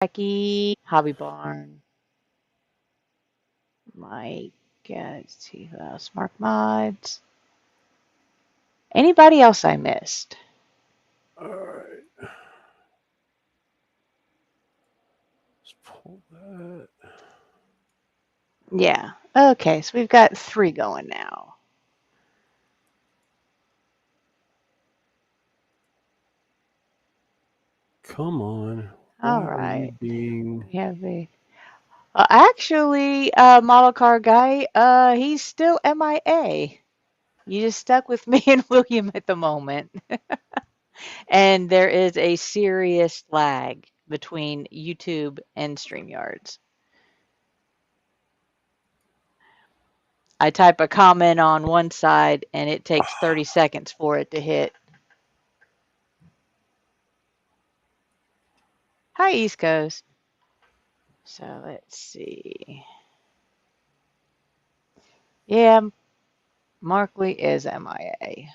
Becky, Hobby Barn, Mike, let's see who else, Mark Mods. Anybody else I missed? All right. Let's pull that. Yeah. Okay, so we've got 3 going now. Come on. All Why are you right. being... We have a actually, model car guy, he's still MIA. You just stuck with me and William at the moment. And there is a serious lag between YouTube and StreamYards. I type a comment on one side and it takes 30 seconds for it to hit. Hi, East Coast. So let's see. Yeah, Markley is MIA.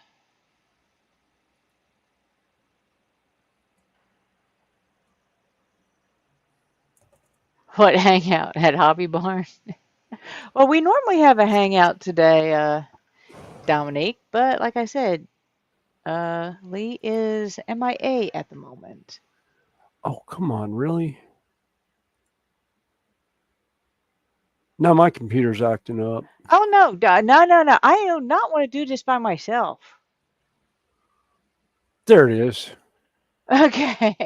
What hangout at Hobby Barn? Well, we normally have a hangout today, Dominique, but like I said, Lee is MIA at the moment. Oh, come on, really? Now my computer's acting up. Oh no, no! I do not want to do this by myself. There it is. Okay.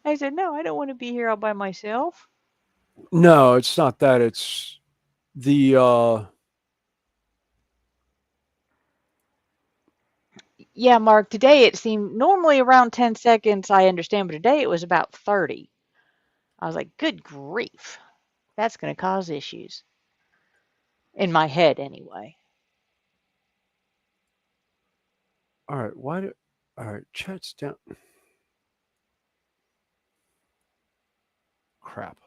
I said no, I don't want to be here all by myself. No, it's not that. It's the Yeah, Mark. Today it seemed normally around 10 seconds. I understand, but today it was about 30. I was like, good grief, that's going to cause issues in my head anyway. all right. Why do all right? Chat's down. Crap.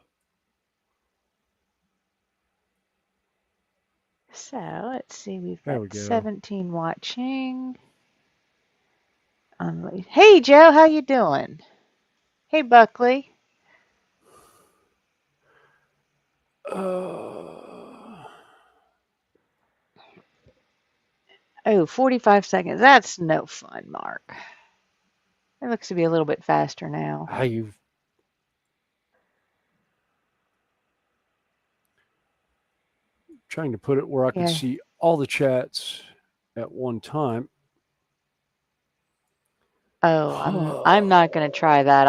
So let's see, we've There got we go. 17 watching. Hey Joe, how you doing? Hey Buckley. Uh, Oh, 45 seconds. That's no fun, Mark. It looks to be a little bit faster now. how you trying to put it where I could Yeah. see all the chats at one time? Oh, I'm not gonna try that.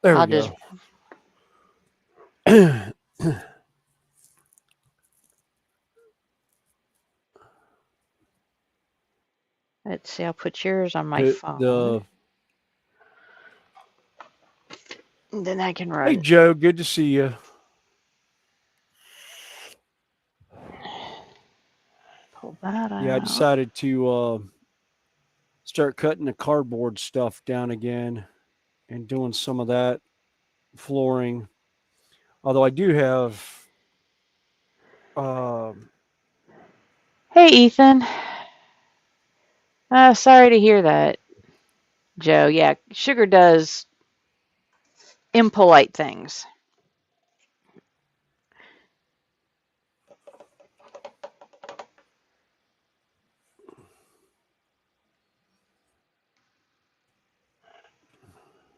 There we I'll just go. let's see. I'll put yours on my Hit phone, the. and then I can Hey run. Joe, good to see you. Pull that Yeah, I out. decided to start cutting the cardboard stuff down again and doing some of that flooring. Although I do have um, Hey, Ethan. Sorry to hear that, Joe. Yeah, sugar does impolite things.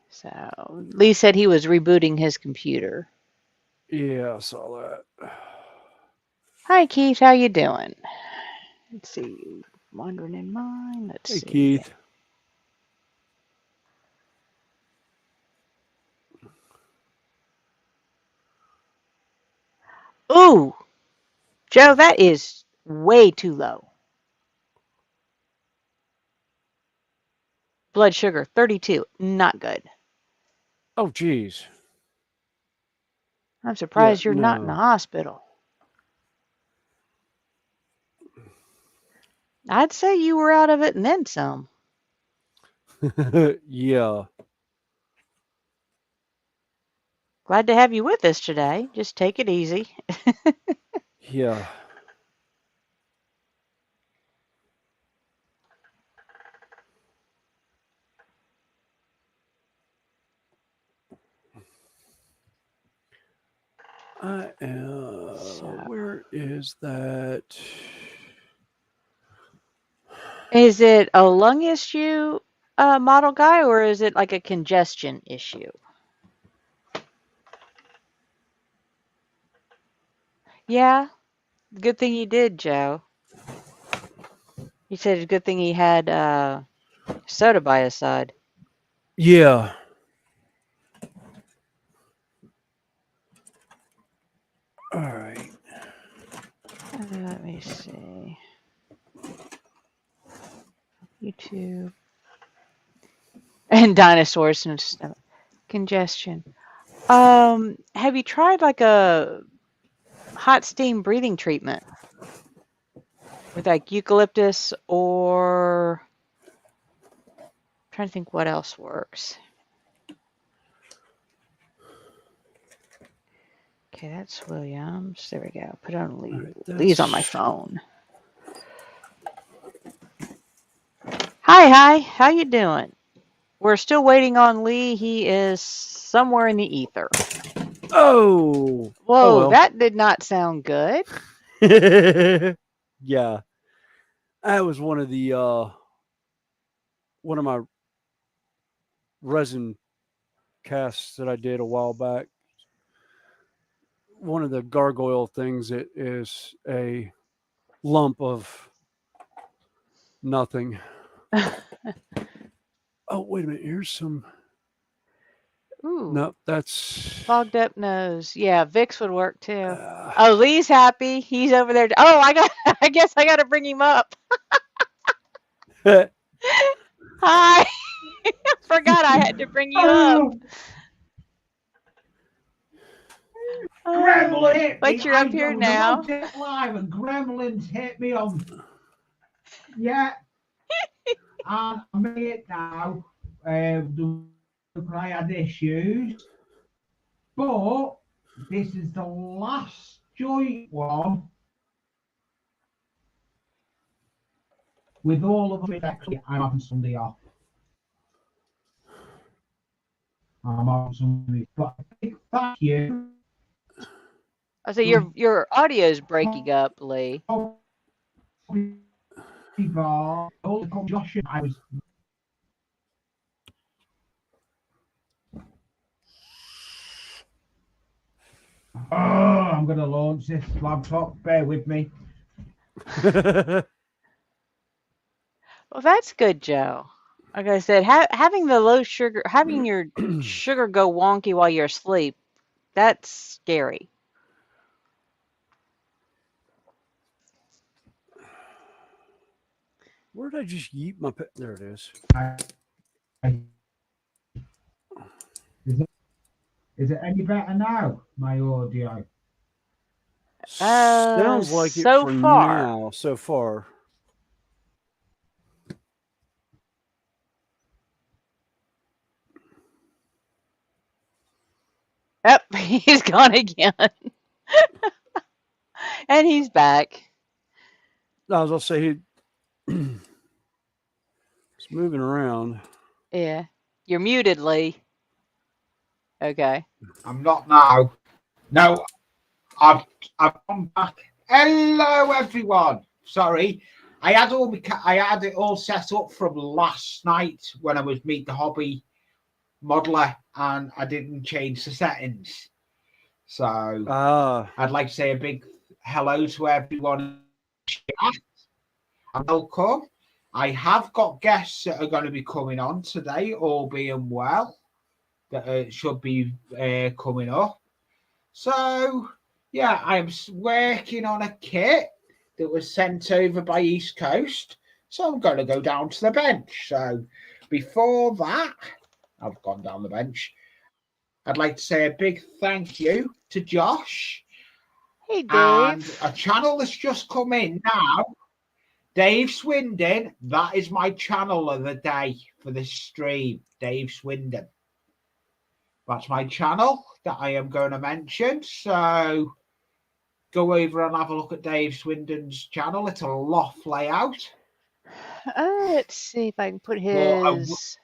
So Lee said he was rebooting his computer. yeah, I saw that. Hi, Keith. How you doing? Let's see. Wandering in mine. Let's Hey see. Keith. Ooh, Joe, that is way too low. Blood sugar, 32. Not good. Oh geez. I'm Yeah, surprised you're not in the no. hospital. I'd say you were out of it and then some. Yeah. Glad to have you with us today. Just take it easy. Yeah. So, Where is that? is it a lung issue, model guy, or is it like a congestion issue? Yeah, good thing you did, Joe. He said it's a good thing he had soda by his side. Yeah. All right. Let me see. YouTube and dinosaurs and stuff. Congestion. Have you tried like a hot steam breathing treatment with like eucalyptus or I'm trying to think what else works. Okay, that's Williams. There we go. Put on All Lee. right. Lee's on my That's phone. Hi, how you doing? We're still waiting on Lee. He is somewhere in the ether. oh. Oh Whoa, well. that did not sound good. Yeah. That was one of my resin casts that I did a while back. One of the gargoyle things it is a lump of nothing. Oh, wait a minute. Here's some. Ooh, Nope, that's. fogged up nose. Yeah, Vicks would work too. Oh, Lee's happy. He's over there. Oh, I got. I guess I got to bring him up. Hi. Forgot I had to bring you up. Oh, Oh, Gremlin hit me. but you're I up here was about now. to hit live and Gremlins hit me on. Yeah, and I made it now. I had issues, but this is the last joint one with all of them. Actually, I'm having Sunday off. I'm having Sunday, but a big thank you I say to your audio is breaking up, Lee. all the Josh. I was. Oh, I'm going to launch this laptop. Bear with me. Well, that's good, Joe. Like I said, having the low sugar, having your sugar go wonky while you're asleep, that's scary. Where did I just yeet my pet? There it is. Is it, is it any better now, my audio? Sounds like it So for far. now, so far. Yep, he's gone again. And he's back. I was going to say, it's moving around. Yeah. You're muted, Lee. Okay. I'm not now. No, I've come back. Hello, everyone. Sorry, I had it all set up from last night when I was Meet the Hobby modeler, and I didn't change the settings. So I'd like to say a big hello to everyone. And welcome. I have got guests that are going to be coming on today, all being well. That should be coming up. So, yeah, I'm working on a kit that was sent over by East Coast. So I'm going to go down to the bench. So before that, I've gone down the bench. I'd like to say a big thank you to Josh. Hey, And Dave. a channel that's just come in now, Dave Swindon. That is my channel of the day for this stream, Dave Swindon. That's my channel that I am going to mention. So go over and have a look at Dave Swindon's channel. It's a loft layout. Let's see if I can put But his.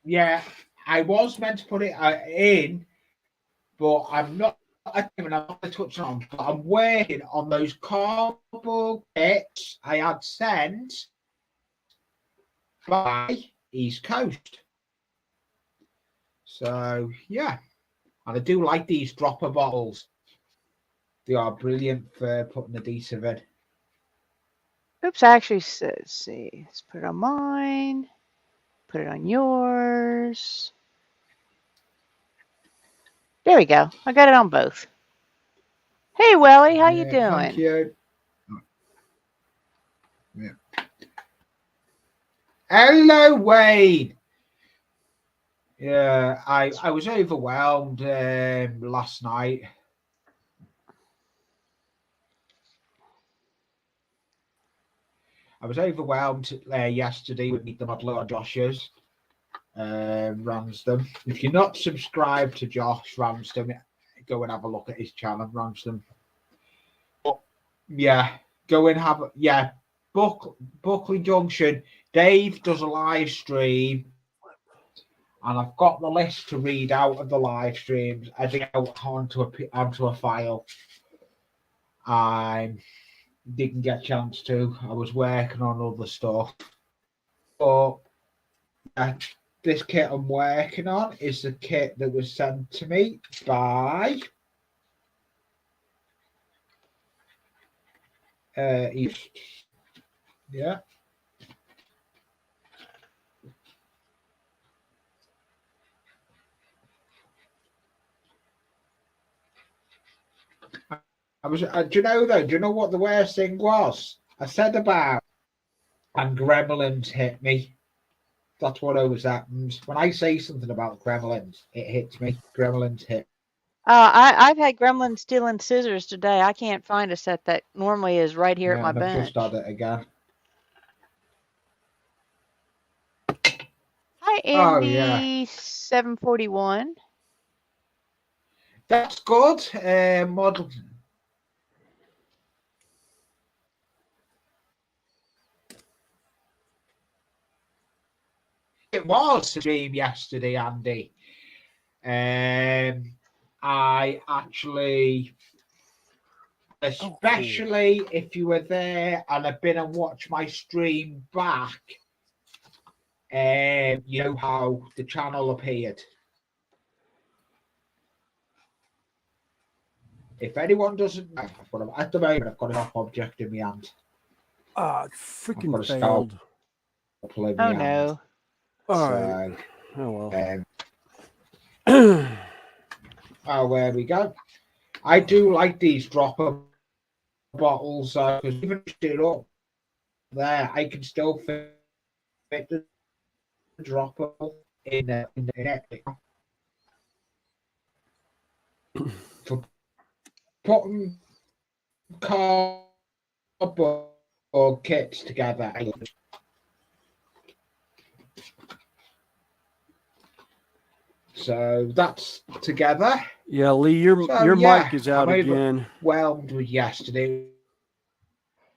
yeah, I was meant to put it in, but I'm not I don't even have to touch on, but I'm working on those cardboard kits I had sent by East Coast. So yeah, and I do like these dropper bottles. They are brilliant for putting adhesive in. Oops, I actually said, let's see. Let's put it on mine. Put it on yours. There we go. I got it on both. Hey, Welly, how you Yeah, thank doing? you. Yeah. Hello, Wayne. Yeah, I was overwhelmed last night. I was overwhelmed yesterday with Meet the Model on Josh's Ramsden. If you're not subscribed to Josh Ramsden, go and have a look at his channel, Ramsden. But, yeah, go and have Buckley Junction. Dave does a live stream, and I've got the list to read out of the live streams, editing out onto a file. I didn't get a chance to. I was working on other stuff, but this kit I'm working on is the kit that was sent to me by East. Yeah. I was. Do you know though? Do you know what the worst thing was? I said about and gremlins hit me. That's what always happens when I say something about gremlins. It hits me. Gremlins hit. I've had gremlins stealing scissors today. I can't find a set that normally is right here at Yeah, my and I've just had bench. it again. Hi, Oh yeah, Andy 741. that's good. Model. It was a stream yesterday, Andy. I actually, Oh, cool. especially if you were there and have been and watched my stream back, you know how the channel appeared. If anyone doesn't know, at the moment I've got a top object in my hand. Ah, it I've freaking got a scalpel failed. in my Oh hand. no. All right. So, Oh oh, there we go. I do like these dropper bottles because even if it up there, I can still fit the dropper in it. For putting cardboard kits together. So that's together. yeah, Lee, your So your yeah, mic is I'm out again. overwhelmed with yesterday.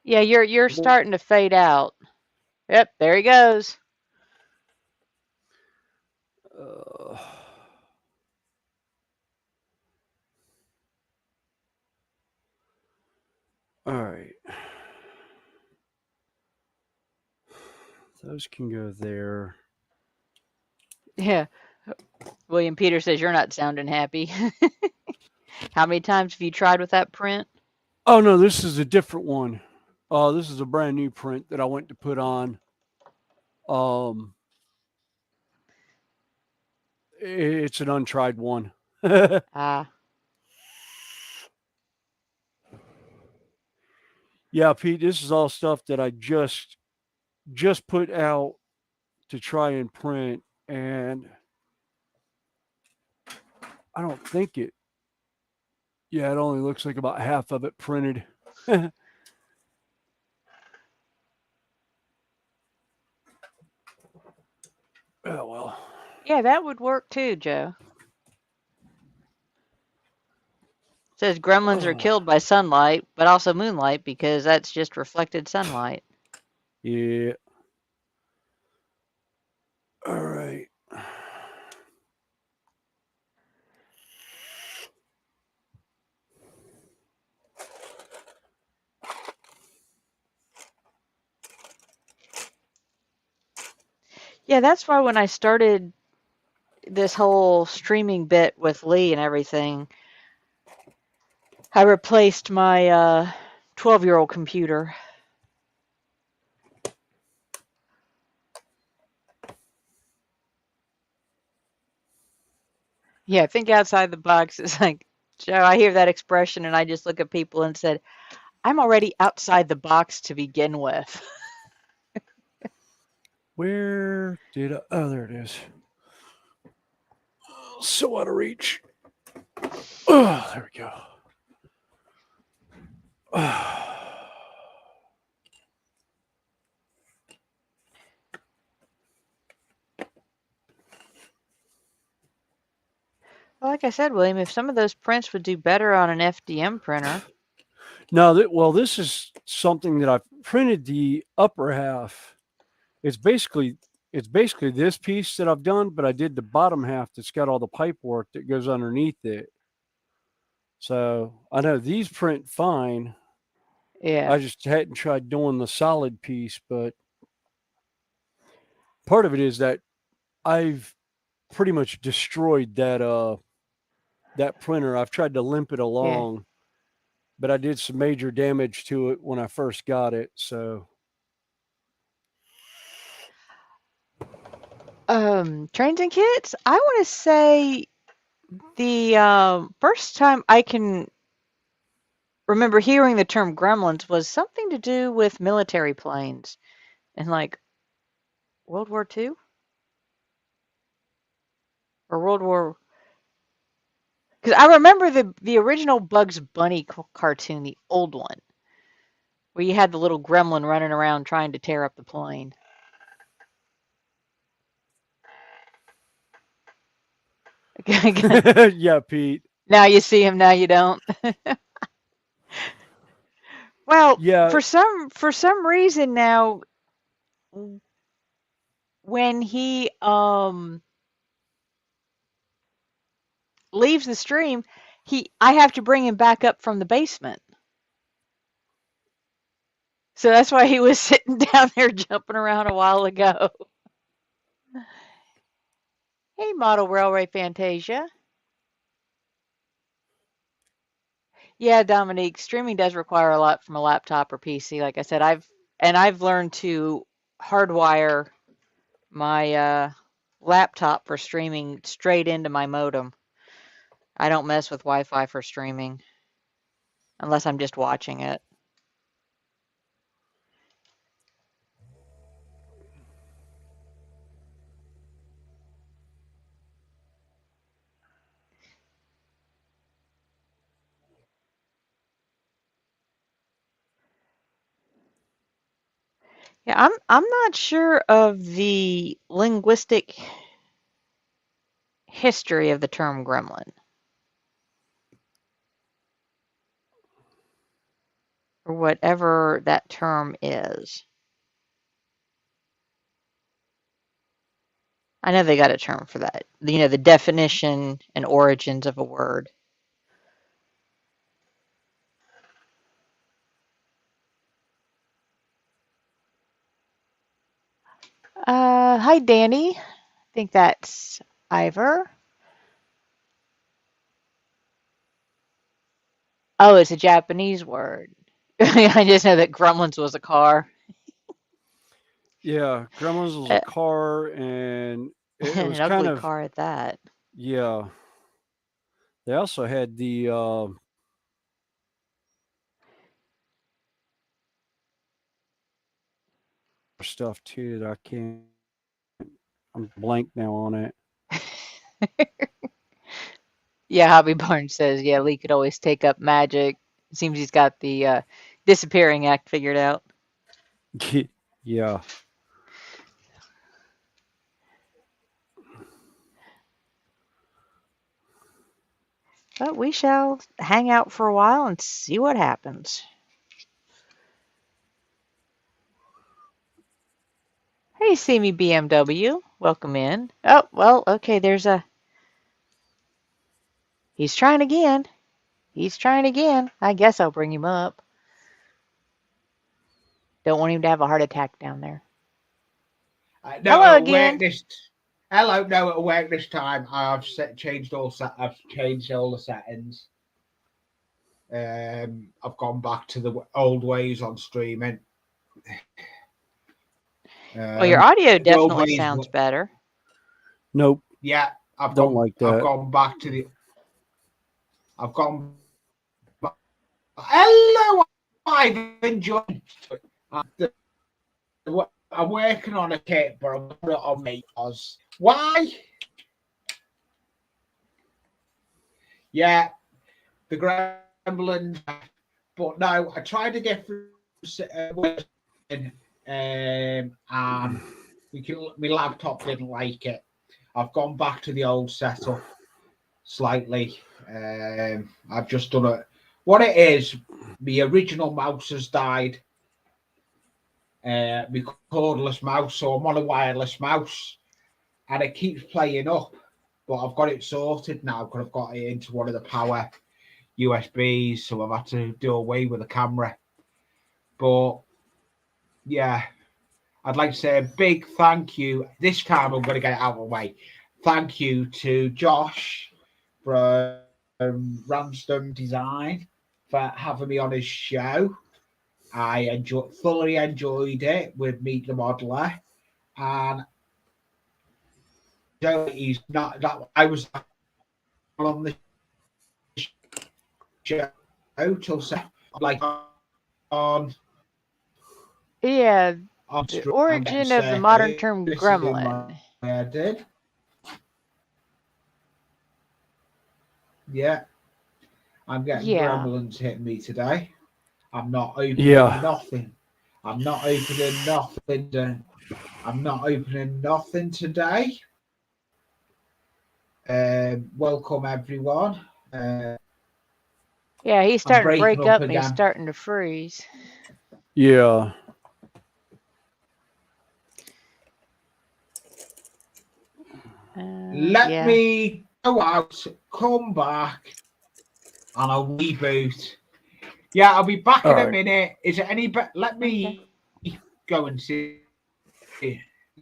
Yeah, you're starting to fade out. Yep, there he goes. Uh, all right. Those can go there. Yeah. William Peter says you're not sounding happy. How many times have you tried with that print? Oh no, this is a different one. This is a brand new print that I went to put on. Um, it's an untried one. Ah, Yeah, Pete, this is all stuff that I just put out to try and print, and I don't think it. Yeah, it only looks like about half of it printed. Oh well. yeah, that would work too, Joe. Says gremlins are killed by sunlight, but also moonlight because that's just reflected sunlight. Yeah. All right. Yeah, that's why when I started this whole streaming bit with Lee and everything, I replaced my 12-year-old computer. Yeah, think outside the box. It's like, Joe, I hear that expression and I just look at people and said, I'm already outside the box to begin with. Where did I? Oh, there it is. So out of reach. Oh, there we go. Well, like I said, William, if some of those prints would do better on an FDM printer. Now, well, this is something that I've printed the upper half. It's basically this piece that I've done, but I did the bottom half that's got all the pipe work that goes underneath it. So I know these print fine. Yeah, I just hadn't tried doing the solid piece, but part of it is that I've pretty much destroyed that printer. I've tried to limp it yeah. along, but I did some major damage to it when I first got it. So Trains and kits. I want to say the first time I can remember hearing the term gremlins was something to do with military planes in like World War II or World War. Because I remember the original Bugs Bunny cartoon, the old one, where you had the little gremlin running around trying to tear up the plane. yeah, Pete. Now you see him, now you don't. Well, Yeah, for some reason now, when he leaves the stream, I have to bring him back up from the basement. So that's why he was sitting down there jumping around a while ago. Hey, Model Railway Fantasia. Yeah, Dominique, streaming does require a lot from a laptop or PC. Like I said, I've learned to hardwire my laptop for streaming straight into my modem. I don't mess with Wi-Fi for streaming unless I'm just watching it. Yeah, I'm not sure of the linguistic history of the term gremlin or whatever that term is. I know they got a term for that. The definition and origins of a word. Hi, Danny. I think that's Ivor. Oh, it's a Japanese word. I just know that Gremlins was a car. yeah. Gremlins was a car, and it An was kind ugly of car at that. yeah. They also had the stuff too that I can't. I'm blank now on it. Yeah, Hobby Barnes says, yeah, Lee could always take up magic. It seems he's got the disappearing act figured out. yeah. But we shall hang out for a while and see what happens. Hey, see me BMW. Welcome in. Oh, well, okay, he's trying again. He's trying again. I guess I'll bring him up. Don't want him to have a heart attack down there. No, Hello it'll work again. this. Hello, no, it'll work this time. Changed all set. I've changed all the settings. I've gone back to the old ways on streaming. Well, your audio The old definitely ways. sounds better. Nope, Yeah, I've don't gone. like I've that. gone back to the. I've gone. Hello, I've enjoyed. I'm working on a kit, but I'm put it on me because why? Yeah, the gremlins. But no, I tried to get through and my laptop didn't like it. I've gone back to the old setup slightly. I've just done it. What it is, the original mouse has died. My cordless mouse, so I'm on a wireless mouse, and it keeps playing up. But I've got it sorted now because I've got it into one of the power USBs, so I've had to do away with the camera. But yeah, I'd like to say a big thank you. This time I'm going to get it out of the way. Thank you to Josh from Ramsden Design for having me on his show. I thoroughly enjoyed it with Meet the Modeler, and he's not that I was on the show till like on Yeah, on the stream. I'm getting origin of the modern term this in my gremlin. head. Yeah, I'm getting Yeah. gremlins hitting me today. I'm not opening Yeah, nothing. I'm not opening nothing. I'm not opening nothing today. Welcome everyone. Yeah, he's I'm starting to breaking break up up and he's again. starting to freeze. yeah. Let Yeah. me go out, come back, and I'll reboot. Yeah, I'll be back All in a right. minute. Is it any better? Let Okay. me go and see.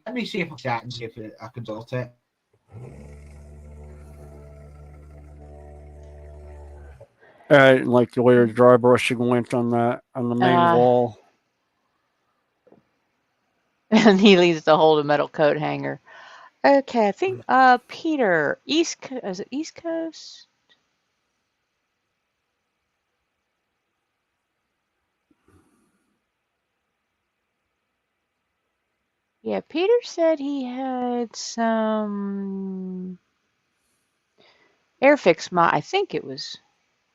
Let me see if I can see if I can sort it. I didn't like the way your dry brushing went on the main Uh, wall. and he leaves to hold a metal coat hanger. Okay, I think Peter, is it East Coast? Yeah, Peter said he had some Airfix mod. I think it was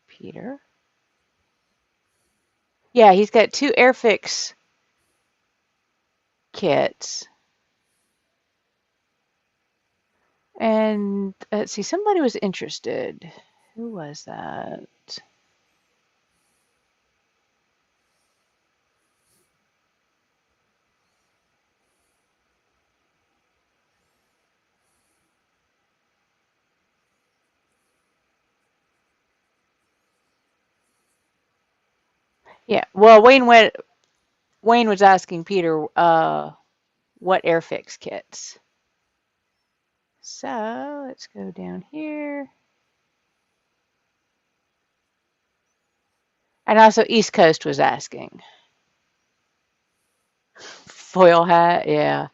Peter. Yeah, he's got 2 Airfix kits. And let's see, somebody was interested. Who was that? Yeah, well, Wayne was asking Peter what Airfix kits. So let's go down here. And also East Coast was asking. Foil hat, yeah.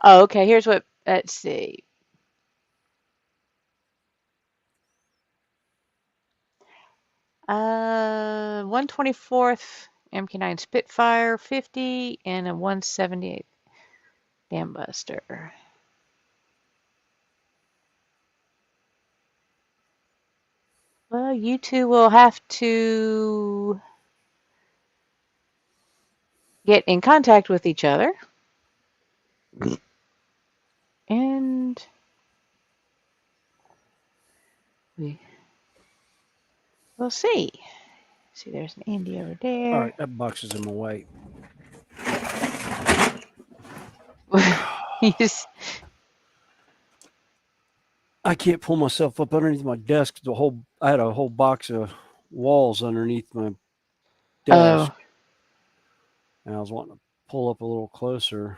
Oh, okay, here's what, let's see. 124th MK9 Spitfire 50 and a 178 Dam Buster. Well, you two will have to get in contact with each other. And we'll see. See, there's an Andy over All there. right, that box is in my way. You just, I can't pull myself up underneath my desk. I had a whole box of walls underneath my desk, oh, and I was wanting to pull up a little closer.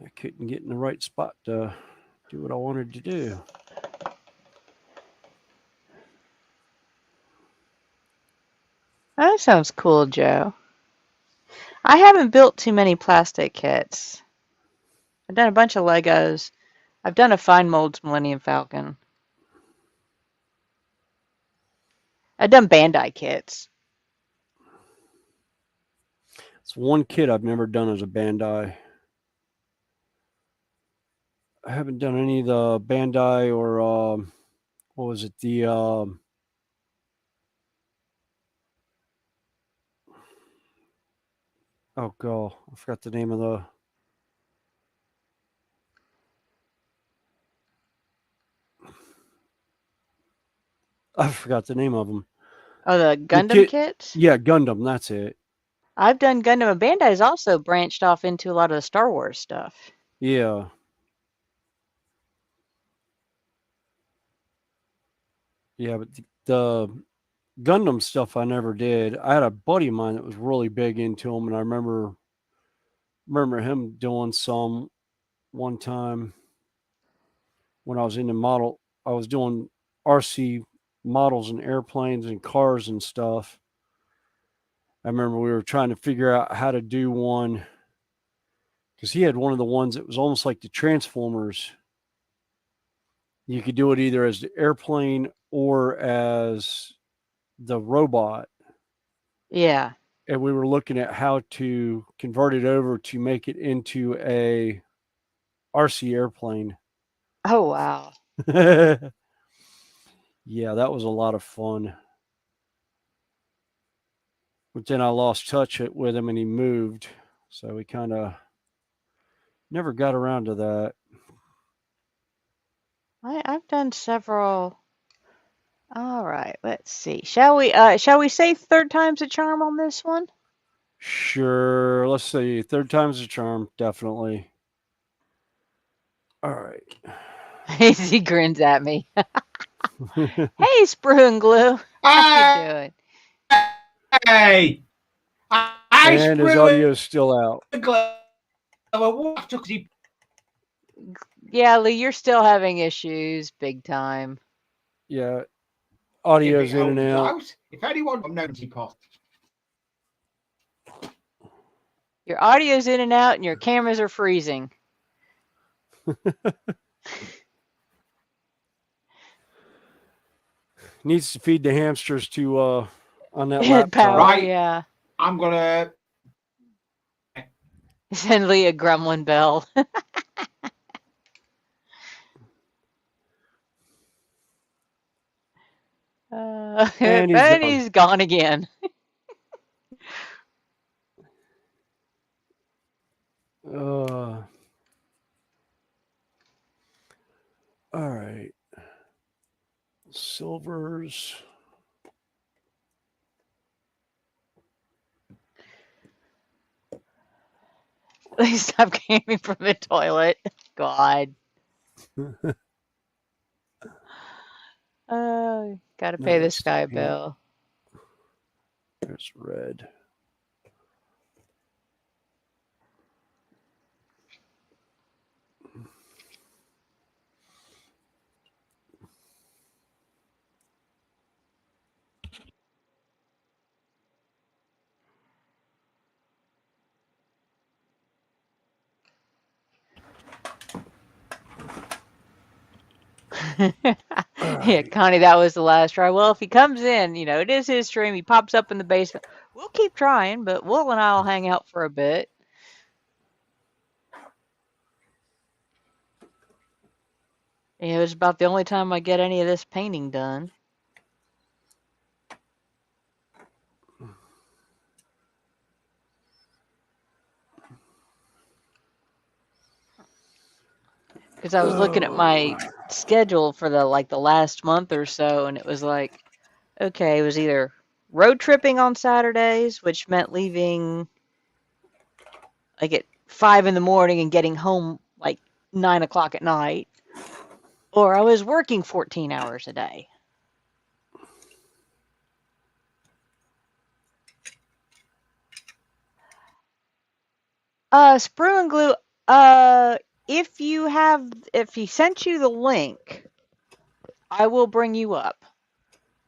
I couldn't get in the right spot to do what I wanted to do. That sounds cool, Joe. I haven't built too many plastic kits. I've done a bunch of Legos. I've done a fine molds Millennium Falcon. I've done Bandai kits. It's one kit I've never done as a Bandai. I haven't done any of the Bandai or what was it? The oh god, I forgot the name of the. I forgot the name of them. Oh, the The Gundam kit, kits? yeah, Gundam. That's it. I've done Gundam, and Bandai's also branched off into a lot of the Star Wars stuff. Yeah, yeah, but the Gundam stuff I never did. I had a buddy of mine that was really big into them, and I remember him doing some one time when I was in the model. I was doing RC models and airplanes and cars and stuff. I remember we were trying to figure out how to do one because he had one of the ones that was almost like the Transformers. You could do it either as the airplane or as the robot. Yeah. And we were looking at how to convert it over to make it into a RC airplane. Oh, wow. Yeah, that was a lot of fun. But then I lost touch with him and he moved. So we kind of never got around to that. I've done several. All right, let's see. Shall we say third time's a charm on this one? Sure, let's see. Third time's a charm, definitely. All right. He grins at me. Hey, Sprue and Glue. How you doing? Hey, I And his Sprue audio is still out. and Glue. Because he Yeah, Lee, you're still having issues, big time. Yeah, if audio's it in and helps out. out. If anyone knows he pot. Your audio's in and out, and your cameras are freezing. Needs to feed the hamsters to on that laptop. Power, Right. yeah. I'm gonna Send Lee a gremlin bell. And he's and gone. he's gone again. All right. Silvers. Please stop gaming from the toilet. God. Gotta pay the Sky bill. There's red. Yeah, Connie, that was the last try. Well, if he comes in, it is his stream. He pops up in the basement. We'll keep trying, but Will and I'll hang out for a bit. It was about the only time I get any of this painting done. Because I was looking at my schedule for the last month or so, and it was like, okay, it was either road tripping on Saturdays, which meant leaving at 5 in the morning and getting home 9 o'clock at night, or I was working 14 hours a day. Sprue and Glue, Uh, if he sent you the link, I will bring you up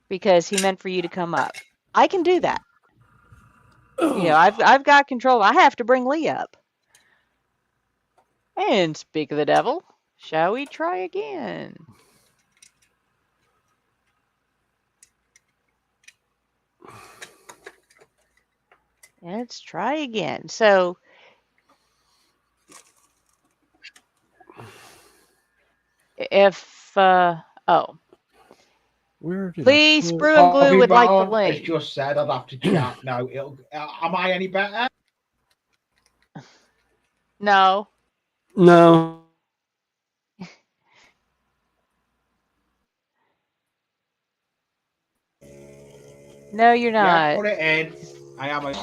because he meant for you to come up. I can do that. I've got control. I have to bring Lee up. And speak of the devil, shall we try again? Let's try again. So, if oh, Where did I Lee put? Sprue and Glue Bobby would like the Barn has link. just said I'd have to chat. No, am I any better? No, No. no, you're Yeah, not. put it in. I am.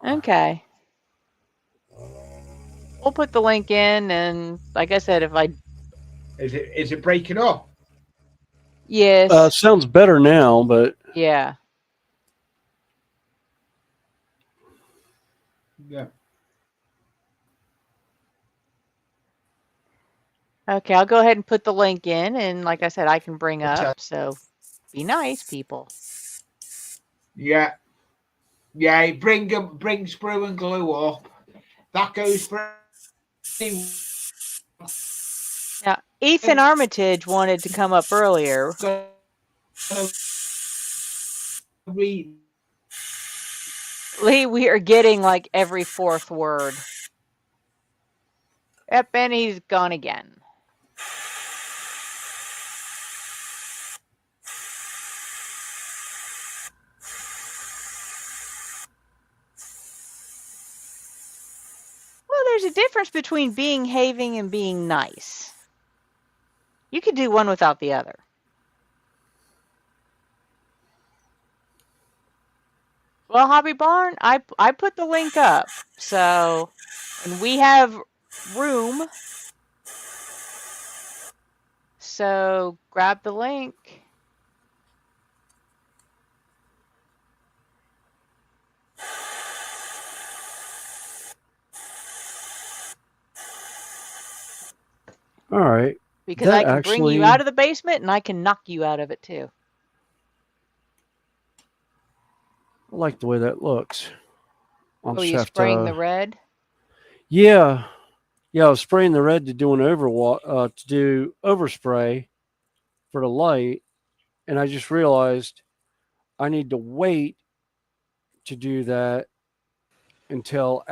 Okay. We'll put the link in, and like I said, if I Is it breaking up? yes, Sounds better now, but yeah. Yeah. Okay, I'll go ahead and put the link in, and like I said, I can bring up. So be nice, people. Yeah. Yeah, bring Sprue and Glue up. That goes for Now, Ethan Armitage wanted to come up earlier. read. Lee, we are getting like every fourth word. Yep, and he's gone again. Well, there's a difference between being having and being nice. You could do one without the other. Well, Hobby Barn, I put the link up. So, and we have room. So, grab the link. all right. Because That I can bring you actually, out of the basement and I can knock you out of it too. I like the way that looks. I'll Oh, just you have spraying the to. red? Yeah, yeah. I was spraying the red to do an to do overspray for the light, and I just realized I need to wait to do that until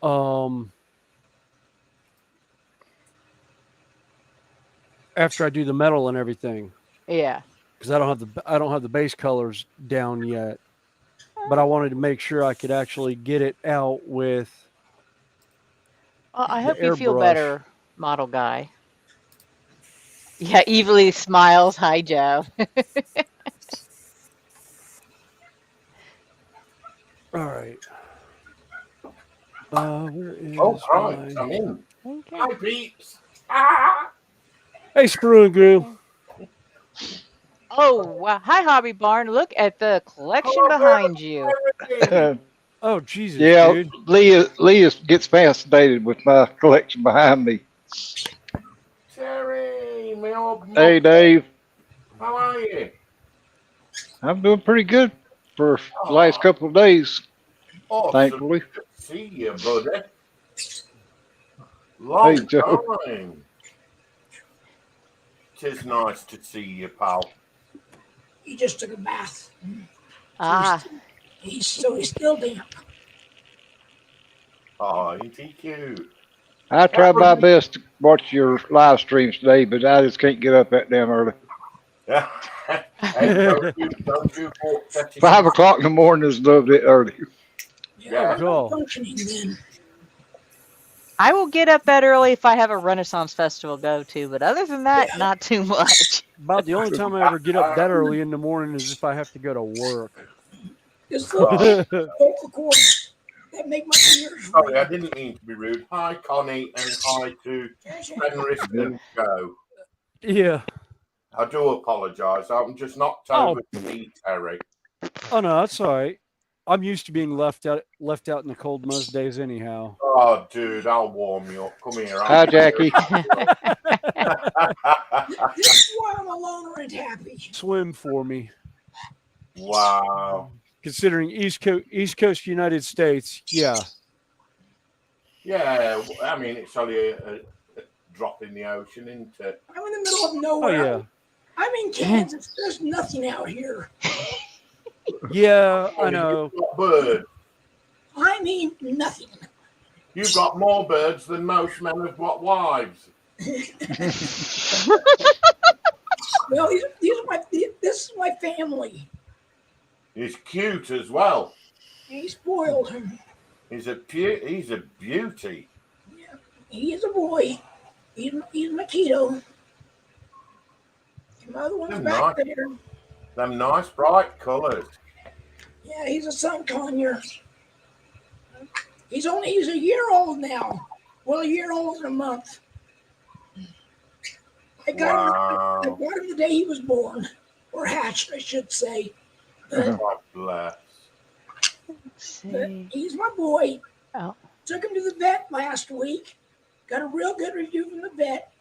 um after I do the metal and everything, Yeah. because I don't have the base colors down yet. But I wanted to make sure I could actually get it out with Well, I the hope you feel airbrush. better, model guy. Yeah, evilly smiles. Hi, Joe. All right. Where is Oh, right. my? I'm in. Okay. Hi, peeps. Ah! Hey, Sprue and Glue. Oh, wow. Hi, Hobby Barn. Look at the collection Hello, behind you. Terry. Oh, Jesus, Yeah, dude. Lee gets fascinated with my collection behind me. Terry, my old Hey, mug. Dave, How are you? I'm doing pretty good for the last Oh, couple of days, awesome thankfully. to see you, buddy. Hey, Long Joe. time. Tis nice to see you, pal. He just took a bath. Ah, He's still damp. Oh, ain't he cute? I try my Every- best to watch your live streams today, but I just can't get up that damn early. Hey, don't you walk that 5 o'clock in the morning is a little bit early. Yeah. We're Cool. not functioning then. I will get up that early if I have a Renaissance festival to go to, but other than that, Yeah. not too much. About the only time I ever get up that early in the morning is if I have to go to work. Just Oh, look vocal cords that make my ears sorry, I ring. didn't mean to be rude. Hi, Connie, and hi to Fenris Yeah. and Joe. Yeah. I do apologise. I'm just knocked Oh. over to meet Terry. Oh no, that's all right. I'm used to being left out in the cold most days anyhow. Oh, dude, I'll warm you up. Come here. Hi, Jackie. This is why I'm a loner and happy. Swim for me. Wow. Considering East Coast United States, yeah. Yeah, I mean, it's only a drop in the ocean, isn't it? I'm in the middle of Oh nowhere. yeah. I'm in Kansas. There's nothing out here. Yeah, I know. You've got birds. I mean nothing. You've got more birds than most men have got wives. Well, this is my family. He's cute as well. He spoiled him. He's a beauty. Yeah, he is a boy. He's Makito. My other one's They're back nice. there. Them nice bright colours. Yeah, he's a sun conure. He's a year old now. Well, a year old and a month. I got him the day he was born, or hatched, I should say. God bless. But he's my boy. Oh. Took him to the vet last week. Got a real good review from the vet.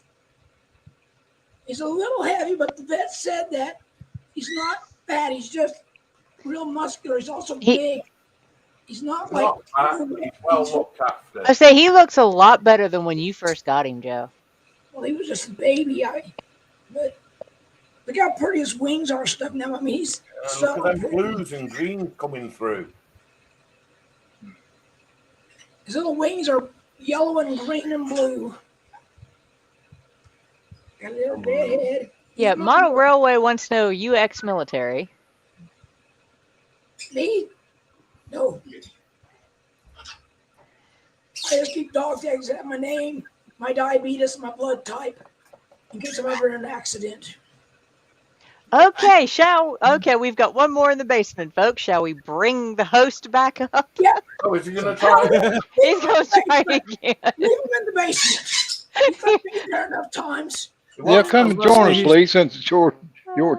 He's a little heavy, but the vet said that he's not fat. He's just real muscular. He's also big. He's not like. Not fat, he's well looked after. I say he looks a lot better than when you first got him, Joe. Well, he was just a baby. But look how pretty his wings are and stuff now. I mean, he's so Look at them pretty. blues and greens coming through. His little wings are yellow and green and blue. Got a little red head. Yeah, Model Railway wants to know, you ex-military? Me? No. I just keep dog tags that have my name, my diabetes, my blood type, in case I'm ever in an accident. Okay, we've got one more in the basement, folks. Shall we bring the host back up? Oh, is he going to try? He's going to try again. Leave him in the basement. He's not been there enough times. Yeah, come and join us, Lee, since it's your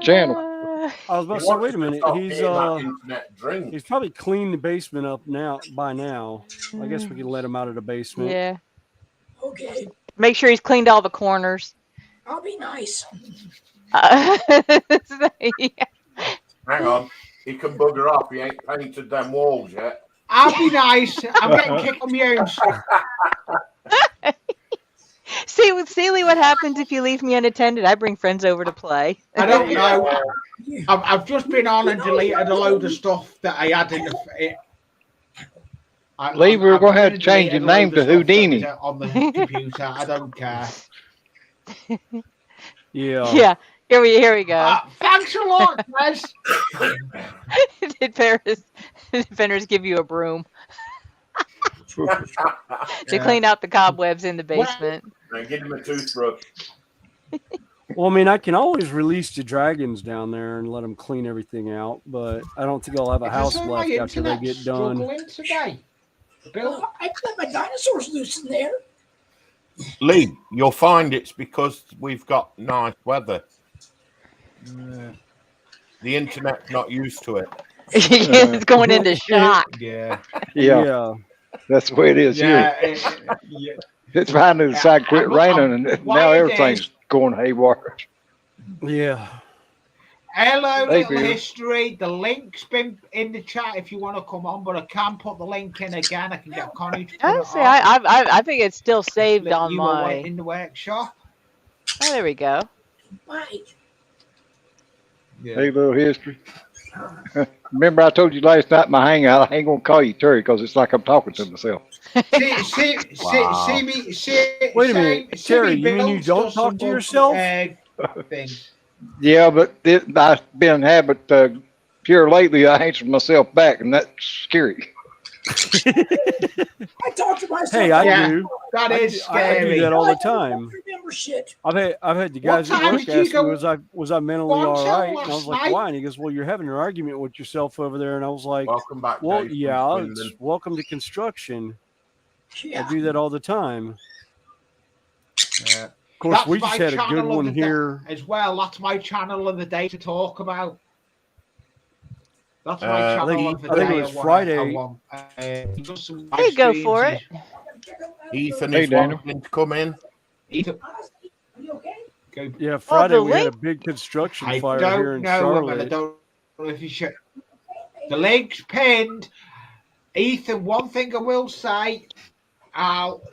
channel. I was about to say, wait a minute. He's probably cleaned the basement up by now. I guess we can let him out of the basement. Yeah. Okay, Make sure he's cleaned all the corners. I'll be nice. Yeah. Hang on. He can bugger off. He ain't painted them walls yet. I'll be nice. I'm getting kicked on my own stuff. See, Lee, what happens if you leave me unattended? I bring friends over to play. I don't know. I've just been on and deleted a load of stuff that I had in the. Lee, we're going to have to change your name to Houdini. On the computer, I don't care. Yeah. Yeah. Here we go. Thanks a lot, guys. Did Fenris give you a broom to clean out the cobwebs in the basement? And give him a toothbrush. Well, I mean, I can always release the dragons down there and let them clean everything out, but I don't think I'll have a house left after they get done. Today. Bill? Well, I let my dinosaurs loose in there. Lee, you'll find it's because we've got nice weather. The internet's not used to it. It's going into shock. Yeah. Yeah, that's the way it is here. Yeah. It's finally decided to quit raining, and now everything's going haywire. Yeah. Hello, Hey, little Peter. history. The link's been in the chat if you want to come on, but I can put the link in again. I can get Connie to put it Honestly, on. I think it's still saved That on you were my. in the workshop. Oh, there we go. Mike. Hey, little history. Remember I told you last night in my hangout, I ain't going to call you Terry because it's like I'm talking to myself. See me. Wait a minute, Terry, you mean you don't talk to yourself? Things. Yeah, but I've been in habit here lately. I answer myself back, and that's scary. I talk to myself. Hey, I Yeah. do. That is I do scary. that all the I don't time. remember shit. I've had the guys at time work did you ask me, go was I mentally on all sale right? And I was last like, night? why? And he goes, well, you're having an argument with yourself over there. And I was like, Welcome back, well, Dave, from yeah, Swindon. it's welcome to construction. Yeah. I do that all the time. Yeah. Of course, That's we my just had a channel good of one the day here. as well. That's my channel of the day to talk about. That's my channel of the I think it day. was I want- Friday. I want, he does some Hey, live go streams. for it. Ethan Hey, is Daniel. wanting to come in. Ethan, Are you okay? go. Yeah, Well, Friday the we had a link. big construction I fire here don't in know him, and I Charlotte. don't know if he should. The link's pinned. Ethan, one thing I will say,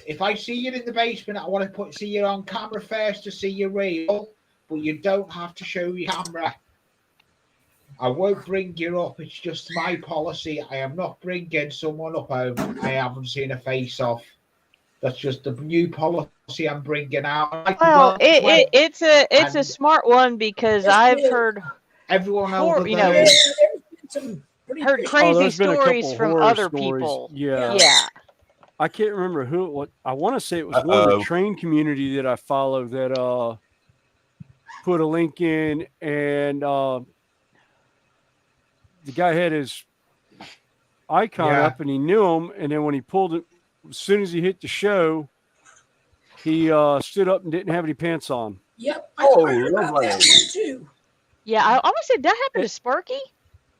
if I see you in the basement, I want to see you on camera first to see you real, but you don't have to show your camera. I won't bring you up. It's just my policy. I am not bringing someone up I haven't seen a face of. That's just the new policy I'm bringing out. Well, it's a and smart one because Yes, I've it is. heard everyone Hor- else, you know, There's been some pretty heard crazy- crazy there's been a stories couple from horror other stories. people. Yeah. Yeah. I can't remember who. What I want to say it was one of the train community that I follow that put a link in, and the guy had his icon Yeah. up, and he knew him. And then when he pulled it, as soon as he hit the show, he stood up and didn't have any pants on. Yep. I Oh, heard about lovely. that one too. Yeah, I almost said that happened to Sparky.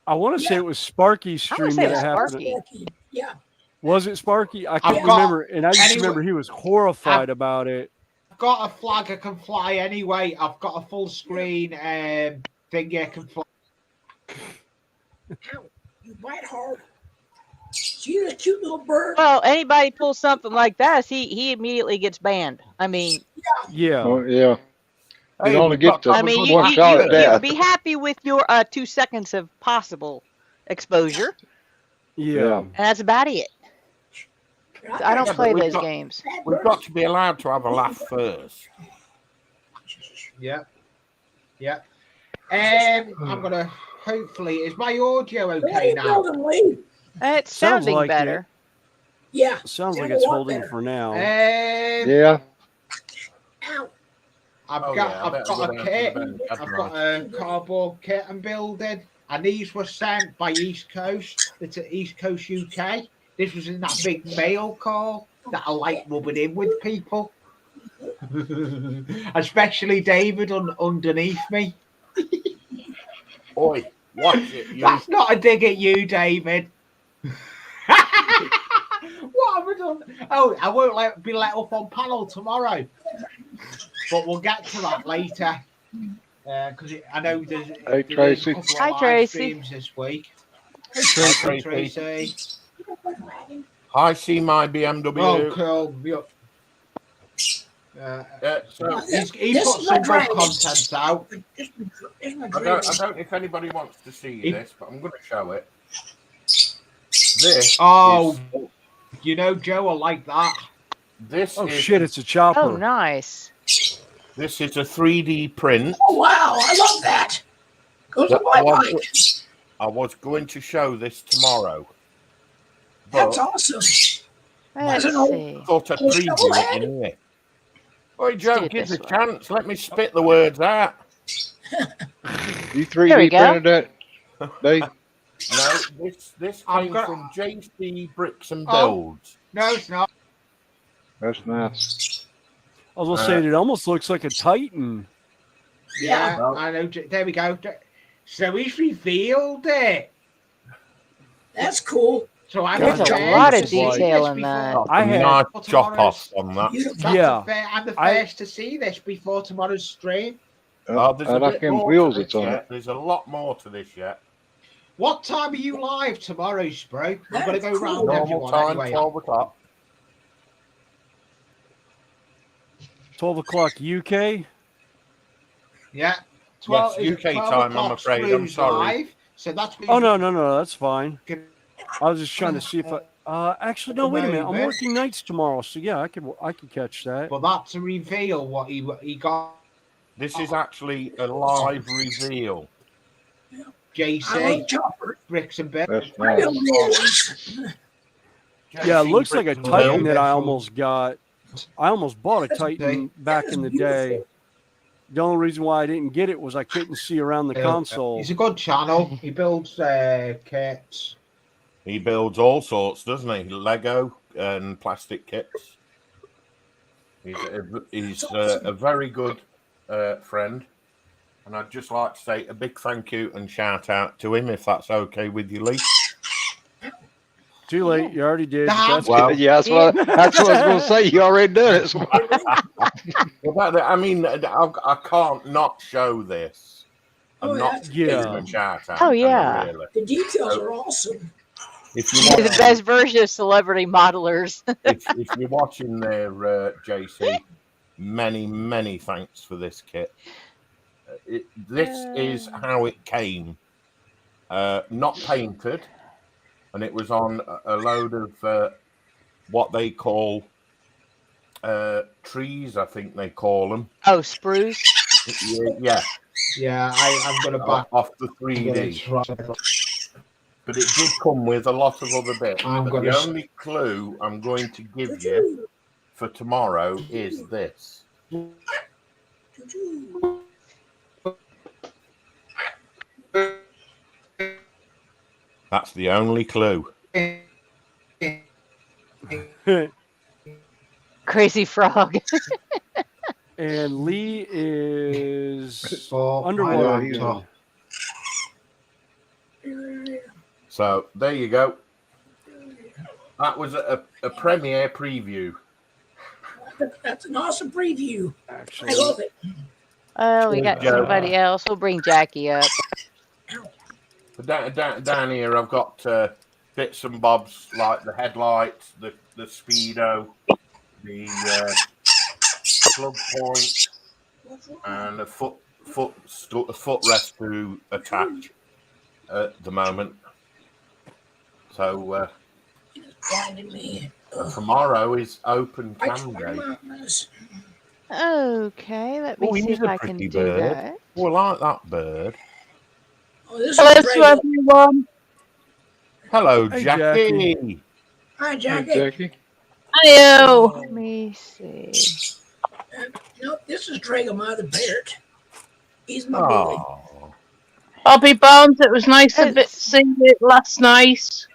I want to say Yeah. it was Sparky's stream say that it's it happened. Sparky. Sparky. Yeah. Was it Sparky? I can't got- remember. And I just anyway, remember he was horrified about it. I've got a flag I can fly anyway. I've got a full screen thing I can fly. Ow. You bite hard. See this cute little bird? Well, anybody pulls something like that, he immediately gets banned. I mean, Yeah. Oh, yeah. Hey, You only we've get got to I mean, one shot at you that. be happy with your 2 seconds of possible exposure, Yeah. and that's about it. I don't Yeah, but play we've those got- games. We've got to be allowed to have a laugh first. Yeah. Yeah. I'm gonna hopefully is my audio What are okay you now? building, Lee? It's Sounds sounding like better. Yeah. Sounds like Sound a it's lot holding better. for now. Yeah. Ow. I've Oh, got yeah, I I've better got go a down to kit. the bench, I've haven't got a cardboard kit I'm building, and these were sent by East Coast. It's at East Coast UK. This was in that big mail call that I like rubbing in with people, especially David underneath me. Oi, watch it. You. That's not a dig at you, David. What have I done? Oh, I won't be let up on panel tomorrow, but we'll get to that later. Because I know there's a Tracy. couple of Hi, live Tracy. streams this week. Hi, Tracy. I see my BMW. Oh, cool. So He This put is some my good dragon. content out. Here's my I dragon. don't know if anybody wants to see He- this, but I'm going to show it. This. Oh, is, you know, Joe will like that. this Oh is shit! It's a chopper. Oh, nice. this is a 3D print. Oh, wow. I love that. Goes that on my I was- bike. I was going to show this tomorrow, That's but awesome. Let's an old- see. thought I'd Oh, preview it shovelhead. in here. Oi, do Joe, it give us this a way. chance. Let me spit the words out. You There we 3D go. printed that, Dave? No, this I've came got- from JC Bricks and Oh. Builds. No, it's not. That's nice. I was gonna say it almost looks like a Titan. Yeah, No. I know. There we go. So he's revealed it. That's cool. So I'm There's the a first lot to of see detail this in that. before- I had- nice before chop tomorrow's- off on that. Beautiful. Yeah. I'm the I- first to see this before tomorrow's stream. There's I a like bit them more wheels to that's this on yet. it. There's a lot more to this yet. What time are you live tomorrow, Spro? I'm going to go That's round cool. Normal everyone time, anyway. 12 o'clock. 12 o'clock UK. Yeah. Yes, is it UK 12 time, I'm o'clock afraid. I'm Screw's sorry. Live? So that's Oh no, that's fine. Can- I was just trying to see if I. Actually, no. Wait a minute. I'm Moment. working nights tomorrow, so yeah, I could catch that. But that's to reveal what he got. This is actually a live reveal. I JC love chopper. Bricks and Bits. That's I got nice. rolls. Yeah, it JC looks like a Bricks and Titan Builds. that I almost got. I almost bought a Titan back in the day. The only reason why I didn't get it was I couldn't see around the console. He's a good channel. He builds kits. He builds all sorts, doesn't he? Lego and plastic kits. He's a very good friend. And I'd just like to say a big thank you and shout out to him, if that's okay with you, Lee. Too late. You already did. Nah, That's well- good. Yeah, that's what I was going to say. You already done it. So- Well, I mean, I can't not show this. Oh, And not yeah. give him Yeah. a shout out. Oh, can I, yeah. really? The details are awesome. If you You're the watch, best version of celebrity modelers. if you're watching there, JC, many thanks for this kit. This is how it came. Not painted, and it was on a load of what they call trees, I think they call them. Oh, spruce. Yeah, Yeah, I'm going to back. off the 3D. But it did come with a lot of other bits. I'm But gonna the only clue I'm going to give you for tomorrow is this. That's the only clue. Crazy frog. And Lee is For underwater my again. laptop. So there you go. That was a premiere preview. That's an awesome preview. I Actually, love it. Oh, we got somebody else. We'll bring Jackie up. But down here, I've got bits and bobs like the headlights, the speedo, the plug point, and a footrest to attach at the moment. So Blinded me. tomorrow is open I cam day. Okay, let me Oh, see he's if a I can pretty do bird. that. Oh, I like that bird. Oh, this Hello is to great. everyone. Hello, Hey, Jackie. Jackie. Hi, Hey, Jackie. Jackie. Hello. Let me see. Nope, this is Drago, my other parrot. He's my bully. Oh, Bobby Barnes, it was nice to see you last night.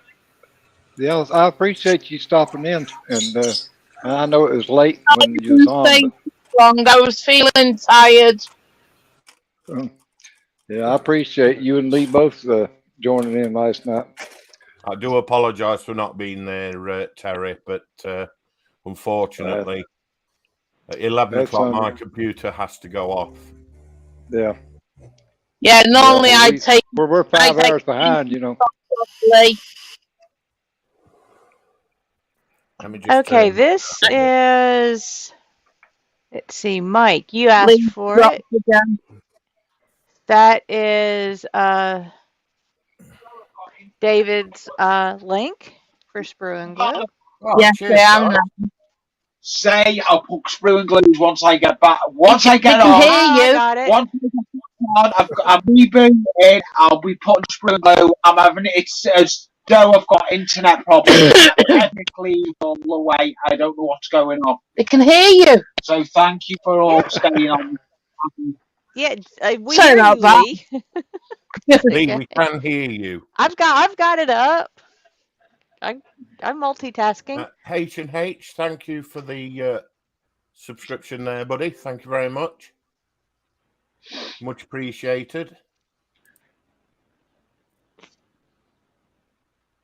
Yeah, I appreciate you stopping in, and I know it was late I when you was didn't on, stay too long. I was feeling tired. but yeah, I appreciate you and Lee both joining in last night. I do apologise for not being there, Terry, but unfortunately, at 11 That's o'clock, my computer has to go off. Yeah, Yeah, normally well, I take we're 5 I take- hours behind, you know. Lee. Let me just Okay, turn- this is. Let's see, Mike, you asked Lee for dropped it. again. That is David's link for Sprue and Glue. Oh, Yes, cheers, I am guys. now. Say I'll put screw and glues once I get back. Once I They get can on, hear I you. got it. once I get on, I'm rebooting. I'll be putting screw and glue. I'm having it's as though I've got internet problems. Technically, all the way. I don't know what's going on. They can hear you. So thank you for all staying on. Yeah, we Sorry hear about you, that. Lee. Lee, Okay. we can hear you. I've got it up. I'm multitasking. H&H, thank you for the subscription there, buddy. Thank you very much. Much appreciated.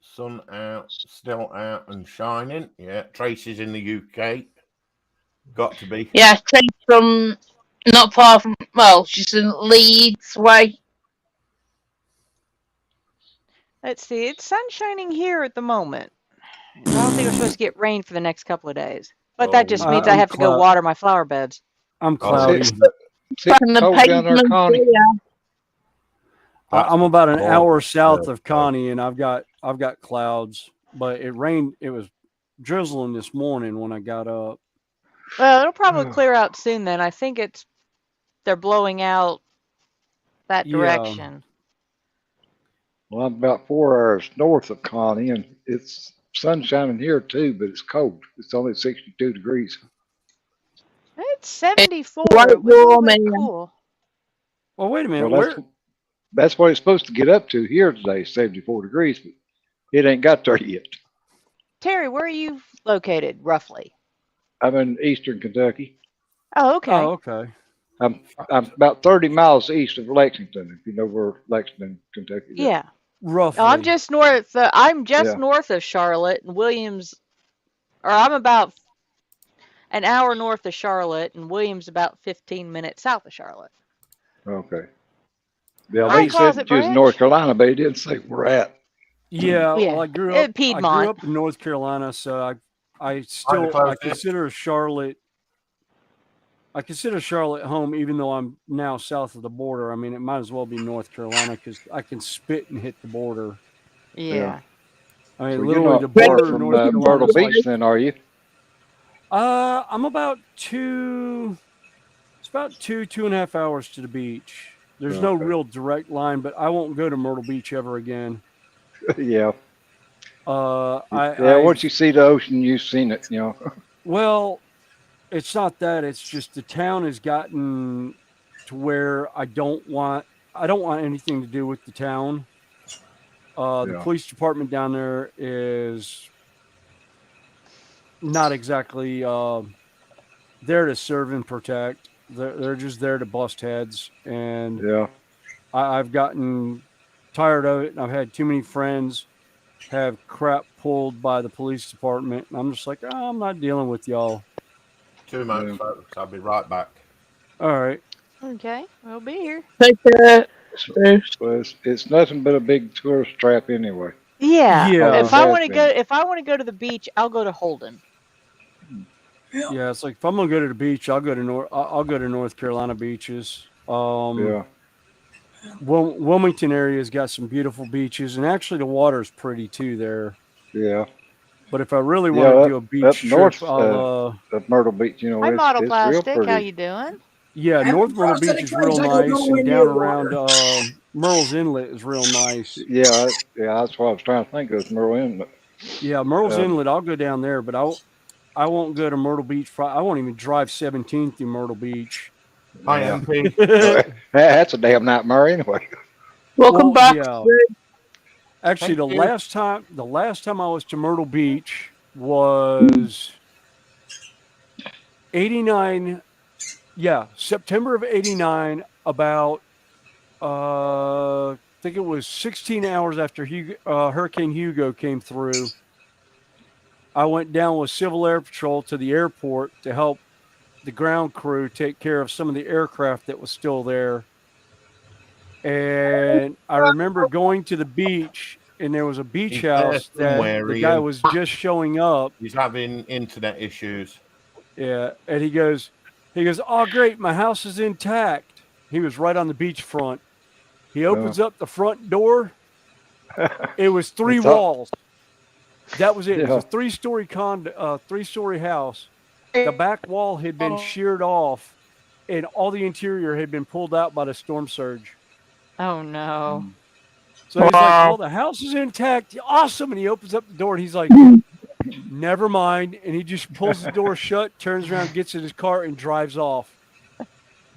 Sun out, still out and shining. Yeah, Tracy's in the UK. Got to be. Yeah, Trace from not far from. Well, she's in Leeds way. Let's see. It's sun shining here at the moment. I don't think we're supposed to get rain for the next couple of days. But that just means I I'm have to go water my flower beds. I'm cloudy. It's From the cold down there, pavement Connie. here. I'm about an Oh, hour south yeah. of Connie, and I've got clouds. But it rained. It was drizzling this morning when I got up. Well, it'll probably clear out soon then. I think they're blowing out that Yeah. direction. Well, I'm about 4 hours north of Connie, and it's sun shining here too, but it's cold. It's only 62 degrees. It's 74. Quite It was a little warm, bit yeah. cool. Well, wait a minute. Well, that's what it's supposed to get up to here today, 74 degrees, but it ain't got there yet. Terry, where are you located, roughly? I'm in eastern Kentucky. Oh, okay. Oh, okay. I'm about 30 miles east of Lexington, if you know where Lexington, Kentucky is. Yeah. roughly. Oh, I'm just north. I'm just Yeah. north of Charlotte and Williams, or I'm about an hour north of Charlotte, and Williams about 15 minutes south of Charlotte. Okay. Yeah, Hi, they said Closet that you was in North Branch. Carolina, but it didn't say where at. Yeah, well, Yeah, I grew Piedmont. up in North Carolina, so Kind of close I here. consider Charlotte. I consider Charlotte home, even though I'm now south of the border. I mean, it might as well be North Carolina because I can spit and hit the border. Yeah. Yeah. I mean, So you're literally the not far border of from North Carolina Myrtle is like Beach, then, are you? I'm about it's about 2.5 hours to the beach. There's no Okay. real direct line, but I won't go to Myrtle Beach ever again. Yeah. Yeah. Once you I've see the ocean, you've seen it. You know. well, it's not that. It's just the town has gotten to where I don't want anything to do with the town. The Yeah. police department down there is not exactly there to serve and protect. They're just there to bust heads, and Yeah. I've gotten tired of it. And I've had too many friends have crap pulled by the police department, and I'm just like, oh, I'm not dealing with y'all. 2 months, Yeah. folks. I'll be right back. All right. Okay, we'll be here. Take care. Well, it's nothing but a big tourist trap anyway. Yeah. Yeah. If I Has want to go, been. if I want to go to the beach, I'll go to Holden. Yeah. Yeah, it's like if I'm gonna go to the beach, I'll go to I'll go to North Carolina beaches. Yeah. Wilmington area's got some beautiful beaches, and actually the water's pretty too there. Yeah. But if I really Yeah. want to do a beach Up trip, north I'll of Myrtle Beach, you know, Hi, Model it's real Plastic. How pretty. you doing? yeah, I haven't North Myrtle crossed Beach any is real plains. I go nice, nowhere and down near around water. Murrel's Inlet is real nice. Yeah. That's what I was trying to think of, Myrtle Inlet. Yeah, Murrel's Um, Inlet, I'll go down there, but I won't go to Myrtle Beach. I won't even drive 17 through Myrtle Beach. Hi, yeah. MP. That's a damn nightmare anyway. Welcome Well, back. yeah. Actually, Thank you. the last time I was to Myrtle Beach was 89. Yeah, September of 89. About I think it was 16 hours after Hurricane Hugo came through. I went down with Civil Air Patrol to the airport to help the ground crew take care of some of the aircraft that was still there. And I remember going to the beach, and there was a beach He's there house that somewhere, the guy Ian. was just showing up. He's having internet issues. Yeah, and he goes, oh great, my house is intact. He was right on the beachfront. He opens up the front door. It was three It's up. walls. That was it. It Yeah. was a three-story house. The back wall had been sheared off, and all the interior had been pulled out by the storm surge. Oh no. So he's like, well, the house is intact. Awesome. And he opens up the door and he's like, never mind. And he just pulls the door shut, turns around, gets in his car, and drives off.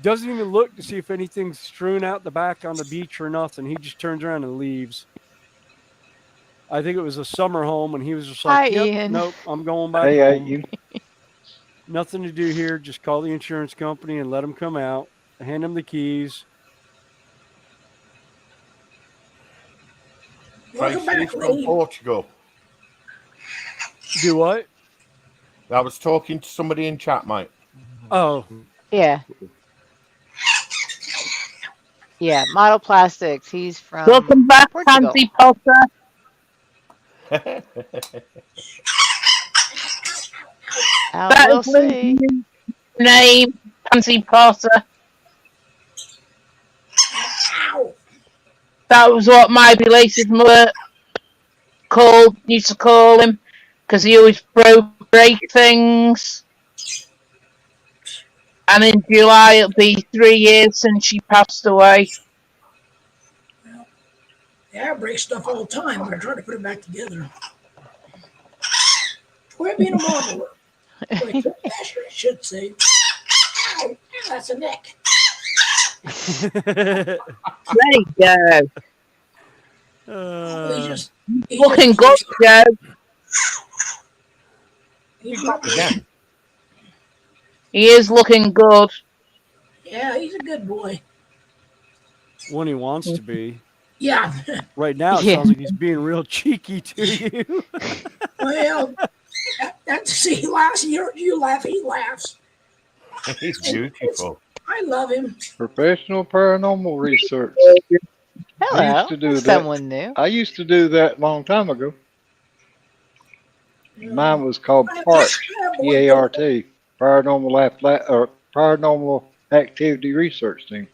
Doesn't even look to see if anything's strewn out the back on the beach or nothing. He just turns around and leaves. I think it was a summer home, and he was just like, Hi, yep, Ian. nope, I'm going back Hey, home. you. Nothing to do here. Just call the insurance company and let them come out. Hand them the keys. Welcome Tracy's back, from lady. Portugal. Do what? I was talking to somebody in chat, mate. Oh, Yeah. Yeah, Model Plastics. He's from Welcome back, Portugal. Pansy Potter. That We'll is Luke's see. new name, Pansy Potter. Ow. That was what my belated mother used to call him, because he always break things. And in July it'll be 3 years since she passed away. Yeah, I break stuff all the time, but I try to put it back together. Quit being a modeler. Wait, Asher, it should say. Ow, that's a neck. There you go. He's Looking good, Joe. He's not Yeah. He is looking good. Yeah, he's a good boy. when he wants to be. Yeah. Right now, it Yeah. sounds like he's being real cheeky to you. Well, see, last year you laugh, he laughs. He's beautiful. I love him. Professional paranormal research. I Hello. used to do that. Someone new. I used to do that a long time ago. Yeah. Mine was called I- PART, I- PART, Paranormal Activity Research Team.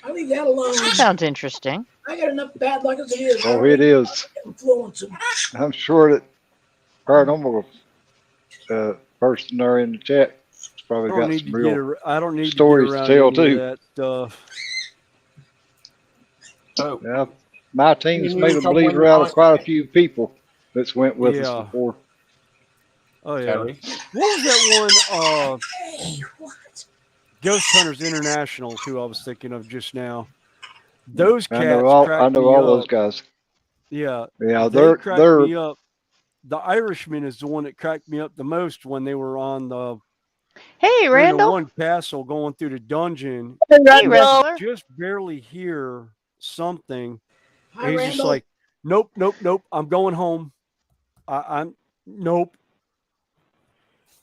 I leave that alone. That sounds interesting. I got enough bad luck as it is. Oh, it is. Influence him. I'm sure that paranormal person there in the chat has I probably don't got need some to real get. I don't need stories to to get around tell, any too. of that stuff. So, Yeah, my team's You made a need to believer win out of that. quite a few people that's went with us Yeah. before. Oh yeah. Terry, What was that one? Hey, what? Ghost Hunters International, who I was thinking of just now. Those I know cats all. I cracked know me all those up. guys. Yeah, Yeah, they cracked they're me up. The Irishman is the one that cracked me up the most when they were on the Hey, in the Randall. one castle going through the dungeon. Hey, You wrestler. just barely hear something. Hi, And he's just Randall. like, nope, nope, nope. I'm going home. I'm nope.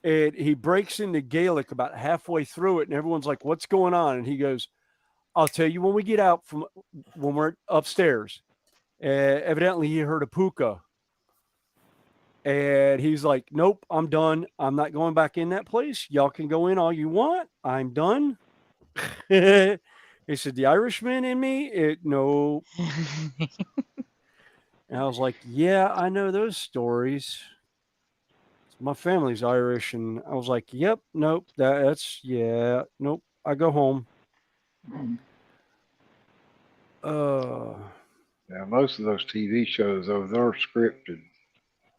And he breaks into Gaelic about halfway through it, and everyone's like, "What's going on?" And he goes, "I'll tell you when we get out from when we're upstairs." Evidently, he heard a puka, and he's like, "Nope, I'm done. I'm not going back in that place. Y'all can go in all you want. I'm done." He said, "The Irishman in me, no." And I was like, "Yeah, I know those stories. My family's Irish," and I was like, "Yep, nope, that's yeah, nope. I go home." Yeah, most of those TV shows, though, they're scripted.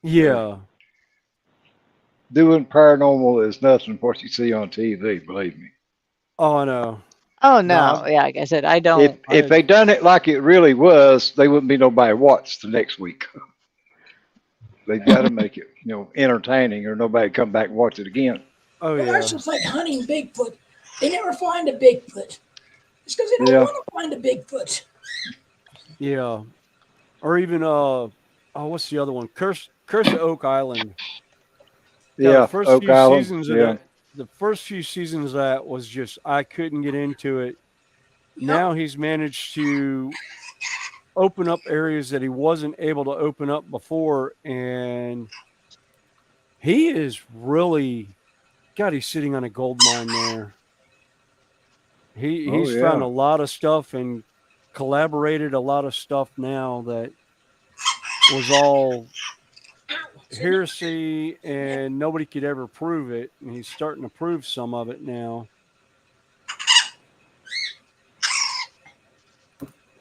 Yeah. Doing paranormal is nothing what you see on TV. Believe me. Oh, I know. Oh No, no. Yeah, like I said, I don't. If they done it like it really was, they wouldn't be nobody watch the next week. They got to make it, entertaining, or nobody come back and watch it again. Oh Well, yeah. that's just like hunting Bigfoot. They never find a Bigfoot. It's because they don't Yeah. want to find a Bigfoot. Yeah. Or even what's the other one? Curse of Oak Island. Yeah, Yeah, the first Oak few Island. seasons of Yeah. that, the first few seasons of that was just I couldn't get into it. Yep. Now he's managed to open up areas that he wasn't able to open up before, and he is really God, he's sitting on a gold mine there. He's Oh, found yeah. a lot of stuff and collaborated a lot of stuff now that was all heresy and nobody could ever prove it, and he's starting to prove some of it now.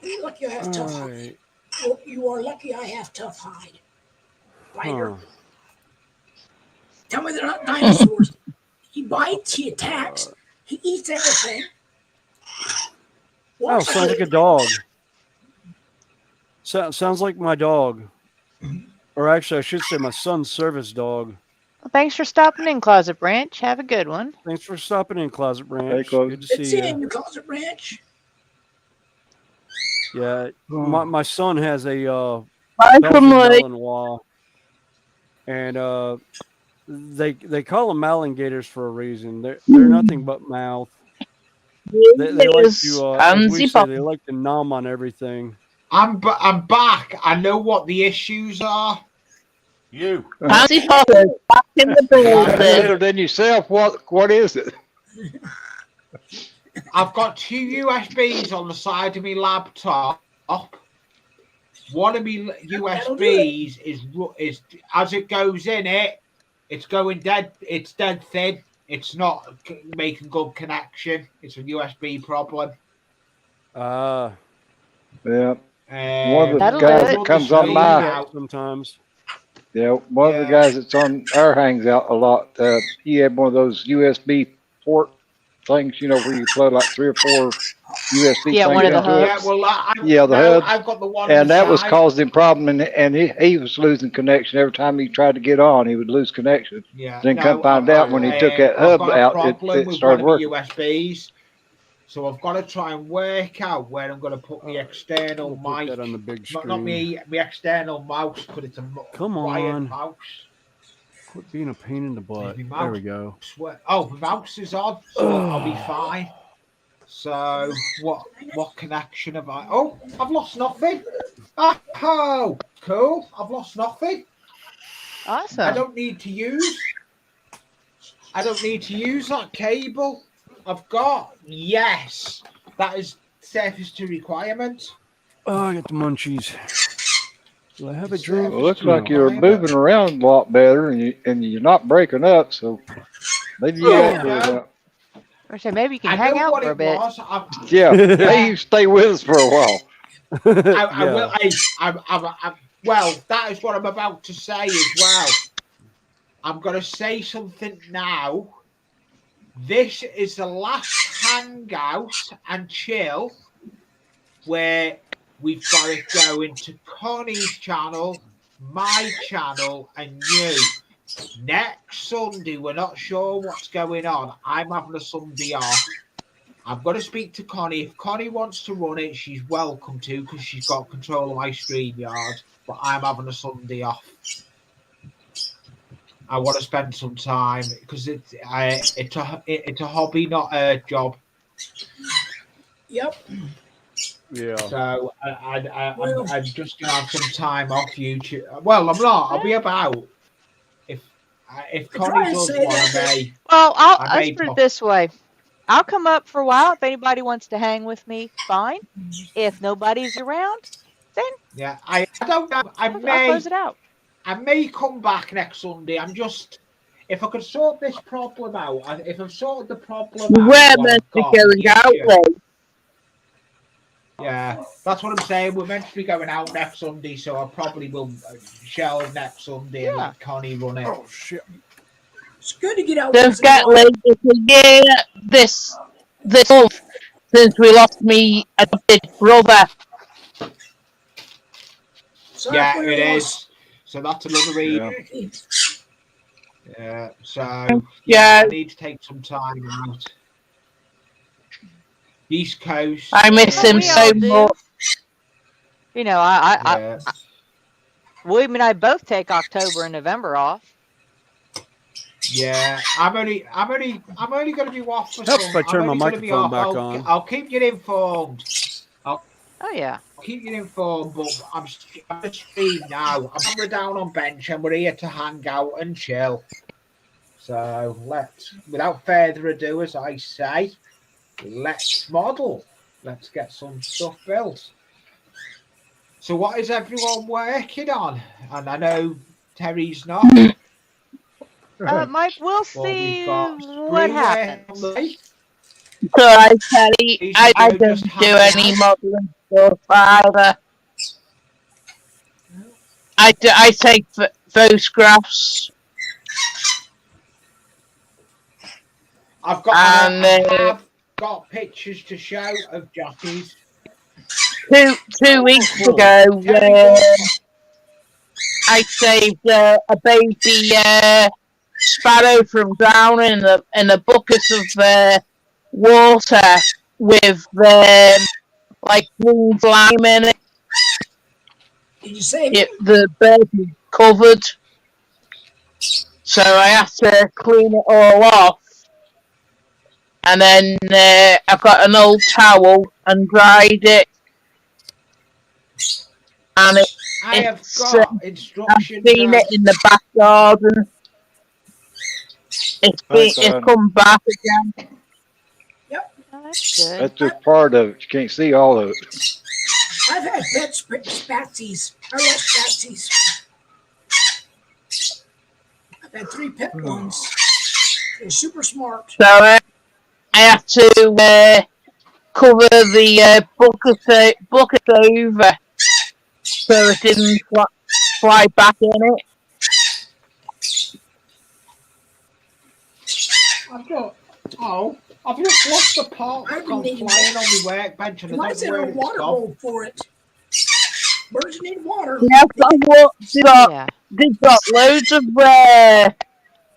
You're lucky I have tough hide. Alright. Well, you are lucky I have tough hide. Biter. Huh. Tell me they're not dinosaurs. He bites, he attacks, he eats everything. Oh, sounds like a dog. Sounds like my dog. Or actually, I should say my son's service dog. Well, thanks for stopping in, Closet Branch. Have a good one. Thanks for stopping in, Closet Branch. Hey, Closet. Good to It's see in you. your Closet Branch. Yeah, my son has a Bye Belgian from Lee. Malinois, and they call them Malingators for a reason. They're nothing but mouth. They like Yes, to, as we Pansy say, Pop. they like to nom on everything. I'm back. I know what the issues are. you. Pansy Poppers back in the building. Better than yourself. What is it? I've got two USBs on the side of my laptop. One of my USBs is as it goes in it's going dead. It's dead thin. It's not making good connection. It's a USB problem. Ah, Yeah. One of the That'll guys do that it. comes that'll on do my that sometimes. Yeah, one of the guys that's on our hangout a lot, he had one of those USB port things, where you plug like 3 or 4 USB Yeah, one things of the into it. Yeah, well, The hubs. I've got the one. And that was inside. causing him problem, and he was losing connection every time he tried to get on. He would lose connection. Yeah. Then come find out when he took that I've hub got a out, problem it with started one of working. the USBs. So I've got to try and work out where I'm going to put my external We'll put mic. that on the big Not screen. me, my external mouse, but it's a Come wired on. mouse. Quit being a pain in the butt. There's my There mouse. we go. Oh, my mouse is on, so I'll be fine. So what connection have I? Oh, I've lost nothing. Oh, cool. I've lost nothing. I Awesome. don't need to use that cable. I've got yes. That is surface to requirement. Oh, I got the munchies. Do I have a drink? Well, it looks like you're moving around a lot better, and you're not breaking up. So maybe you Yeah, got cleared no. up. Or so maybe you can I hang know out what for a it bit. was. Yeah, maybe you stay with us for a while. I will. Well, that is what I'm about to say as well. I'm going to say something now. This is the last hangout and chill where we've got it going to Connie's channel, my channel, and you. Next Sunday, we're not sure what's going on. I'm having a Sunday off. I'm going to speak to Connie. If Connie wants to run it, she's welcome to because she's got control of my StreamYard. But I'm having a Sunday off. I want to spend some time because it's a hobby, not a job. Yep. Yeah. So I'm just gonna have some time off YouTube. Well, I'm not. I'll be about. If Connie does say one, that. I may. Well, I let's may put it pop. this way. I'll come up for a while. If anybody wants to hang with me, fine. If nobody's around, then Yeah, I don't know. I'll close it out. I may come back next Sunday. I'm just. If I could sort this problem out, if I've sorted the problem You out, were what meant I've to got be on going out YouTube. though. Yeah, that's what I'm saying. We're meant to be going out next Sunday, so I probably will shelve next Sunday and let Connie run it. Oh shit! It's good to get out. Don't once in a get while. late. It's a year this month since we lost me adopted brother. Sorry Yeah, for it your is. loss. So that's another reason. Yeah. Yeah. So Yeah. I need to take some time out. East Coast. I miss him we so all do. much. You know, William and I both take October and November off. Yeah, I'm only going to be off for Helps some. if I turn my I'm only going to be microphone off. back on. I'll keep you informed. Oh yeah. I'll keep you informed, but I'm stream now. We're down on bench and we're here to hang out and chill. So without further ado, as I say, let's model. Let's get some stuff built. So what is everyone working on? And I know Terry's not. Mike, we'll But see we've got what happens. So I tell you, I don't do any modelling stuff either. I take photographs. I've got got pictures to show of jockeys. Two weeks ago, I saved a baby sparrow from drowning in a bucket of water with like green slime in it. Did you say the bird was covered? So I had to clean it all off. And then I got an old towel and dried it. And I have got instructions. I've seen it in the back garden. It's come back again. Yep. That's good. That's just part of it. You can't see all of it. I've had pet spatsies. I love spatsies. I've had 3 pet ones. They're super smart. So I have to cover the bucket over so it didn't fly back in it. I've just lost the pot. It's gone flying on my workbench and I don't know where a it's water gone. bowl for it. Birds need water. Yeah, they've got loads of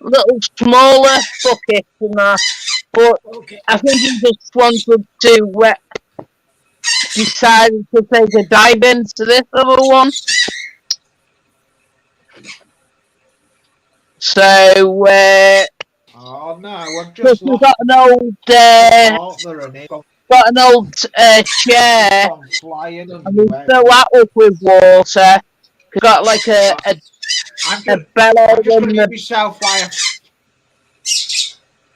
little smaller buckets and that. but Okay. I think he just wanted to decide to take a dive into this other one. So, Oh no, I've because just we've lost the partner and got an old it's chair, gone flying and we underway. fill that up with water. We've got like a bellow I'm just gonna and mute myself while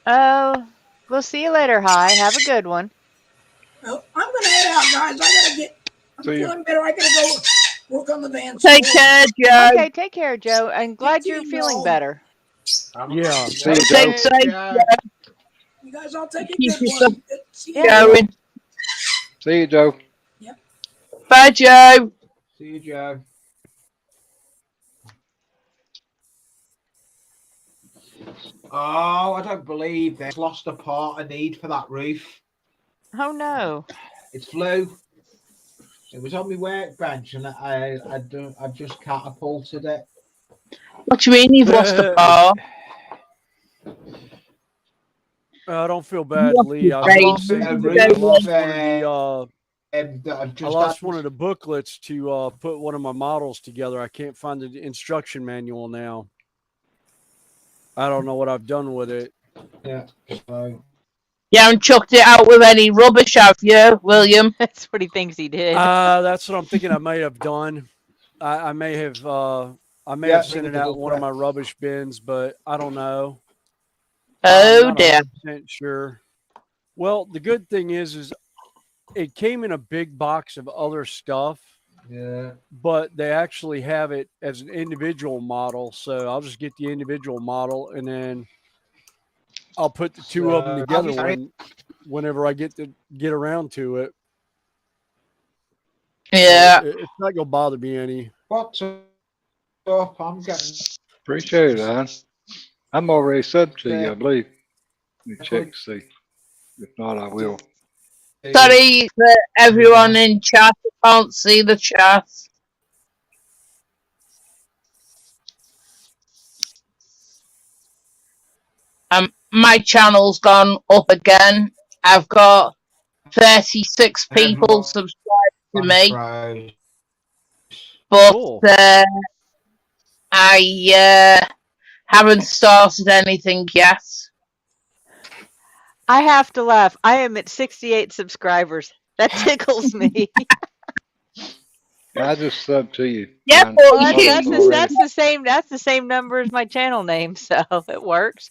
Oh, we'll see you later. Hi. Have a good one. Well, I'm gonna head out, guys. I'm See you. feeling better. I gotta go work on the van. take care, Joe. Okay, take care, Joe. I'm glad you're to you, feeling y'all. better. Yeah. See you, Joe. Stay safe, Joe. You guys all take a keep good yourself one. See Yeah. you. going. See you, Joe. Bye, Joe. See you, Joe. Oh, I don't believe they've lost a part I need for that roof. Oh no. It's flew. It was on my workbench and I've just catapulted it. What do you mean you've lost a part? I don't feel You bad, lost Lee. your I I've was lost the face. same a thing. I roof lost one of the that I've I just lost had. one of the booklets to put one of my models together. I can't find the instruction manual now. I don't know what I've done with it. Yeah. So You haven't chucked it out with any rubbish, have you, William? That's what he thinks he did. That's what I'm thinking I may have done. I may have yeah, sent bring it the out in one of booklet. my rubbish bins, but I don't know. I'm Oh not dear. 100% sure. Well, the good thing is it came in a big box of other stuff, Yeah. but they actually have it as an individual model. So I'll just get the individual model and then I'll put the two of them I'll together be sorry. whenever I get around to it. So Yeah. it's not gonna bother me any. What's up? I'm getting Appreciate it, Don. I'm already sub to you, I there. believe. Let me check to see. If not, I will. Sorry for everyone in chat. I can't see the chat. My channel's gone up again. I've got 36 people Everyone subscribed to me, froze. but Cool. I haven't started anything yet. I have to laugh. I am at 68 subscribers. That tickles me. Yeah, I just sub to you. Yeah, Don. but Well, Thought it was already. that's the same number as my channel name, so it works.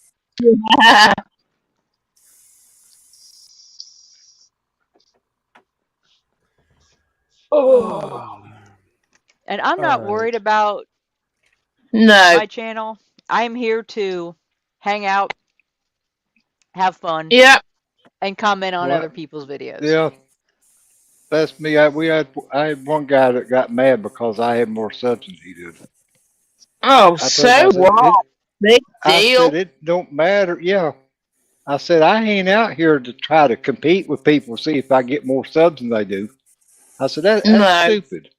Oh, And I'm all not right. worried about no. my channel. I'm here to hang out, have fun, Yeah. and comment on other What? people's videos. Yeah, that's me. I had one guy that got mad because I had more subs than he did. Oh, I told him, so I said, what? Big I said, deal. it don't matter. Yeah. I said, I ain't out here to try to compete with people, see if I get more subs than they do. I said, that's No. stupid.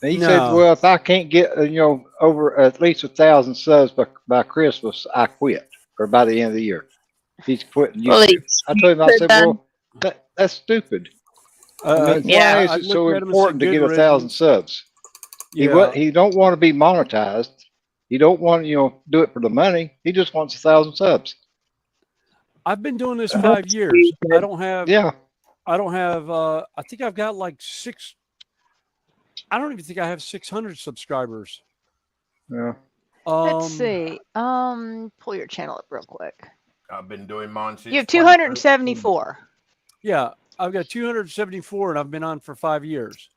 And he said, No. well, if I can't get, over at least 1,000 subs by Christmas, I quit, or by the end of the year. He's quitting Well, YouTube. it's I told him, I stupid said, then. well, that's stupid. I Uh, mean, Yeah. why is I'd it look so at him and say important to good get 1,000 riddance. subs? Yeah. He don't want to be monetized. He don't want do it for the money. He just wants 1,000 subs. I've been doing this That's 5 years. stupid. Yeah, I think I've got like I don't even think I have 600 subscribers. yeah. Let's Um see. Pull your channel up real quick. I've been doing mine since You have 2013. 274. yeah, I've got 274 and I've been on for 5 years.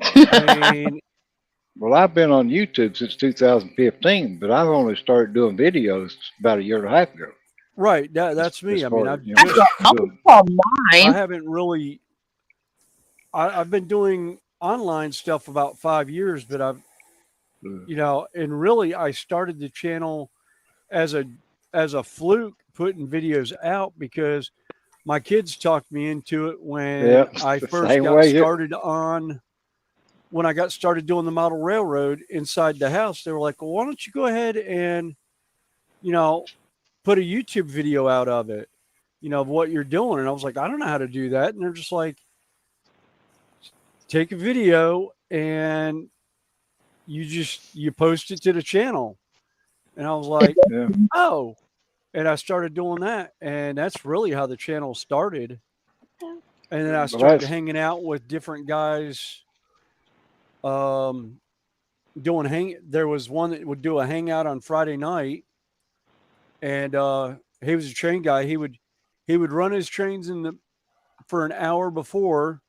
I mean, Well, I've been on YouTube since 2015, but I've only started doing videos about a year and a half ago. right, that's me. As I mean, far as I've you I've just got doing, months on I mine. haven't really I've been doing online stuff about 5 years, but and really I started the channel as a fluke putting videos out because my kids talked me into it yeah, when I the first same got way. started when I got started doing the model railroad inside the house. They were like, well, why don't you go ahead and, put a YouTube video out of it? of what you're doing. And I was like, I don't know how to do that. And they're just like, take a video and you post it to the channel. And I was like, Yeah. oh, and I started doing that. And that's really how the channel started. And then I Well, started that's hanging out with different guys. There was one that would do a hangout on Friday night, and he was a train guy. He would run his trains for an hour before,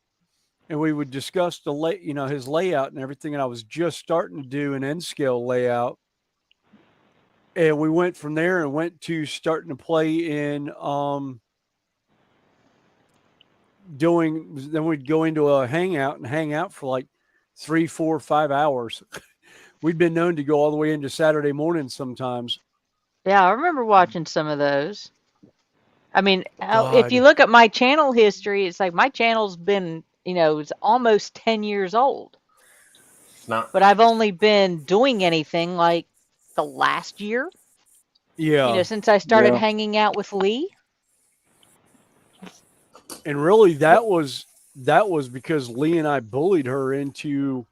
and we would discuss his layout and everything. And I was just starting to do an N scale layout, and we went from there and went to starting to play in doing. Then we'd go into a hangout and hang out for like 3, 4, 5 hours. We'd been known to go all the way into Saturday morning sometimes. Yeah, I remember watching some of those. I mean, if you God, look at my channel history, it's like my channel's been, it's almost 10 years old. Snap. But I've only been doing anything like the last year, yeah. since I started yeah. hanging out with Lee. And really, that was because Lee and I bullied her into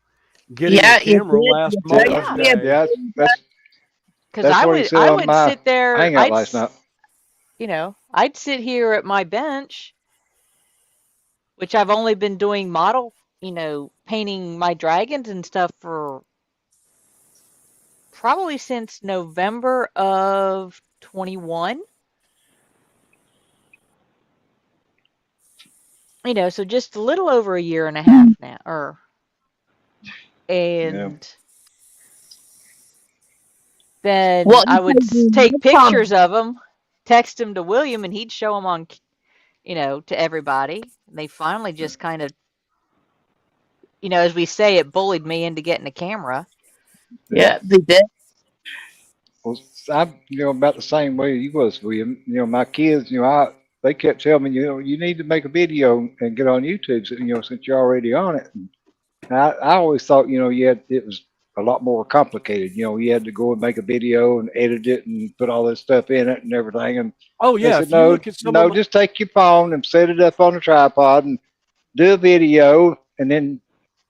getting a Yeah, you camera did. last You Yeah, said Mother's Yeah, you had Day. yeah. because That's I what he would said I on would my sit there, hangout last night. I'd sit here at my bench, which I've only been doing model, painting my dragons and stuff for probably since November of 21. So just a little over a year and a half now, Yeah. and then what I would you said take you pictures of them, text them to William, and he'd show them on, to everybody. And they finally just kind of, as we say, it bullied me into getting a camera. Yeah, they did. Well, I'm about the same way you was, William. My kids, they kept telling me, you need to make a video and get on YouTube, since you're already on it. And I always thought, it was a lot more complicated. You had to go and make a video and edit it and put all this stuff in it and everything. And Oh they yeah, said, if you no, look at some of no, my just take your phone and set it up on a tripod and do a video and then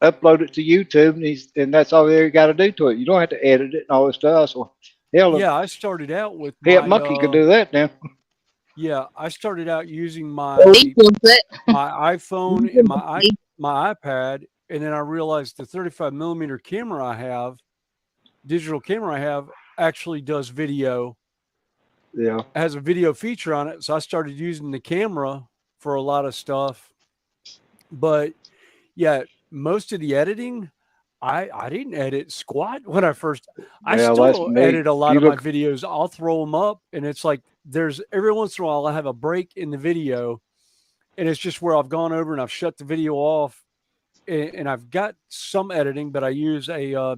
upload it to YouTube. And that's all you got to do to it. You don't have to edit it and all this stuff. So, hell, yeah, I started out with Pet Monkey could do that now. I started out using Lee does it. my iPhone and my Lee. my iPad, and then I realized the 35 millimeter camera I have, digital camera I have, actually does video, Yeah. has a video feature on it. So I started using the camera for a lot of stuff. But yeah, most of the editing, I didn't edit squat when I first. I Well, still that's don't me. edit a lot You of my look, videos. I'll throw them up, and it's like there's every once in a while I have a break in the video, and it's just where I've gone over and I've shut the video off, and I've got some editing, but I use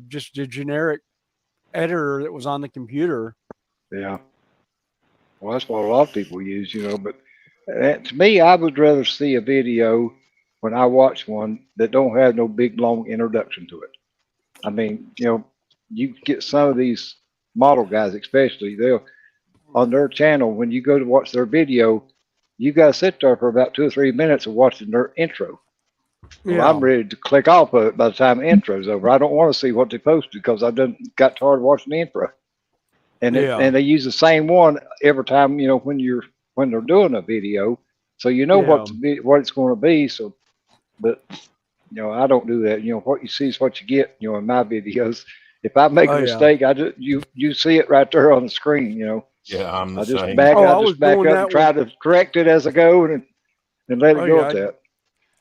just a generic editor that was on the computer. yeah. Well, that's what a lot of people use, But to me, I would rather see a video when I watch one that don't have no big long introduction to it. I mean, you get some of these model guys, especially they'll on their channel when you go to watch their video, you got to sit there for about 2 or 3 minutes of watching their intro. Well, I'm Yeah, ready to click off of it by the time the intro's over. I don't want to see what they posted because I done got tired of watching the intro. yeah, And they use the same one every time, when they're doing a video, so yeah. what it's going to be. So, but I don't do that. What you see is what you get. In my videos, if I make a Oh yeah. mistake, I just you see it right there on the screen. Yeah, I'm the I just same. Oh, I I was just back doing up that and try with. to correct it as I go and let Oh it go yeah, at that.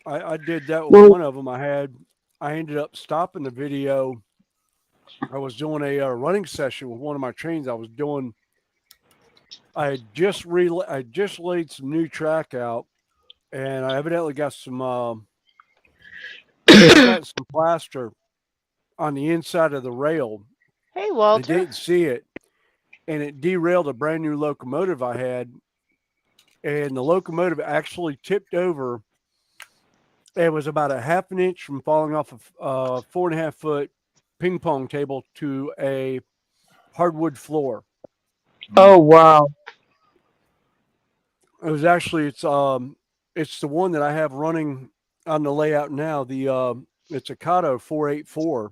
I did that with Well, one of them. I ended up stopping the video. I was doing a running session with one of my trains. I had just laid some new track out, and I evidently got I got some plaster on the inside of the rail. Hey, I Walter. didn't see it, and it derailed a brand new locomotive I had, and the locomotive actually tipped over. It was about a half an inch from falling off a 4.5 foot ping pong table to a hardwood floor. oh wow. It was actually it's the one that I have running on the layout now. It's a Kato 484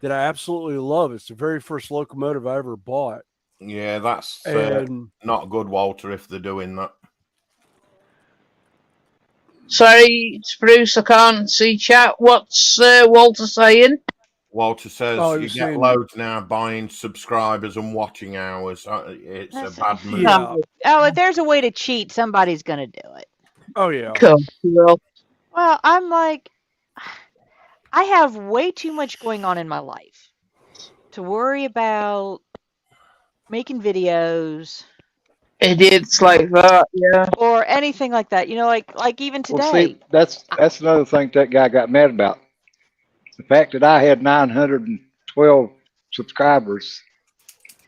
that I absolutely love. It's the very first locomotive I ever bought. Yeah, that's And not good, Walter, if they're doing that. Sorry, Spruce, I can't see chat. What's Walter saying? Walter says Oh, you you're get saying- loads now buying subscribers and watching hours. It's a That's- bad move. yeah. Oh, if there's a way to cheat, somebody's gonna do it. Oh yeah. Cool. Well, I'm like, I have way too much going on in my life to worry about making videos Idiots like that, yeah. or anything like that. You know, like even Well, today. see, that's another thing that guy got mad about. The fact that I had 912 subscribers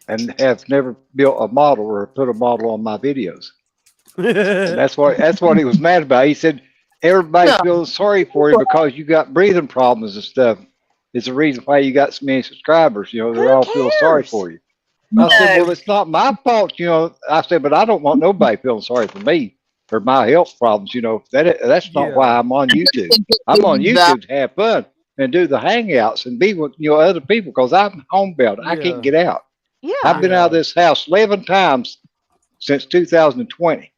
and have never built a model or put a model on my videos. And that's what he was mad about. He said everybody No. feels sorry for you because you got breathing problems and stuff. Is the reason why you got so many subscribers. You know, they're Who all feeling sorry cares? for you. I said, well, it's not my fault. You know, I said, but I don't want nobody feeling sorry for me or my health problems. You know, that's not why Yeah. I'm on YouTube. I'm on YouTube to have fun and do the hangouts and be with other people because I'm homebound. I can't Yeah. get out. Yeah. I've been out of Yeah. this house 11 times since 2020.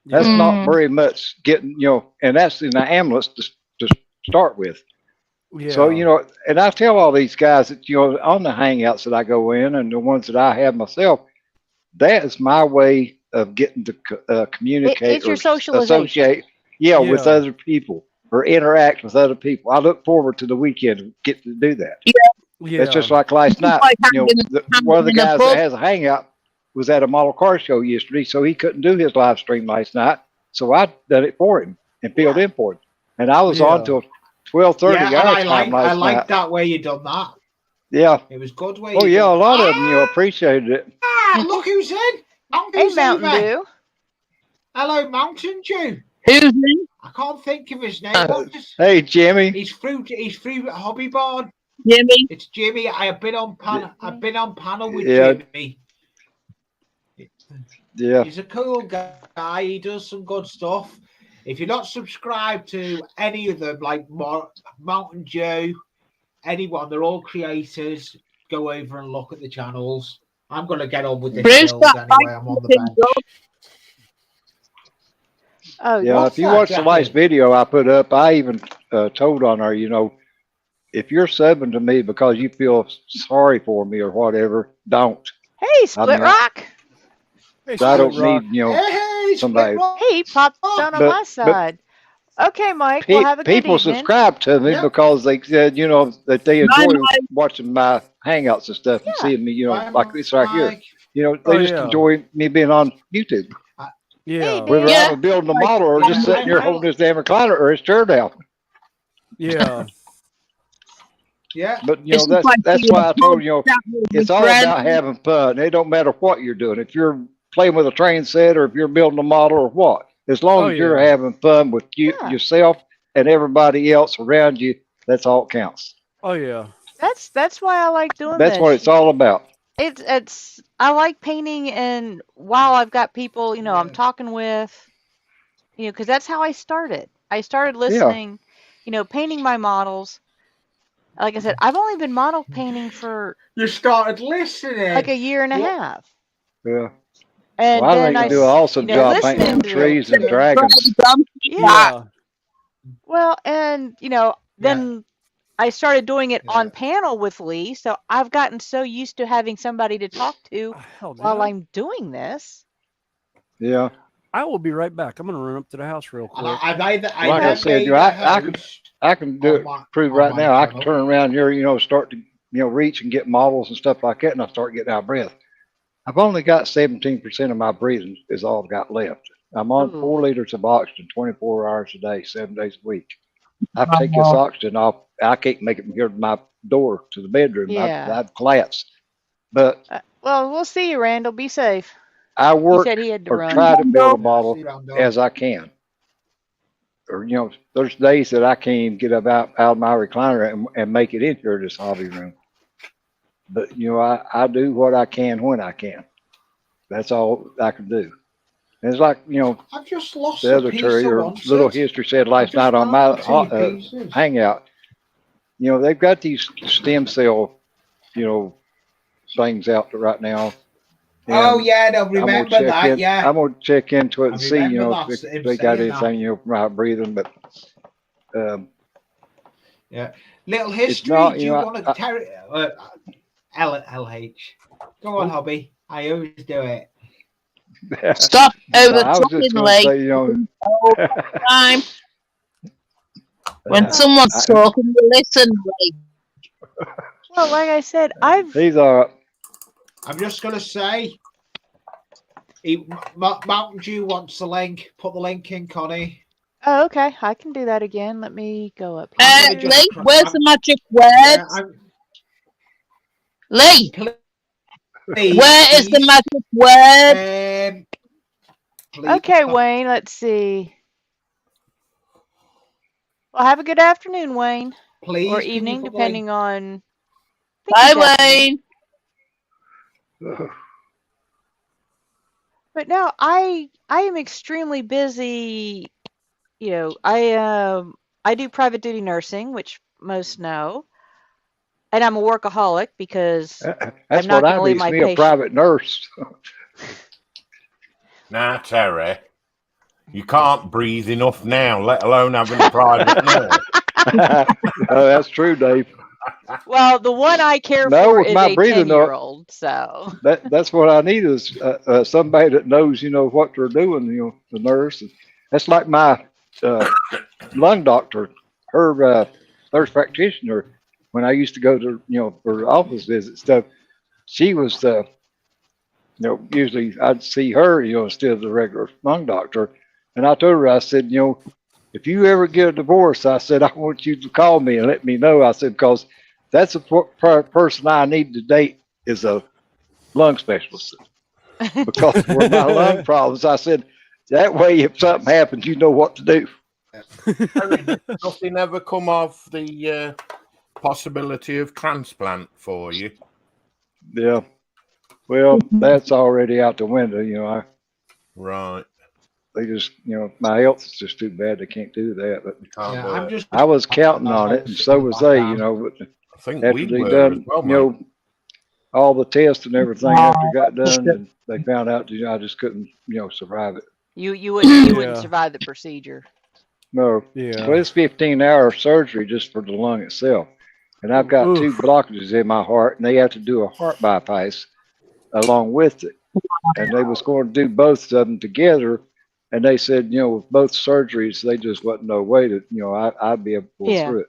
That's Yeah. not very much getting, and that's in the ambulance to start with. Yeah. So, and I tell all these guys that, on the hangouts that I go in and the ones that I have myself, that is my way of getting to communicate it's your or socialization. associate, with Yeah. other people or interact with other people. I look forward to the weekend to get to do that. Yeah. It's just like last night. like One of the hanging in a guys pub. that has a hangout was at a model car show yesterday, so he couldn't do his live stream last night. So I done it for him and filled in for him. And I was on Yeah. till 12:30 Yeah, and our I time like last night. that way you done that. Yeah. It was good way. Oh you yeah, a done lot of them, appreciated it. Look who's in. Mountain Hey, Dew's Mountain over. Dew. Hello, Mountain Dew. Who's in? I can't think of his name. Hey Jimmy. He's through Hobby Barn. Jimmy? It's Jimmy. I've been on panel with Yeah. Jimmy. Yeah. He's a cool guy. He does some good stuff. If you're not subscribed to any of them, like Mountain Dew, anyone, they're all creators. Go over and look at the channels. I'm going to get on with this Bruce build got anyway. I'm on the bench. Oh, Yeah, What's if you that, watch the last Jackie? video I put up, I even told on her, if you're subbing to me because you feel sorry for me or whatever, don't. hey, Split Rock. Hey, I don't Split Rock. need, Hey, somebody. Split Rock. Hey, he popped down on But- my side. Okay, Mike. Well, have a good People evening. subscribe to me Yeah. because they said, that they enjoy Mike. watching my hangouts and stuff and Yeah. seeing me, Bye, like this right here. Mike. They Oh, just yeah. enjoy me being on YouTube. Yeah. Whether Yeah. I'm building a model or just sitting here holding this damn recliner or his chair down. Yeah. Yeah. But It's that's like that's being why I told you, that with it's your all friend. about having fun. It don't matter what you're doing. If you're playing with a train set or if you're building a model or what. As long Oh, as you're yeah. having fun with Yeah. yourself and everybody else around you, that's all that counts. Oh yeah. That's why I like doing That's this. what it's all about. It's I like painting, and while I've got people, I'm talking with, because that's how I started. I started listening, painting my models. Like I said, I've only been model painting for You started listening. like a year and a What? half. Yeah. And Well, I then think you do an awesome job painting listening them to trees and it. dragons. Yeah. Well, and then I started doing it on panel with Lee, so I've gotten so used to having somebody to talk to Hell, while dude. I'm doing this. Yeah. I will be right back. I'm gonna run up to the house real And quick. I Like I then said, made you know, I can host I can do on it my- prove on right my now. I can channel. turn around here, start to reach and get models and stuff like that, and I start getting out of breath. I've only got 17% of my breathing is all I've got left. I'm on Ooh. 4 liters of oxygen 24 hours a day, 7 days a week. I take this oxygen off. I can't make it from here to my door to the bedroom. Yeah. I'd collapse. But Well, we'll see you, Randall. Be safe. I He work said he had to or run. try to build a model See you around, as I can. Or, there's days that I can't even get up out of my recliner and make it in here to this hobby room. But, I do what I can when I can. That's all I can do. And it's like, I've just lost the a other piece I terrier, wanted. Little History said I've last just night on my found 2 pieces. hangout. They've got these stem cell, things out there right now. Oh And yeah, no, I'm gonna remember check that. in. Yeah, I'm gonna check into it I and see, remember if that. Him they got saying that. anything, right breathing. But Yeah, little it's history. not, Do you want to tell LH? Go on, hobby. I always do it. Stop over I was just talking, gonna Lee. say, All the time. When someone's talking, you listen, Lee. Well, like I said, he's I'm just gonna say, Mountain Dew wants the link. Put the link in, Connie. Oh, okay. I can do that again. Let me go up I'm gonna here. Lee, just. where's the magic Yeah, word? Lee, please, where is the magic word? Please. Okay, Wayne, let's see. Well, have a good afternoon, Wayne. Please, or can you evening, put the link? depending on. I think Bye, it's afternoon. Wayne. But no, I am extremely busy. I do private duty nursing, which most know, and I'm a workaholic because that's I'm not what going I to be. leave It's my me, a patient. private nurse. Nah, Terry, you can't breathe enough now, let alone having a private nurse. Oh, that's true, Dave. Well, the one I care No, for with is my a breathing, 10-year-old, so. that's what I need is somebody that knows, what they're doing. The nurse. That's like my lung doctor, her nurse practitioner. When I used to go to, for office visits stuff, she was, usually I'd see her, instead of the regular lung doctor. And I told her, I said, if you ever get a divorce, I said, I want you to call me and let me know. I said, because that's the person I need to date is a lung specialist. Because for my lung problems, I said, that way, if something happens, you know what to do. Nothing ever come of the possibility of transplant for you? Yeah. Well, that's already out the window. Right. They just, my health is just too bad. They can't do that. But Can't do it. just. I was counting on it, and so was they. But I think after we they were done, as well, mate. all the tests and everything after it got done, and they found out that I just couldn't, survive it. You wouldn't survive the procedure. No. Yeah. Well, it's 15-hour surgery just for the lung itself, and I've got 2 blockages in my heart, and they have to do a heart bypass along with it, and they was going to do both of them together, and they said, with both surgeries, they just wasn't no way that I'd be able to pull through it.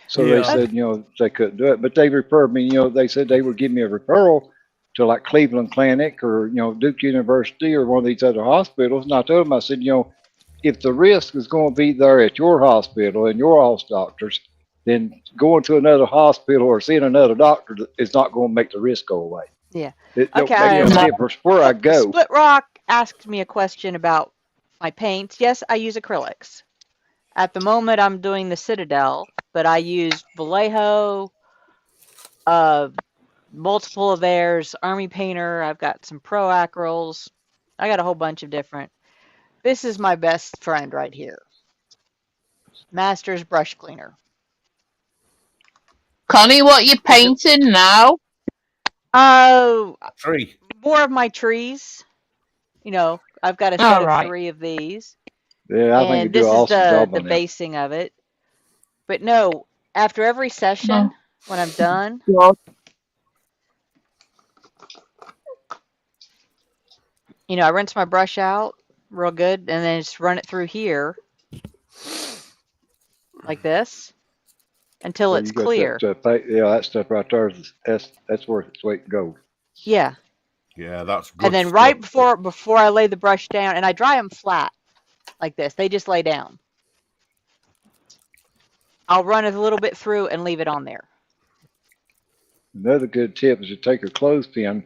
So they said, they couldn't do it, but they referred me. They said they would give me a referral to like Cleveland Clinic or Duke University or one of these other hospitals. And I told them, I said, if the risk is going to be there at your hospital and your house doctors, then going to another hospital or seeing another doctor is not going to make the risk go away. Yeah. It Okay. makes a difference where I go. Split Rock asked me a question about my paints. Yes, I use acrylics. At the moment, I'm doing the Citadel, but I use Vallejo, multiple of theirs, Army Painter. I've got some Pro Acryls. I got a whole bunch of different. This is my best friend right here. Masters Brush Cleaner. Connie, what you painting now? Tree. More of my trees. I've got a set of 3 of these. Yeah, I think you do an awesome job the on that. basing of it. But no, after every session, when I'm done, I rinse my brush out real good and then just run it through here like this until it's clear. That stuff right there, that's worth its weight in gold. Yeah. Yeah, that's good. And then right before I lay the brush down, and I dry them flat like this. They just lay down. I'll run it a little bit through and leave it on there. Another good tip is to take a clothespin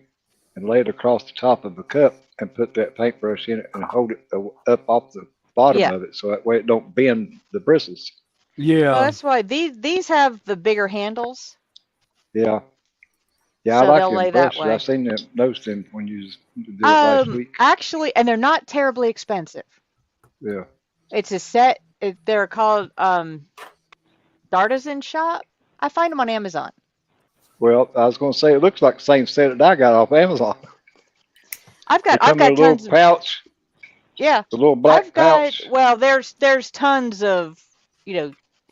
and lay it across the top of a cup and put that paintbrush in it and hold it up off the bottom of it, so that way it don't bend the bristles. Yeah. Well, that's why these have the bigger handles. Yeah. Yeah, I So like they'll them lay that brushes. I way. seen them, those them when you did it last week. Actually, and they're not terribly expensive. Yeah. It's a set. They're called Dartisan Shop. I find them on Amazon. Well, I was going to say it looks like the same set that I got off Amazon. They I've come in a got little tons of pouch, yeah. a little black I've got pouch. well, there's tons of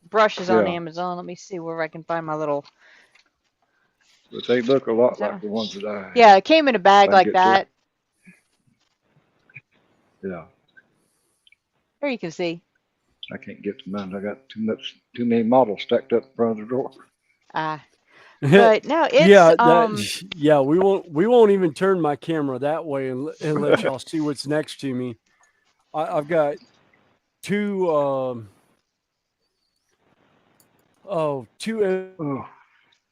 brushes on Yeah, Amazon. Let me see where I can find my little. but they look a Is lot that like one? the ones that Yeah, it came in a bag I like get to. that. Yeah, There you can see. I can't get to mine. I got too many models stacked up in front of the door. Ah, but no, it's Yeah, yeah, we won't even turn my camera that way and let y'all see what's next to me. I've got two two Oh,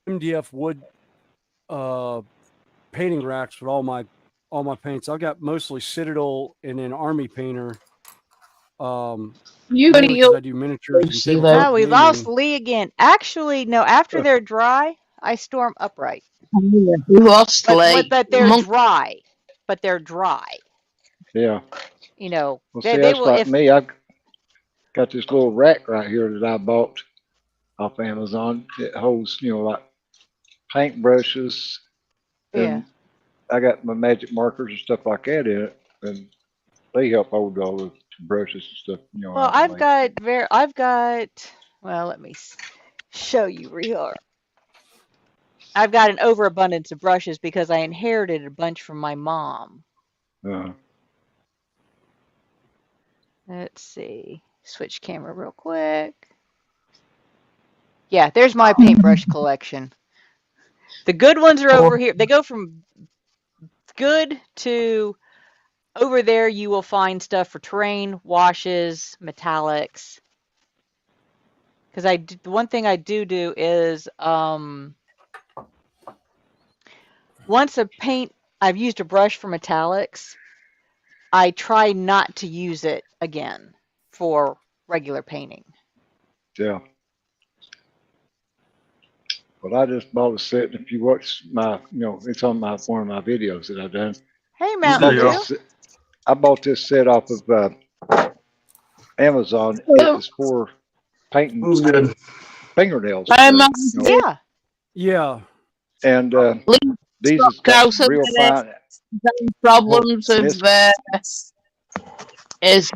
MDF wood painting racks with all my paints. I've got mostly Citadel and then Army Painter. You Mainly got because your I do miniatures and Lucy though. tabletop oh, we lost gaming. Lee again. Actually, no, after they're dry, I store them upright. We lost Lee. But they're Monk. dry. But they're dry. yeah. Well, see, They that's will like if me. I've got this little rack right here that I bought off Amazon. It holds, like paintbrushes, yeah. and I got my magic markers and stuff like that in it, and they help hold all the brushes and stuff, Well, out of the way. well, let me show you here. I've got an overabundance of brushes because I inherited a bunch from my mom. Uh, Let's see. Switch camera real quick. Yeah, there's my paintbrush collection. The good ones are over here. They go from good to over there. You will find stuff for terrain, washes, metallics. Because the one thing I do is once I've used a brush for metallics, I try not to use it again for regular painting. yeah. But I just bought a set. If you watch it's on one of my videos that I've done. Hey, I Mountain bought Dew. this. I bought this set off of Amazon. It is for painting Who's good? fingernails. Yeah. Yeah. And Lee these has got some Carlson real fine. problems And with his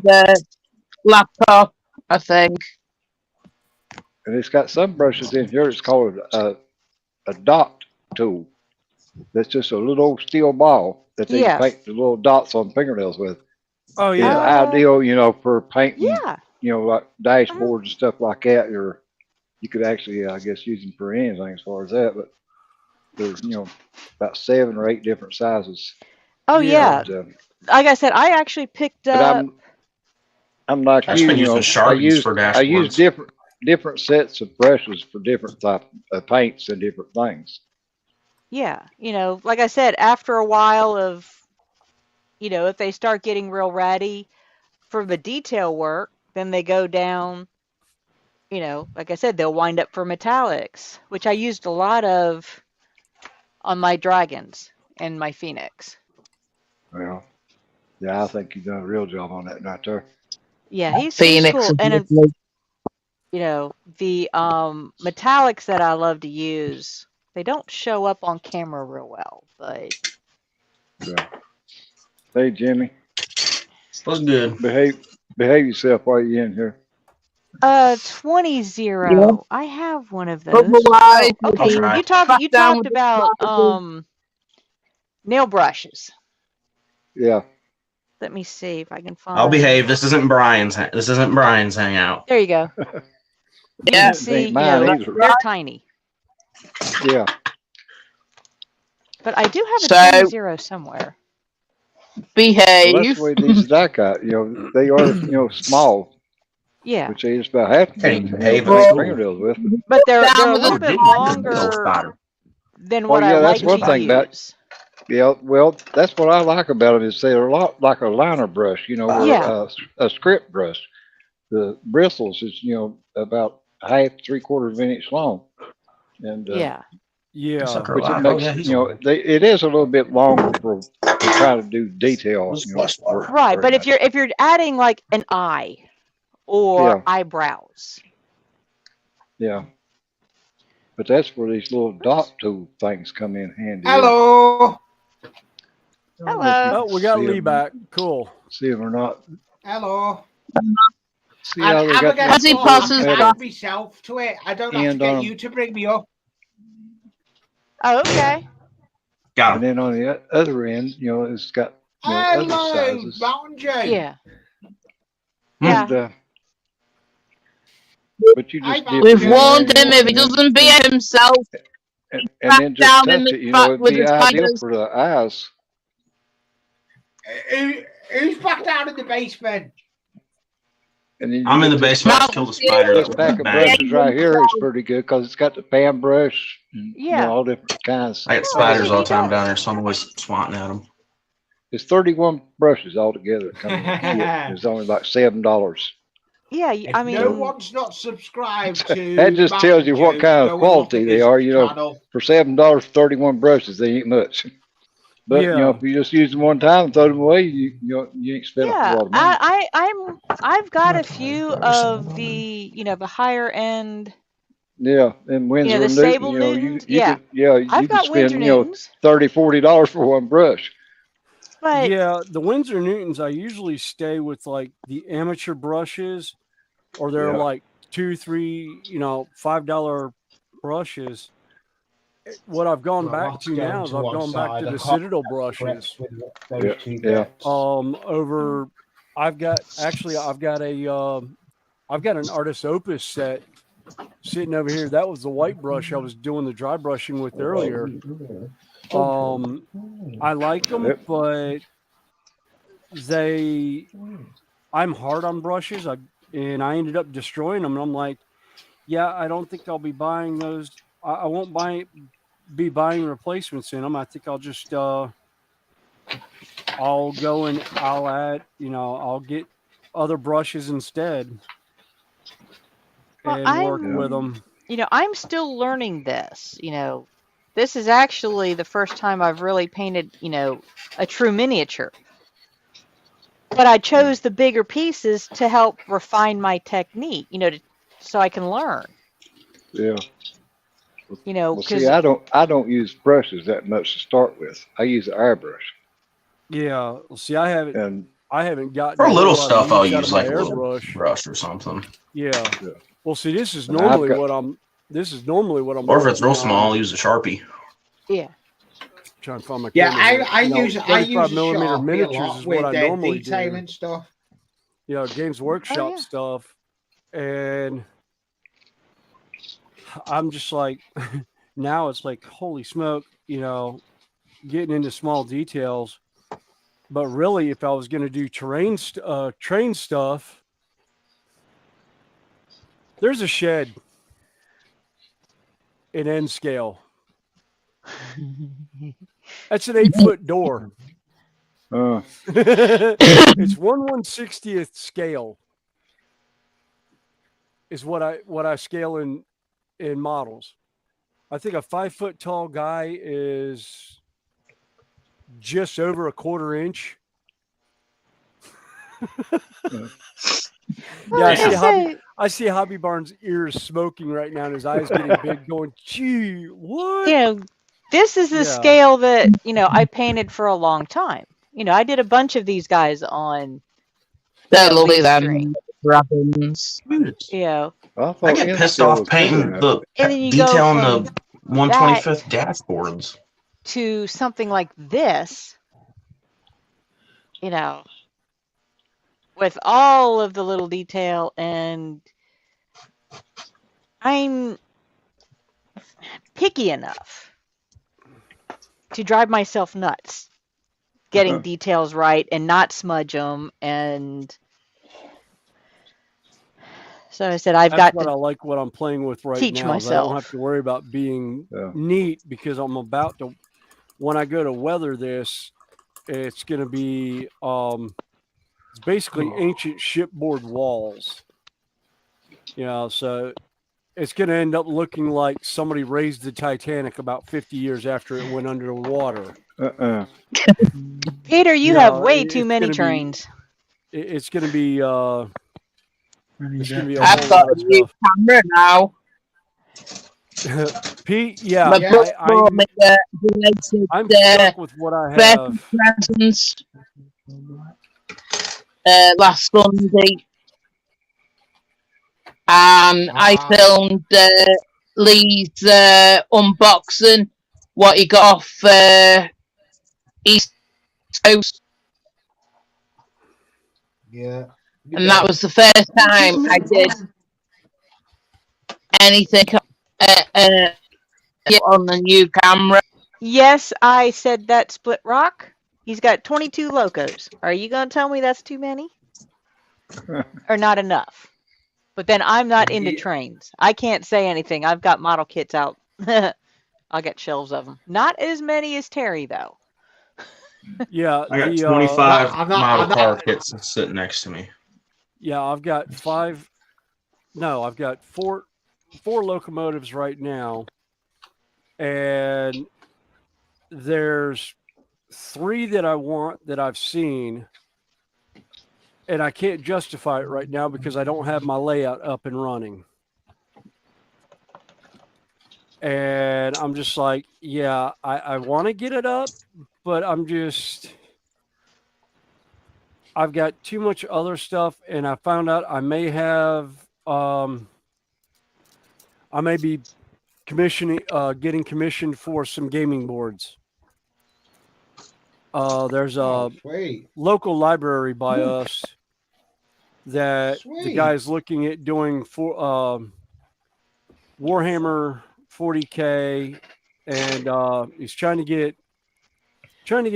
laptop, I think. And it's got some brushes in here. It's called a dot tool. That's just a little old steel ball that they Yes. paint the little dots on fingernails with. Oh It's yeah. ideal, for painting, Yeah. like dashboards and stuff like that. Or you could actually, I guess, use them for anything as far as that. But there's, about 7 or 8 different sizes. Oh yeah. And, Like I said, I actually picked but up. I'm like I've you, been using Sharpies for I use dashboards. different sets of brushes for different type of paints and different things. Yeah, like I said, after a while of, if they start getting real ratty for the detail work, then they go down, like I said, they'll wind up for metallics, which I used a lot of on my dragons and my phoenix. Well, yeah, I think you've done a real job on that right there. Yeah, he's Phoenix. cool. And the metallics that I love to use, they don't show up on camera real well, but Yeah. Hey, Jimmy, What's good? behave yourself while you're in here. 20-0. I have one of those. Otherwise, Oh, okay. I'll try. You talked about nail brushes. Yeah. Let me see if I can find. I'll behave. This isn't Brian's hangout. There you go. Yeah. It See, ain't mine either. they're tiny. Yeah. But I do have a So- 20-0 somewhere. Well, behave. that's the way these that I got. They are, small, Yeah, which they just about have to Hey, be, behave paint at school. fingernails with. but they're Down a with little the- bit Little longer spider. than Oh, what I yeah, like that's one to thing about- use. Yeah, well, that's what I like about them is they're a lot like a liner brush, or Yeah. a script brush. The bristles is, about half, 3/4 of an inch long, and Yeah. Yeah. Sucker which it alive. Oh, makes yeah, he's you know alive. it is a little bit longer for trying to do detail. Who's You know, flush water? Right, very but nice. if you're adding like an eye or Yeah, eyebrows, yeah. But that's where these little dot tool things come in handy. Hello. I don't know if you hello. Oh, can we got see Lee them, back. Cool. see them or not. Hello. See And how they I'm got again, that As he little passes I can metal add myself to it. I don't have to end get on you them, to bring me up. Oh, okay. Got and him. then on the other end, you know, it's got other Hello, sizes, Bounty. Yeah. and Yeah. but you Hi, just dip it We've in there, warned you him know, if he doesn't behave himself, and back then just down in touch the it. You spot know, it'd with be the ideal spiders. for the eyes. Who's back down in the basement? And then you I'm in the get this basement. I Now, just killed a yeah, spider this that was pack of banging. brushes right here is pretty good because it's got the pan brush, and, you know, Yeah. all different kinds. I got Oh, spiders yeah, all you the time don't. down there, so I'm always swatting at them. It's 31 brushes altogether that come in the kit. It's only like $7. Yeah, If I no mean, one's not subscribed to That just tells Mountain you what Joe, kind of go and look quality at they his are. You know, channel. for $7 for 31 brushes, they ain't much. But you know, Yeah. if you just use them one time and throw them away, you ain't spending a whole yeah, lot of money. I've got a few of the, the higher end, Yeah, and Winsor the and Newton, Sable you know, you Newtons. you Yeah. could you I've could got Windsor spend Newtons, $30-$40 for one brush. but Yeah. The Windsor Newtons, I usually stay with like the amateur brushes, or they're Yeah, like $2, $3, $5 brushes. What I've gone Well, back that's to going now is to I've one gone back side. to I the can't Citadel grip brushes. with yeah, those two yeah. bits. Over, I've got an Artist Opus set sitting over here. That was the white brush I was doing the dry brushing with earlier. I like them, Yep. but I'm hard on brushes. And I ended up destroying them. And I'm like, yeah, I don't think I'll be buying those. I won't be buying replacements in them. I think I'll just I'll go and I'll add, I'll get other brushes instead well, and work with them. I'm still learning this. This is actually the first time I've really painted, a true miniature. But I chose the bigger pieces to help refine my technique, so I can learn. Yeah. Well, see, Because I don't use brushes that much to start with. I use an airbrush, Yeah. See, I and haven't gotten For a whole little lot of stuff, I'll use out of use my like a little airbrush. brush or something. Yeah. yeah. Well, see, this is And I've normally got what I'm Or if it's working real on. small, I'll use a Sharpie. yeah, Trying to find my Yeah, camera here. I use a 35 millimeter Sharpie a miniatures lot is what with I normally do. detailing stuff. Games oh Workshop yeah, stuff. And I'm just like, now it's like, holy smoke, getting into small details. But really, if I was going to do train stuff, there's a shed in N scale. That's an 8-foot door. It's 1/160th scale is what I scale in models. I think a 5-foot tall guy is just over a quarter inch. Yeah, like I say, I see Hobby Barnes' ears smoking right now, and his eyes getting big, going, "Gee, what?" this is the Yeah, scale that I painted for a long time. I did a bunch of these guys on they're lovely, leaf them string. dragons. Dude, I I thought get N pissed scale off was bigger painting than that. the And then you go detail on from the that 1/25th dashboards. to something like this, you know, with all of the little detail, and I'm picky enough to drive myself nuts getting details right and not smudge them. And so I said, I've that's got what to I like. What I'm playing with right teach now is I don't have myself. to worry about being Yeah. neat because I'm about to. When I go to weather this, it's going to be it's basically ancient shipboard walls. So it's going to end up looking like somebody raised the Titanic about 50 years after it went under the water. Peter, you have way too it's many gonna be trains. it's going to be it's going to be a I've whole got lot a of new stuff. camera now. Pete, yeah, My brother bought me a belated I'm stuck with what I birthday have. presents last Sunday, and I filmed Lee's unboxing what he got off East Coast. Yeah. And that was the first time I did anything on the new camera. Yes, I said that Split Rock. He's got 22 locos. Are you going to tell me that's too many? Or not enough? But then I'm not into trains. I can't say anything. I've got model kits out. I'll get shelves of them. Not as many as Terry, though. Yeah, I got 25 model car kits sitting next to me. Yeah, I've got five. No, I've got four locomotives right now, and there's 3 that I want that I've seen, and I can't justify it right now because I don't have my layout up and running. And I'm just like, yeah, I want to get it up, but I've got too much other stuff, and I found out I may have, I may be getting commissioned for some gaming boards. There's a local library by us that the guy's looking at doing for Warhammer 40K, and he's trying to get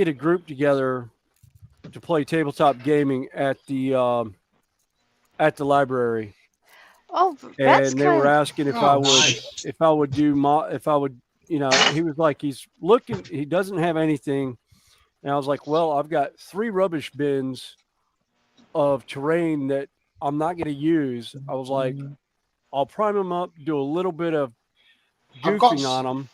a group together to play tabletop gaming at the library. Oh, that's and they were asking if I would he was like, he doesn't have anything. And I was like, well, I've got 3 rubbish bins of terrain that I'm not going to use. I was like, I'll prime them up, do a little bit of goofing on them,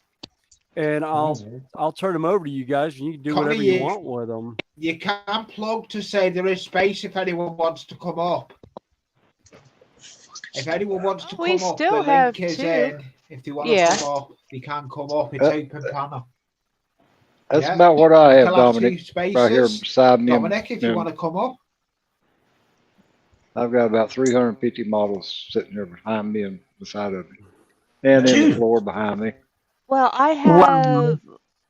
and I'll turn them over to you guys, and you can do whatever you want with them. You can plug to say there is space if anyone wants to come up. If anyone wants to come up, the link is in. If they want to come up, they can come up. It's open panel. That's about what I have, Dominic, spaces. right here beside me. Dominic, if you want to come up. I've got about 350 models sitting there behind me and beside of me, and in the floor behind me. Well, I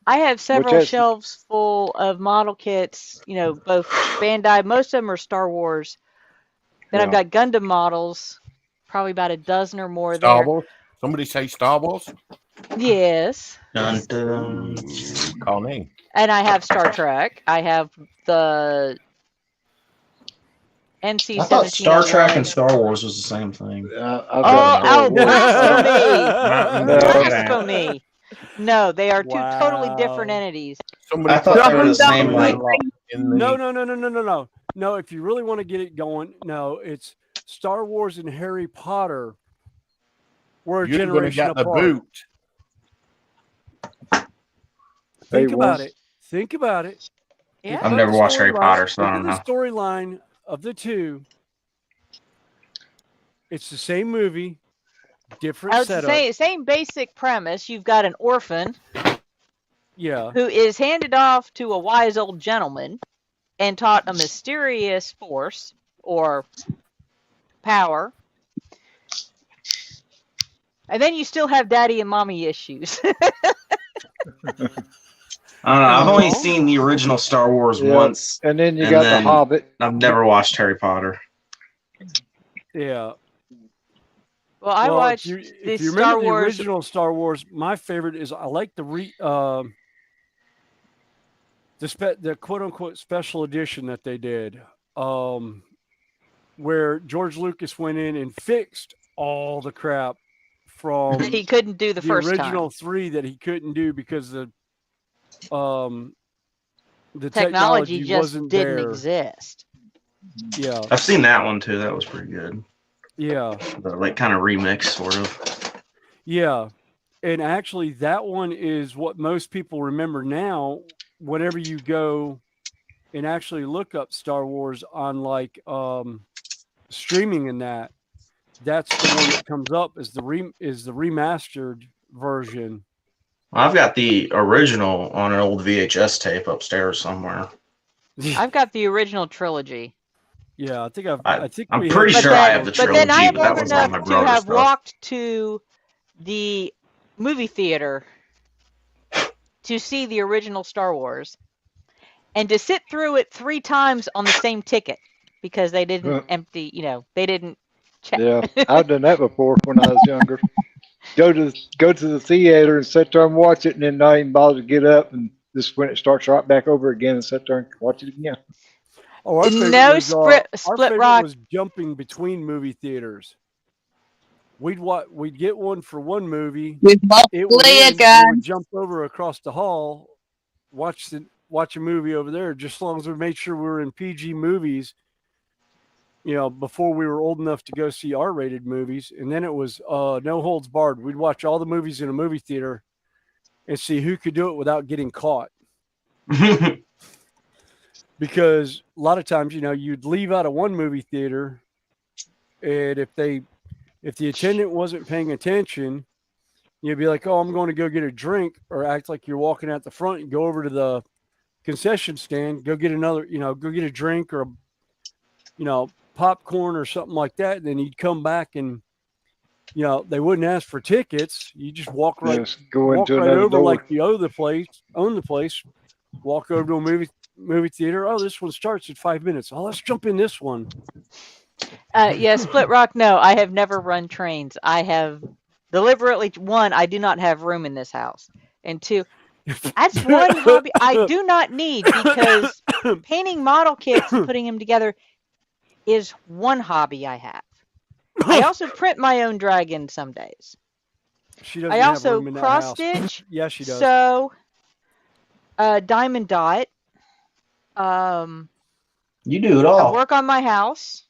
have several shelves full of model kits. You know, both Bandai. Most of them are Star Wars. Then I've got Gundam models, probably about a dozen or more Star there. Wars. Somebody say Star Wars. Yes. Dun, dun. Connie. And I have Star Trek. I have the NC-1701. I thought Star Trek and Star Wars was the same thing. Blasphemy! No, they are 2 totally different entities. I thought they were the same. No, if you really want to get it going, no, it's Star Wars and Harry Potter were a generation apart. The boot. Think about it. Yeah. I've never watched Harry Potter, so I don't know. The storyline of the 2, it's the same movie, different setup. Same basic premise. You've got an orphan, who is handed off to a wise old gentleman and taught a mysterious force or power. And then you still have daddy and mommy issues. I don't know. I've only seen the original Star Wars once. And then you got The Hobbit. I've never watched Harry Potter. Yeah. Well, I watched if you remember the original Star Wars, my favorite is I like the quote unquote special edition that they did, where George Lucas went in and fixed all the crap from that he couldn't do the first original time. 3 that he couldn't do because the technology just wasn't didn't there. exist. Yeah, I've seen that one too. That was pretty good. Yeah, The kind of remix sort of. Yeah. And actually, that one is what most people remember now. Whenever you go and actually look up Star Wars on like streaming and that's the one that comes up as the remastered version. I've got the original on an old VHS tape upstairs somewhere. I've got the original trilogy. Yeah, I think I'm we pretty have sure I have the But then I trilogy, am but that old was all enough my to brother's have stuff. walked to the movie theater to see the original Star Wars and to sit through it 3 times on the same ticket because they didn't empty, they didn't check. Yeah, I've done that before when I was younger. Go to the theater and sit there and watch it, and then not even bother to get up, and just when it starts right back over again, and sit there and watch it again. Oh, our favorite No was split rock. jumping between movie theaters. We'd get one for one movie. With It would Motley end. We again. would jump over across the hall, watch a movie over there. Just as long as we made sure we were in PG movies. Before we were old enough to go see R-rated movies, and then it was no holds barred. We'd watch all the movies in a movie theater and see who could do it without getting caught. Because a lot of times, you'd leave out of one movie theater, and if the attendant wasn't paying attention, you'd be like, "Oh, I'm going to go get a drink," or act like you're walking out the front and go over to the concession stand, go get go get a drink or popcorn or something like that. And then you'd come back and they wouldn't ask for tickets. You just walk right over door. like you own the place. Walk over to a movie theater. Oh, this one starts in 5 minutes. Oh, let's jump in this one. Yeah, Split Rock. No, I have never run trains. I have deliberately, one, I do not have room in this house, and two, that's one hobby I do not need because painting model kits and putting them together is one hobby I have. I also print my own dragon some days. She doesn't I have also room in that cross house. stitch. Yeah, she does. So, diamond dot. You do it I all. work on my house.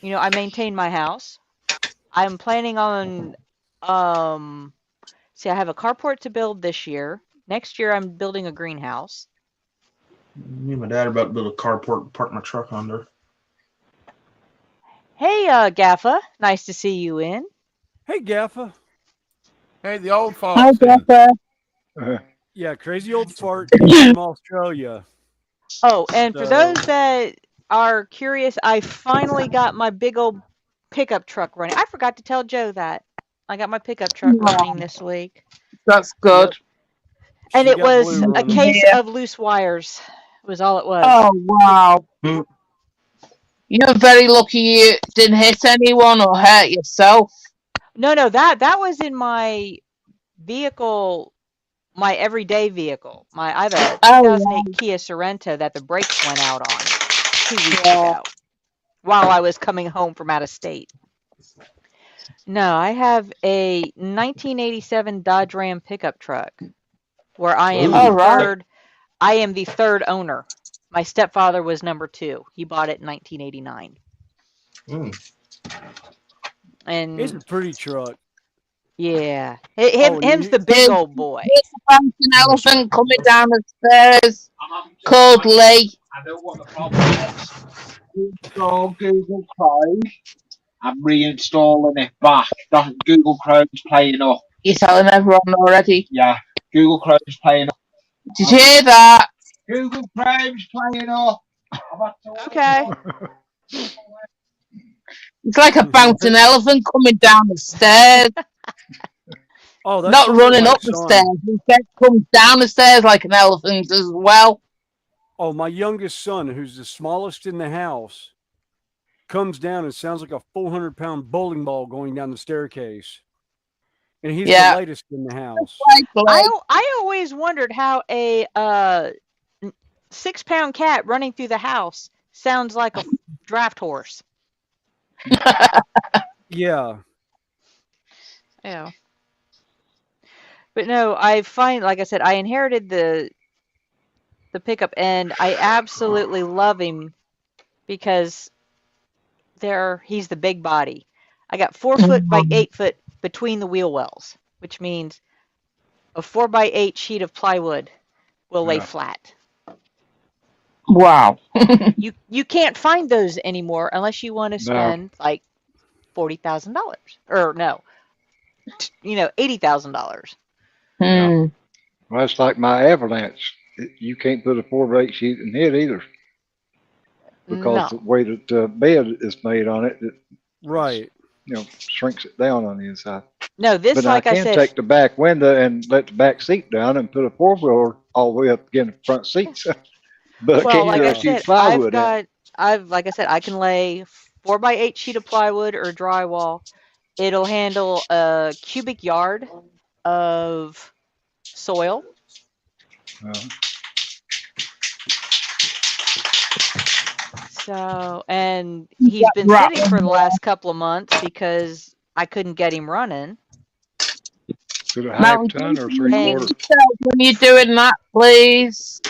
I maintain my house. I'm planning on see, I have a carport to build this year. Next year I'm building a greenhouse. Me and my dad are about to build a carport, park my truck under. Hey, Gaffa, nice to see you in. Hey, Gaffa. Hey, the old Hi, farts. Gaffer. Yeah, crazy old fart from Australia. Oh, and for those that are curious, I finally got my big old pickup truck running. I forgot to tell Joe that. I got my pickup truck running this week. That's good. Yep. And She it got was blue a running. case of loose wires. Was all it was. Oh, wow. You're very lucky you didn't hit anyone or hurt yourself. No, that was in my vehicle, my everyday vehicle. I have a 2008 Kia Sorento that the brakes went out on 2 weeks ago while I was coming home from out of state. No, I have a 1987 Dodge Ram pickup truck where I am I am the third owner. My stepfather was number 2. He bought it in 1989. And It's a pretty truck. Yeah. Him's the big old boy. An elephant coming down the stairs called Lee. I know what the problem is. Install Google Chrome. I'm reinstalling it back. Google Chrome's playing up. You're telling everyone already. Yeah, Google Chrome's playing up. Did you hear that? Google Chrome's playing up. Okay. It's like a bouncing elephant coming down the stairs. Oh, that's not running up the stairs. Instead, comes down the stairs like an elephant as well. Oh, my youngest son, who's the smallest in the house, comes down and sounds like a 400-pound bowling ball going down the staircase. And he's the lightest in the house. I always wondered how a 6-pound cat running through the house sounds like a draft horse. Yeah. Yeah. But no, like I said, I inherited the pickup, and I absolutely love him because he's the big body. I got 4 foot by 8 foot between the wheel wells, which means a 4x8 sheet of plywood will lay Yeah. flat. Wow. You can't find those anymore unless you want to No. spend like $40,000 or no, $80,000. Hmm. Well, that's like my avalanche. You can't put a 4x8 sheet in it either because the No. way that the bed is made on it, Right. shrinks it down on the inside. No, this, But I like I can said, take the back window and let the back seat down and put a four-wheeler all the way up against the front seats. But I well, can't like put I a sheet said, of plywood in. like I said, I can lay 4x8 sheet of plywood or drywall. It'll handle a cubic yard of soil. So, and he's been Right. sitting for the last couple of months because I couldn't get him running. Put a half Mountain ton or Dew, three-quarter. when you're doing that, please.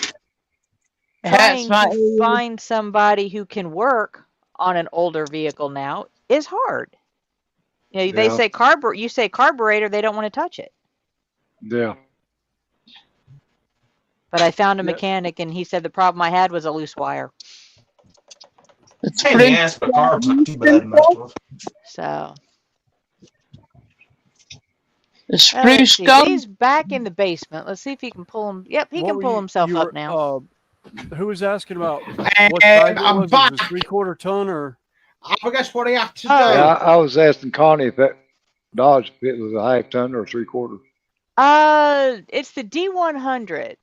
It hurts Trying my to ears. find somebody who can work on an older vehicle now is hard. They Yeah. say you say carburetor, they don't want to touch it. Yeah. But I found a Yeah. mechanic, and he said the problem I had was a loose wire. It's Pain in the pretty ass, but carb's not too bad to mess with. So the let's spruce see. gum. He's back in the basement. Let's see if he can pull him. Yep, he What can were pull himself you up were, now. who was asking about what size it I'm was? back. Was it 3/4 ton or? I guess what I have to Oh. do. Yeah, I was asking Connie if that Dodge pit was a half ton or a three-quarter. It's the D100.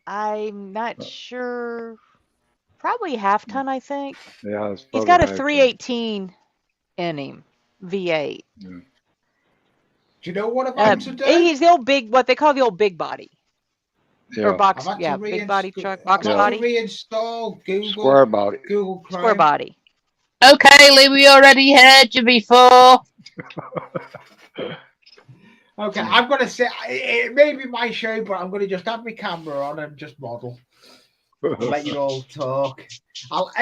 I'm not sure. Probably half ton, I think. Yeah, it's He's probably got a half ton. 318 in him, V8. Yeah. Do you know what I've had to do? He's the old big, what they call the old big body. Or Yeah. box, I've had to big body truck, box I've had body, to reinstall Square body. Google Chrome. square body. Okay, Lee, we already heard you before. Okay, I'm gonna say it may be my show, but I'm gonna just have my camera on and just model. I'll let you all talk. I'll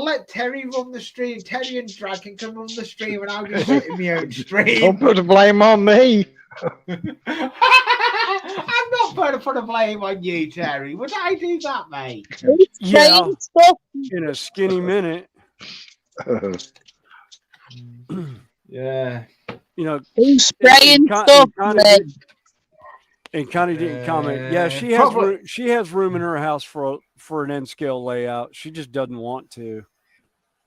let Terry run the stream. Terry and Dragon can run the stream, and I'll just sit in my own stream. Don't put the blame on me. I'm not going to put a blame on you, Terry. Would I do that, mate? Yeah, Saying stuff. in a skinny minute. Yeah. Who's spraying stuff? Lee? And Connie didn't comment. Yeah, she has she has room in her house for an N scale layout. She just doesn't want to.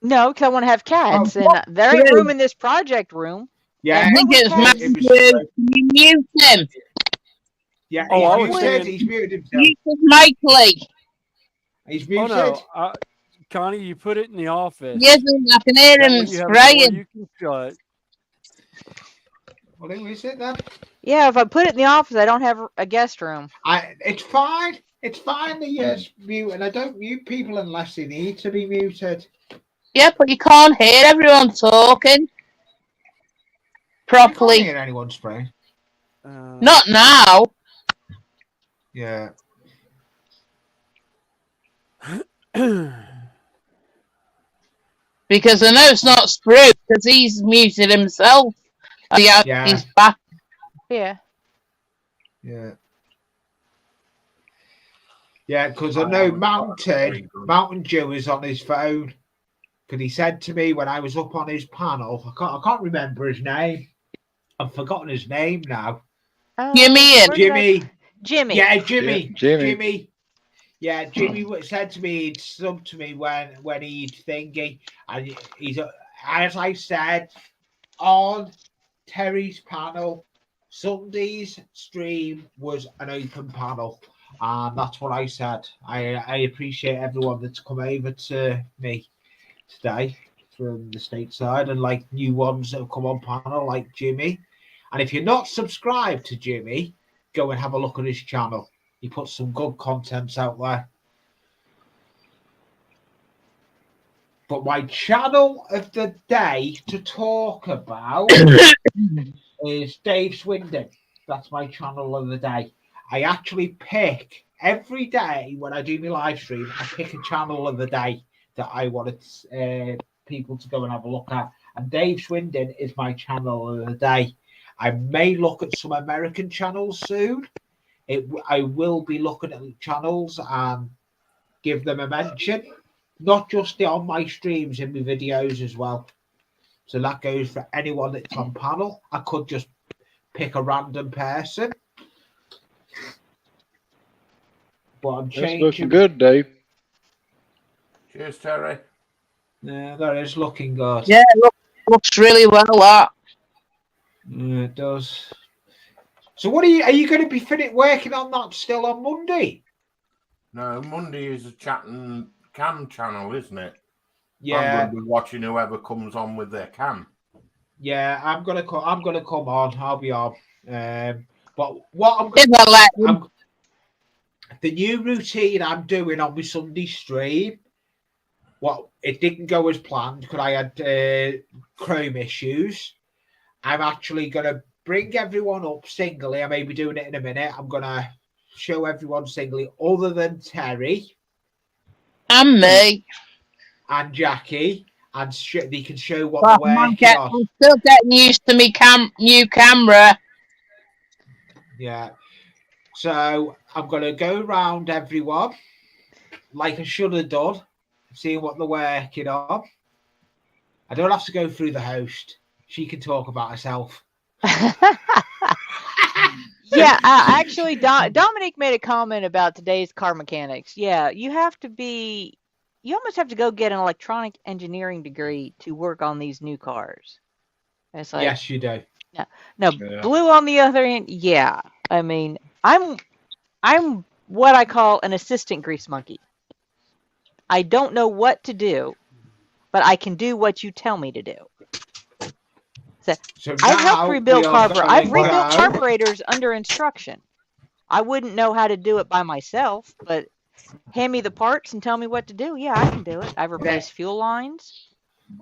No, because I want to have cats, and there ain't room in this project room. Yeah, I think it's cats. Matthew. You mute him. Yeah, Oh, I he's was muted. saying- He's muted himself. Mute his mic, Lee. He's Oh muted. no, Connie, you put it in the office. Yes, I can hear That him way you have a door spraying. you can shut. What is it then? Yeah, if I put it in the office, I don't have a guest room. It's fine. It's fine to use mute, and I don't mute people unless they need to be muted. Yeah, but you can't hear everyone talking I can't properly. hear anyone spraying. Not now. Yeah. Because I know it's not Spruce because he's muted himself. Yeah. He's back. Yeah. Yeah. Yeah, because I know Mountain Dew is on his phone. Because he said to me when I was up on his panel, I can't remember his name. I've forgotten his name now. Jimmy and Jimmy. Yeah, Jimmy. Jimmy. Yeah, Jimmy said to me, he'd sub to me when he'd thingy, and he's as I said on Terry's panel, Sunday's stream was an open panel, and that's what I said. I appreciate everyone that's come over to me today from the stateside, and like new ones that have come on panel, like Jimmy. And if you're not subscribed to Jimmy, go and have a look at his channel. He puts some good contents out there. But my channel of the day to talk about is Dave Swindon. That's my channel of the day. I actually pick every day when I do my live stream, I pick a channel of the day that I want to people to go and have a look at. And Dave Swindon is my channel of the day. I may look at some American channels soon. I will be looking at the channels and give them a mention, not just on my streams, in my videos as well. So that goes for anyone that's on panel. I could just pick a random person. But I'm That's changing. looking good, Dave. Cheers, Terry. Yeah, that is looking good. Yeah, looks really well. That. It does. So what are you going to be working on that still on Monday? No, Monday is a chat and cam channel, isn't it? I'm Yeah, going to be watching whoever comes on with their cam. yeah. I'm gonna come on. I'll be on. But what I'm If I let him. the new routine I'm doing on my Sunday stream. Well, it didn't go as planned because I had Chrome issues. I'm actually gonna bring everyone up singly. I may be doing it in a minute. I'm gonna show everyone singly, other than Terry And me. and Jackie, and they can show what But they're I'm working on. still getting used to me new camera. Yeah. So I'm gonna go around everyone like I should have done, seeing what they're working on. I don't have to go through the host. She can talk about herself. Yeah, actually, Dominic made a comment about today's car mechanics. Yeah, you almost have to go get an electronic engineering degree to work on these new cars. It's like, Yes, you do. no, Yeah. Blue on the other end, yeah. I mean, I'm what I call an assistant grease monkey. I don't know what to do, but I can do what you tell me to do. So I've helped now rebuild we are carburetors. I've going rebuilt to- carburetors under instruction. I wouldn't know how to do it by myself, but hand me the parts and tell me what to do. Yeah, I can do it. I've replaced fuel lines,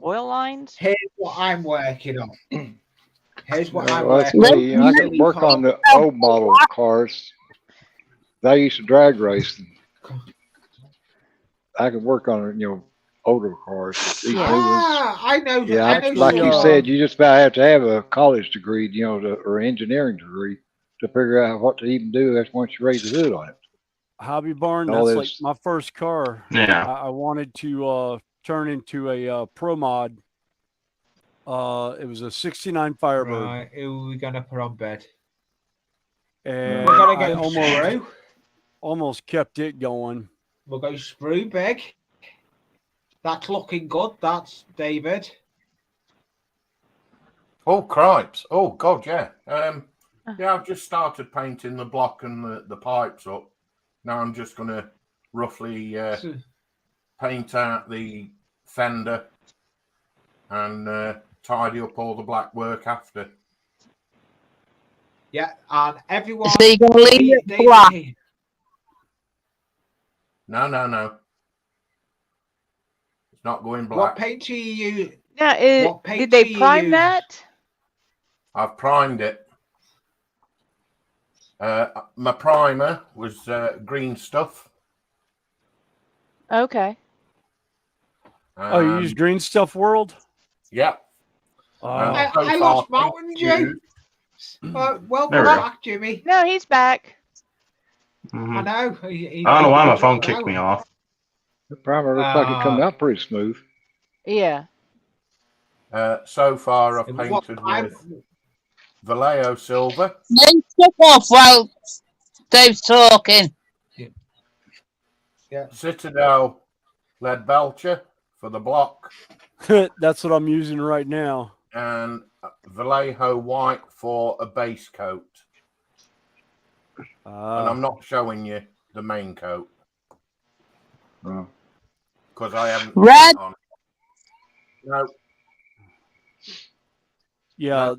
oil lines. Here's what I'm working on. Here's what I'm Well, that's working me. on. I could work on the old model cars. They used to drag race. I could work on, older cars. These new ones. I know. Yeah, I know. like you some- said, you just about have to have a college degree, or engineering degree to figure out what to even do. That's once you're ready to do it on it. Hobby Barn, All that's like this- my first car. Yeah. I wanted to turn into a pro mod. It was a 69 Firebird. Right, who are we gonna put on bed? And We're gonna I go sprue. almost kept it going. We'll go sprue big. That's looking good. That's David. Oh, cripes. Oh, God, yeah. Yeah, I've just started painting the block and the pipes up. Now I'm just going to roughly paint out the fender and tidy up all the black work after. Yeah, and everyone. So you're gonna leave it David black? here. No. It's not going black. What paint do you use? Now, What paint did they do you prime use? that? I've primed it. My primer was green stuff. Okay. Oh, you use Green Stuff World? Yep. I so far, lost Mountain Dew. Welcome There we go. back, Jimmy. No, he's back. Mhm. I know. I don't know why my phone kicked me off. The primer looks like it coming out pretty smooth. Yeah. So far, I've What painted I'm- with Vallejo silver. Then step off while Dave's talking. Citadel lead belcher for the block, That's what I'm using right now. and Vallejo white for a base coat. And I'm not showing you the main coat Oh. because I haven't Red. put it on. No, Yeah,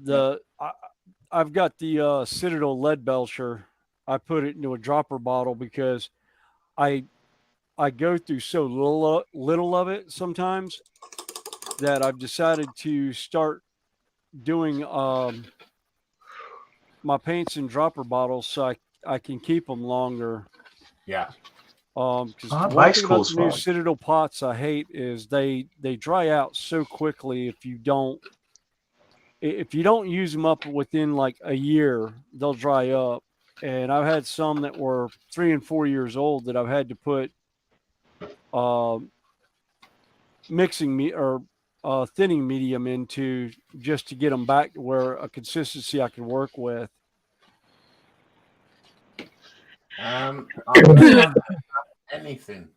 I've got the Citadel lead belcher. I put it into a dropper bottle because I go through so little of it sometimes that I've decided to start doing my paints in dropper bottles so I can keep them longer. yeah. Because Oh, that one bike's thing cool about as the new fuck. Citadel pots I hate is they dry out so quickly if you don't use them up within like a year, they'll dry up. And I've had some that were 3 and 4 years old that I've had to put mixing me or thinning medium into just to get them back to where a consistency I can work with. I've never had anything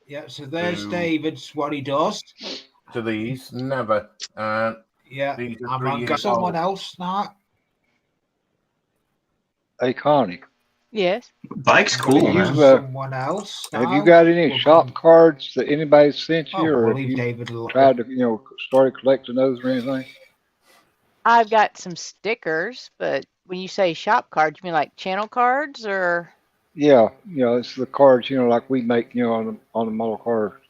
Yeah, so there's to David's what he does. to these. Never. Yeah, These are I'm 3 on years someone old. else now. Hey, Connie, Yes. Bike's I'm gonna cool, use man. someone else have you now. got any We're shop going- cards that anybody sent Oh, you, or we'll have leave you David alone. tried to, started collecting those or anything? I've got some stickers, but when you say shop cards, you mean like channel cards or? Yeah, it's the cards, like we make, on the model car,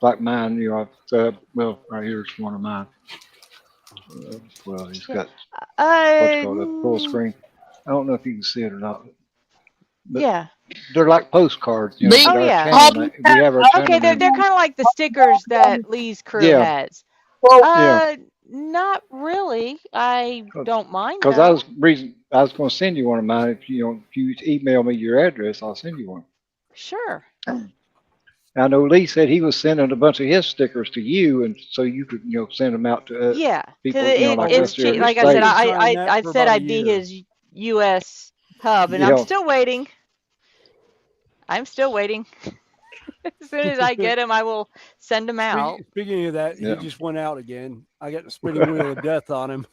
like mine, well, right here's one of mine. Well, he's Yeah. got what's Uh, called a full screen. I don't know if you can see it or not, but yeah. they're like postcards, Lee, but Oh, our yeah. channel, we have our channel Okay, they're name. kind of like the stickers that Lee's crew Yeah, has. Well, yeah. Not really. I don't mind Because though. I was going to send you one of mine. If you email me your address, I'll send you one. Sure. I know Lee said he was sending a bunch of his stickers to you, and so you could, send them out to Yeah, people, because like it's us here in cheap. the Like I said, Been States. trying that I for said about a I'd be year. his U.S. hub, and I'm Yeah, still waiting. I'm still waiting. As soon as I get him, I will send him out. Speaking of that, he yeah. just went out again. I got the spinning wheel of death on him.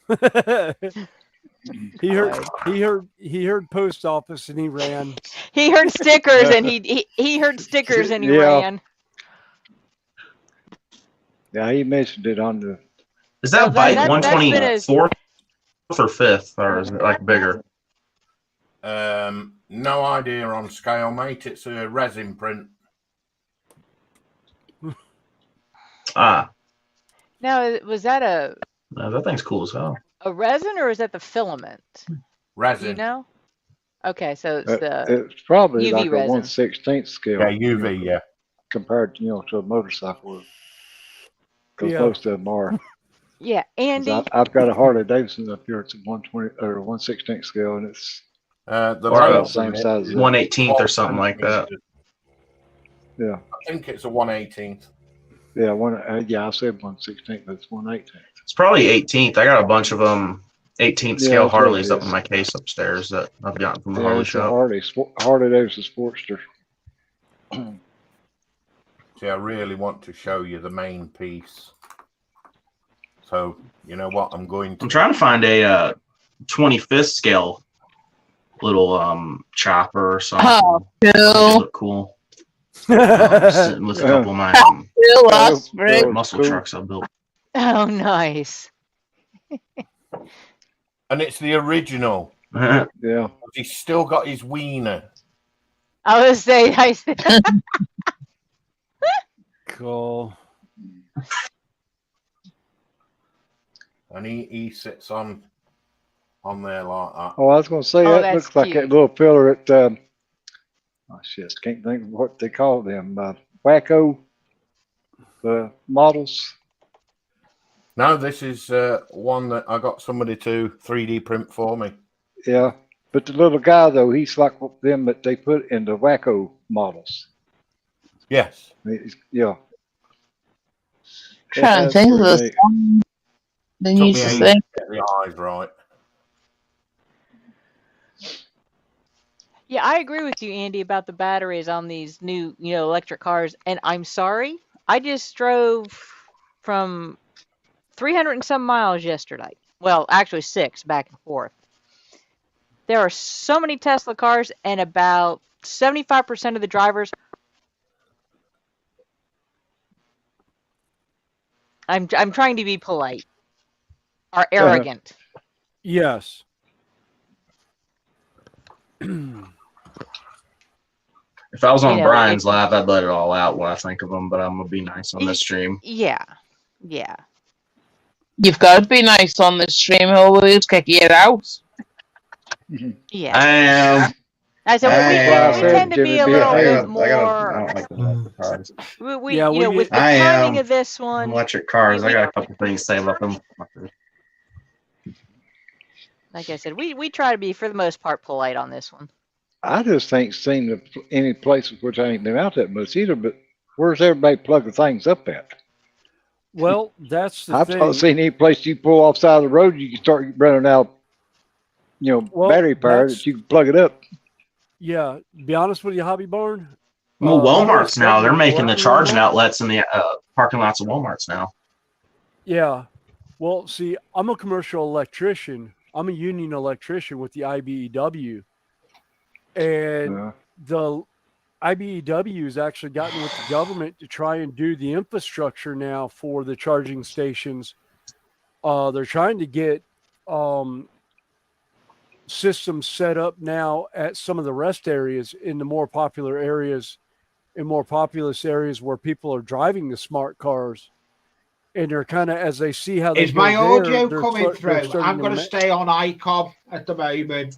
he Boy. heard post office and he ran. He heard stickers and he heard stickers and he Yeah, ran. yeah. He mentioned it on the. Is So that bike that's been his. 124th or 5th, or is it like bigger? No idea on scale, mate. It's a resin print. Ah, Now, was that no, that thing's cool as hell. a resin or is that the filament? Do you Resin. know? Okay, so it's the It's probably UV like a resin. 1/16 scale. Yeah, UV. Yeah. Compared, to a motorcycle, because Yeah. most of them are. Yeah, 'Cause Andy. I've got a Harley Davidson up here. It's a 120 or 1/16 scale, and it's The Or a length same of it size as is that. 1/18th or 12 something like that. centimeters. Yeah, I think it's a 1/18th. yeah. I said 1/16, but it's 1/18. It's probably 18th. I got a bunch of 18th Yeah, scale that's what it Harleys up is. in my case upstairs that I've gotten from the Yeah, Harley it's a shop. Harley Davidson Sportster. See, I really want to show you the main piece. So, you know what? I'm going to. I'm trying to find a 25th scale little chopper or something. Oh, Make it cool. look cool. Sitting with a couple of my Cool, that's great. muscle cool. trucks I built. Oh, nice. And it's the original. Yeah. He's still got his wiener. I was saying, Cool. And he sits on there like that. Oh, I was going to say, Oh, that that's looks like cute. that little filler at, oh shit, can't think of what they call them, Wacko models. No, this is one that I got somebody to 3D print for me. Yeah. But the little guy, though, he's like them that they put in the Wacko models. Yes. Yeah. Trying to That's think of pretty the neat. song they Took used me to ages sing. to get the eyes right. yeah, I agree with you, Andy, about the batteries on these new, electric cars. And I'm sorry, I just drove from 300 and some miles yesterday. Well, actually 6 back and forth. There are so many Tesla cars, and about 75% of the drivers. I'm trying to be polite. Are arrogant. Yes. If I was on You know, Brian's lap, I'd let it all out when I think of him, but I'm going to be nice on this stream. Yeah. You've got to be nice on this stream, always kick it out. Yeah. I am. I said That's why I we said tend to be Jimmy a be a little bit hand. I more. don't like the electric cars. We Yeah, you we know need. with the timing of this I'm one, electric cars. I we got a couple things to say about them. like I said, we try to be for the most part polite on this one. I just ain't seen any places which I ain't been out that much either. But where's everybody plugging things up at? Well, that's the I've not thing. seen any place you pull off side of the road you can start running out, Well, battery power that that's you can plug it up. yeah. Be honest with you, Hobby Barn. Well, I'm gonna Walmart's now start they're you making the correctly on charging that. outlets in the parking lots of Walmart's now. Yeah. Well, see, I'm a commercial electrician. I'm a union electrician with the IBEW, and Uh, the IBEW has actually gotten with the government to try and do the infrastructure now for the charging stations. They're trying to get systems set up now at some of the rest areas in the more popular areas, in more populous areas where people are driving the smart cars. And they're kind of, as they see how they Is go my there, audio they're, coming they're through? starting I'm to going to stay on ICOM at the moment.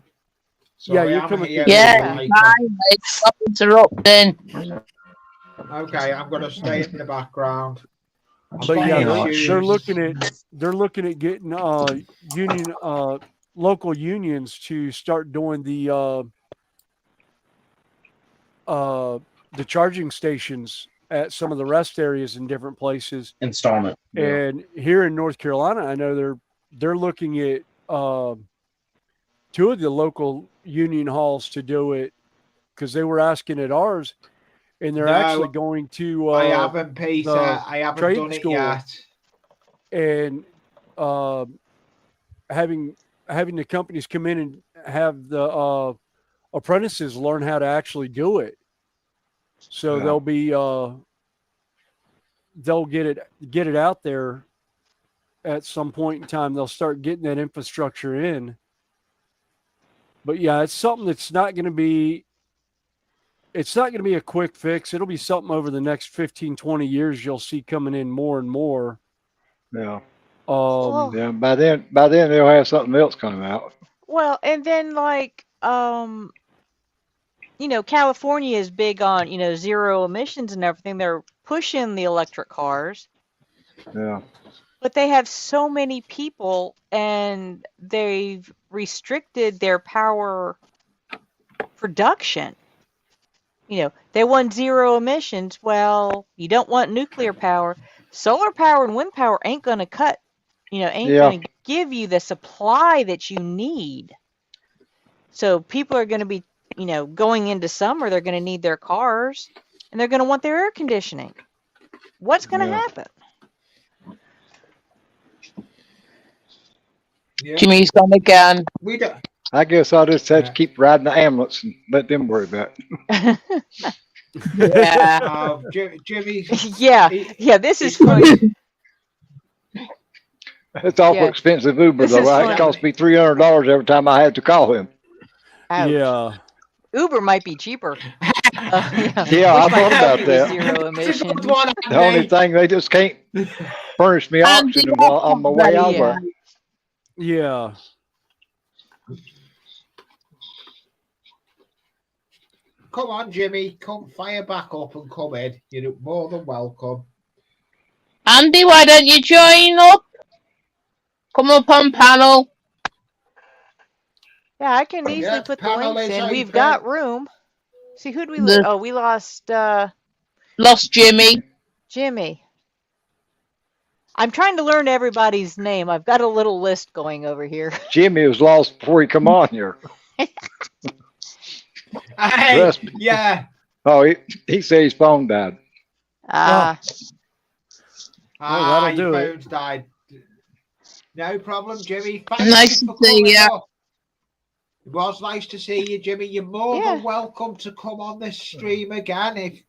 So Yeah, I you're am coming through here good, Yeah, on Louie. ICOM. fine, mate. Stop interrupting. Okay, I'm going to stay in the background. I've But got yeah, issues. they're looking at getting union local unions to start doing the charging stations at some of the rest areas in different places. Installment. And here in North Carolina, I know they're looking at two of the local union halls to do it because they were asking at ours, and they're actually No, going to I haven't, Peter. the I haven't trade done it school yet. and having the companies come in and have the apprentices learn how to actually do it. So Yeah. they'll get it out there at some point in time. They'll start getting that infrastructure in. But yeah, it's something that's not going to be a quick fix. It'll be something over the next 15, 20 years you'll see coming in more and more. Yeah. Well, Yeah. By then they'll have something else coming out. well, and then California is big on, zero emissions and everything. They're pushing the electric cars, Yeah. but they have so many people and they've restricted their power production. They want zero emissions. Well, you don't want nuclear power. Solar power and wind power ain't going to ain't Yeah. going to give you the supply that you need. So people are going to be, going into summer, they're going to need their cars and they're going to want their air conditioning. What's going to Yeah. happen? Yeah. Jimmy's gone again. We don't. I guess I'll just have to keep riding the ambulance and let them worry about it. Yeah. Jimmy. Yeah, this is funny. It's awful Yeah. expensive Uber This is though. It funny. cost me $300 every time I had to call him. Ouch. Yeah. Uber might be cheaper. Yeah, Which I might thought help about you with that. zero It's a emissions. good one, The only Andy. thing they just can't furnish me Andy, oxygen while on my way out Yeah. there. Yeah. Come on, Jimmy. Come fire back up and come in. You're more than welcome. Andy, why don't you join up? Come up on panel. Yeah, I can easily Yeah, put the panel links is in. We've open. got room. See, who'd we lose? The- Oh, we lost Lost Jimmy. Jimmy. I'm trying to learn everybody's name. I've got a little list going over here. Jimmy was lost before he come on here. Hey, Trust me. yeah. Oh, he said his phone died. Ah, that'll Your do it. phone's died. No problem, Jimmy. Thank Nice you to for see coming ya. up. It was nice to see you, Jimmy. You're more Yeah. than welcome to come on this stream again.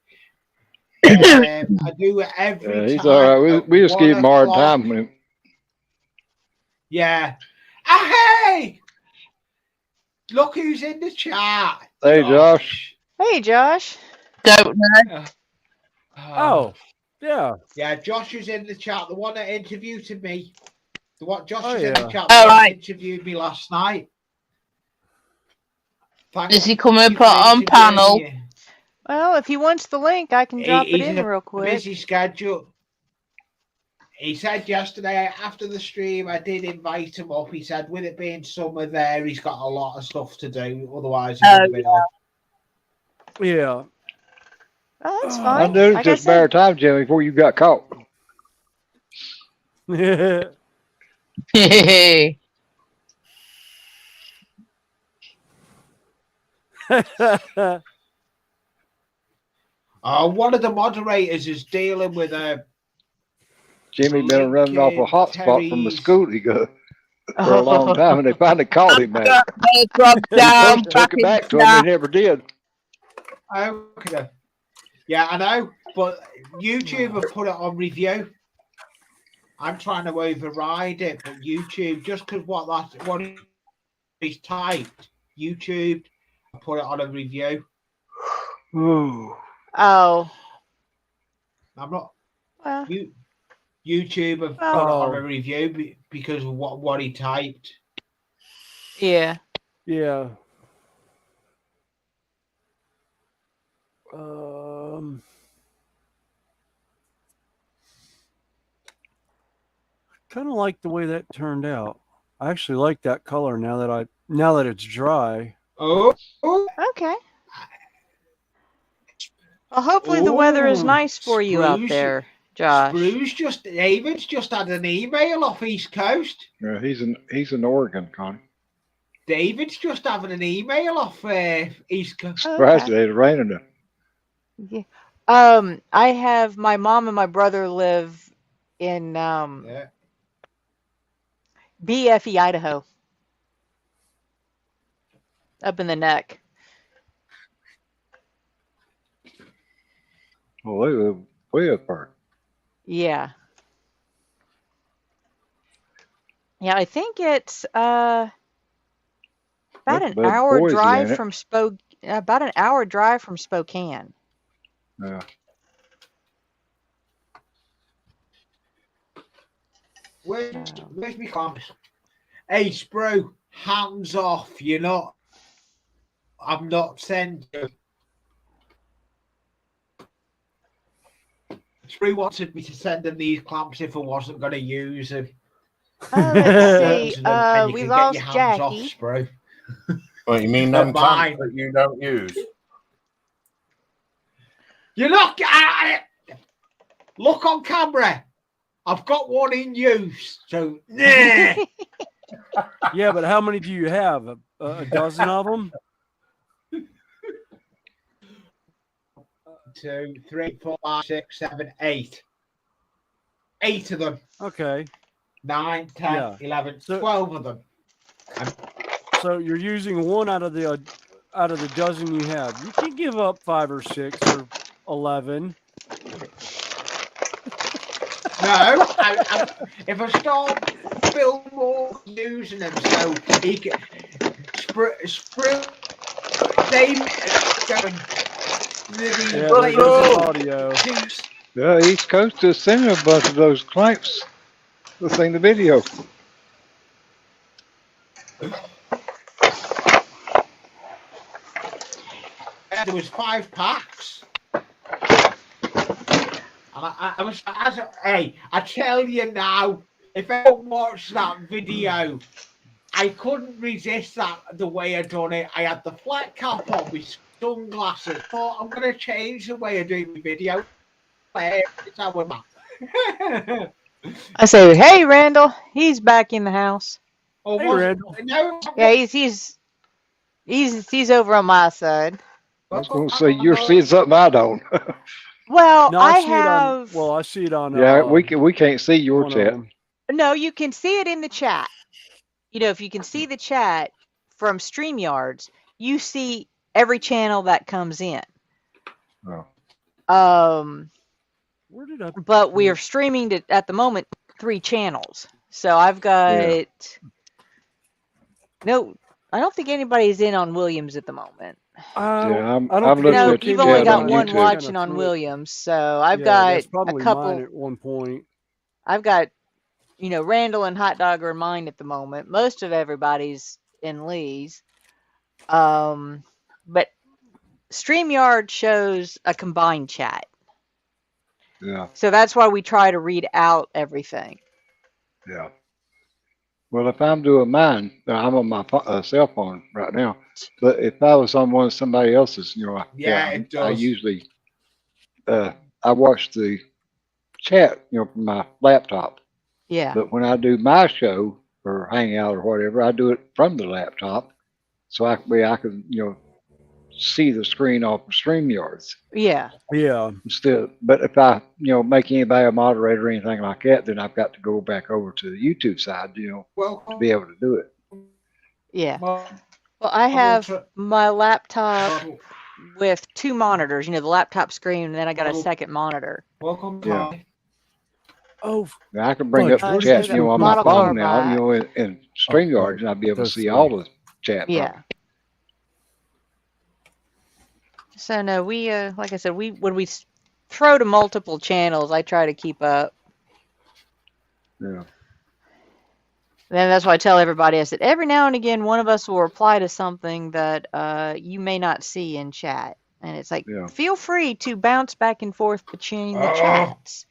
If I do it every He's time. all right. at We just 1 give him a hard o'clock. time when Yeah. Hey! Look who's in the chat. Hey, Josh. hey, Josh. Don't know. Oh, yeah. Yeah, Josh is in the chat. The one that interviewed me. Josh Oh, is in the yeah. chat. The All one that right. interviewed me last night. Thank Is he coming you to put for on panel? interviewing me. Well, if he wants the link, I can drop it He's in in real a quick. busy schedule. He said yesterday after the stream, I did invite him up. He said, with it being summer there, he's got a lot of stuff to do. Otherwise, he Oh, wouldn't have been on. Yeah. Oh, that's I fine. knew it was Like I just a matter said, of time, Jimmy, before you got caught. One of the moderators is dealing with a Jimmy been link running off a in hotspot from the Terry's. school he got for a long time, and they finally called him back. drop He down, first took back it in back to him, chat. he never did. Okay. Yeah, I know, but YouTube have put it on review. I'm trying to override it, but YouTube, just because what he's typed, YouTube put it on a review. Ooh. oh, I'm not. well, YouTube have Well- put it on a review because of what he typed. yeah. Yeah. Kind of like the way that turned out. I actually like that color now that it's dry. Oh, Okay. Well, hopefully the weather is Ooh, nice for you out Spruce. there, Josh. David's just had an email off East Coast. Yeah, he's in Oregon, Connie. David's just having an email off East Coast. Surprised Okay. it ain't raining. Yeah. I have my mom and my brother live in Yeah. BFE, Idaho, up in the neck. Well, they live way up there. Yeah. Yeah, I think it's about That's an about hour Boise, drive ain't it? from Spokane. Yeah. Where's me comments? Hey, Spru, hands off. I'm not sending you. Sprue wanted me to send him these clamps if I wasn't going to use them. Let's see. And you We can lost get your hands off, Jackie. Sprue. What, you mean They're them mine. clamps that you don't use? You're not. Look on camera. I've got one in use. So, nah. Yeah, but how many do you have? A dozen of them? 2, 3, 4, 5, 6, 7, 8. 8 of them. Okay. 9, 10, Yeah. 11, So- 12 of them. So you're using one out of the dozen you have. You can give up 5 or 6 or 11. No, if I start Phil Moore using them, so he can Dave going. Yeah, there goes the audio. Yeah, East Coast is sending a bunch of those clamps. Let's sing the video. There was 5 packs. And I was, hey, I tell you now, if I don't watch that video, I couldn't resist that the way I done it. I had the flat cap on with sunglasses. Thought I'm gonna change the way I do my video. It's how we're I say, hey, Randall, he's back in the house. Oh, Hey, Randall. No, Yeah, he's over on my side. I was going to say, you're seeing something I don't. Well, No, I see have. it on. Well, I see it on. Yeah, we can't see your one of chat. them. No, you can see it in the chat. You know, if you can see the chat from StreamYards, you see every channel that comes in. Oh. Where did I? But we are streaming to, at the moment, 3 channels. So I've got no. I don't think anybody's in on Williams at the moment. Yeah, I'm I don't think looking No, at the you've only chat got on one YouTube. watching on Williams. So I've Yeah, got that's a probably couple. mine at one point. I've got, you know, Randall and Hot Dog are mine at the moment. Most of everybody's in Lee's. But StreamYard shows a combined chat. Yeah. So that's why we try to read out everything. Yeah. Well, if I'm doing mine, I'm on my cell phone right now. But if I was on somebody else's, Yeah, account, it I does. usually I watch the chat, from my laptop. Yeah. But when I do my show or hangout or whatever, I do it from the laptop, so I can see the screen off of StreamYards Yeah. Yeah. instead. But if I make anybody a moderator or anything like that, then I've got to go back over to the YouTube side, to Welcome. be able to do it. Yeah. Well, I have my laptop Model. with two monitors, the laptop screen, and then I got a Model. second monitor. Welcome, Yeah. Ty. Oh, Now, I can bring up fudge. the Where did chat, So this the on my model phone carbide. now, in Oh, StreamYards, right. and I'll be able to There's see three. all the chat. Yeah. Probably. So no, we like I said, when we throw to multiple channels, I try to keep up. Yeah. Then that's why I tell everybody, I said, every now and again, one of us will reply to something that you may not see in chat. And it's like, Yeah. feel free to bounce back and forth between the Oh. chats.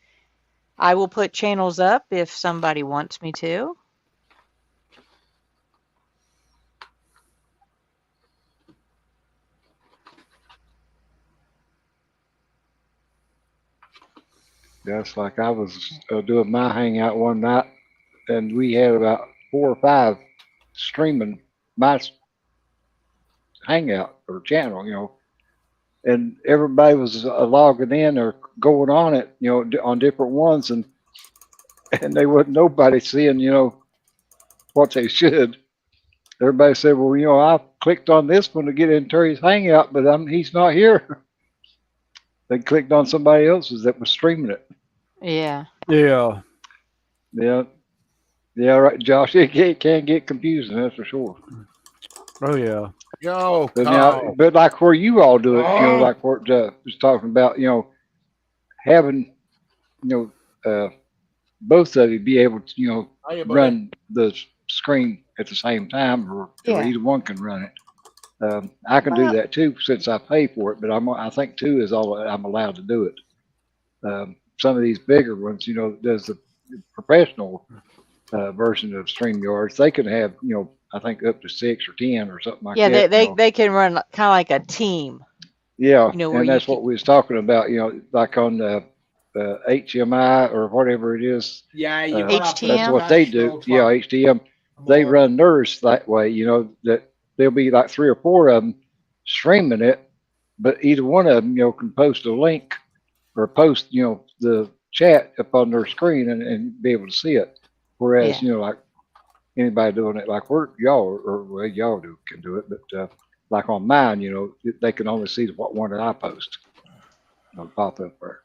I will put channels up if somebody wants me to. That's like I was doing my hangout one night, and we had about 4 or 5 streaming my hangout or channel, and everybody was logging in or going on it, on different ones, and there wasn't nobody seeing, what they should. Everybody said, well, I clicked on this one to get into his hangout, but he's not here. They clicked on somebody else's that was streaming it. Yeah. Yeah. Yeah. Yeah, right, Josh. It can get confusing, that's for sure. Oh, yeah. Yo, But now, Carl. but like where you all do it, Oh. like what was talking about, having, both of you be able to, Hiya, buddy. run the screen at the same time, or Yeah. either one can run it. I can do Well, that too since I pay for it, but I think 2 is all I'm allowed to do it. Some of these bigger ones, there's the professional version of StreamYards. They can have, I think up to 6 or 10 or something like yeah, that. they can run kind of like a team. Yeah, Where and you that's what we was talking about. Like on the HMI or whatever it is. Yeah, you Uh, got to have the That's HTM? what they do. professional Yeah, type HDM. They mode. run theirs that way. That there'll be like 3 or 4 of them streaming it, but either one of them, can post a link or post, the chat up on their screen and be able to see it. Whereas, Yeah. like anybody doing it like y'all or well, y'all can do it, but like on mine, they can only see what one that I post. It'll pop up there.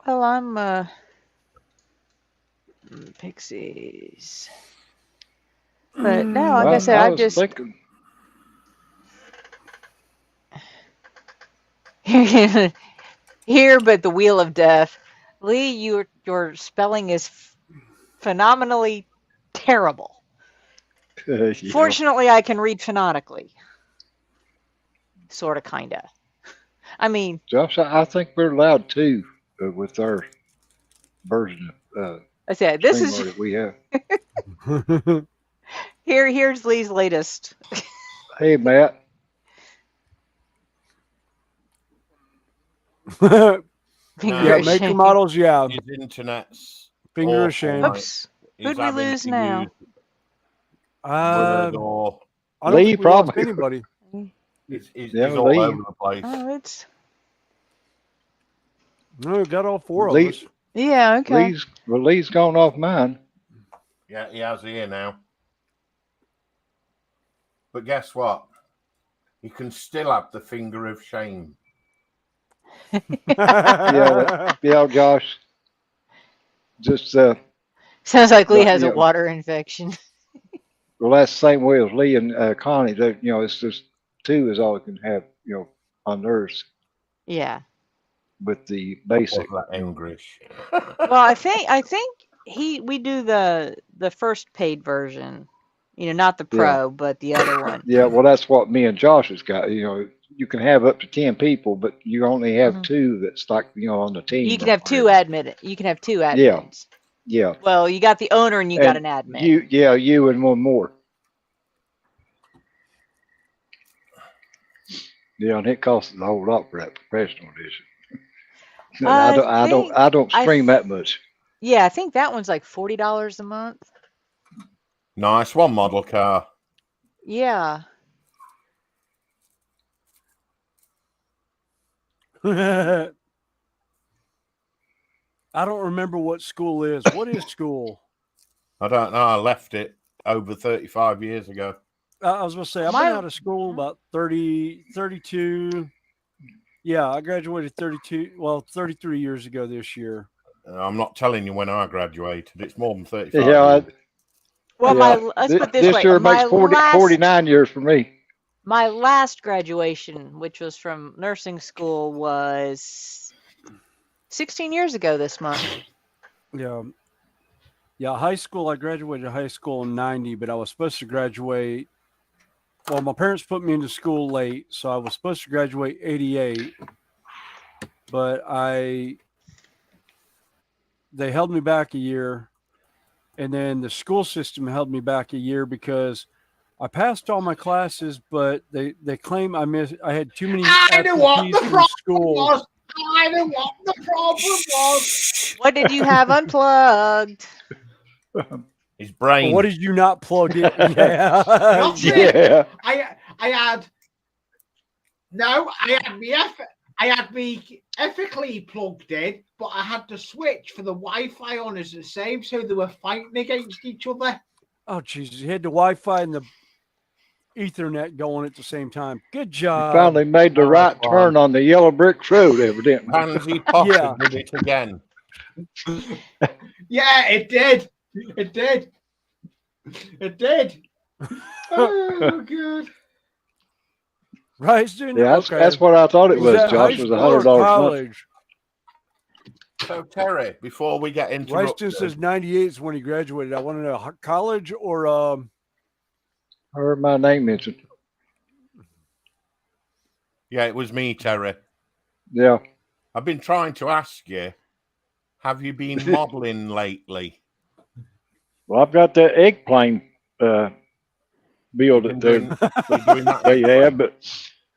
Well, I'm Pixies. But no, like I Well, said, I I was just thinking, here, but the Wheel of Death. Lee, your spelling is phenomenally terrible. yeah. Fortunately, I can read phonetically. Sorta, kinda. I mean, Josh, I think we're allowed to with our version of I said this StreamYard is that we have. here's Lee's latest. Hey, Matt. Finger Yeah, of maker shame. models, yeah. His internet's Finger of awful, shame. mate. Oops. He's Who'd we having lose to now? use Uh, Word or I don't Lee, think we lost probably. anybody. he's Yeah, all Lee. over the place. Oh, it's No, we got all 4 of Lee, us. yeah, okay. Lee's gone off mine. Yeah, he has here now. But guess what? He can still have the finger of shame. Yeah, Josh. Just Sounds like Lee but, has a water infection. well, that's the same way as Lee and Connie. That it's just 2 is all it can have. On theirs Yeah. with the basic. Wasn't that English? Well, I think we do the first paid version. Not the Yeah. Pro, but the other one. Yeah, well, that's what me and Josh has got. You can have up to 10 people, but you only have Mhm. two that's like, on the You team can or have two whatever. admin. You can have two Yeah, admins. yeah. Well, you got the owner and you got And an admin. you and one more. Yeah, and it costs a whole lot for that professional edition. think I don't I stream that much. Yeah, I think that one's like $40 a month. Nice one, model car. Yeah. I don't remember what school is. What is school? I don't know. I left it over 35 years ago. I was going to say, I've been out of school about 30, 32. Yeah, I graduated 33 years ago this year. I'm not telling you when I graduated. It's more than 35 Yeah, years. Well, let's put it this way. year makes 49 years for me. My last graduation, which was from nursing school, was 16 years ago this month. Yeah. Yeah, high school, I graduated high school in 90, but I was supposed to graduate. Well, my parents put me into school late, so I was supposed to graduate 88, but they held me back a year, and then the school system held me back a year because I passed all my classes, but they claim I had too many I know what absentees the from problem school. was. I know what the problem was. What did you have unplugged? His brain. Well, what did you not plug in? Yeah. Nothing. Yeah. I had me ethically plugged in, but I had to switch for the Wi-Fi on as the same, so they were fighting against each other. Oh, Jesus. You had the Wi-Fi and the Ethernet going at the same time. Good job. You finally made the right turn on the yellow brick road, evidently. Pansy Pocket Yeah. did it again. Yeah, it did. It did. It did. Oh, good. Right, student? Yeah, that's what I thought it was, that Josh. high Was school or $100 a month. college? So, Terry, before we get into Ryston says 98 is when he graduated. I want to know college or I heard my name mentioned. yeah, it was me, Terry. Yeah. I've been trying to ask you, have you been modeling lately? Well, I've got that eggplane build You're that doing that they have, but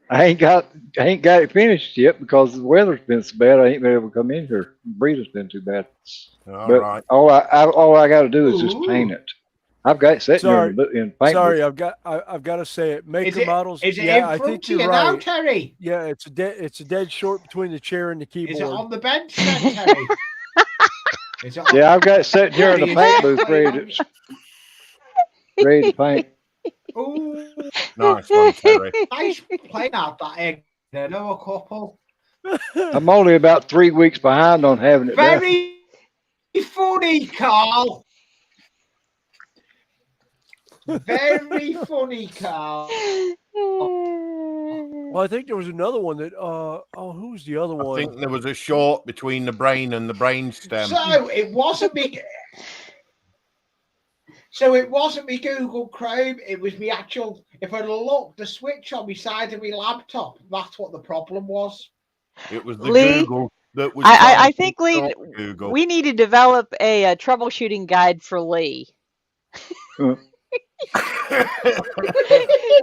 I ain't got it finished yet because the weather's been so bad. I ain't been able to come in here. The breeze has been too bad. All But right. all I got to do is just paint it. I've got it sitting here in paint. sorry, I've got to say it. Maker models. Is it yeah, in I front think of you're you right. now, Terry? Yeah, it's a dead short between the chair and the keyboard. Is it on the bench then, Terry? Yeah, I've got it sitting here in the paint booth ready to paint. Ooh, Nice one, Terry. nice playing out that egg. I know a couple. I'm only about 3 weeks behind on having it done. Very funny, Carl. Very funny, Carl. Well, I think there was another one that. Who was the other I one? think there was a short between the brain and the brainstem. So it wasn't me. So it wasn't me Google Chrome. It was me actual. If I'd looked, the switch on my side of my laptop. That's what the problem was. It was the Lee, Google that was. I think, Lee, Google. we need to develop a troubleshooting guide for Lee.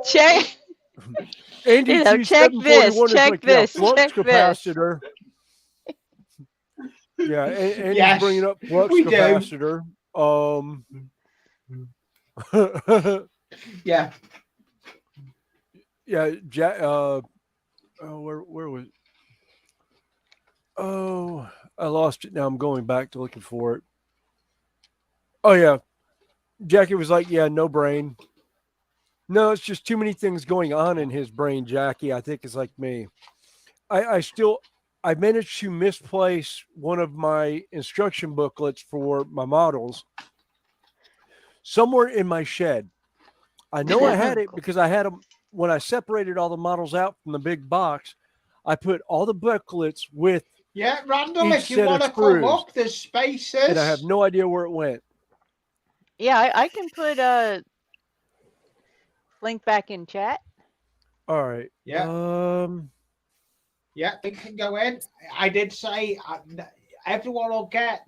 Check. Andy, check this. Check this. Flux Check capacitor. Yeah, Andy's Yes, bringing up flux we do. capacitor. Yeah. Yeah, Jack. Where was? Oh, I lost it. Now I'm going back to looking for it. Oh yeah, Jackie was like, "Yeah, no brain." No, it's just too many things going on in his brain, Jackie. I think it's like me. I managed to misplace one of my instruction booklets for my models somewhere in my shed. I know I had it because I had them when I separated all the models out from the big box. I put all the booklets with Randall, each if you set want to of come screws, up, there's spaces. and I have no idea where it went. Yeah, I can put link back in chat. All right. Yeah. Yeah, they can go in. I did say everyone will get.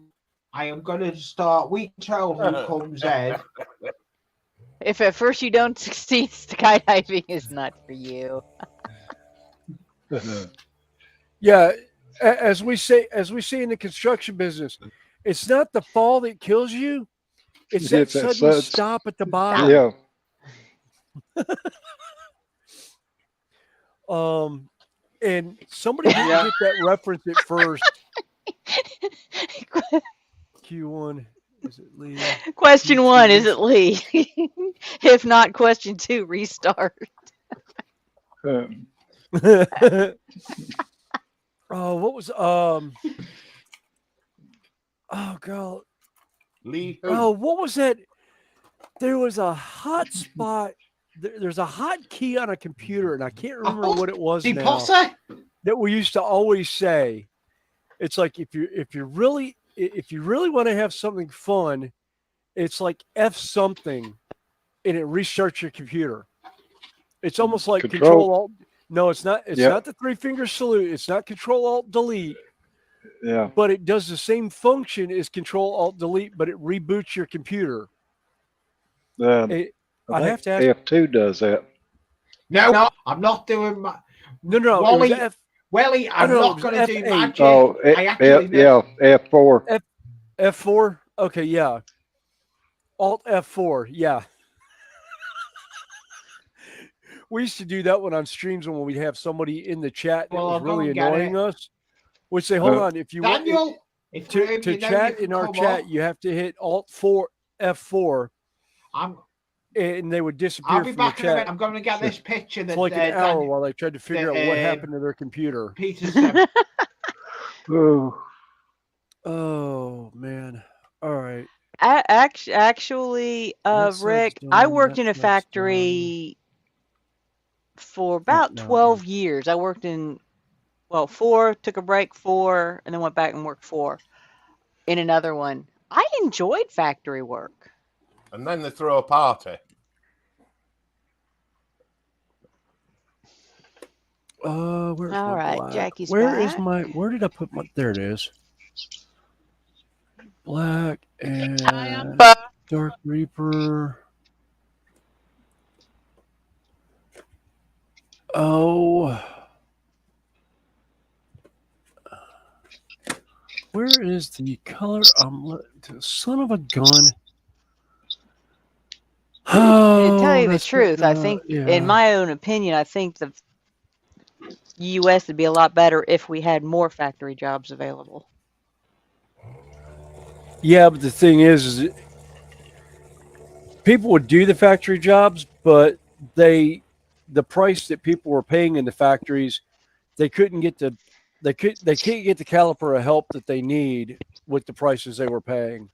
I am going to start. We tell who comes in. If at first you don't succeed, skydiving is not for you. Yeah, as we say in the construction business, it's not the fall that kills you; it's that It's that sudden sudden- stop at the bottom. Yeah. And somebody didn't Yeah. get that reference at first. Q1, is it Lee? Question Q2 1, is it Lee? If not, question 2, restart. Um, Oh, what was oh god. Lee who? Oh, what was that? There was a hot spot. There's a hot key on a computer, and I can't remember what it was The now. posse? That we used to always say. It's like if you really want to have something fun, it's like F something, and it restarts your computer. It's almost like Control Alt. No, it's not. It's not the 3-finger salute. It's not Control Alt Delete. Yeah. But it does the same function as Control Alt Delete, but it reboots your computer. I'd have to ask. F2 does that. No, I'm not doing my. No. Wally, F, Welly, I'm no, not going to do F8. magic. Oh, I actually F4. F4. Okay, yeah. Alt F4. Yeah. We used to do that one on streams when we'd have somebody in the chat that was really annoying us. We'd say, "Hold on, if you Daniel, want to chat in our chat, you have to hit Alt 4 F4." And they would disappear I'll be from back the in a chat. minute. I'm going to get this picture that For like an hour while they tried to figure out what happened to their computer. Peter sent. Oh man! All right. Actually, Rick, I worked in a factory for about 12 years. I worked in 4, took a break 4, and then went back and worked 4 in another one. I enjoyed factory work. And then they throw a party. Where's All my right, black? Jackie's Where is back. my? Where did I put my? There it is. Black and Dark Reaper. Oh. Where is the color? Son of a gun. To tell you the truth, I think, in my own opinion, I think the U.S. would be a lot better if we had more factory jobs available. Yeah, but the thing is people would do the factory jobs, but the price that people were paying in the factories, they can't get the caliper of help that they need with the prices they were paying.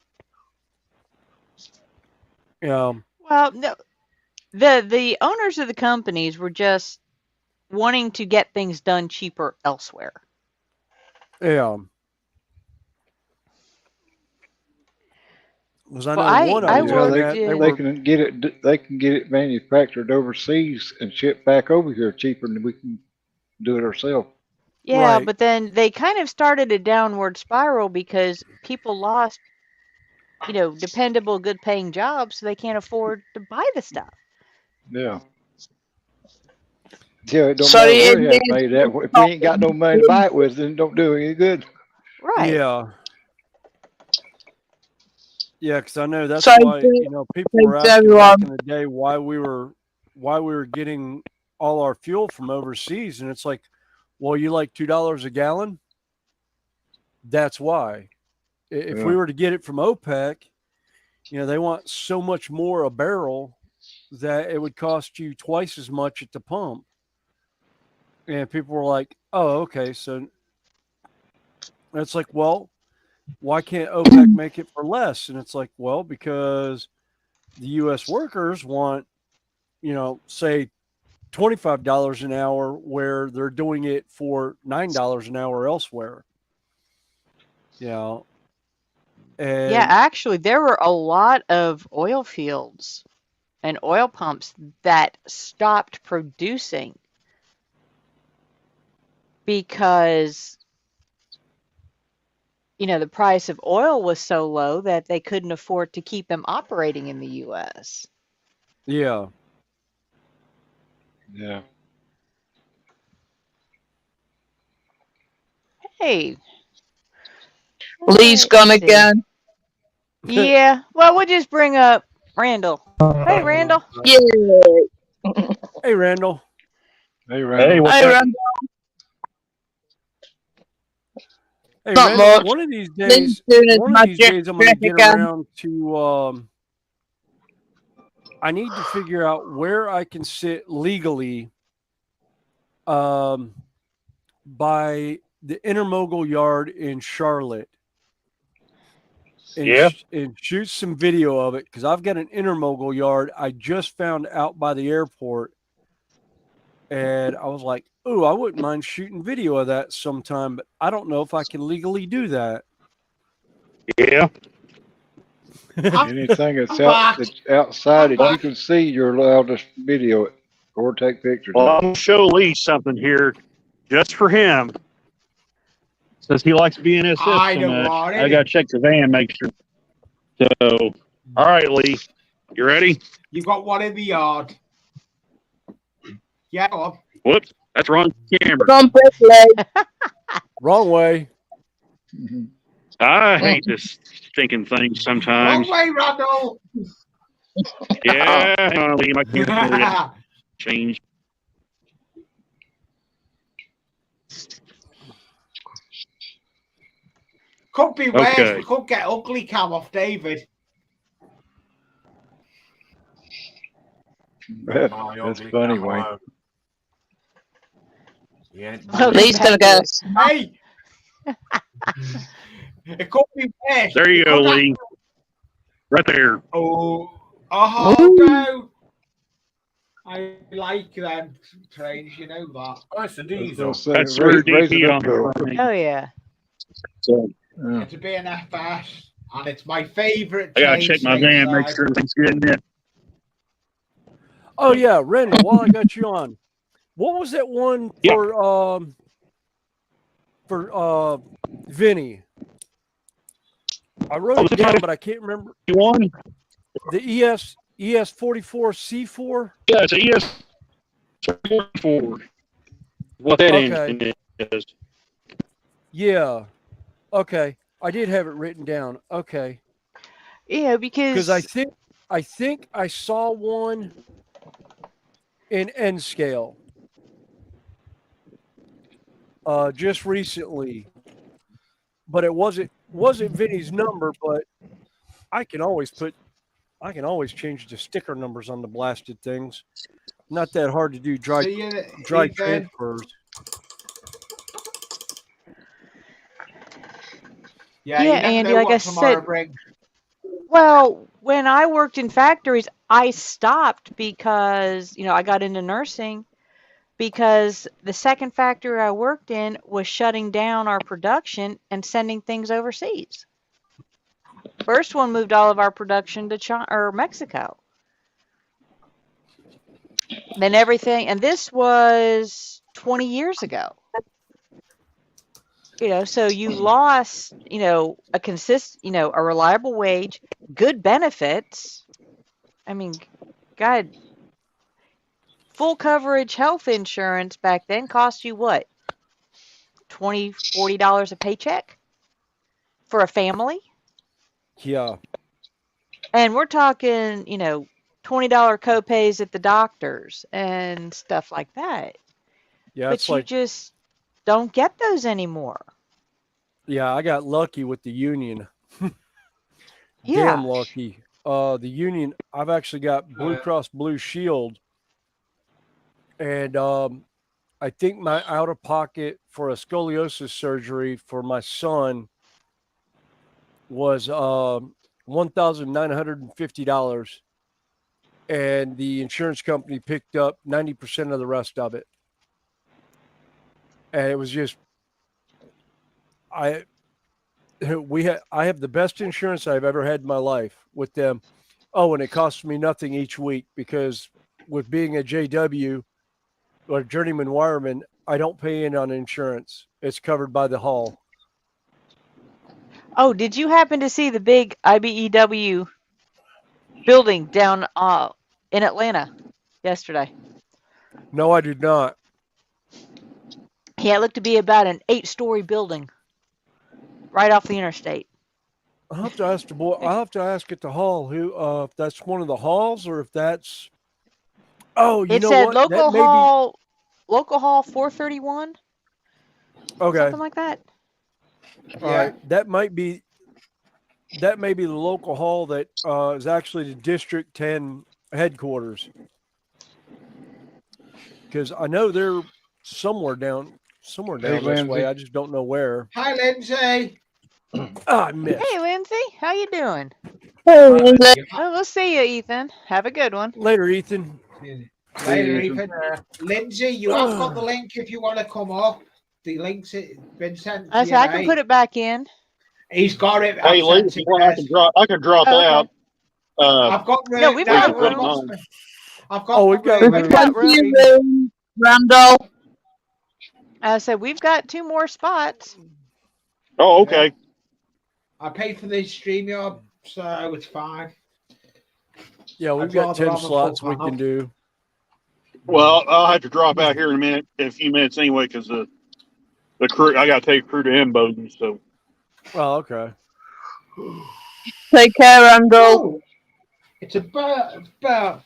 Well, no, the owners of the companies were just wanting to get things done cheaper elsewhere. Yeah. Because I know I worked they can get it manufactured overseas and shipped back over here cheaper than we can do it ourselves. Yeah, right. But then they kind of started a downward spiral because people lost, dependable, good-paying jobs, so they can't afford to buy the stuff. Yeah. Yeah, it don't matter where you have made that. If we ain't got no money to buy it with, then it don't do any good. Right. Yeah. Yeah, because I know that's why people were asking back in the day why we were getting all our fuel from overseas, and it's like, well, you like $2 a gallon? That's why. If we were to get it from OPEC, they want so much more a barrel that it would cost you twice as much at the pump. And people were like, oh, okay. So it's like, well, why can't OPEC make it for less? And it's like, well, because the U.S. workers want, say $25 an hour where they're doing it for $9 an hour elsewhere. And yeah, actually, there were a lot of oil fields and oil pumps that stopped producing because the price of oil was so low that they couldn't afford to keep them operating in the US. Yeah. Yeah. Hey, Lee's let's gone see. again. Yeah, well, we'll just bring up Randall. Hey, Randall. Yeah. Hey, Randall. Hey, Randall. Hey, what's Hi, happening? Randall. Hey, Not Randall. much. One of these Lee's days, doing his magic I'm going to trick get again. around to. I need to figure out where I can sit legally. By the Intermogul Yard in Charlotte, and Yeah. and shoot some video of it because I've got an Intermogul Yard I just found out by the airport, and I was like, "Ooh, I wouldn't mind shooting video of that sometime," but I don't know if I can legally do that. Yeah. Anything I'm back. that's outside I'm that you back. can see, you're allowed to video it or take pictures Well, of I'm it. going to show Lee something here just for him. Since he likes BNSF I so don't much, want I got it. to check the van, make sure. So, all right, Lee, you ready? You got one in the yard. Yeah, go on. Whoops, that's wrong camera. Come quickly. Wrong way. Mhm. I hate this stinking thing sometimes. Wrong way, Randall. Yeah, hang on, Lee, my camera change. Could be worse. Okay. We could get ugly cam off David. My That's ugly funny, cam Wayne. alone. Yeah. Welcome Lee's back, gonna go. Hey, it could be worse. There you We go, could have- Lee. Right there. Oh no! I like them trains. You know that. Oh, it's a I was diesel. gonna say, That's where raise it DP up, on girl. the front. Oh, yeah. So Yeah. It's a BNFS, and it's my favourite I gotta train check my van, make stateside. sure everything's good in it. Oh yeah, Randall. While I got you on, what was that one Yeah. for Vinny? I wrote it down, but I can't remember You want? the ES 44C4. Yeah, it's a ES44. What that Okay. engine is. Yeah. Okay. I did have it written down. Okay. Because Because I think I saw one in N scale just recently. But it wasn't Vinny's number, but I can always change the sticker numbers on the blasted things. Not that hard to do dry See you, Ethan. transfers. Yeah, Yeah, you never Andy, know like I what tomorrow said, brings. well, when I worked in factories, I stopped because, I got into nursing because the second factory I worked in was shutting down our production and sending things overseas. First one moved all of our production to China or Mexico. Then everything, and this was 20 years ago. So you lost, a reliable wage, good benefits. I mean, God, full coverage health insurance back then cost you what? $20, $40 a paycheck for a family? Yeah. And we're talking, $20 copays at the doctors and stuff like that. Yeah, But it's you like just don't get those anymore. yeah, I got lucky with the union. Yeah. Damn lucky. The union, I've actually got Blue Cross Blue Shield, and I think my out of pocket for a scoliosis surgery for my son was $1,950, and the insurance company picked up 90% of the rest of it. And it was just I have the best insurance I've ever had in my life with them. Oh, and it costs me nothing each week because with being a JW or journeyman wireman, I don't pay in on insurance. It's covered by the hall. Oh, did you happen to see the big IBEW building down in Atlanta yesterday? No, I did not. Yeah, it looked to be about an 8-story building right off the interstate. I'll have to ask the boy. I'll have to ask at the hall who if that's one of the halls or if that's. Oh, you It know said what? That may be local hall 431, okay. something like that. All right, that may be the local hall that is actually the District 10 headquarters. Because I know they're somewhere down this way. Lindsay. I just don't know where. Hi, Lindsay. I missed. Hey, Lindsay, how you doing? Hey, Right, Lindsay. Well, we'll see you, Ethan. Have a good one. Later, Ethan. Later, Ethan. Ethan. Lindsay, you have got the link if you want to come up. The link's been sent to I you. said I can put it back in. He's got it. Hey, I've Lee, sent it. I can drop Oh, okay. out. I've got room. No, we've no, got can put it room. on. I've got Oh, we've got room. We've got room. Thank you, Randall. I said we've got 2 more spots. Oh, okay. I paid for the StreamYard, so it's fine. Yeah, we've I'd got rather 10 have a slots full we can panel. do. Well, I'll have to drop out here in a few minutes anyway, because the crew. I got to take crew to Imboden. So. Oh, okay. Take care, Randall. Oh, it's about.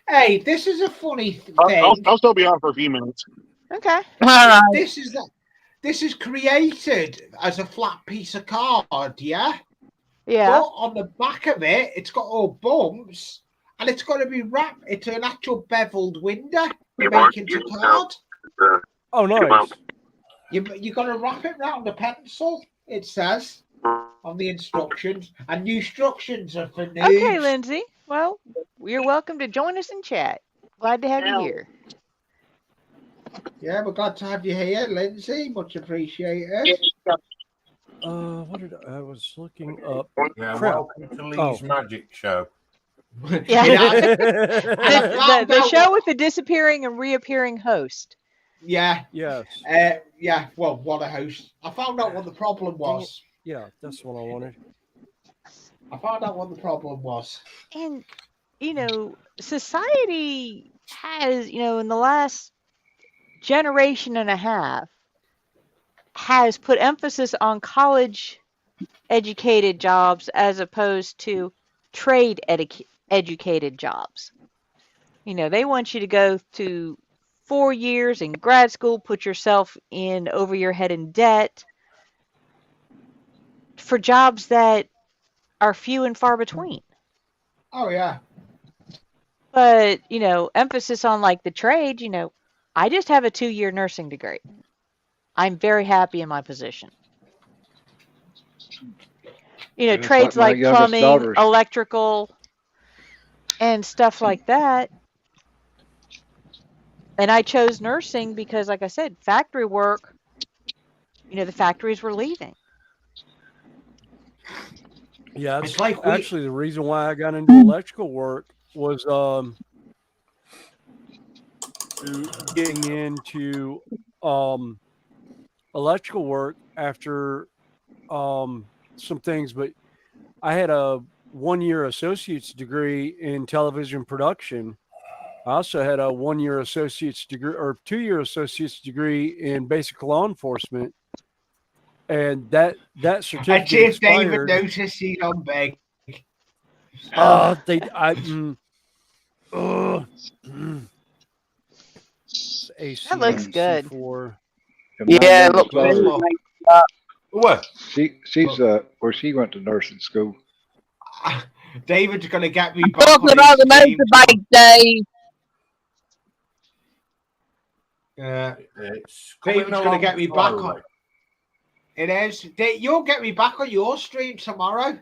Hey, this is a funny thing. I'll still be on for a few minutes. Okay. All right. This is created as a flat piece of card, yeah. Yeah. But on the back of it, it's got all bumps, and it's got to be wrapped. It's an actual beveled window you make into card. Oh, nice. You got to wrap it round a pencil. It says on the instructions, and the instructions are for noobs. Okay, Lindsay. Well, you're welcome to join us in chat. Glad to have you here. Yeah, we're glad to have you here, Lindsay. Much appreciated. What did I was looking up? Yeah, Crap. welcome to Lee's Magic Show. Yeah. And the show with the disappearing and reappearing host. Yeah. Yes. Yeah. Well, what a host. I found out what the problem was. Yeah, that's what I wanted. I found out what the problem was. And, society has, in the last generation and a half, has put emphasis on college educated jobs as opposed to trade educated jobs. They want you to go to 4 years in grad school, put yourself in over your head in debt for jobs that are few and far between. Oh, yeah. But, emphasis on like the trade, I just have a 2-year nursing degree. I'm very happy in my position. It's Trades like like my youngest plumbing, daughter's. electrical, and stuff like that. And I chose nursing because, like I said, factory work, the factories were leaving. Yeah, It's like actually the reason why I got into electrical work was getting into electrical work after some things, but I had a 1-year associate's degree in television production. I also had a 1-year associate's degree or 2-year associate's degree in basic law enforcement. And that certificate see if expired. David noticed he's on big. That looks good. Yeah, it looks very daughter, nice. What? she's where she went to nursing school. David's gonna get me back Talking on about his the stream. motorbike day. It's David's gonna along get me back slowly. on. It is. You'll get me back on your stream tomorrow.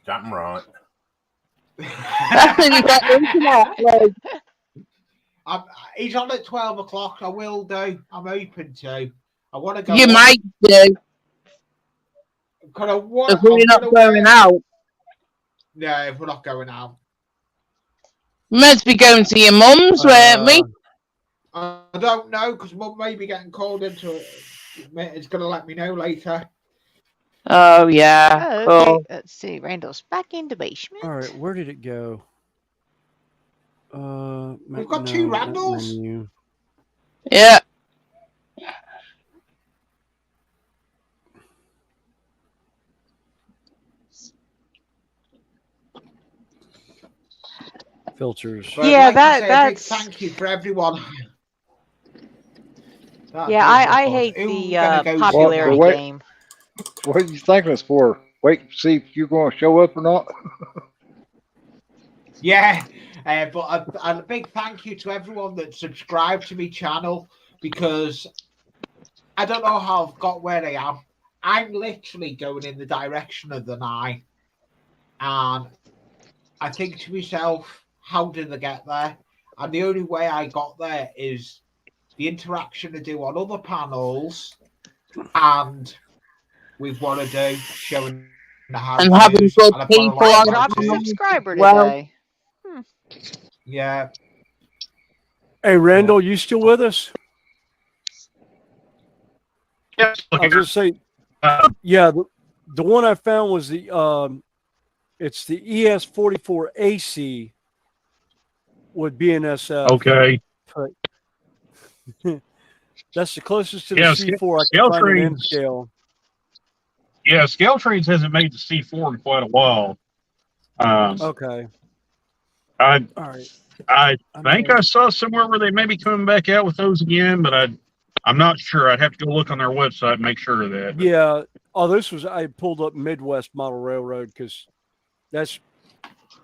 Damn right. That's when you got the internet. Like, He's on at 12 o'clock. I will do. I'm open to. I want to go. you on. might do. Because If we're not going out. No, we're not going out. Meant to be going to your mum's, weren't we? I don't know because Mum may be getting called into it. It's going to let me know later. Oh yeah, Oh, cool. okay. Let's see. Randall's back in the basement. All right, where did it go? We've got two Randalls. Menu. Yeah. Filters. But Yeah, I'd like to say a big that's. thank you for everyone. Yeah, I hate the popularity wait. game. What are you thanking us for? Wait and see if you're going to show up or not. Yeah, but a big thank you to everyone that subscribed to my channel because I don't know how I've got where I am. I'm literally going in the direction of the 9. And I think to myself, how did I get there? And the only way I got there is the interaction I do on other panels and with what I do, showing the how And having good and I've got a people lot I of on dropped a how-tos. subscriber well. today. Yeah. Hey, Randall, you still with us? Yes. I was going to say, yeah, the one I found was it's the ES44AC with BNSF. Okay. That's the closest to the Yeah, C4 I scale can find an N trades. scale. Yeah, Scale Trades hasn't made the C4 in quite a while. Okay. I All right. I think I saw somewhere where they may be coming back out with those again, but I'm not sure. I'd have to go look on their website and make sure of that. But Yeah. Oh, I pulled up Midwest Model Railroad because that's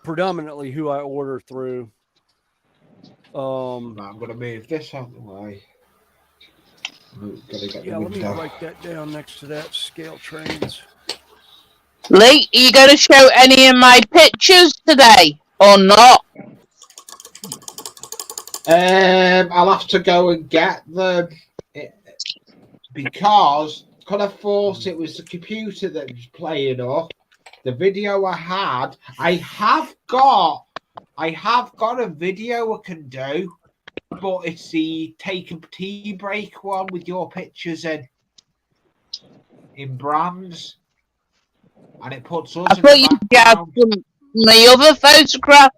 predominantly who I order through. I'm going to move this out of the way. Yeah, let me write that down next to that Scale Trains. Lee, are you going to show any of my pictures today or not? I'll have to go and get them because could have thought it was the computer that was playing up. The video I have got a video I can do, but it's the take a tea break one with your pictures in brands, and it puts us I in thought the you got background. my other photograph.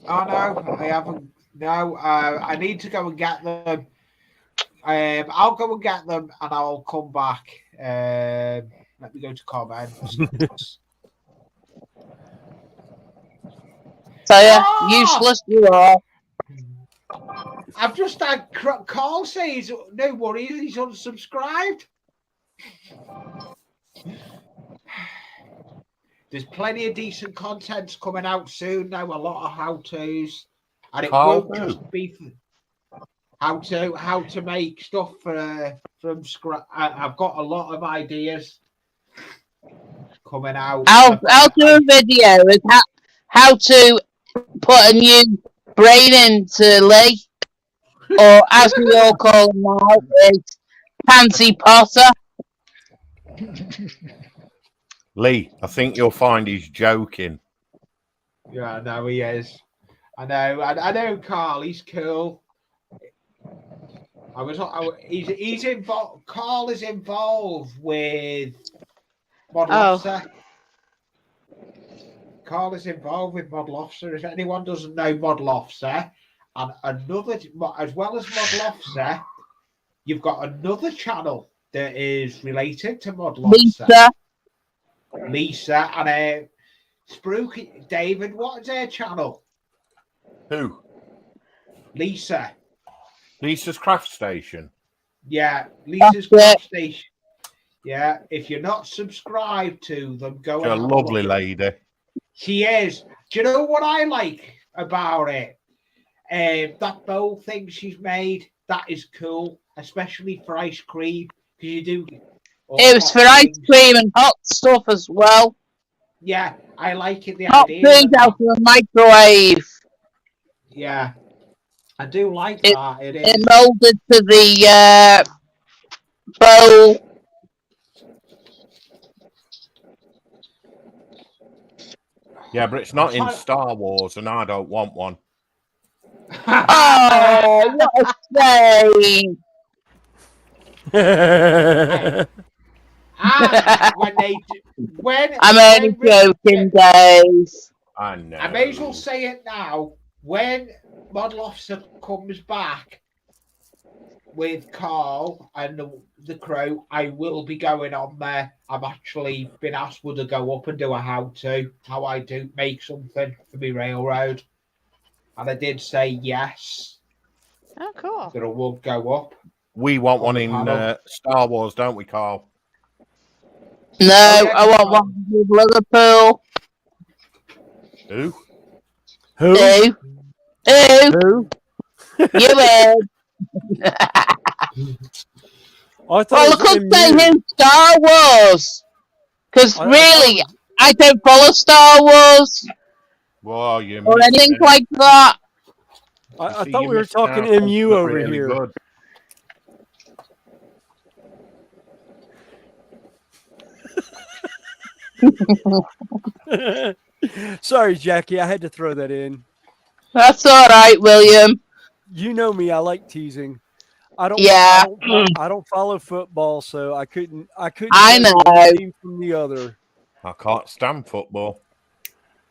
Oh no, I haven't. No, I need to go and get them. I'll go and get them, and I'll come back. Let me go to comments. So yeah, useless you are. I've just had Carl say he's no worries, he's unsubscribed. There's plenty of decent content coming out soon now, a lot of how-tos. And it won't just be how to make stuff from scratch. I've got a lot of ideas coming out. I'll do a video with how to put a new brain into Lee, or as we all call him now, is Pansy Potter. Lee, I think you'll find he's joking. Yeah, I know he is. I know, Carl. He's cool. He's involved. Carl is involved with Model Officer. Carl is involved with Model Officer. If anyone doesn't know Model Officer, and another, as well as Model Officer, you've got another channel that is related to Model Officer. Lisa and Spooky David. What is their channel? Who? Lisa. Lisa's Craft Station. Yeah, Lisa's Craft Station. Yeah, if you're not subscribed to them, go. She's a lovely lady. She is. Do you know what I like about it? That bowl thing she's made. That is cool, especially for ice cream because you do. It was for ice cream and hot stuff as well. Yeah, I like it. The hot idea food out of the microwave. Yeah, I do like It, that. It it is. molded to the bowl. Yeah, but it's I'm not in trying. Star Wars, and I don't want one. Oh, what a shame! Hey, and I'm only when joking, guys. I know. I may as well say it now. When Model Officer comes back with Carl and the crew, I will be going on there. I've actually been asked would I go up and do a how I do make something for my railroad, and I did say yes Oh, cool. that I would go up. We want on one the in panel. Star Wars, don't we, Carl? No, Oh, yeah, I want one with Liverpool. Who? Who? Who? Who? Who? You in? I thought Well, it look was up say MU. who Star Wars. Because I thought it really, was. I don't follow Star Wars Well, you're or missing anything out. like that. I See, thought you're we were missing talking out on MU something over really here. good. Sorry, Jackie. I had to throw that in. That's all right, William. You know me. I like teasing. I don't. Yeah, I don't follow football, so I couldn't. I couldn't I tell you one know. team from the other. I can't stand football.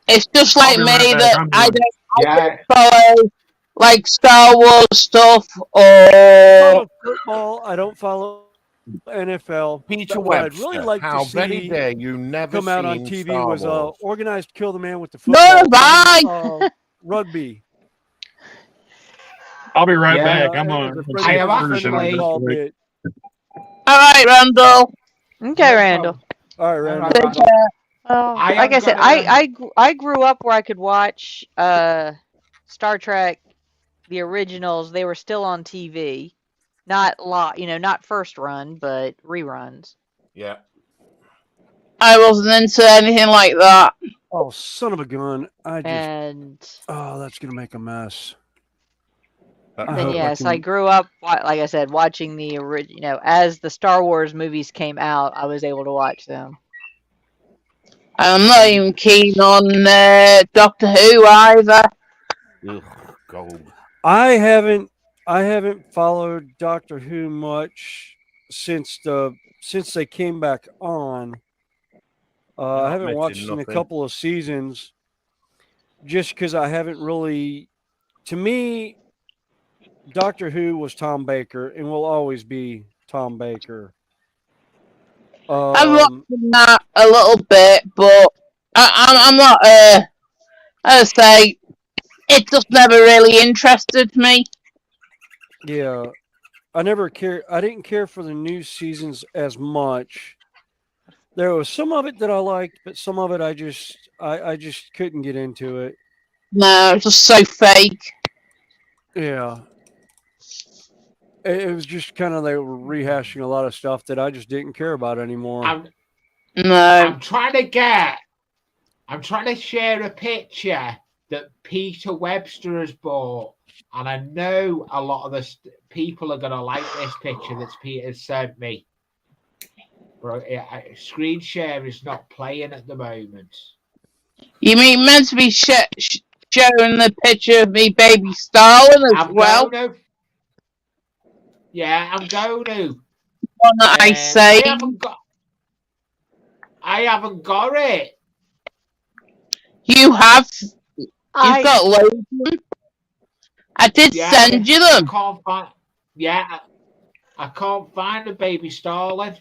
It's just I'll like be me right back. that I'm I done. Yeah, don't follow like Star Wars stuff I don't or follow football. I don't follow NFL. Peter But what I'd really Webster, like to how very see dare you never come out on seen TV Star was Wars? organized kill the man with the none football. of Rugby. I'll be right yeah. back. I'm As on. a I'm friend, I seeing am as a cruise friend of in on mine actually. this called week. it. all right, Randall. Okay, No Randall. problem. All right, All Randall. right, Take Randall. care. Well, I like am I said, gonna. I grew up where I could watch Star Trek, the originals. They were still on TV, not not first run, but reruns. Yeah. I wasn't into anything like that. Oh, son of a gun! And Oh, that's gonna make a mess. I then hope I yes, I can. grew up like I said, watching the original. As the Star Wars movies came out, I was able to watch them. I'm not even keen on Doctor Who either. Ugh, gold. I haven't followed Doctor Who much since they came back on. You're I not haven't missing watched in a nothing. couple of seasons, just because I haven't really. To me, Doctor Who was Tom Baker and will always be Tom Baker. I'm watching that a little bit, but I'm not. I say it just never really interested me. Yeah, I never care. I didn't care for the new seasons as much. There was some of it that I liked, but some of it I just couldn't get into it. No, it's just so fake. Yeah, it was just kind of they were rehashing a lot of stuff that I just didn't care about anymore. No, I'm trying to share a picture that Peter Webster has bought, and I know a lot of the people are going to like this picture that Peter sent me. But screen share is not playing at the moment. you mean meant to be showing the picture of me, baby Stalin as I'm well? going to. Yeah, I'm going to. One that I say. I haven't got it. You have. You've I got loads of them. I did send you them. I can't find. Yeah, I can't find the baby Starling.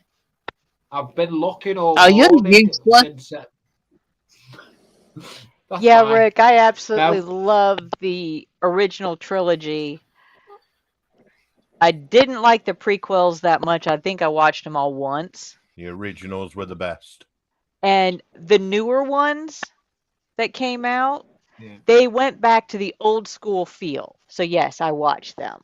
I've been looking all you're morning useless. since. Yeah, fine. Rick, I absolutely love the original trilogy. I didn't like the prequels that much. I think I watched them all once. The originals were the best. And the newer ones that came out, Yeah. they went back to the old school feel. So yes, I watched them.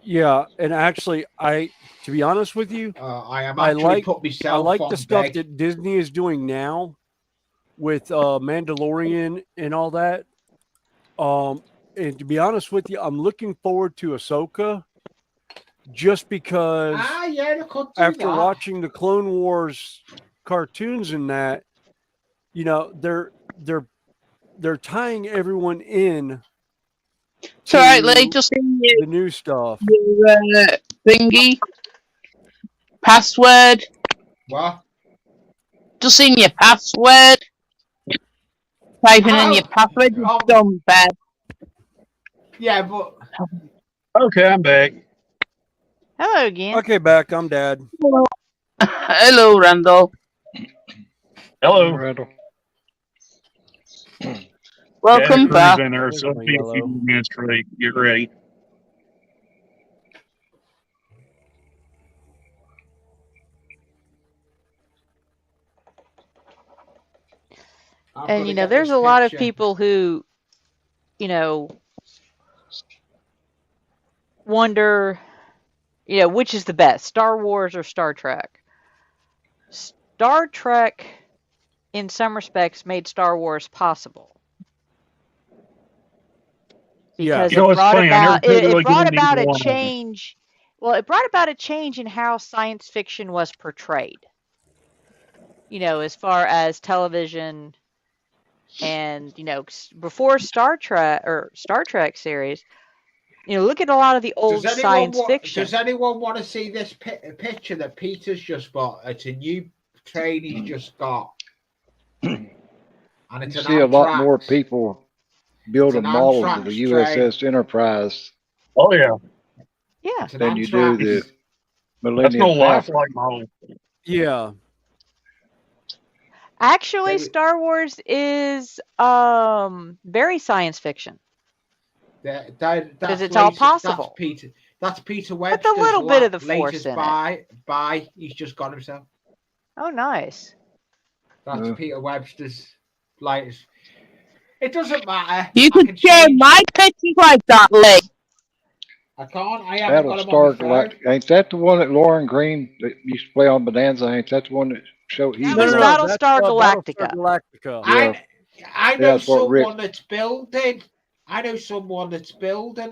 Yeah, and actually, to be honest with you, I am I actually like put myself the on stuff beg. that Disney is doing now with Mandalorian and all that. And to be honest with you, I'm looking forward to Ahsoka just because Yeah, they could do after that. watching the Clone Wars cartoons and that, they're tying everyone in It's alright, Lee. to Just the new stuff. your thingy password. What? Just in your password. Typing in your password. Oh, Done, Ben. yeah, but Okay, I'm back. Hello again. Okay, back. I'm Dad. Hello, Randall. Hello. Randall. Welcome Crew's back. in there, so it'll be a few minutes till they get ready. I've And got to you know, get there's this a lot of picture. people who, you know, wonder, you know, which is the best, Star Wars or Star Trek. Star Trek, in some respects, made Star Wars possible. Yeah. Because You know, it it's brought funny. I never about could it, really it brought get into about either a one of them. change. Well, it brought about a change in how science fiction was portrayed. You know, as far as television and, you know, before Star Trek series, you know, look at a lot of the old science fiction. Does anyone want to see this picture that Peter's just bought? It's a new train he's just got, and it's You an see a lot Amtrak. more people It's building an models of Amtrak the train. USS Enterprise Oh yeah, Yeah. It's an than you do Amtrak. the that's no Millennium Falcon. lifelike model. Yeah. Actually, They- Star Wars is very science fiction because it's all possible. That's Peter With a Webster's little bit of the Force latest in it. buy. He's just got himself. Oh, nice. That's Yeah. Peter Webster's latest. It doesn't matter. You I could can share change. my pictures like that, Lee. I can't. I haven't got him on Battlestar my phone. Galactica. Ain't that the one that Lauren Green that used to play on Bonanza? Ain't that the one that showed he That was was on? Battlestar Battlestar Galactica. Galactica. Yeah. I know that's what Rick- someone that's building. I know someone that's building.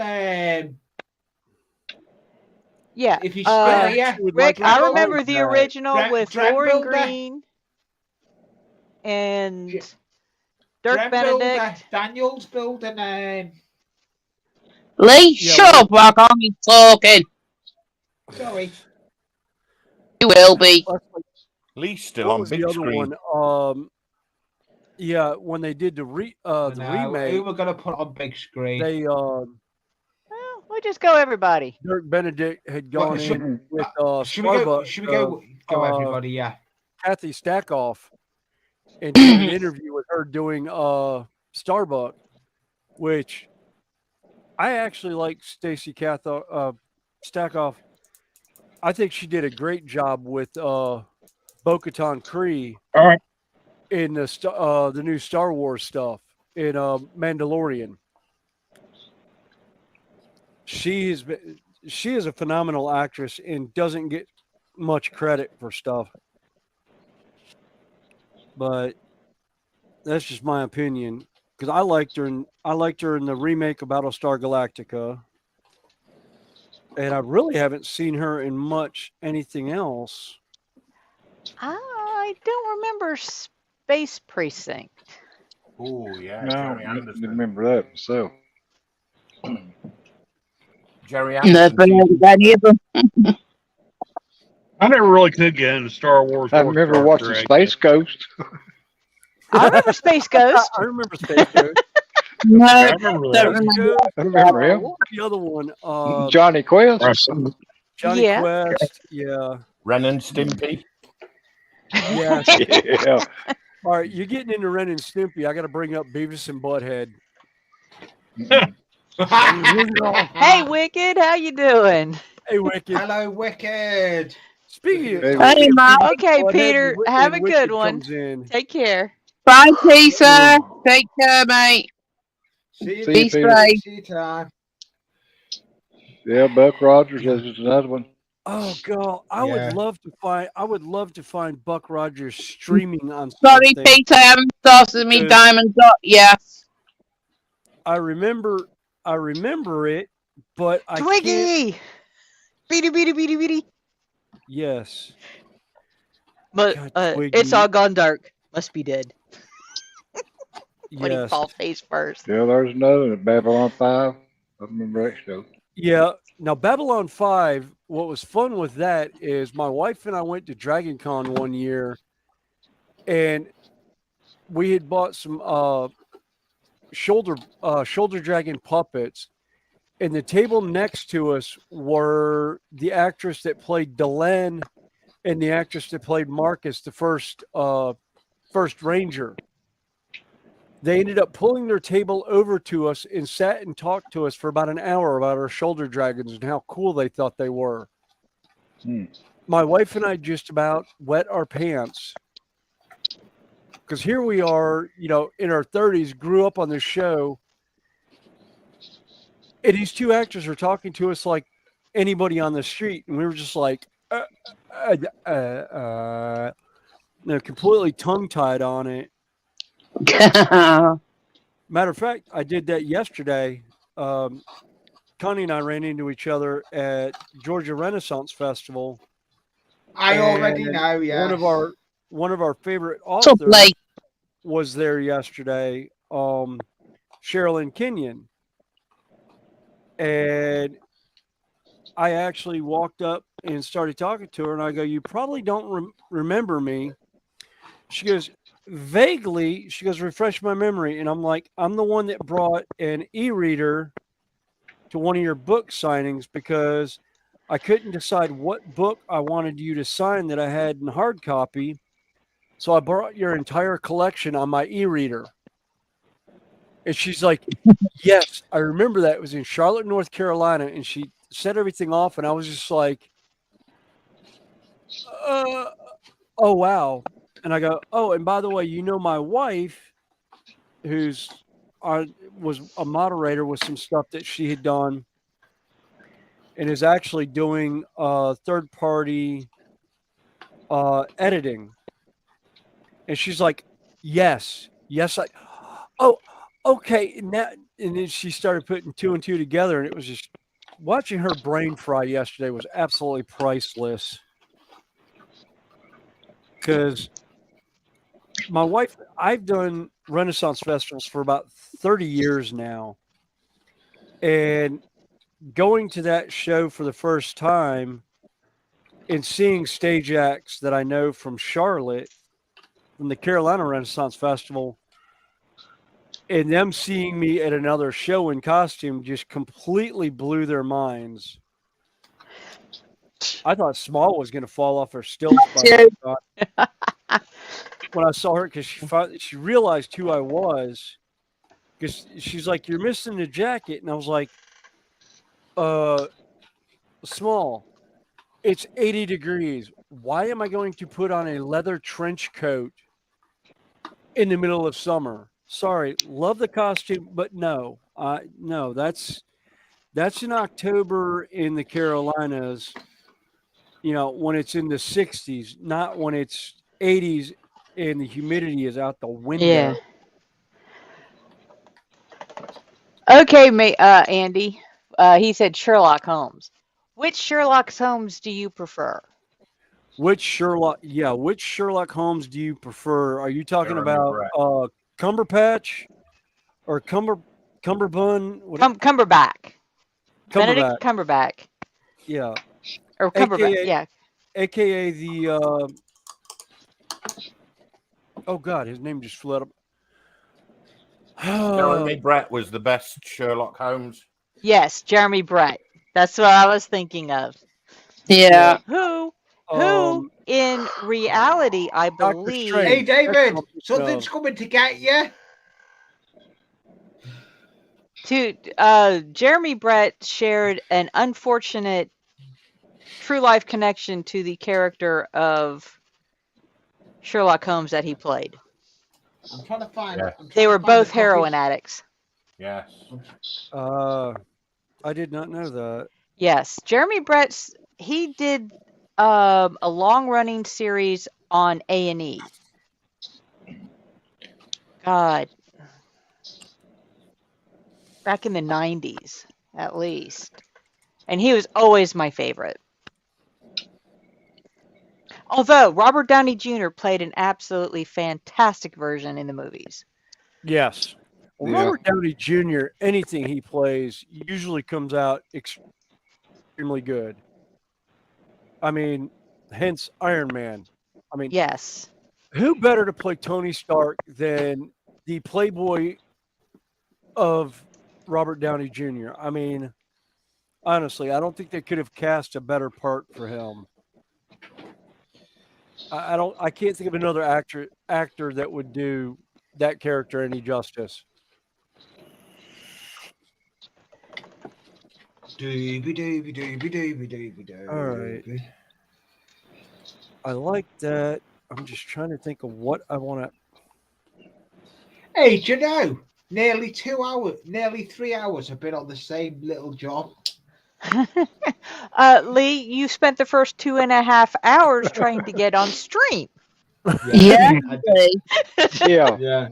Yeah. If you spell She yeah, would Rick, like I to remember like the that. original with Drem Lauren Builder. Green and Dirk Drem Benedict. Builder. Daniel's building. Lee, Yeah, shut well- up, I can't be talking. Sorry. You will be. Lee's still What on was the big other screen. one? Yeah, when they did the remake, Who we're gonna put on big screen? they Well, we'll just go everybody. Dirk Benedict had gone should- in with Should we go? Starbucks, Should we go? Everybody, yeah. Kathy Stackoff, and did an interview with her doing Starbuck, which I actually like Stacy Stackoff. I think she did a great job with Bo-Katan Kree All right. in the new Star Wars stuff in Mandalorian. She is a phenomenal actress and doesn't get much credit for stuff. But that's just my opinion because I liked her in the remake of Battlestar Galactica, and I really haven't seen her in much anything else. I don't remember Space Precinct. Oh yeah, No, Jerry I didn't Anderson. remember that myself. Jerry Never Anderson. heard of any of them. I never really could get into Star Wars. I or remember Star watching Trek. Space Ghost. I remember Space Ghost. I remember Space Ghost. No, I remember that. don't remember. I remember him. What was the other one? Johnny Quest. Right. Johnny Yeah. Quest. Yeah. Ren and Stimpy. Yes. Yeah. All right, you're getting into Ren and Stimpy. I got to bring up Beavis and Butthead. Hey, Wicked, how you doing? Hey, Wicked. Hello, Wicked. Speaking of, Hey, Hey, Mike. Okay, Butthead, Peter, Wicked- have a Wicked good one. comes in. Take care. Bye, Peter. Take care, mate. See you, See you, Peace, Peter. bye. See you time. Yeah, Buck Rogers is another one. Oh God, I Yeah. would love to find Buck Rogers streaming on Sorry, something. Peter, I haven't started me Good. diamond dot yet. I remember I remember it, but I can't. Twiggy! Beady, beady, beady, beady. Yes. But God, it's Twiggy. all gone dark. Must be dead. When he Yes. called face first. Yeah, there's another Babylon 5. I remember that show. Yeah. Now Babylon 5, what was fun with that is my wife and I went to Dragon Con one year and we had bought some shoulder dragon puppets, and the table next to us were the actress that played Delenn and the actress that played Marcus, the first ranger. They ended up pulling their table over to us and sat and talked to us for about an hour about our shoulder dragons and how cool they thought they were. Hmm. My wife and I just about wet our pants because here we are, in our 30s, grew up on this show, and these two actors are talking to us like anybody on the street, and we were just like, completely tongue tied on it. Matter of fact, I did that yesterday. Connie and I ran into each other at Georgia Renaissance Festival. I already and know, yes. one of our favorite What's up, authors Blake? was there yesterday, Sherilyn Kenyon. And I actually walked up and started talking to her, and I go, "You probably don't remember me." She goes, "Vaguely." She goes, "Refresh my memory." And I'm like, "I'm the one that brought an e-reader to one of your book signings because I couldn't decide what book I wanted you to sign that I had in hard copy. So I brought your entire collection on my e-reader." And she's like, "Yes, I remember that. It was in Charlotte, North Carolina." And she set everything off, and I was just like, oh, wow. And I go, "Oh, and by the way, my wife, who's was a moderator with some stuff that she had done and is actually doing third party editing." And she's like, yes, oh, okay. And then she started putting two and two together, and it was just watching her brain fry yesterday was absolutely priceless. Because my wife, I've done Renaissance festivals for about 30 years now. And going to that show for the first time and seeing stage acts that I know from Charlotte, from the Carolina Renaissance Festival, and them seeing me at another show in costume just completely blew their minds. I thought Small was going to fall off her stilts when I saw her, because she realized who I was, because she's like, "You're missing the jacket," and I was like, Small, it's 80 degrees. Why am I going to put on a leather trench coat in the middle of summer? Sorry, love the costume, but no, that's in October in the Carolinas, when it's in the 60s, not when it's 80s and the humidity is out the window. Yeah. Okay, Andy. He said Sherlock Holmes. Which Sherlock Holmes do you prefer? Which Sherlock Holmes do you prefer? Are you talking Jeremy about Brett. Cumberpatch or Cumberbund? Cumberbatch. Benedict Cumberbatch. Cumberbatch. Yeah. Or Cumberbatch, yeah. AKA the oh God, his name just flew out. Jeremy Brett was the best Sherlock Holmes. Yes, Jeremy Brett. That's what I was thinking of. Yeah. Who in reality, I believe. Hey, David, something's coming to get you. Jeremy Brett shared an unfortunate true life connection to the character of Sherlock Holmes that he played. I'm trying to find. Yeah. They were both heroin addicts. Yes. I did not know that. Yes, Jeremy Brett. He did a long-running series on A&E. God. back in the 90s, at least. And he was always my favorite. Although Robert Downey Jr. played an absolutely fantastic version in the movies. Yes. Well, Yeah. Robert Downey Jr., anything he plays usually comes out extremely good. I mean, hence Iron Man. I mean, Yes. who better to play Tony Stark than the playboy of Robert Downey Jr.? I mean, honestly, I don't think they could have cast a better part for him. I can't think of another actor that would do that character any justice. Dooby dooby dooby dooby dooby dooby. All right. I like that. I'm just trying to think of what I want to. Hey, do you know? Nearly 2 hours, nearly 3 hours I've been on the same little job. Lee, you spent the first 2.5 hours trying to get on stream. Yeah. Yeah. Yeah.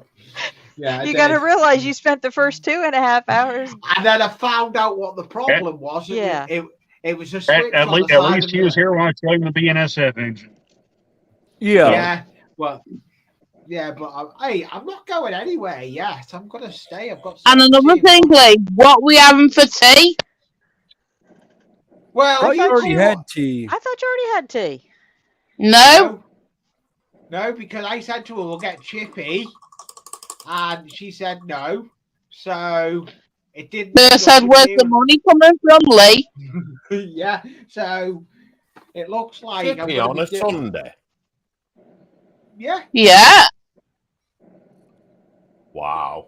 Yeah. You got to realize you spent the first 2.5 hours. And then I found out what the problem was. Yeah. It was a switch At on the least, side of he was the. here when I played the BNSF engine. Yeah. Yeah. Well. Yeah, but hey, I'm not going anywhere yet. I'm gonna stay. I've got. And another 17 thing, Lee, what we having for tea? Well, I thought already you- had tea. I thought you already had tea. No. No, because I said to her, we'll get Chippy. And she said no. So it didn't. They said, where's the money coming from, Lee? Yeah. So it looks like I'm Chippy gonna on be a Sunday. Yeah. Yeah. Wow.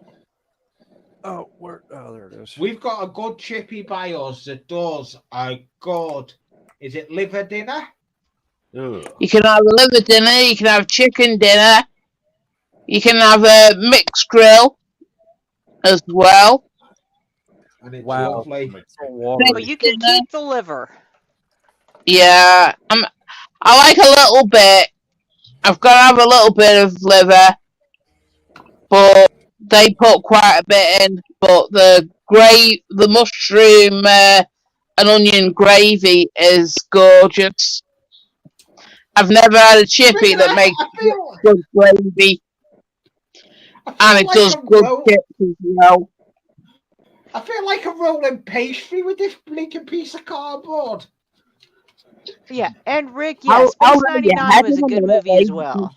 Oh, there it is. We've got a good Chippy by us that does a good. Is it liver dinner? Ugh. You can have a liver dinner, you can have chicken dinner, you can have a mixed grill as well. And it's Wow. lovely. So watery. But you can keep the liver. Yeah. I like a little bit. I've got to have a little bit of liver, but they put quite a bit in. But the mushroom and onion gravy is gorgeous. I've never had a chippy that makes good gravy, and it does good chips as well. I feel like I'm rolling pastry with this blinking piece of cardboard. Yeah, and Rick, yeah, Space 99 was a good movie as well.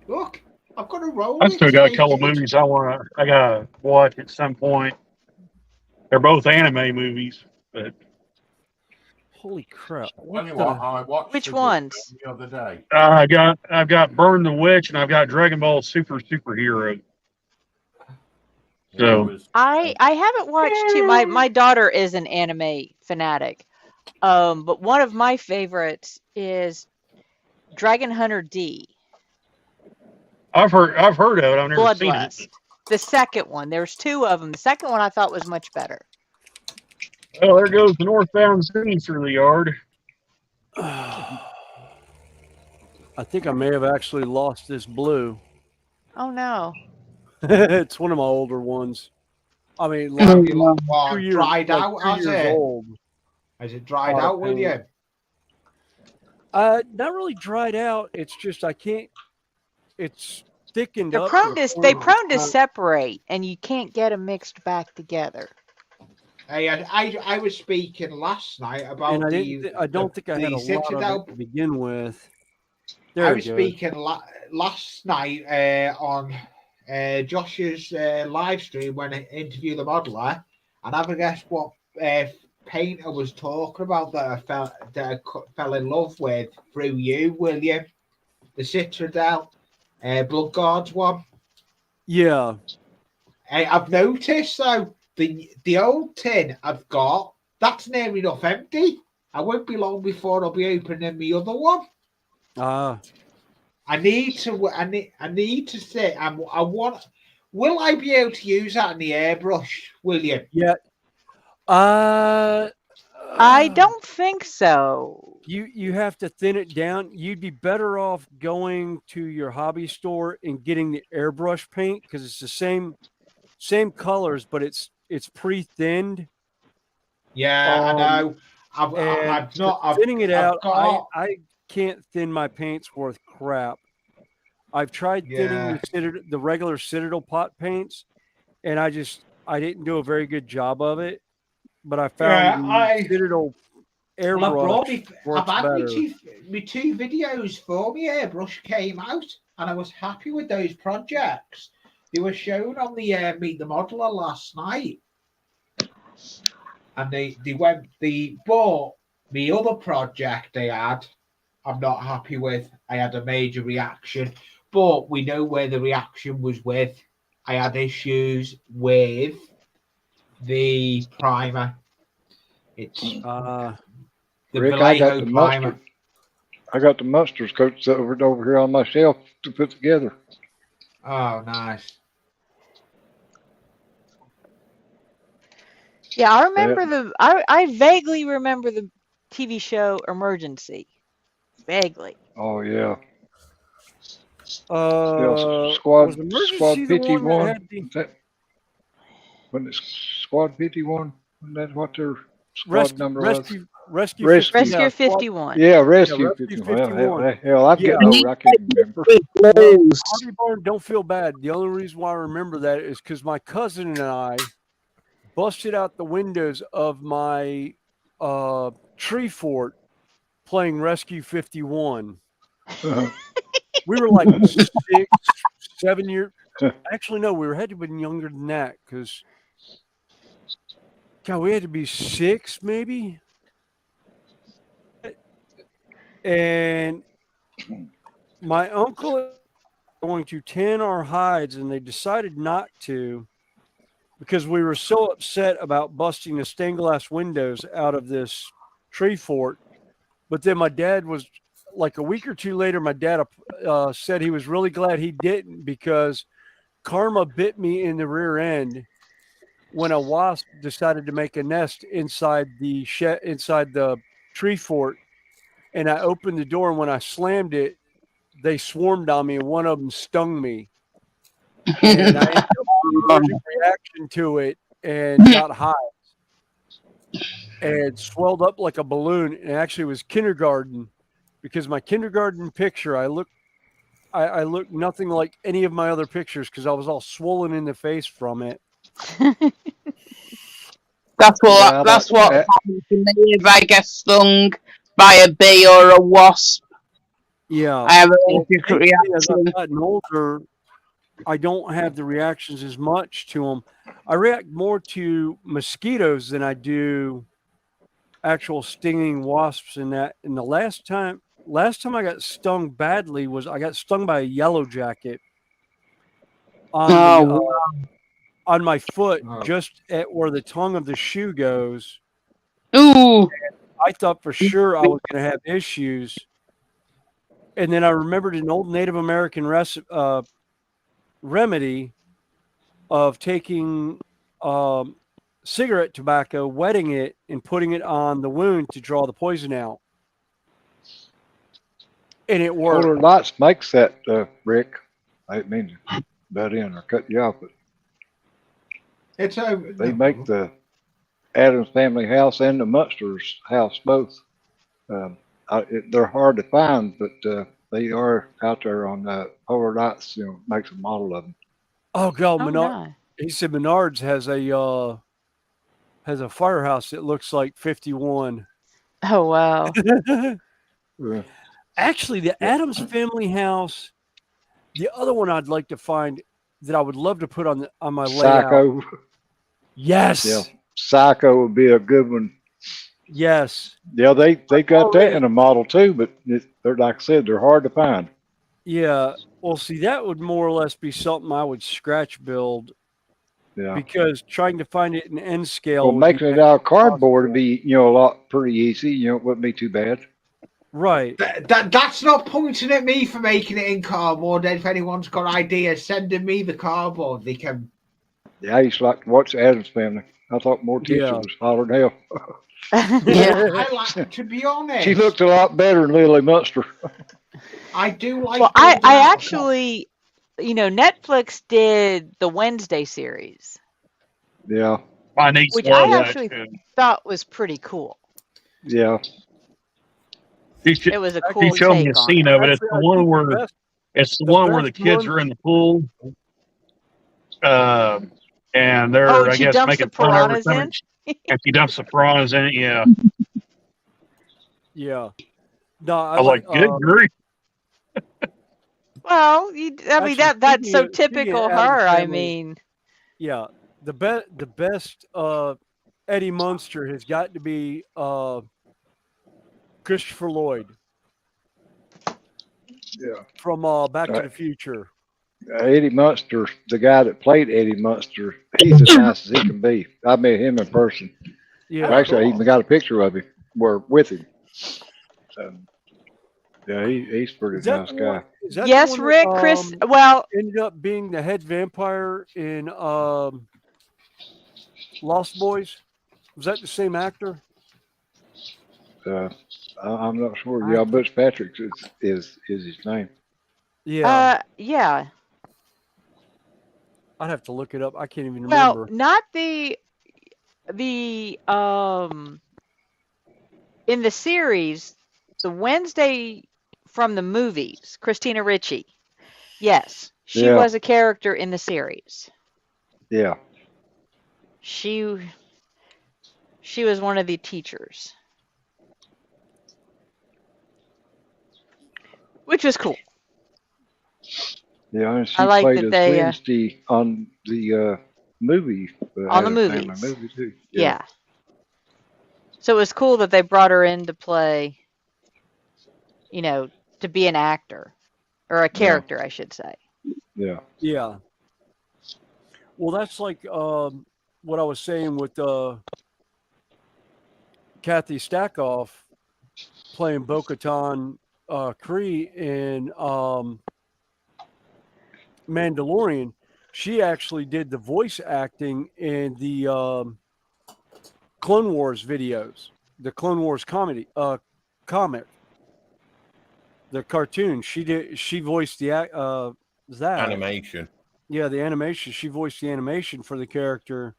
Look, I've got a roll. I still got a couple of movies I gotta watch at some point. They're both anime movies, but Holy crap! Tell you what, I watched Which the ones? the other day. I've got Burn the Witch and I've got Dragon Ball Superhero. So I haven't watched too. My daughter is an anime fanatic, but one of my favorites is Dragon Hunter D. I've heard of it. I've never seen it. Bloodlust. The second one. There's two of them. The second one I thought was much better. Well, there goes the northbound scenes through the yard. I think I may have actually lost this blue. Oh no. It's one of my older ones. I mean, Have you like what, 2 years, dried like out, 2 has years it? old. Has it dried Oh, out with you? Not really dried out. It's just I can't. It's thickened They're up. prone to to the they point prone where to it's separate, and you can't get them mixed back together. Hey, I was speaking last night about and I don't think I had a lot Citadel. of it to begin with. There I we was go. speaking last night on Josh's live stream when I interviewed the modeler, and have a guess what painter was talking about that I fell in love with through you, William? The Citadel Blood Gods one. Yeah. I've noticed though the old tin I've got, that's near enough empty. I won't be long before I'll be opening the other one. I need to say I want. Will I be able to use that in the airbrush, William? Yeah. I don't think so. you have to thin it down. You'd be better off going to your hobby store and getting the airbrush paint because it's the same colors, but it's pre-thinned. Yeah, I know. And I've not. thinning it I've out, got. I can't thin my paints worth crap. I've tried thinning Yeah. the regular Citadel pot paints, and I didn't do a very good job of it. But I found Yeah, the Citadel Well, I brought airbrush me. I've works had better. me two videos for me. Airbrush came out, and I was happy with those projects. They were shown on the Meet the Modeler last night, and they bought the other project they had. I'm not happy with. I had a major reaction, but we know where the reaction was with. I had issues with the primer. It's the Rick, I got Vallejo the primer. mustard. I got the mustard coats over here on my shelf to put together. Oh, nice. Yeah, I remember I vaguely remember the TV show Emergency. Vaguely. Oh yeah. Was Squad Emergency the one that 51. had the When it's Squad 51, isn't that what their squad rescue number was? rescue Rescue yeah, 51. Yeah, Rescue Rescue 51. 51. Hell, I'm Yeah. getting old. I can't remember. Well, Blues. Harvey Barn, don't feel bad. The only reason why I remember that is because my cousin and I busted out the windows of my tree fort playing Rescue 51. We were like 6, 7 years. Actually, no, we had to have been younger than that because, God, we had to be 6 maybe. And my uncle was going to tan our hides, and they decided not to because we were so upset about busting the stained glass windows out of this tree fort. But then my dad was like a week or two later, my dad said he was really glad he didn't because karma bit me in the rear end when a wasp decided to make a nest inside the inside the tree fort. And I opened the door, and when I slammed it, they swarmed on me, and one of them stung me. And I ended up allergic reaction to it and got high and swelled up like a balloon. And actually, it was kindergarten because my kindergarten picture, I look nothing like any of my other pictures because I was all swollen in the face from it. That's what happened to me if I get stung by a bee or a wasp. Yeah, I have a as reaction. I've gotten older, I don't have the reactions as much to them. I react more to mosquitoes than I do actual stinging wasps. In that, and the last time I got stung badly was I got stung by a yellow jacket on my foot, just at where the tongue of the shoe goes. Ooh! I thought for sure I was going to have issues, and then I remembered an old Native American remedy of taking cigarette tobacco, wetting it, and putting it on the wound to draw the poison out. And it worked. Polar Lights makes that, Rick. I didn't mean to butt in or cut you off, but they make the Adams Family House and the Munsters House both. They're hard to find, but they are out there on Polar Lights. Makes a model of them. Oh God, Oh, Menard. no. He said Menards has a firehouse that looks like 51. Oh, wow. Actually, the Adams Family House, the other one I'd like to find that I would love to put on my layout. Psycho. Yes. Yeah, Psycho would be a good one. Yes. Yeah, they got that in a model too, but they're, like I said, they're hard to find. Yeah. Well, see, that would more or less be something I would scratch build. Yeah. Because trying to find it in N scale. Well, making it out of cardboard would be, a lot pretty easy. It wouldn't be too bad. Right. That's not pointing at me for making it in cardboard. If anyone's got ideas, send me the cardboard. They can Yeah, I used to like to watch the Addams Family. I thought Morticia Yeah. was hotter than hell. Yeah, I like. To be honest, She looked a lot better than Lily Munster. I do like Well, building I out a actually, Netflix did the Wednesday series, Yeah, My niece which loves I that actually too. thought was pretty cool. yeah. It was a He cool showed me a take on scene it. of it. It's Actually, the I one think where the kids one. are in the pool, uh, and Oh, they're and I she guess dumps the making fun of her. piranhas in? And she dumps the piranhas in it. Yeah, Yeah. No, I I was like. like, good grief. Well, I mean Actually, that's so speaking of typical Addams her. I Family, mean, yeah, the best Eddie Munster has got to be Christopher Lloyd Yeah. from Back to the Future. Eddie Munster, the guy that played Eddie Munster, he's as nice as he can be. I met him in person. Yeah. Actually, I even got a picture of him. We're with him. Yeah, he's a pretty Is that nice the one? guy. Is that yes, the one Rick, that Chris. Well, ended up being the head vampire in Lost Boys? Was that the same actor? I'm not sure. Yeah, Butch Patrick is his name. Yeah, yeah. I'd have to look it up. I can't even Well, remember. not the in the series, the Wednesday from the movies, Christina Ricci. Yes, she Yeah. was a character in the series. Yeah. She was one of the teachers, which was cool. Yeah, and she I like played that as they Wednesday on the movie, on the Addams Family movies. movie too. Yeah. So it was cool that they brought her in to play, to be an actor or a character, I should say. Yeah. Yeah. Well, that's like what I was saying with Kathy Stackoff playing Bo-Katan Kree in Mandalorian. She actually did the voice acting in the Clone Wars videos, the Clone Wars comic, the cartoon. She voiced the that Animation. Yeah, the animation. She voiced the animation for the character,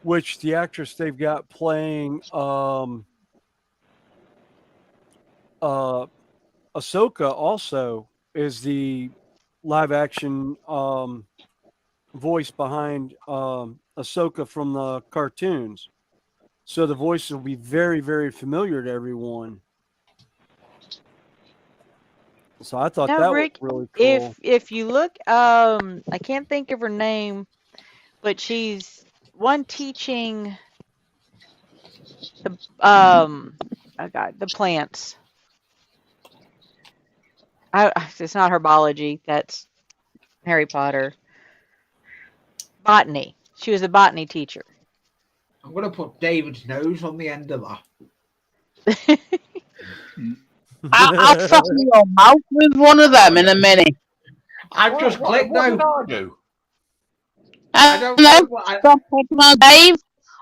which the actress they've got playing Ahsoka also is the live action voice behind Ahsoka from the cartoons. So the voice will be very, very familiar to everyone. So I thought Now, that Rick, was really cool. if you look, I can't think of her name, but she's one teaching the the plants. It's not herbology. That's Harry Potter. Botany. She was a botany teacher. I'm going to put David's nose on the end of that. I'll fuck your mouth with one of them in a minute. I've just clicked what no. did I do? I don't know. know what Stop picking on Dave,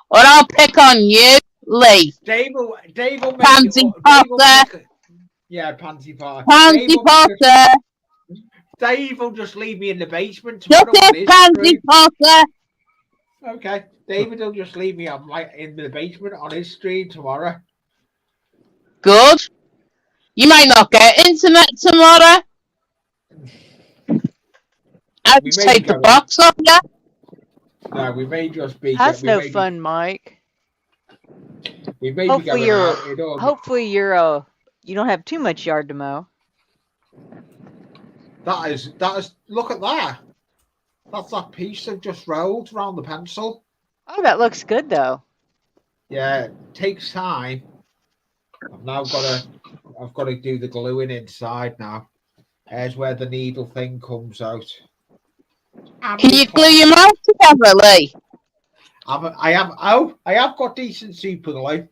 or I'll pick on you, Lee. Dave will make Pansy it. Dave will Potter. make it. Yeah, Pansy Potter. Pansy Potter. Dave will just leave me in the basement Look tomorrow on at his Pansy stream. Potter. Okay, David will just leave me in the basement on his stream tomorrow. Good. You might not get internet tomorrow. I'll just take the box off you. No, we may just be. That's no fun, Mike. We may Hopefully be going out. Hopefully you don't have too much yard to mow. That is. Look at that. That's that piece that just rolled around the pencil. Oh, that looks good though. Yeah, it takes time. I've got to do the gluing inside now. There's where the needle thing comes out. Can you glue your mouth together, Lee? I have got decent super glue.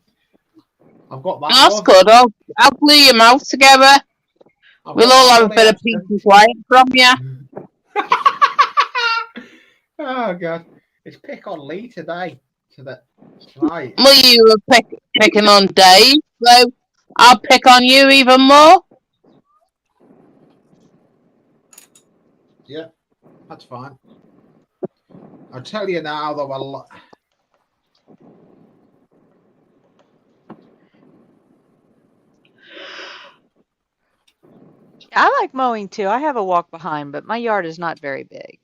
I've got that. That's good. I'll glue your mouth together. We'll all have a bit of peace and quiet from you. Oh God! It's pick on Lee today. Tonight. Well, you were picking on Dave, so I'll pick on you even more. Yeah, that's fine. I'll tell you now, though, a lot. I like mowing too. I have a walk behind, but my yard is not very big.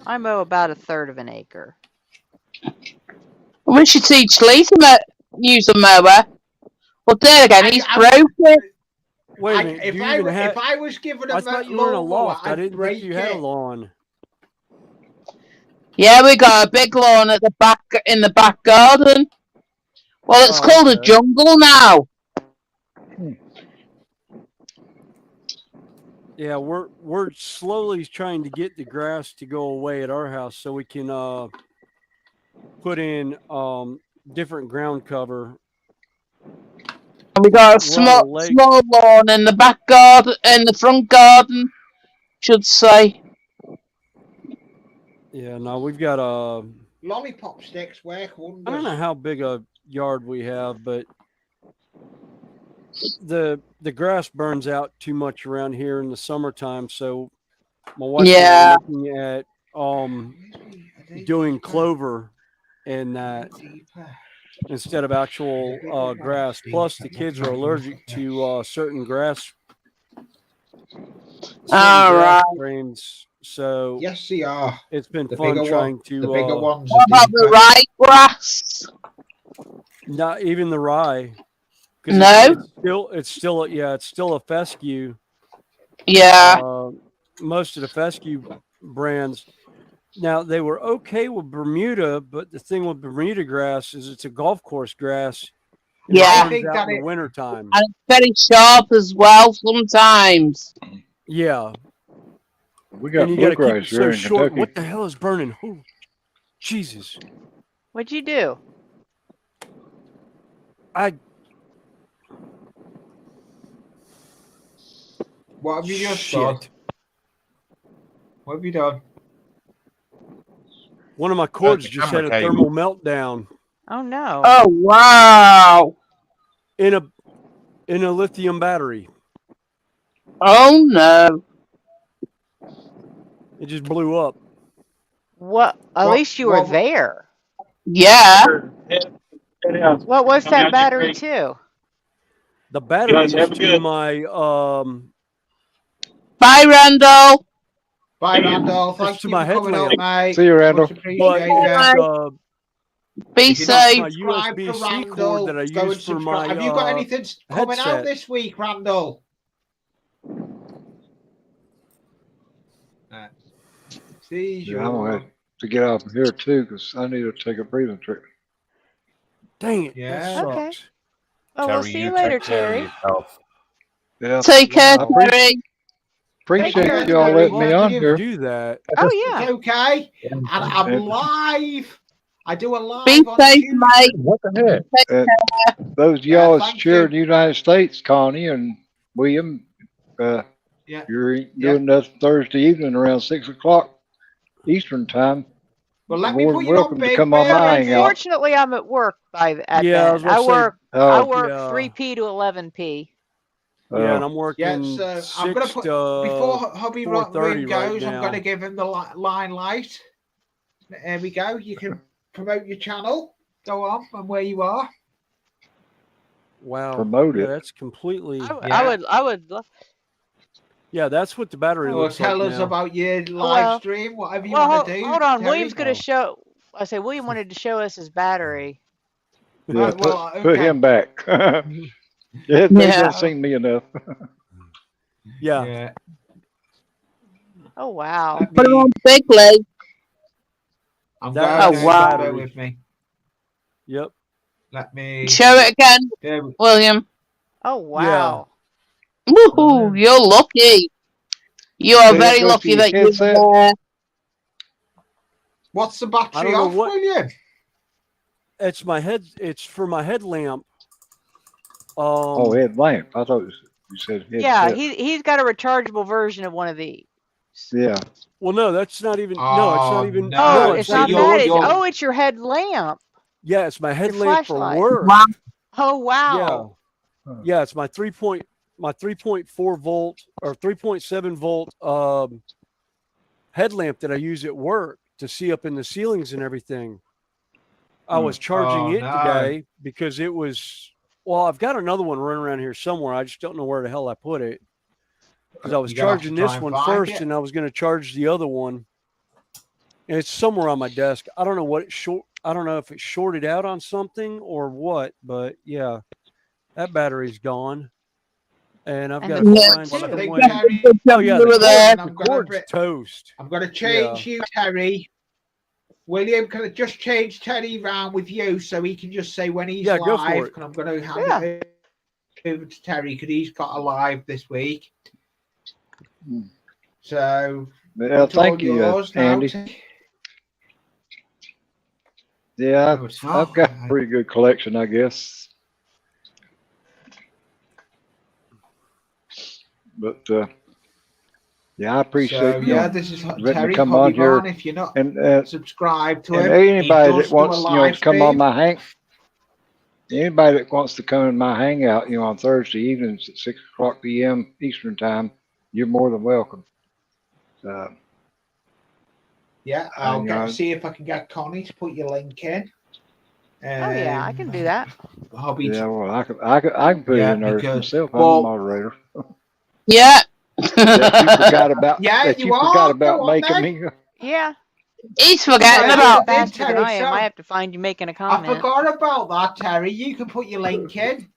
I mow about 1/3 of an acre. We should teach Lee to use a mower. Well, there again, he's broken. Wait a minute. If I was given a I thought you were in a lawnmower, loft. I I'd didn't break think you had a it. lawn. Yeah, we got a big lawn at the back in the back garden. Well, it's called a jungle now. Yeah, we're slowly trying to get the grass to go away at our house so we can put in different ground cover. We got a small lawn in the back garden, in the front garden, should say. Yeah, no, we've got a. Lollipop sticks work wonders. I don't know how big a yard we have, but the grass burns out too much around here in the summertime. So my wife and I are looking at doing clover in that instead of actual grass. Plus, the kids are allergic to certain grass. Strains. So yes, they are. It's been fun trying to. The bigger ones. What about the rye grass? Not even the rye. No. It's still a fescue. Yeah. Most of the fescue brands. Now they were okay with Bermuda, but the thing with Bermuda grass is it's a golf course grass. Yeah. It burns out in the wintertime. And it's very sharp as well sometimes. Yeah. We got bluegrass here in Kentucky. What the hell is burning? Oh, Jesus. What'd you do? What have you just done? What have you done? One of my cords just had a thermal meltdown. Oh no. Oh wow. In a lithium battery. Oh no. It just blew up. What? At least you were there. Yeah. What was that battery to? The battery was to my Bye, Randall. Bye, Randall. Thanks to my headlamp. mate. See you, Randall. Be safe. My USB-C cord that I use for my Have you got anything coming headset. out this week, Randall? Yeah, I'm gonna have to get off here too because I need to take a breathing treatment. Dang it! Yeah. Okay. Oh, we'll see you later, Terry. Yeah. Take care, Terry. Appreciate y'all letting me on here. Do that. Oh yeah. It's okay. And I'm live. I do a live. Be on safe, Tuesday. mate. What the heck? Those of y'all that's cheering the United States, Connie and William, you're doing that Thursday evening around 6 o'clock Eastern time. Well, let You're me more put than you on welcome to big come on my hangout. Unfortunately, I'm at work at Yeah, then. I work Oh, 3p to 11p. Yeah, and I'm working I'm going to put before Hobby Rock 4:30 goes. right I'm going to now. give him the limelight. There we go. You can promote your channel. Go on and where you are. Wow. Promote Yeah, it. that's completely. I would love. Yeah, that's what the battery Well, looks tell like us now. about your live Well- stream, whatever you Well, want to do. hold on. Terry. William's going to show. I say William wanted to show us his battery. Yeah, well, put okay. him back. They don't seen me enough. Yeah. Oh wow. Put it on bigly. I'm That's going Oh, wow. bear with me. Yep. Let me Show it again, There we- William. Oh wow. Woohoo! You're lucky. You are Say it very goes to lucky your that you're headset. there. What's the I battery don't know off, what- William? It's my head. It's for my headlamp. Oh, headlamp. I thought you said headset. Yeah, he's got a rechargeable version of one of these. Yeah. Well, no, that's not even. No, it's not Oh even. Oh, No, no! it's it's So not not even that. you're It's working. you're it's your headlamp, Yeah, it's my your headlamp for flashlight. work. Wow. Oh Yeah, wow. yeah, it's my 3.4 volt or 3.7 volt headlamp that I use at work to see up in the ceilings and everything. I was charging oh it no! today because it was. Well, I've got another one running around here somewhere. I just don't know where the hell I put it because I was You're gonna have to charging try this and one find first, it. and I was going to charge the other one. And it's somewhere on my desk. I don't know what it short. I don't know if it shorted out on something or what, but yeah, that battery's gone, and I've And got the to Yeah. cord find Well, I some too. think way. Terry, Oh yeah, the Over cord. there. and The cord's toast. I'm gonna Yeah. change you, Terry. William, can I just change Terry round with you so he can just say when he's Yeah, go for live? it. Because I'm gonna hand Yeah. it over to Terry because he's got a live this week. So Well, it's all thank you, yours now. Andy. Yeah, No, it's I've not. got a pretty good collection, I guess. But yeah, I appreciate So you yeah, know this is letting me Terry come on here, Hobbybarn. If you're not and subscribed to and him, he anybody that does do a wants live to come on stream. my anybody that wants to come in my hangout, on Thursday evenings at 6 o'clock p.m. Eastern time, you're more than welcome. Yeah, And, I'll see if I can get Connie to put your link in. Oh yeah, I can do that. Hobby. Yeah, well, I can put it Yeah, in there because myself. I'm the well, moderator. Yeah. That you forgot about. yeah, That you you forgot are. about Go on making then. me. Yeah. He's You forgetting probably Yeah, do about it I did, faster than Terry. I am. I So have to find you making a I comment. forgot about that, Terry. You can put your link in,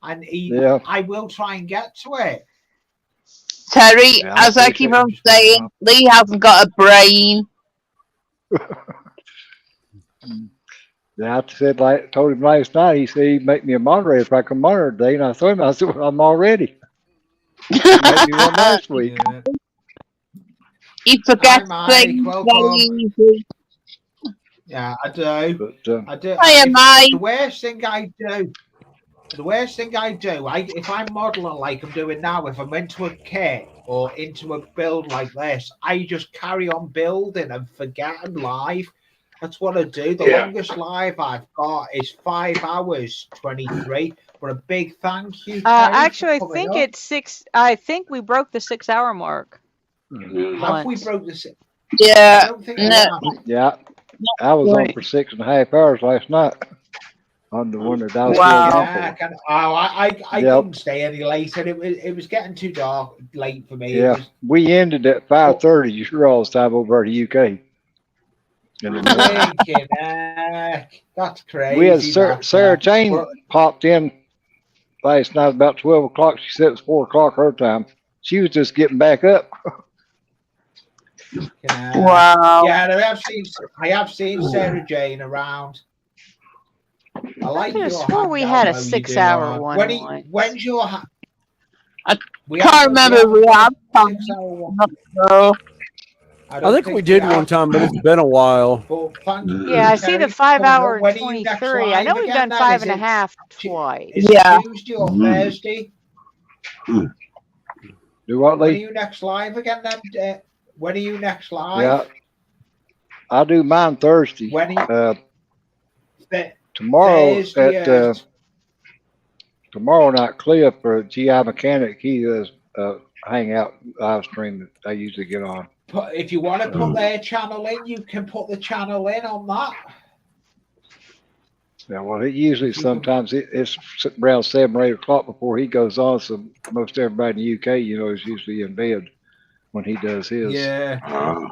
and Yeah. I will try and get to it. Terry, Yeah, I as I keep appreciate on Just gonna saying, copy. Lee hasn't got a brain. Yeah, I said told him last night. He said he'd make me a moderator if I come monitor today, and I told him I said well, I'm already. He made me one last week. Yeah. He Hi, forgets Mike. things very Welcome. easy. Yeah, I do. But I do. Hiya, Mike. The worst thing I do. If I'm modeling like I'm doing now, if I'm into a kit or into a build like this, I just carry on building and forget I'm live. That's what I do. The longest live I've got is 5 hours 23. But a big thank you, Terry, Actually, I for coming think up. it's 6. I think we broke the 6-hour mark Have we once. broke this? I Yeah. don't think No. we yeah, have. yeah, I was on Right. for 6.5 hours last night on the one that I was Wow. filling in Yeah, for. I Yep. couldn't stay any later. It was getting too dark late for me. It Yeah, was we ended at 5:30. You're all time over at the UK. In the morning. winking heck. That's We had crazy. Sarah Jane Well, popped in last night about 12 o'clock. She said it was 4 o'clock her time. She was just getting back up. Wow. yeah, I have seen Sarah Jane around. I I like could have your swore we hangout had a though. You do 6-hour one once. when's your I we can't haven't- remember we we haven't have done time. 6 hour one. So, I think we did one have. time, but it's been a while. But thank you, Yeah, I see the Terry, for coming 5-hour up. and When are you next 23. I know live we've again? done Then five is and a it half twice. is it yeah. Tuesday or Thursday? Do what, When are Lee? you next live again? Then when are you next live? Yeah, I do mine Thursday. When are you, Tomorrow Thursday? at tomorrow night, Cliff or GI Mechanic, he does hangout live stream that I usually get on. If you want to put their channel in, you can put the channel in on that. Yeah, well, it usually sometimes it's around 7 or 8 o'clock before he goes on. So most everybody in the UK, is usually in bed when he does his. Yeah. Because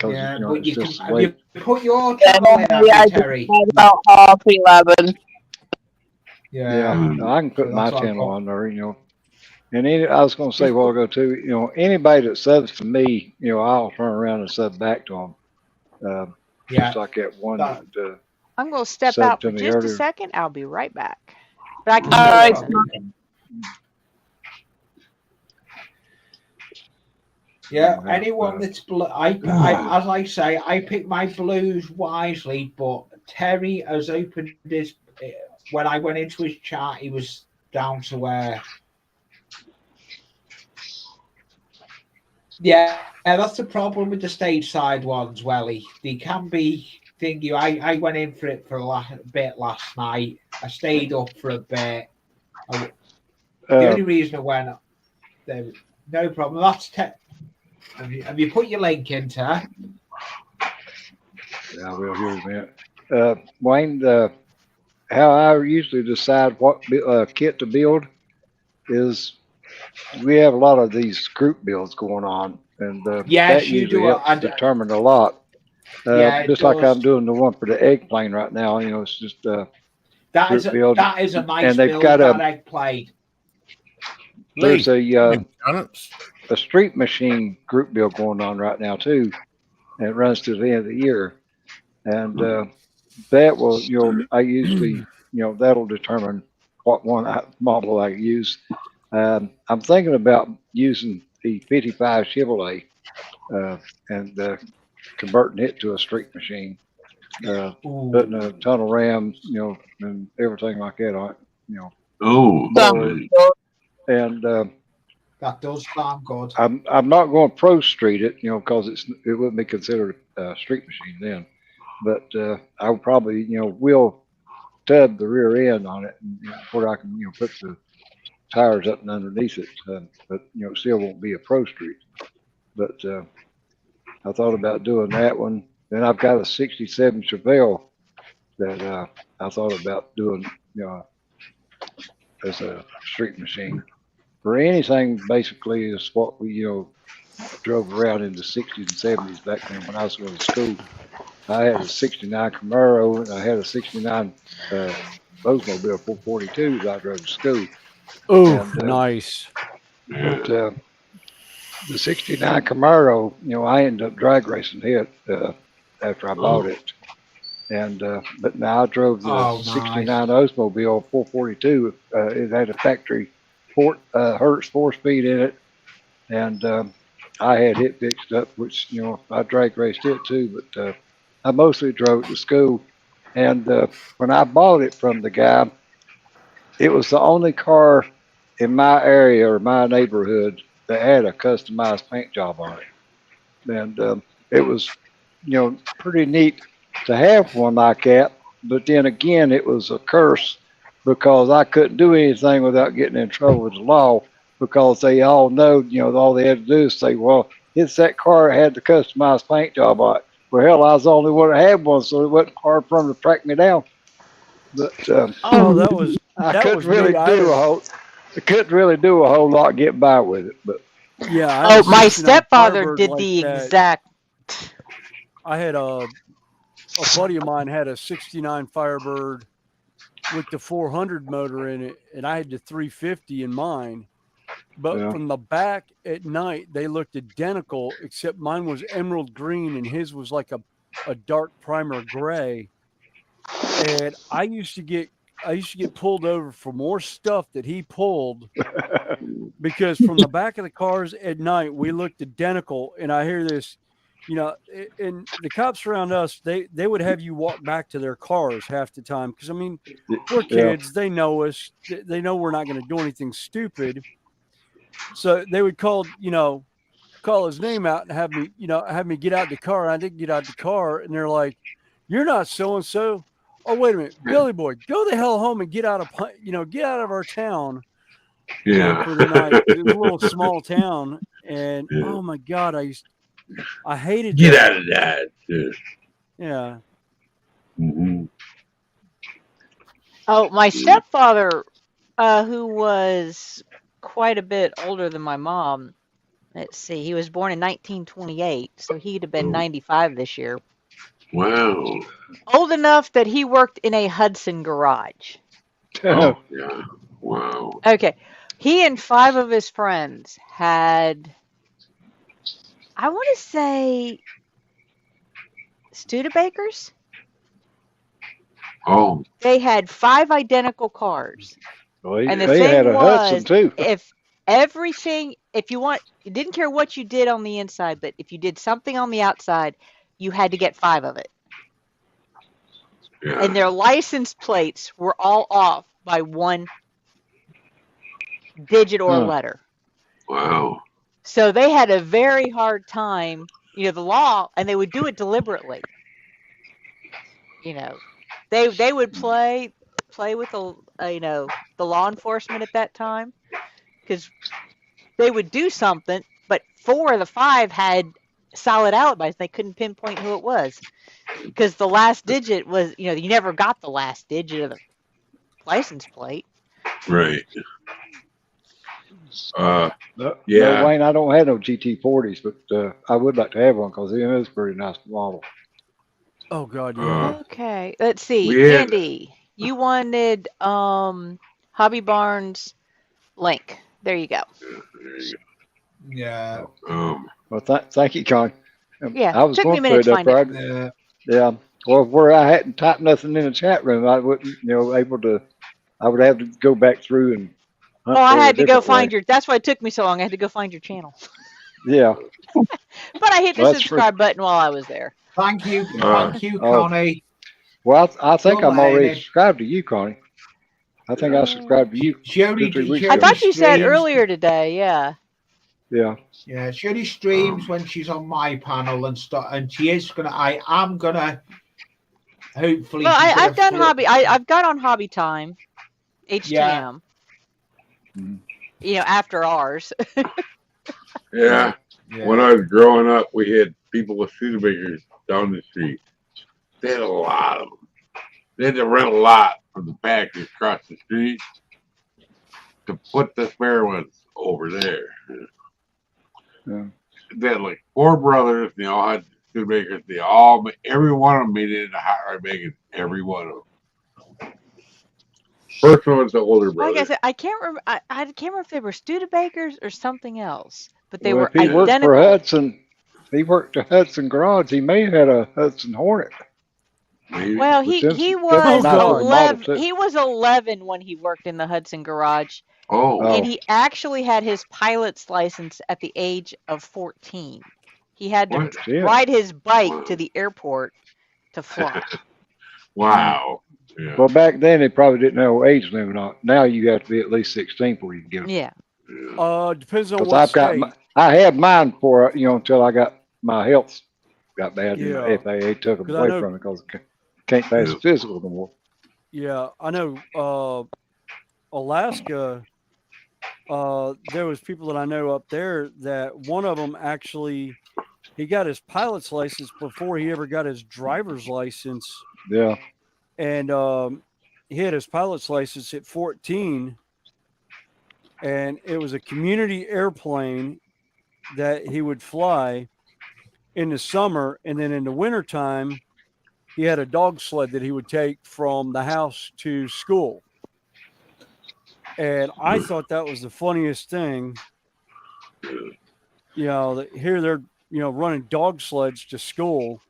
But it's you just can late. you put your Yeah, channel in, normally have I you, just Terry? start about 11:30. Yeah, I can put So my that's what I channel put. on there. And I was going to say a while ago too. Anybody that subs to me, I'll turn around and sub back to them. Just like that one that I'm going to step subbed out to for me just a earlier. second. I'll be right back. But I can All still right. listen. Yeah, anyone that's blue, as I say, I pick my blues wisely. But Terry has opened his. When I went into his chat, he was down to Yeah, that's the problem with the stage side ones, Welly. They can be thingy. I went in for it for a bit last night. I stayed up for a bit. The only reason I went up there, no problem. Have you put your link into? Yeah, I will here in a minute. Wayne, how I usually decide what kit to build is we have a lot of these group builds going on, and that Yes, you usually do. helps determine a lot. Yeah, it Just like I'm does. doing the one for the egg plane right now, it's just a group build, that is a nice and they've build, got that egg plane. there's Lee, a street machine group build going on right now too, and it runs to the end of the year, and that will I usually that'll determine what model I use. I'm thinking about using the 55 Chevrolet and converting it to a street machine, putting a tunnel ram, and everything like that on it, Sounds mower, good. and That does sound good. I'm not going to pro street it, because it wouldn't be considered a street machine then, but I would probably will tub the rear end on it, and, where I can put the tires up and underneath it, but it still won't be a pro street. But I thought about doing that one. Then I've got a '67 Chevelle that I thought about doing, as a street machine. For anything, basically, is what we drove around in the '60s and '70s back then when I was going to school. I had a '69 Camaro and I had a '69 Oldsmobile 442 that I drove to school. Oh, And, nice. But the '69 Camaro, I ended up drag racing it after I bought it. And but now I drove the '69 Oldsmobile 442. It had a factory Hertz 4-speed in it, and I had it fixed up, which I drag raced it too. But I mostly drove it to school. And when I bought it from the guy, it was the only car in my area or my neighborhood that had a customized paint job on it, and it was pretty neat to have one like that. But then again, it was a curse because I couldn't do anything without getting in trouble with the law because they all know, all they had to do is say, well, it's that car that had the customized paint job on it. Well, hell, I was the only one that had one, so it wasn't hard for them to track me down. But Oh, that was I that couldn't was really me. I couldn't really do a whole lot getting by with it. But Yeah, I had a my 69 stepfather Firebird did like the that. exact. I had a buddy of mine had a '69 Firebird with the 400 motor in it, and I had the 350 in mine. But Yeah. from the back at night, they looked identical, except mine was emerald green and his was like a dark primer gray. And I used to get pulled over for more stuff that he pulled because from the back of the cars at night we looked identical. And I hear this, and the cops around us, they would have you walk back to their cars half the time because I mean we're kids, they know us, they know we're not going to do anything stupid. So they would call his name out and have me get out the car. I didn't get out the car, and they're like, "You're not so and so." Oh, wait a minute, Billy boy, go the hell home and get out of our town. Yeah. For the night. It was a little small town, and oh my god, I hated Get that. out of that. Yeah. Mm-hmm. Oh, my stepfather, who was quite a bit older than my mom. Let's see, he was born in 1928, so he'd have been 95 this year. Wow. Old enough that he worked in a Hudson garage. Oh, yeah. Wow. Okay. He and 5 of his friends had, I want to say, Studebakers? Oh. They had 5 identical cars. Well, And the they thing had a Hudson was, too. if you didn't care what you did on the inside, but if you did something on the outside, you had to get 5 of it. Yeah. And their license plates were all off by 1 digit or letter. Wow. So they had a very hard time, the law, and they would do it deliberately. They would play with the law enforcement at that time, because they would do something, but 4 of the 5 had solid alibis. They couldn't pinpoint who it was, because the last digit was, you never got the last digit of the license plate. Right. No, Yeah. Wayne, I don't have no GT40s, but I would like to have one because it is a pretty nice model. Oh God, yeah. Okay, let's see. We had Andy, you wanted Hobby Barnes link. There you go. there you Yeah. go. Well, thank you, Con. Yeah, I was took me going a to minute put to it up find it. there. Yeah. Well, where I hadn't typed nothing in the chat room, I wouldn't, able to. I would have to go back through and hunt Oh, I for it a had to go different way. find your. That's why it took me so long. I had to go find your channel. Yeah. But I hit the Well, that's subscribe button while I was there. Thank you, Uh, Connie. Well, I think Good I'm already lady. subscribed to you, Connie. I think I subscribed to you She only 2 or 3 weeks she I ago. only thought you said streams. earlier today. Yeah. Yeah. Yeah, she only streams when she's on my panel and stuff. And she is gonna. I am gonna. Hopefully, Well, she's gonna I've done flip. hobby. I've got on Hobby Time, Yeah. HTM. After ours. yeah. When I was growing up, we had people with Studebaker's down the street. They had a lot of them. They had to rent a lot from the factory across the street to put the spare ones over there. Yeah. They had like 4 brothers. They all had Studebakers. Every one of them made it into hot rod making. Every one of them. First one was the older brother. Like I said, I can't remember. I can't remember if they were Studebakers or something else, but they Well, were if he worked for identical. Hudson, he worked at Hudson Garage. He may have had a Hudson Hornet. Maybe. Well, But he that's he a was nice little model 11. too. He was 11 when he worked in the Hudson Garage, Oh, and he actually had his pilot's license at the age of 14. He had to what? Yeah. ride his bike to the airport to fly. Wow. Yeah. Well, back then they probably didn't have an age limit on it. Now you have to be at least 16 before you can get it. Yeah. Depends on Because what I've got, state. I had mine for until I got my health got bad. And Yeah. the FAA took them 'Cause I away know- from it because can't pass Yeah. the physical no more. Yeah, I know. Alaska. There was people that I know up there that one of them actually, he got his pilot's license before he ever got his driver's license, Yeah. and he had his pilot's license at 14, and it was a community airplane that he would fly in the summer, and then in the wintertime, he had a dog sled that he would take from the house to school. And I thought that was the funniest thing. That here they're, running dog sleds to school.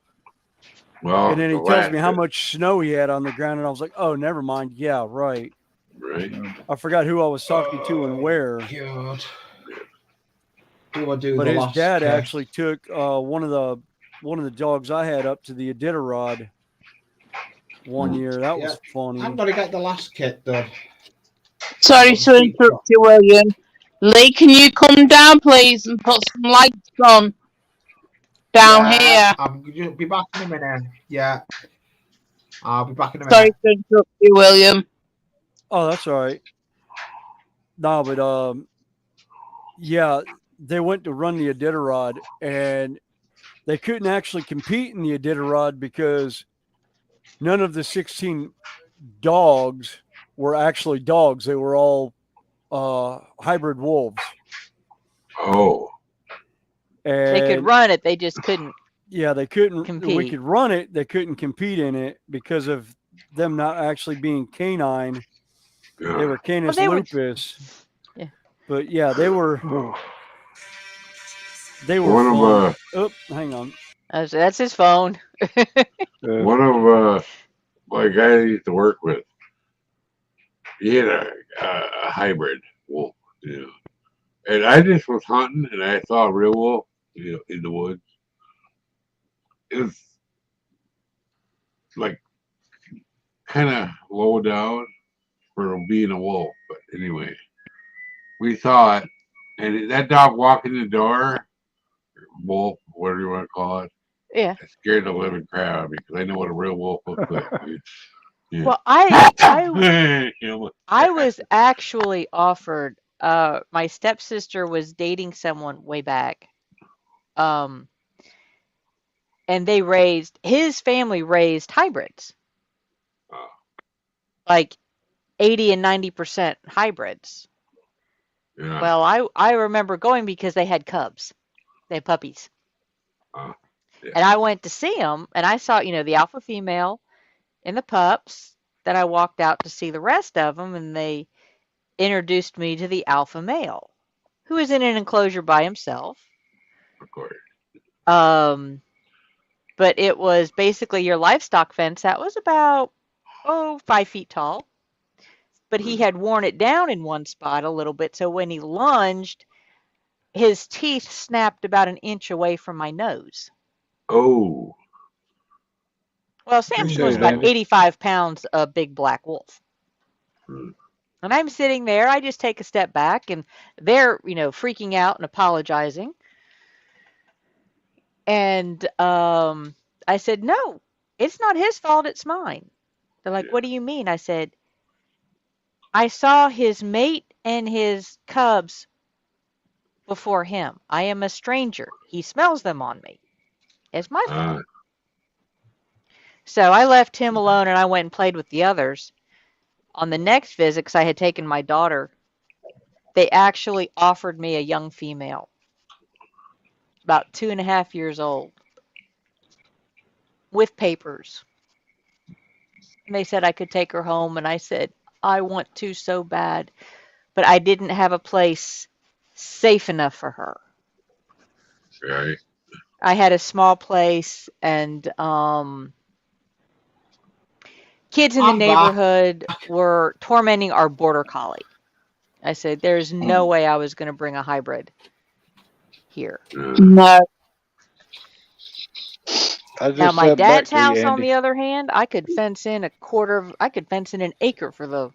Well, And then he tells me how much snow he had on the ground. And I was like, oh, never mind. Yeah, right. Right. I forgot who I was talking to and where. God. Who I do But the his last dad kit. actually took one of the dogs I had up to the Iditarod one year. That was funny. I'm gonna get the last kit done. Sorry to interrupt you, William. Lee, can you come down, please, and put some lights on down here? I'm gonna be back in a minute. Yeah. I'll be back in a minute. Sorry to interrupt you, William. Oh, that's all right. No, but yeah, they went to run the Iditarod, and they couldn't actually compete in the Iditarod because none of the 16 dogs were actually dogs. They were all hybrid wolves. Oh. And They could run it, they just couldn't. Yeah, they couldn't compete. We could run it, they couldn't compete in it because of them not actually being canine. Yeah. They were Canis Well, they were- lupus. Yeah. But yeah, they were One of fun. Oh, hang on. That's his phone. one of my guys I used to work with, he had a hybrid wolf, and I just was hunting and I saw a real wolf, in the woods. It was like kind of low down for being a wolf, but anyway, we saw it And that dog walking the door, wolf, whatever you want to call it, Yeah. it scared the living crap out of me because I know what a real wolf looks like. Yeah. Well, I You know, I was actually offered. My stepsister was dating someone way back. Um, and his family raised hybrids, oh, like 80 and 90% hybrids. yeah. Well, I remember going because they had cubs. They had puppies. Oh, yeah. And I went to see them, and I saw, the alpha female and the pups. Then I walked out to see the rest of them, and they introduced me to the alpha male, who is in an enclosure by himself. Of course. But it was basically your livestock fence that was about 5 feet tall. But he had worn it down in one spot a little bit, so when he lunged, his teeth snapped about an inch away from my nose. Oh. Well, Samson was Appreciate it, about Andy. 85 pounds, a big black wolf. Hmm. And I'm sitting there, I just take a step back, and they're, freaking out and apologizing. And I said, no, it's not his fault, it's mine. They're like, Yeah. what do you mean? I said, I saw his mate and his cubs before him. I am a stranger. He smells them on me. It's my fault. So I left him alone and I went and played with the others. On the next visit, because I had taken my daughter, they actually offered me a young female, about 2.5 years old, with papers. And they said I could take her home, and I said, I want to so bad, but I didn't have a place safe enough for her. Right. I had a small place, and kids in the I'm back. neighborhood were tormenting our border collie. I said, there's no way I was going to bring a hybrid here. No. I Now, just my said back dad's to you, house, on Andy. the other hand, I could fence in an acre for the,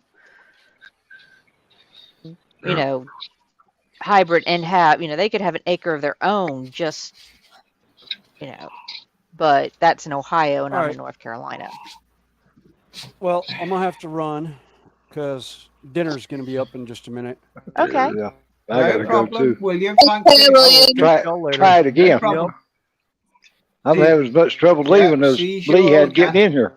hybrid and have, they could have an acre of their own just, but that's in Ohio and All I'm right. in North Carolina. Well, I'm gonna have to run because dinner's gonna be up in just a minute. Okay. Yeah, I gotta No go problem, too. William. Thank Okay, you. William. Try, Y'all later. try it No again. problem. I'm having as much trouble leaving as see you Lee all had getting in here.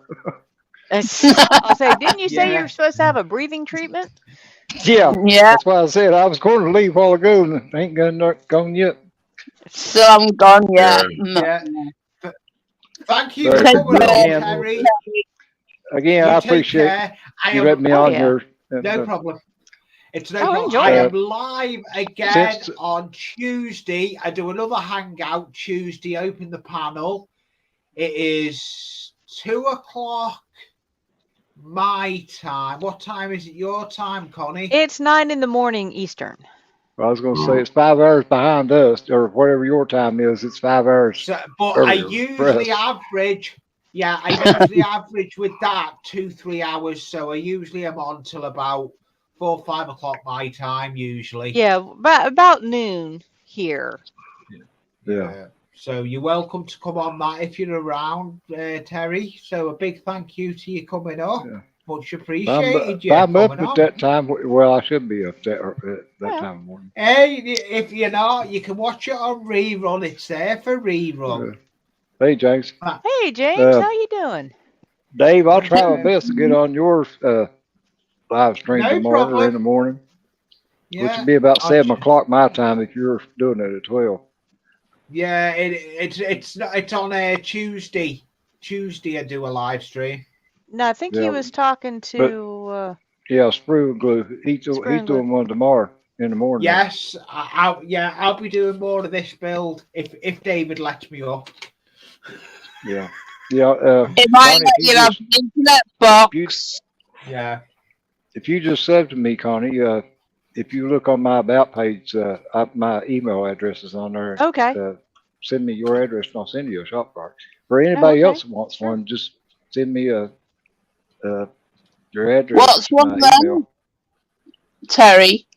I'll say, didn't you say Yeah. you're supposed to have a breathing treatment? Yeah, Yeah, that's why I said I was going to leave a while ago and ain't gone yet. still haven't gone yet. Yeah. Thank you But for Take coming care. on, again, Terry. again, You I take appreciate care. I you am. letting me Oh, on yeah. here. No problem. It's no Oh, problem. enjoy I it. am live again Since on Tuesday. I do another hangout Tuesday. Open the panel. It is 2:00 my time. What time is it your time, Connie? It's 9 in the morning Eastern. I was going to say it's 5 hours behind us, or whatever your time is. It's 5 hours. So, but I earlier usually for us. average. Yeah, I usually average with that 2-3 hours. So I usually am on till about 4-5 o'clock my time usually. Yeah, about noon here. Yeah. So you're welcome to come on that if you're around, Terry. So a big thank you to you coming up. Yeah. Much If appreciated you I'm up coming at on. that time, well, I should be up there at that time of morning. Hey, if you're not, you can watch it on rerun. It's there for rerun. Hey, James. Hey, James, how you doing? Dave, I'll try my best to get on your live stream No tomorrow problem. in the morning, which Yeah, would be about I'll 7 o'clock my time if you're doing it at 12. yeah. It's on Tuesday. Tuesday I do a live stream. No, I think he Yeah, was talking to Yeah, Sprue and Glue. He's Sprue and Glue. doing one tomorrow in the morning. Yes, I'll be doing more of this build if David lets me up. Yeah. Yeah. It might Connie, let you have an internet box. Yeah. If you just said to me, Connie, if you look on my about page, my email address is on there. Okay. Send me your address and I'll send you a shop card. For anybody else that wants one, just send me your address. What's one my email. then, Terry?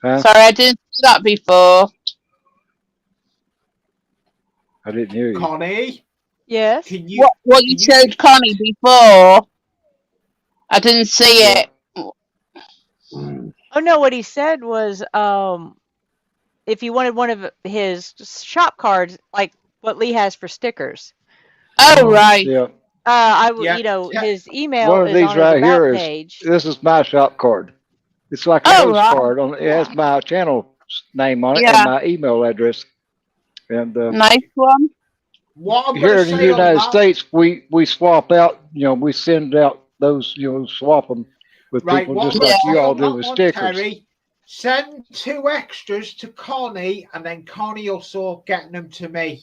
Huh? Sorry, I didn't see that before. I didn't hear you. Connie, Yes. can you What you showed Connie before? I didn't see Yeah. it. Oh no, what he said was if you wanted one of his shop cards, like what Lee has for stickers. Oh, right. Yeah. Yeah. His One email of is these on his right about here is page. this is my shop card. It's like a Oh, right. postcard. It has my channel name on it and Yeah. my email address. And Nice one. What I'm here going in to the say on United that, States, we swap out. We send out those. Swap them with right? people What I'm just going like to you say all on do that with one, stickers. Terry, send 2 extras to Connie, and then Connie will sort getting them to me.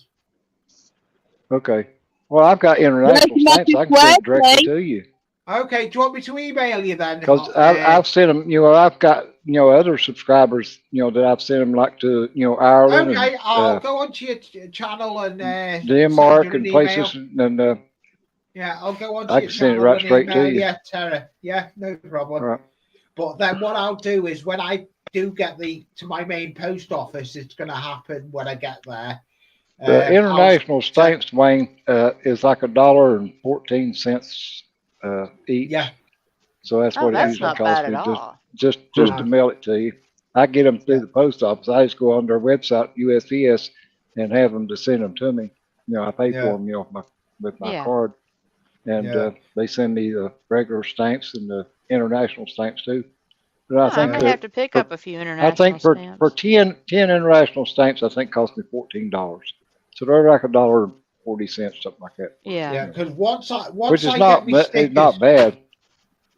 Okay. Well, I've got international stamps. I can send it directly to you. Okay, do you want me to email you then? Because I've sent them, I've got, other subscribers, that I've sent them like to, Ireland Okay, I'll and go onto your channel and send Denmark you and an email. places, and Yeah, I'll go onto I your can send it channel right and straight to email you. you, Terry. Yeah, no problem. All right. But then what I'll do is when I do get to my main post office, it's going to happen when I get there. The international stamps, Wayne, is like $1.14 each. Yeah. So that's Oh, what it that's usually not costs bad me at all. just to mail it to you. I get them through the post office. I just go on their website, USPS, and have them to send them to me. I pay for them, with my card, and they send me the regular stamps and the international stamps too. But I I think might that have to pick up a few I international think for stamps. 10 international stamps, I think cost me $14. So they're like $1.40, something like that. Yeah. Because once Which is I not get me stickers, it's not bad.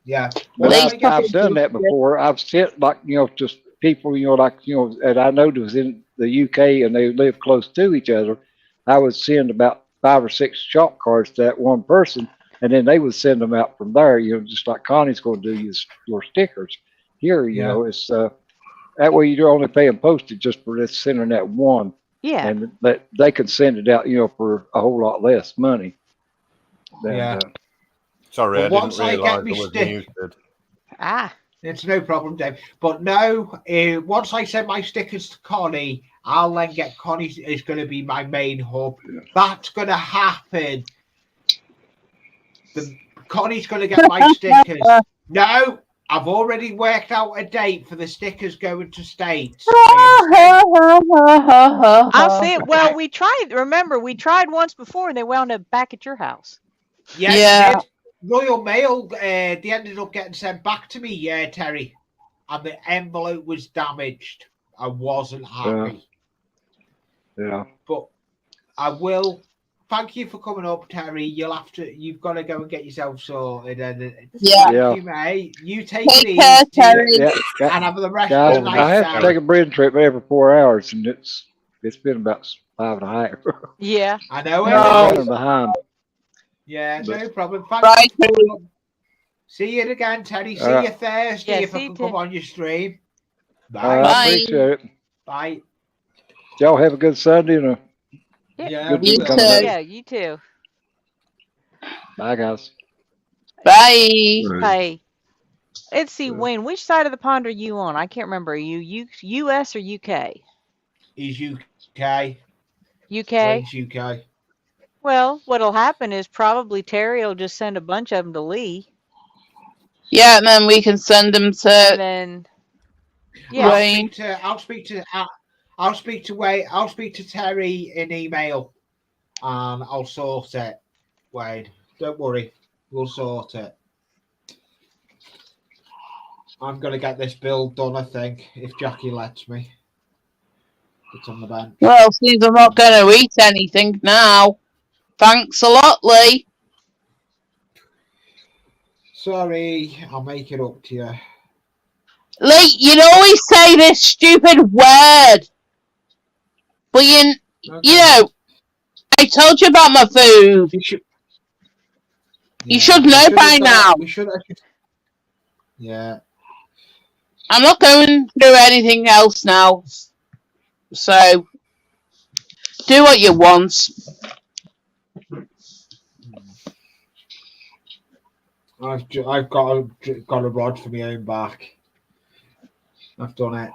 Yeah. But Once I get I've done that before. I've sent like just people that I know that was in the UK and they live close to each other. I would send about 5 or 6 shop cards to that one person, and then they would send them out from there. Just like Connie's going to do your stickers. Here, it's that way you're only paying postage just for this sending that one. Yeah. And that they can send it out, for a whole lot less money. Yeah. Sorry, But I once didn't I realise get I me was stick, muted. it's no problem, Dave. But no, once I send my stickers to Connie, I'll then get Connie is going to be my main hub. That's going to happen. Connie's going to get my stickers. No, I've already worked out a date for the stickers going to States. I'll see it. Well, we tried. Remember, we tried once before, and they wound up back at your house. Yeah, you did. Royal Mail, they ended up getting sent back to me, Terry. And the envelope was damaged. I wasn't happy. Yeah. But I will. Thank you for coming up, Terry. You've got to go and get yourself sorted. And thank you, mate. You take it easy. Terry. And have the rest Guys, of the night. I have to take a breathing trip every 4 hours, and it's been about 5.5. Yeah. I know I'm it. running behind. Yeah, no problem. Thank you for coming up. See you again, Terry. See you Thursday if I can come on your stream. Bye. I appreciate it. Bye. Y'all have a good Sunday and a Yeah, good week coming up. Yeah, you too. Bye, guys. Bye. Bye. Let's see, Wayne. Which side of the pond are you on? I can't remember. Are you U.S. or UK? He's UK. UK. Wayne's UK. Well, what'll happen is probably Terry will just send a bunch of them to Lee. Yeah, and then we can send them to. And then, yeah. I'll speak to Terry in email, and I'll sort it. Wayne, don't worry, we'll sort it. I'm gonna get this build done, I think, if Jackie lets me. It's on the bench. Well, since I'm not going to eat anything now. Thanks a lot, Lee. Sorry, I'll make it up to you. Lee, you always say this stupid word. But you know, I told you about my food. You should know by now. Yeah. I'm not going through anything else now. So, do what you want. I've got a rod for my own back. I've done it.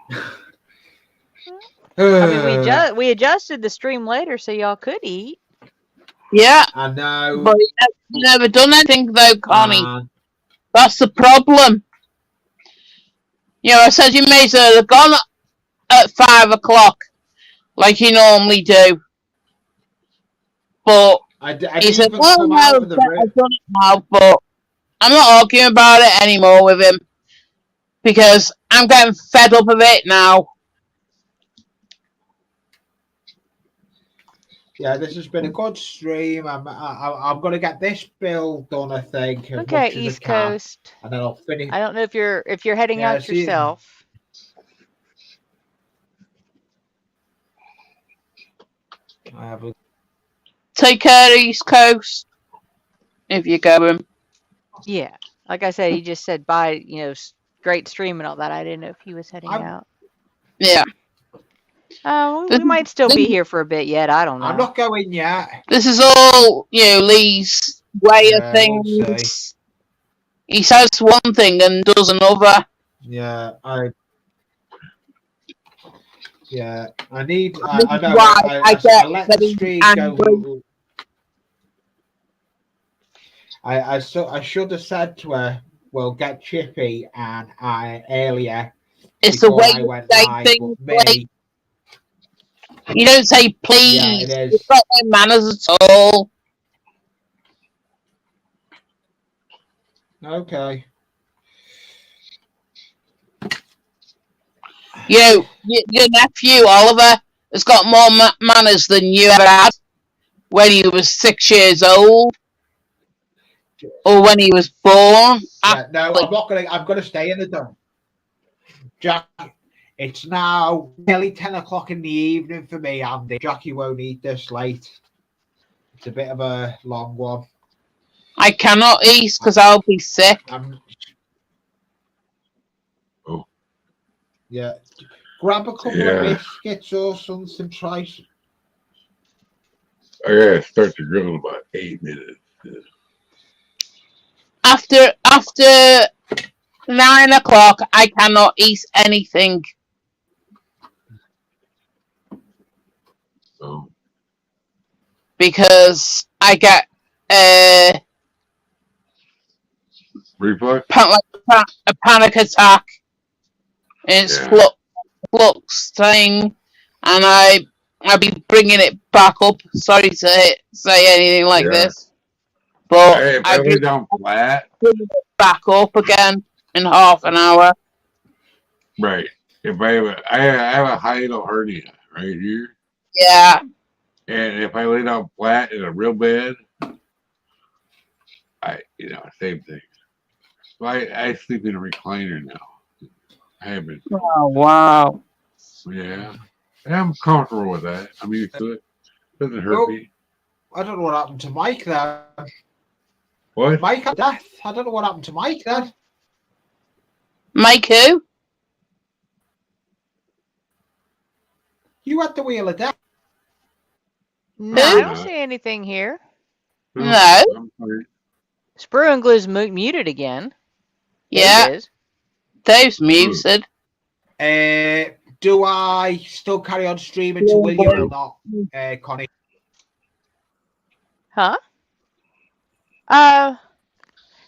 I mean, we adjusted the stream later so y'all could eat. Yeah, I know. but you never done anything though, Connie. Uh, That's the problem. You know, I said you may have gone at 5 o'clock, like you normally do. But I'd he said, even well, come no, out of the room. I've done it now, but I'm not arguing about it anymore with him. Because I'm getting fed up of it now. Yeah, this has been a good stream. I'm going to get this build done, I think, as Okay, much as East I can, Coast. and then I'll finish. I don't know if you're heading Yeah, out see, yourself. I have a, Take care, East Coast. If you're going. Yeah, like I said, he just said bye. You know, great stream and all that. I didn't know if he was heading out. Yeah. We might still be here for a bit yet. I don't know. I'm not going yet. This is all, you know, Lee's way of things. We'll see. He says one thing and does another. Yeah, I need. This I is know. why I get let the very stream angry. go. I should have said to her, "Well, get Chippy," and earlier. It's the way I you went say live, things. but me. You don't say please. Yeah, it is. You've got no manners at all. Okay. Your nephew Oliver has got more manners than you ever had when he was 6 years old, or when he was born. Yeah, no, I'm not gonna. I'm gonna stay in the dark. Jack, it's now nearly 10 o'clock in the evening for me, Andy. Jackie won't eat this late. It's a bit of a long one. I cannot eat because I'll be sick. Yeah. Grab a couple of biscuits or something, try. I gotta start the grill in about 8 minutes. After 9 o'clock, I cannot eat anything. Oh. Because I get reflux, a panic attack. It's flux thing, and I'll be bringing it back up. Sorry to say anything like this, but if I lay down flat, bring it back up again in half an hour. Right. If I have a hiatal hernia right here. Yeah. And if I lay down flat in a real bed, same thing. So I sleep in a recliner now. I haven't. Oh wow. Yeah. And I'm comfortable with that. I'm used to it. Doesn't hurt me. I don't know what happened to Mike then. What? Mike had death. I don't know what happened to Mike then. Mike who? You had the wheel of death. No, I don't see anything here. No. Sprue and Glue's muted again. Yeah. Dave is. Dave's muted. Do I still carry on streaming to William or not, Connie? Huh?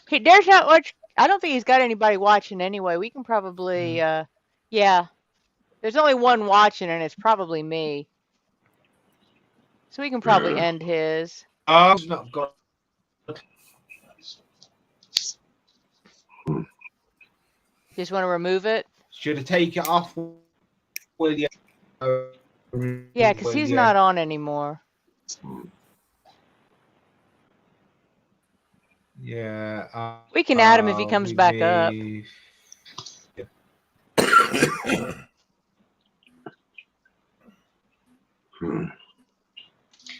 There's not much. I don't think he's got anybody watching anyway. We can probably, yeah. There's only one watching, and it's probably me. So we can probably end his. Oh, it's not good. Just want to remove it? Should I take it off with you? Yeah, because he's not on anymore. Yeah. We can add him if he comes back up.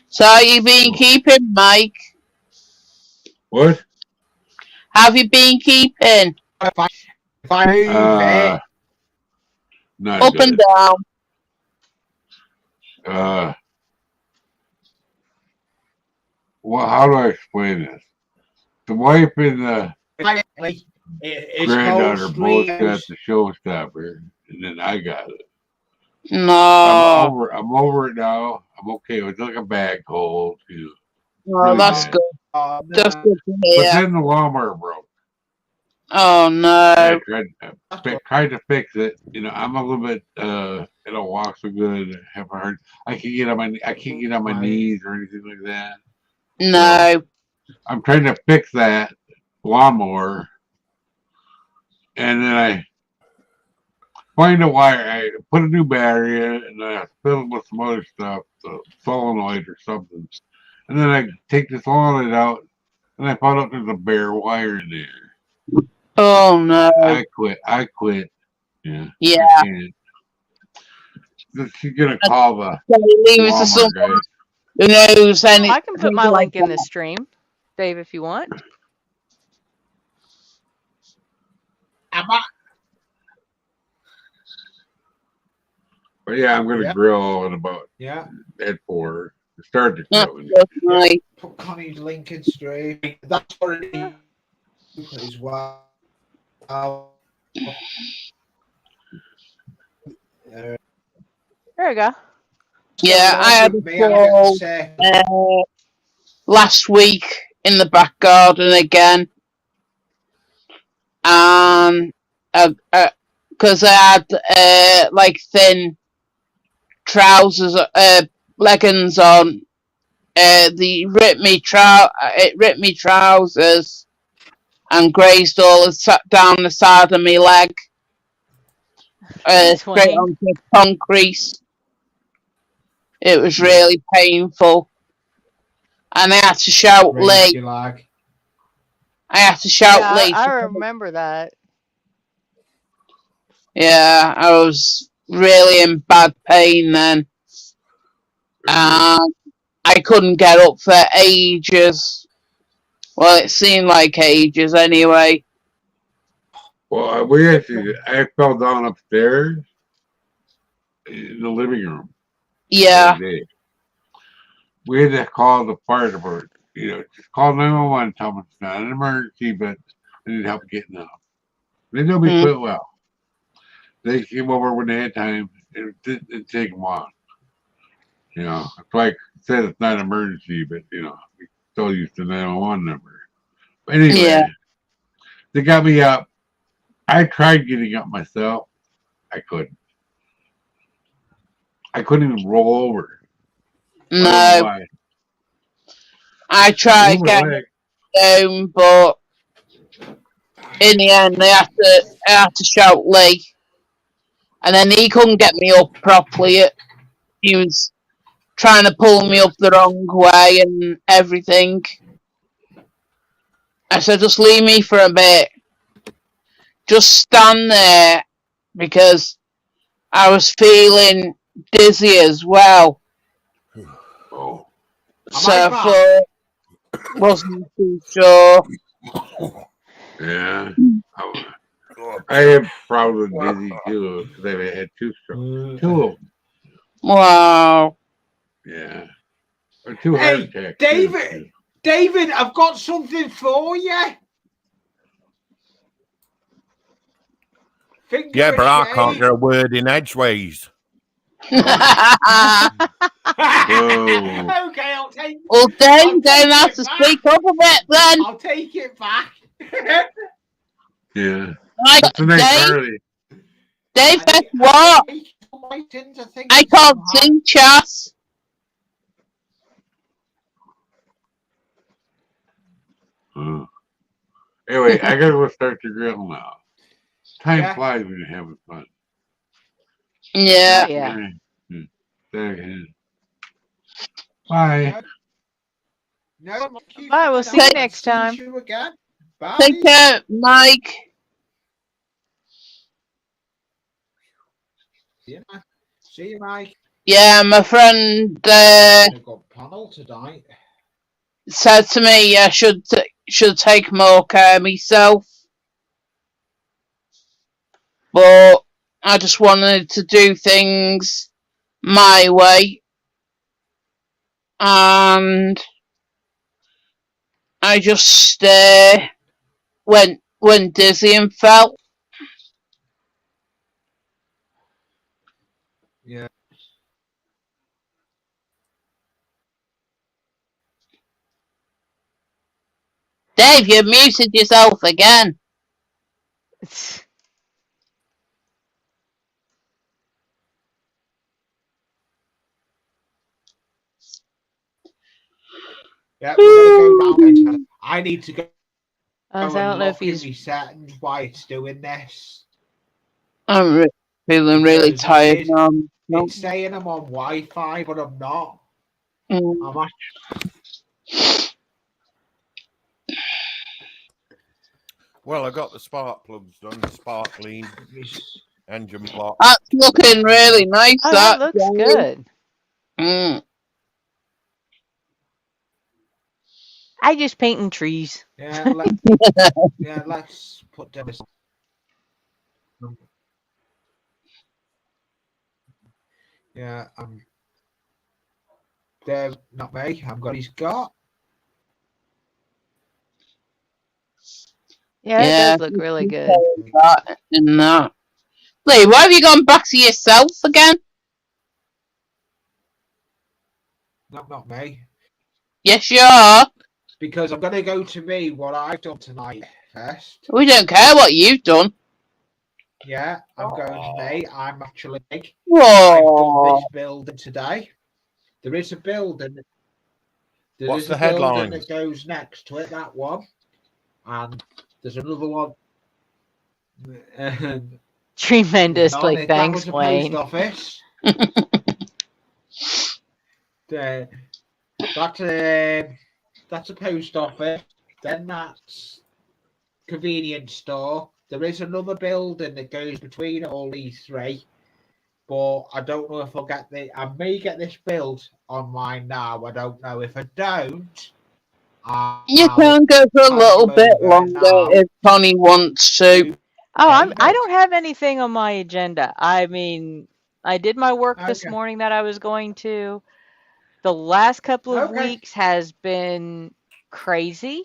So have you been keeping, Mike? What? Have you been keeping? If I move it. Not Up good. and down. Well, how do I explain this? The wife and the It's granddaughter called both streams. got the showstopper. and then I got it. No. I'm over it now. I'm okay. It was like a bag cold, No, really that's bad. good. Oh, That's no. good to But hear. then the lawnmower broke. Oh no. I tried to fix it. I'm a little bit I don't walk so good. I have a hard. I can't get on my knees or anything like that. No. I'm trying to fix that lawnmower, and then I find a wire. I put a new battery in it, and I fill it with some other stuff, the solenoid or something. And then I take the solenoid out, and I found out there's a bare wire in there. Oh no. I quit. Yeah. Yeah. I can't. She's gonna call the Leave it to lawnmower someone guy. who knows any. I can put my link in the stream, Dave, if you want. Am I? But yeah, I'm gonna grill in about at 4. Start the grilling. Definitely. Put Connie's link in stream. That's already as well. There we go. Yeah, I had Me, a I'm getting fall sick. last week in the back garden again, and because I had like thin trousers, leggings on, it ripped me trousers and grazed all down the side of my leg, straight Twain. onto the concrete. It was really painful. And I had to shout Lee. I had to shout Yeah, Lee. I remember that. Yeah, I was really in bad pain then. I couldn't get up for ages. Well, it seemed like ages anyway. Well, I fell down upstairs in the living room. Yeah. We had to call the fire department. Just call 911, tell them it's not an emergency, but they need help getting up. They know me quite well. They came over when they had time. It didn't take them long. It's like I said, it's not an emergency, but we still used the 911 number. But anyway, they got me up. I tried getting up myself. I couldn't. I couldn't even roll over. No. I tried getting down, but in the end, I had to shout Lee. And then he couldn't get me up properly. He was trying to pull me up the wrong way and everything. I said, just leave me for a bit. Just stand there, because I was feeling dizzy as well. Oh. So I thought, wasn't too sure. Yeah. I have probably dizzy too, because I've had 2 strokes. 2 of them. Wow. Yeah. Or 2 heart attacks. David, I've got something for you. Yeah, but I can't get a word in edgeways. Okay, I'll take. Well, Dave, don't have to speak up a bit then. I'll take it back. Yeah. That's a nice Harley. Dave, guess what? I can't sing chess. Anyway, I gotta go start the grill now. Time flies when you're having fun. Yeah. Bye. Bye. We'll see you next time. Bye. Take care, Mike. See you, Mike. Yeah, my friend said to me I should take more care of myself, but I just wanted to do things my way, and I just went dizzy and fell. Yeah. Dave, you muted yourself again. Yeah, we're going to go down into. I need to go So I and don't know if look in he's. my settings why it's doing this. I'm feeling really Because tired now. it's saying I'm on Wi-Fi, but I'm not. I'm Well, I got the spark plugs done, the spark lead, engine block. That's looking really nice. Oh, that looks good. I just painting trees. Yeah, let's put down this. Yeah, there, not me. I'm got he's got. Yeah, it does look really good. That and that. Lee, why have you gone back to yourself again? Not me. Yes, you are. Because I'm going to go to me what I've done tonight first. We don't care what you've done. Yeah, I'm going to me. I'm actually big. Whoa. I've done this building today. There is a building. What's the building headline? that goes next to it, that one. And there's another one. Tremendously, That was thanks, a Wayne. post office. That's a post office. Then that's convenience store. There is another building that goes between all these three, but I don't know if I'll get I may get this built online now. I don't know. If I don't, You can go for a little bit longer if Tony wants to. Oh, I don't have anything on my agenda. I mean, I did my work this Okay. morning that I was going to. The last couple of Okay. weeks has been crazy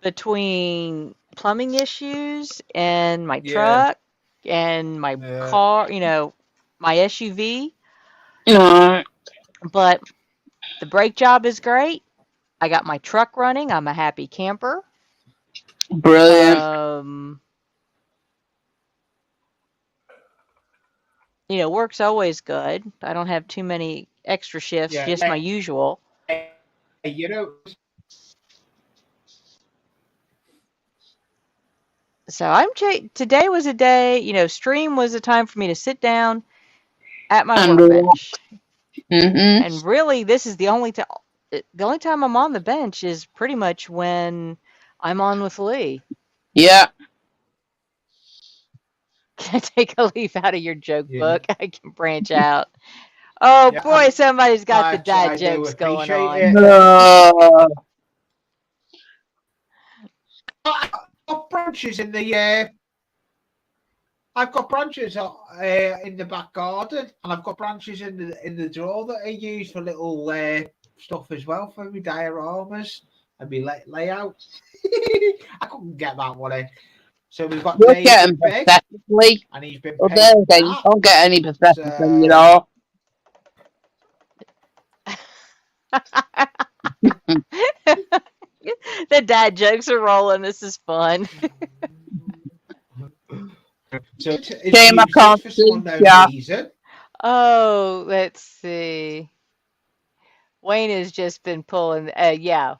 between plumbing issues and my truck and my car, my SUV. But the brake job is great. I got my truck running. I'm a happy camper. Brilliant. Work's always good. I don't have too many extra shifts, just my usual. So today was a day, stream was a time for me to sit down at my workbench. And really, this is the only time I'm on the bench is pretty much when I'm on with Lee. Yeah. Can I take a leaf out of your joke book? I can branch out. Oh boy, somebody's got the dad jokes going on. I've got branches in the. I've got branches in the back garden, and I've got branches in the drawer that I use for little stuff as well for my dioramas and my layout. I couldn't get that one in. So we've got You're Dave getting Big, pathetically. and he's been Well, there painting you don't get any pathetic when you know. The dad jokes are rolling. This is fun. So Shame I can't see reason. Oh, let's see. Wayne has just been pulling. Yeah.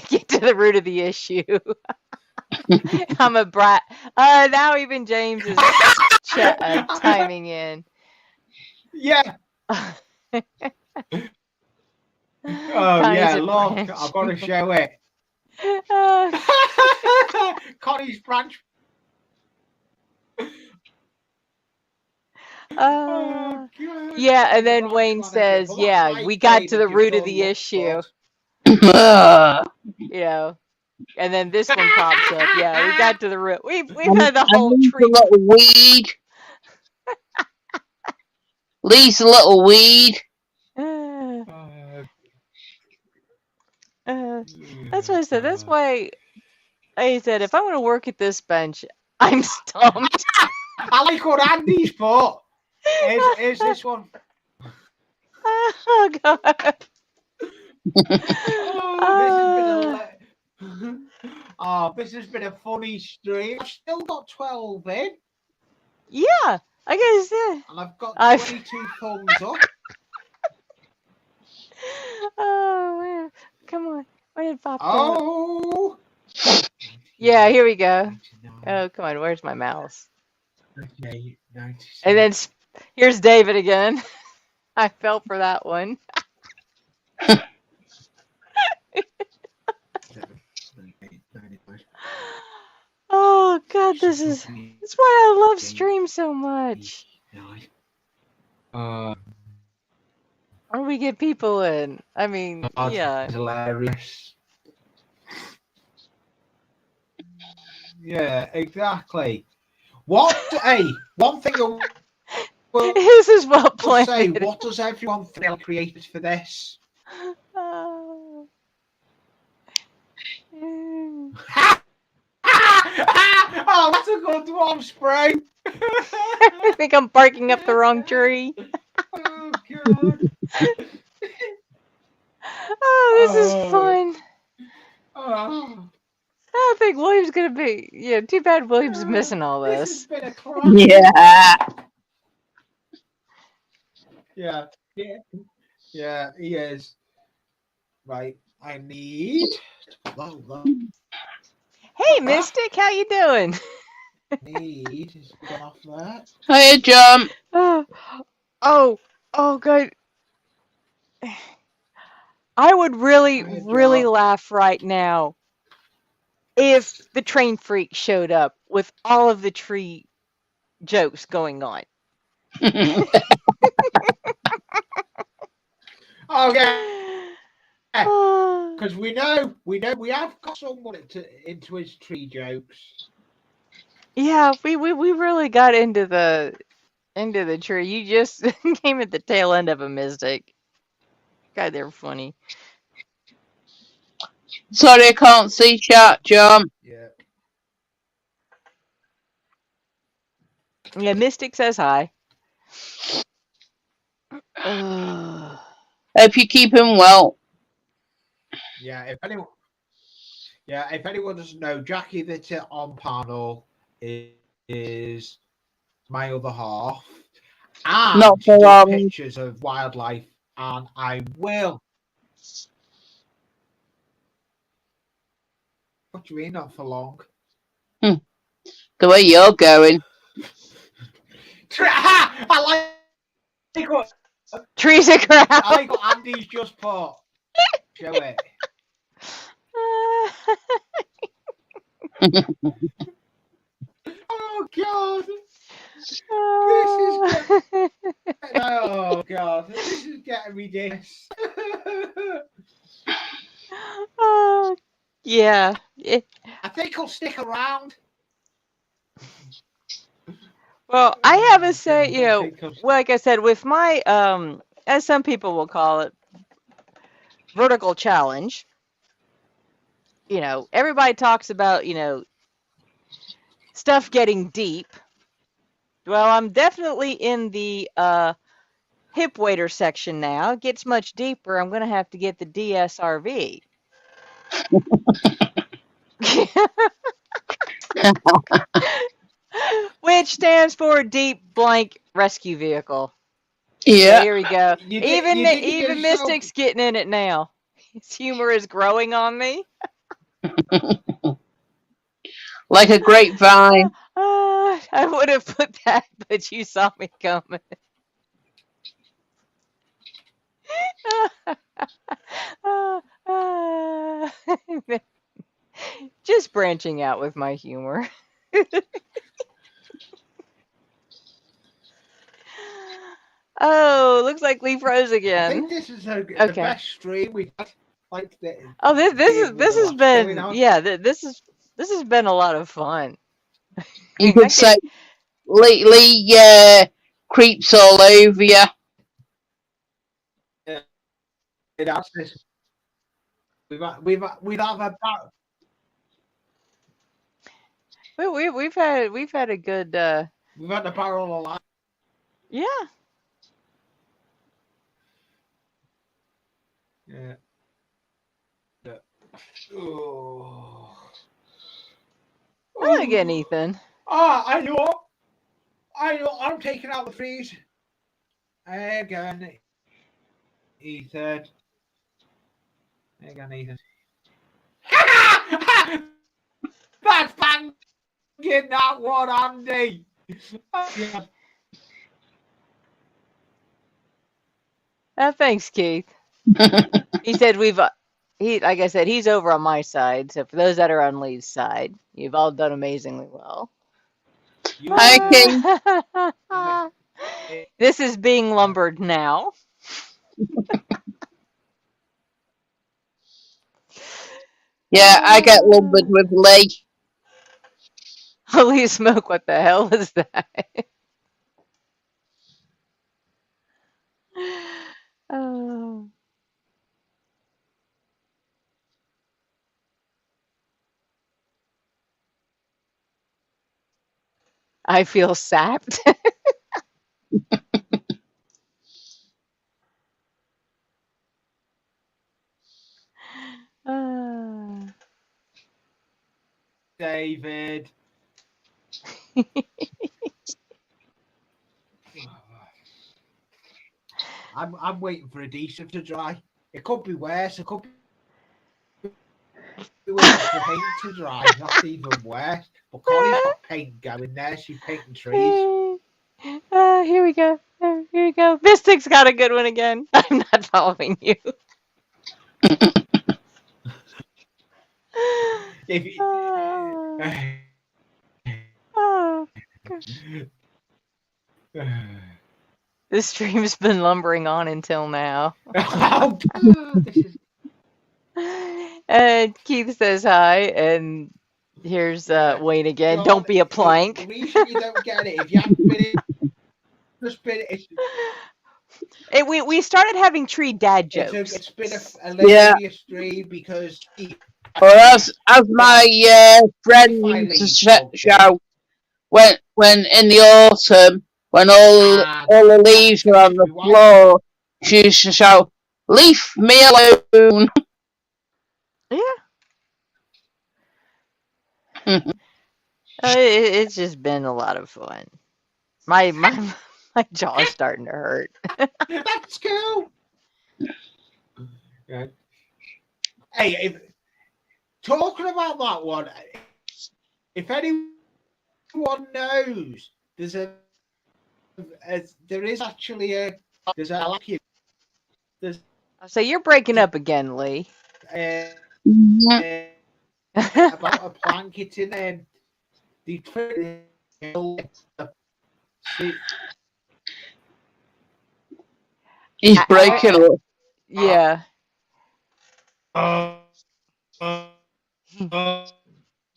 Get to the root of the issue. I'm a brat. Now even James is chiming in. Yeah. Yeah, look, I've got to show it. Connie's branch. Yeah, and then Wayne says, "Yeah, we got to the root of the issue." And then this one pops up. Yeah, we got to the root. We've had the whole tree. A little weed. Lee's a little weed. That's what I said. That's why I said if I want to work at this bench, I'm stumped. I like what Andy's put. Here's this one. Oh God. Oh, this has been a funny stream. I've still got 12 in, Yeah, I guess. and I've got I've 22 thumbs up. Oh man, come on, where did Pop go? Oh, Yeah, here we go. Oh, come on, where's my mouse? 98, And 97. then here's David again. I fell for that one. 98, 99. Oh God, that's why I love stream so much. When we get people in, I mean, yeah. Hilarious. Yeah, exactly. What? Hey, one thing I will This is well say, planned. what does everyone think I created for this? Oh. Oh, that's a good one, Spray. I think I'm barking up the wrong tree. Oh, God. Oh, this is fun. Oh, I don't think William's gonna be. Yeah, too bad William's missing all this has this. been a classic. Yeah. Yeah, yeah, he is. Right, I need to put that over. Hey, Mystic, how you doing? Need is gone off there. Hiya, John. Oh, good. I would really, Hiya, really John. laugh right now if the train freak showed up with all of the tree jokes going on. Oh yeah, because we know we have got someone into his tree jokes. Yeah, we really got into the tree. You just came at the tail end of a Mystic. God, they're funny. Sorry, I can't see chat, John. Yeah. Yeah, Mystic says hi. Ugh. Hope you keep him well. Yeah, if anyone doesn't know, Jackie that's on panel is my other half, and Not she for does long. pictures of wildlife, and I will. What do you mean, not for long? The way you're going. I like what Trees are crap. I like what Andy's just put. Show it. Oh God! Oh God! This is getting ridiculous. Yeah. I think I'll stick around. Well, I have to say, like I said, with my as some people will call it, vertical challenge. Everybody talks about, stuff getting deep. Well, I'm definitely in the hip waiter section now. It gets much deeper. I'm going to have to get the DSRV. Which stands for Deep Blank Rescue Vehicle. Yeah. Here we go. You Even yourself- Mystic's getting in it now. His humor is growing on me. Like a grapevine. I would have put that, but you saw me coming. Just branching out with my humor. Oh, looks like we froze I again. think this is the best stream we've had. Like Oh, this has been this has been a lot of fun. You could say lately creeps all over you. It has this. We've have a We've had a good we've had a barrel of life. Yeah. Yeah. Yeah. Oh. Oh, Oh. again, Ethan. Ah, I know. I know. I'm taking out the freeze. Again, Ethan. Again, Ethan. That's banging that one, Andy. Oh, God. Thanks, Keith. He said he like I said, he's over on my side. So for those that are on Lee's side, you've all done amazingly well. You Hi, did. King. This is being lumbered now. Yeah, I get lumbered with Lee. Holy smoke, what the hell was that? Oh, I feel sapped. Ah. David. I'm waiting for adhesive to dry. It could be worse. It could be waiting for paint to dry. That's even worse. But Connie's got paint going there. She's painting trees. Here we go. Here we go. Mystic's got a good one again. I'm not following you. If you, Oh, this stream's been lumbering on until now. oh, this is And Keith says hi, and here's Wayne again. John. Don't be a The plank. reason you don't get it if you haven't been in the spin, We started having tree dad jokes. it's been a Yeah. hilarious stream because Or as my friend finally used to spoke to shout, when in the autumn, when all the leaves were on the floor, she used to shout, "Leave me alone." Yeah. It's just been a lot of fun. My my jaw's starting to hurt. That's cool. Yeah. Hey, talking about that one, if anyone knows, there is actually there's a lucky there's So you're breaking up again, Lee. uh, Mhm. about a plank. It's in the see. He's breaking up. Yeah. Uh, uh, uh,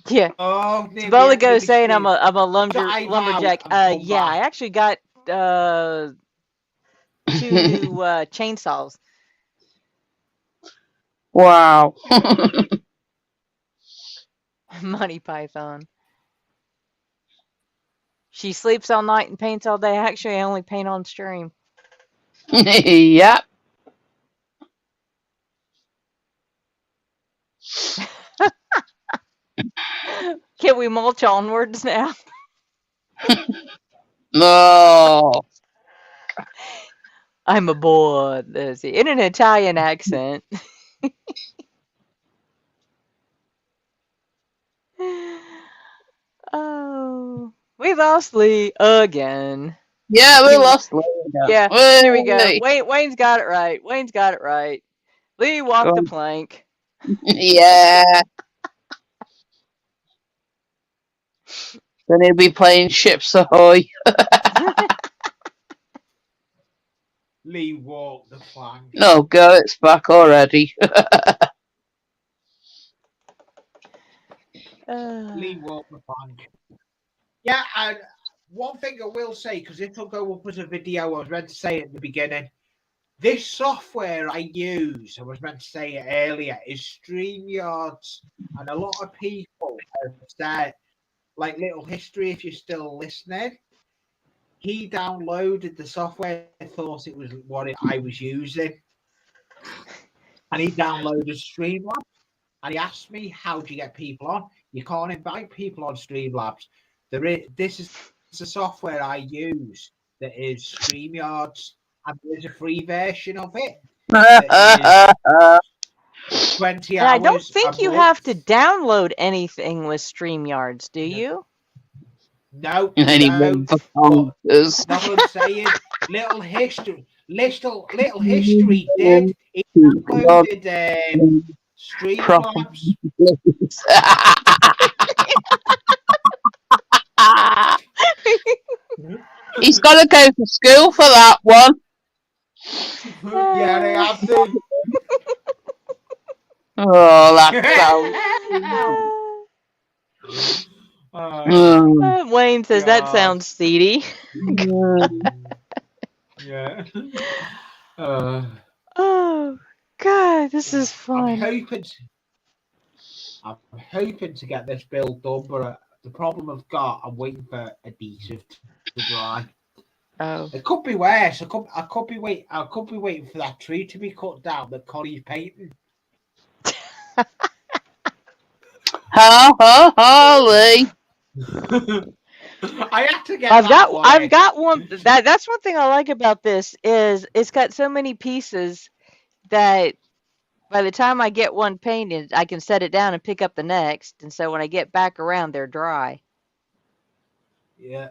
Yeah. near the Saboligo end of my saying stream. I'm a Dive out lumberjack. and come Yeah, I back. actually got 2 new chainsaws. Wow. Money Python. She sleeps all night and paints all day. Actually, I only paint on stream. Yep. Can we mulch onwards now? No. I'm a boy. Let's see. In an Italian accent. Oh, we lost Lee again. Yeah, we Here we, lost Lena. yeah, here we go. Hey. Wayne's got it right. Wayne's got it right. Lee walked the Go plank. Yeah. Then he'll be playing Ships Ahoy. Lee walked the plank. No, go, it's back already. Lee walked the plank. Yeah, and one thing I will say, because it'll go up as a video, I was meant to say it at the beginning. This software I use, I was meant to say it earlier, is StreamYards. And a lot of people have said, like little history if you're still listening. he downloaded the software, thought it was what I was using, and he downloaded Streamlabs. And he asked me, "How do you get people on? You can't invite people on Streamlabs. This is the software I use. That is StreamYards, and there's a free version of it that is 20 And I don't hours a think you have to month. download anything with StreamYards, do you? No, you Anyone don't. for But punters. that's what I'm saying. Little history did. He downloaded Streamlabs. He's got to go to school for that one. Yeah, they have to. Oh, that sounds. Wayne says that sounds seedy. Yeah. Oh God, this is fun. I'm hoping to get this build done, but the problem I've got, I'm waiting for adhesive to dry. Oh. It could be worse. I could be waiting for that tree to be cut down that Connie's painting. Holly. I have to get. I've got one. That's one thing I like about this is it's got so many pieces that by the time I get one painted, I can set it down and pick up the next. And so when I get back around, they're dry. Yeah.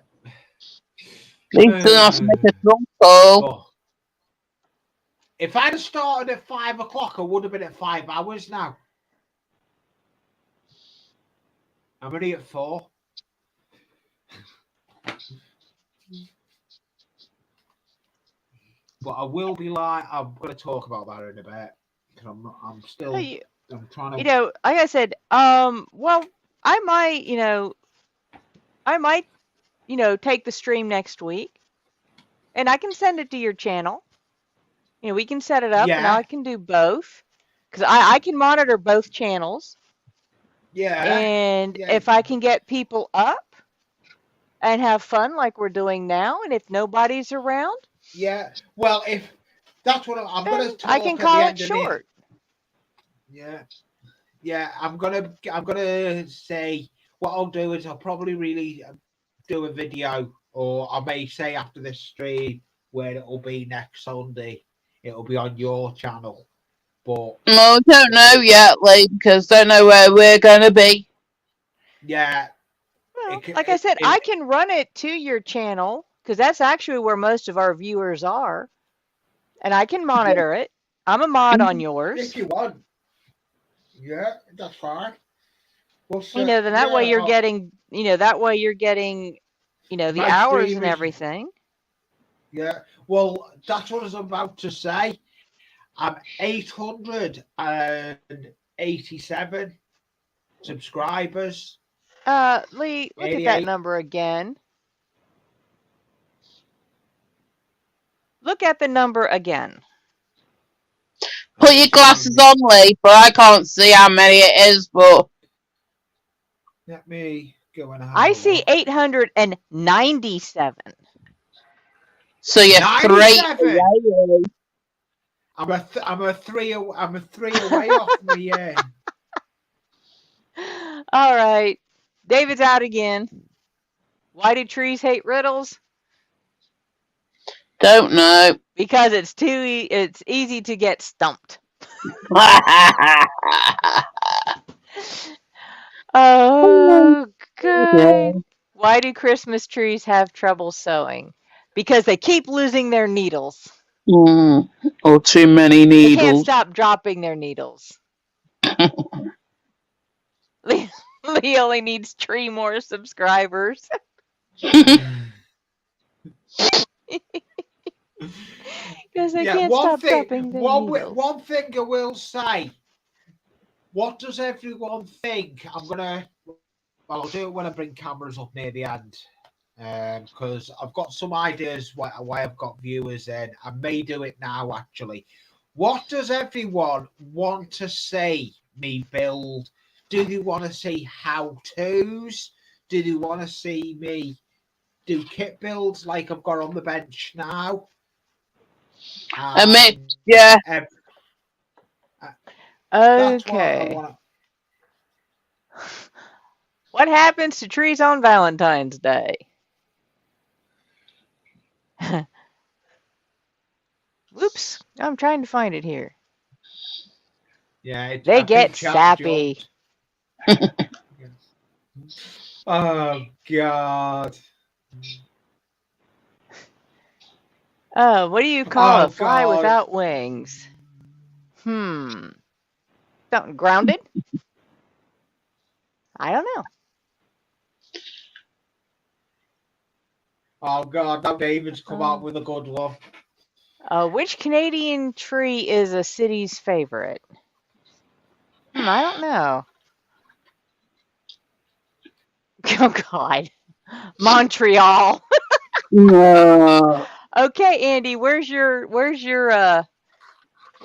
Make a phone call. If I'd have started at 5 o'clock, I would have been at 5 hours now. I'm only at 4. But I will be I'm going to talk about that in a bit. Because I'm still, I'm trying to. You know, like I said, well, I might, take the stream next week and I can send it to your channel. You know, we can set it up and I can do both because I can monitor both channels. Yeah. And if I can get people up and have fun like we're doing now, and if nobody's around. Yeah. Well, if that's what I'm going to talk I can call it short. Yeah. Yeah. I'm gonna say what I'll do is I'll probably really do a video, or I may say after this stream where it'll be next Sunday. It'll be on your channel. But I don't know yet, Lee, because don't know where we're going to be. Yeah. Well, like I said, I can run it to your channel because that's actually where most of our viewers are. And I can monitor it. I'm a mod on yours. If you want. Yeah, that's fine. Well, so, then that way you're getting, the hours and everything. Yeah. Well, that's what I was about to say. I'm 887 subscribers. Lee, look at that number again. Look at the number again. Put your glasses on, Lee, but I can't see how many it is, but... Let me go and have I see 897. So you're 3 away. I'm a three away off me. All right. David's out again. Why do trees hate riddles? Don't know. Because it's it's easy to get stumped. Oh, good. Why do Christmas trees have trouble sewing? Because they keep losing their needles. Or too many needles. They can't stop dropping their needles. Lee only needs 3 more subscribers. Because they can't stop dropping their needles. One thing I will say. What does everyone think? I'll do it when I bring cameras up near the end. Because I've got some ideas why I've got viewers in. I may do it now, actually. What does everyone want to see me build? Do they want to see how-tos? Do they want to see me do kit builds like I've got on the bench now. Yeah. That's what I Okay. want. What happens to trees on Valentine's Day? Whoops. I'm trying to find it here. Yeah, They I get think chat sappy. jumped. Oh God. What do you call Oh a fly God. without wings? Something grounded? I don't know. Oh God. Now David's come out with a good one. Which Canadian tree is a city's favorite? I don't know. Oh God. Montreal. No. Okay, Andy, where's your what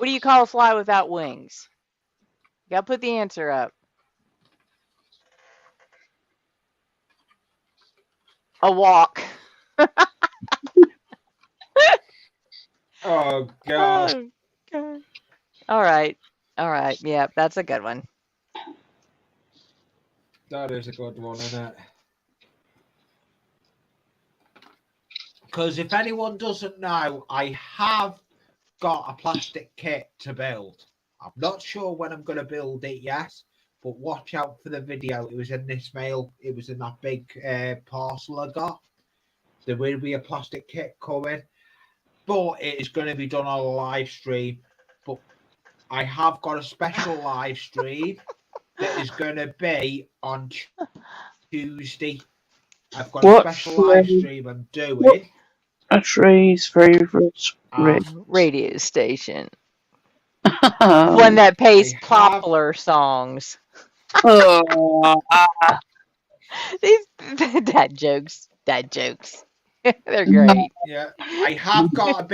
do you call a fly without wings? You gotta put the answer up. A walk. Oh God. Oh, God. All right. All right. Yeah, that's a good one. That is a good one, isn't it? Because if anyone doesn't know, I have got a plastic kit to build. I'm not sure when I'm going to build it yet, but watch out for the video. It was in this mail. It was in that big parcel I got. There will be a plastic kit coming, but it is going to be done on a live stream. But I have got a special live stream that is going to be on Tuesday. I've got a special live stream I'm doing. A tree's favorite radio station. One that plays popular songs. These dad jokes. Dad jokes. They're great. Yeah, I have got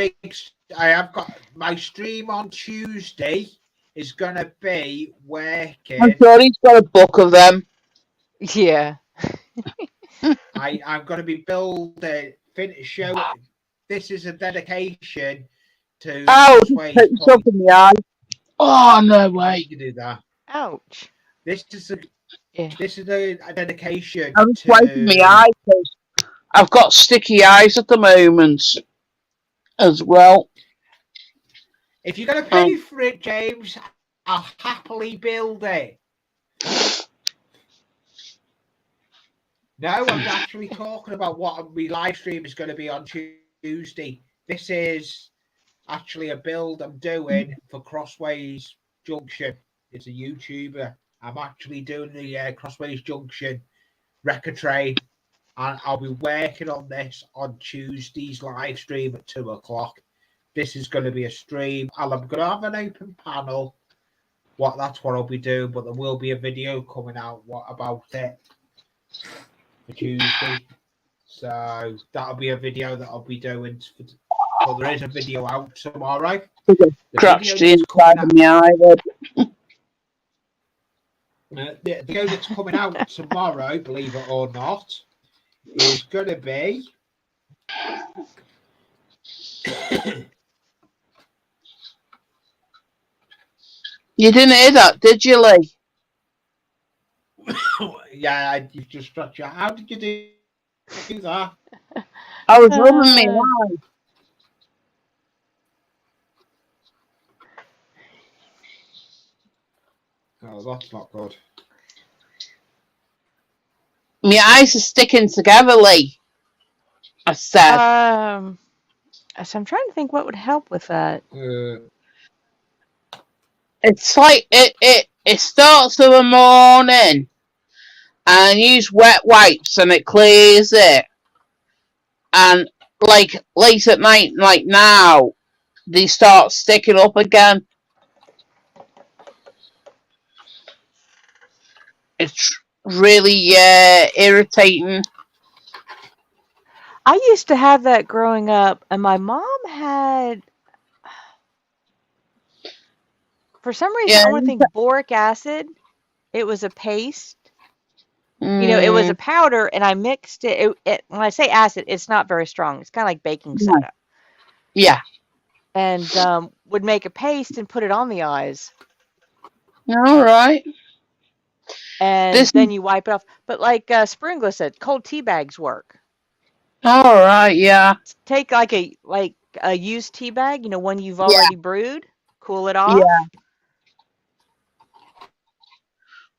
my stream on Tuesday is gonna be working. I'm sure he's got a book of them. Yeah. I'm gonna be building show. This is a dedication to Crossways It's in the eye. Oh no way! You do that. Ouch. This is a dedication. I'm just wiping my eye because I've got sticky eyes at the moment as well. If you're gonna pay for it, James, I'll happily build it. No, I'm actually talking about what my live stream is going to be on Tuesday. This is actually a build I'm doing for Crossways Junction. It's a YouTuber. I'm actually doing the Crossways Junction record train, and I'll be working on this on Tuesday's live stream at 2:00. This is going to be a stream, and I'm going to have an open panel. That's what I'll be doing, but there will be a video coming out about it for Tuesday. So that'll be a video that I'll be doing. But there is a video out tomorrow. Crotch the inside of my eye. The video that's coming out tomorrow, believe it or not, is going to be. You didn't hear that, did you, Lee? Yeah, you just stretch your. How did you do that? I was rubbing my eye. Oh, that's not good. My eyes are sticking together, Lee. I said. So I'm trying to think what would help with that. It's like it starts in the morning and use wet wipes and it clears it. And like late at night, like now, they start sticking up again. It's really irritating. I used to have that growing up, and my mom had, for some reason, I want to think boric acid. It was a paste It was a Mm, powder, and I mixed it. When I say acid, it's not very strong. It's kind of like baking no. soda, Yeah. and would make a paste and put it on the eyes, All right. and This. then you wipe it off. But like Springler said, cold tea bags work. All right. Yeah. Take like a used tea bag, one you've Yeah. already brewed, cool it Yeah. off.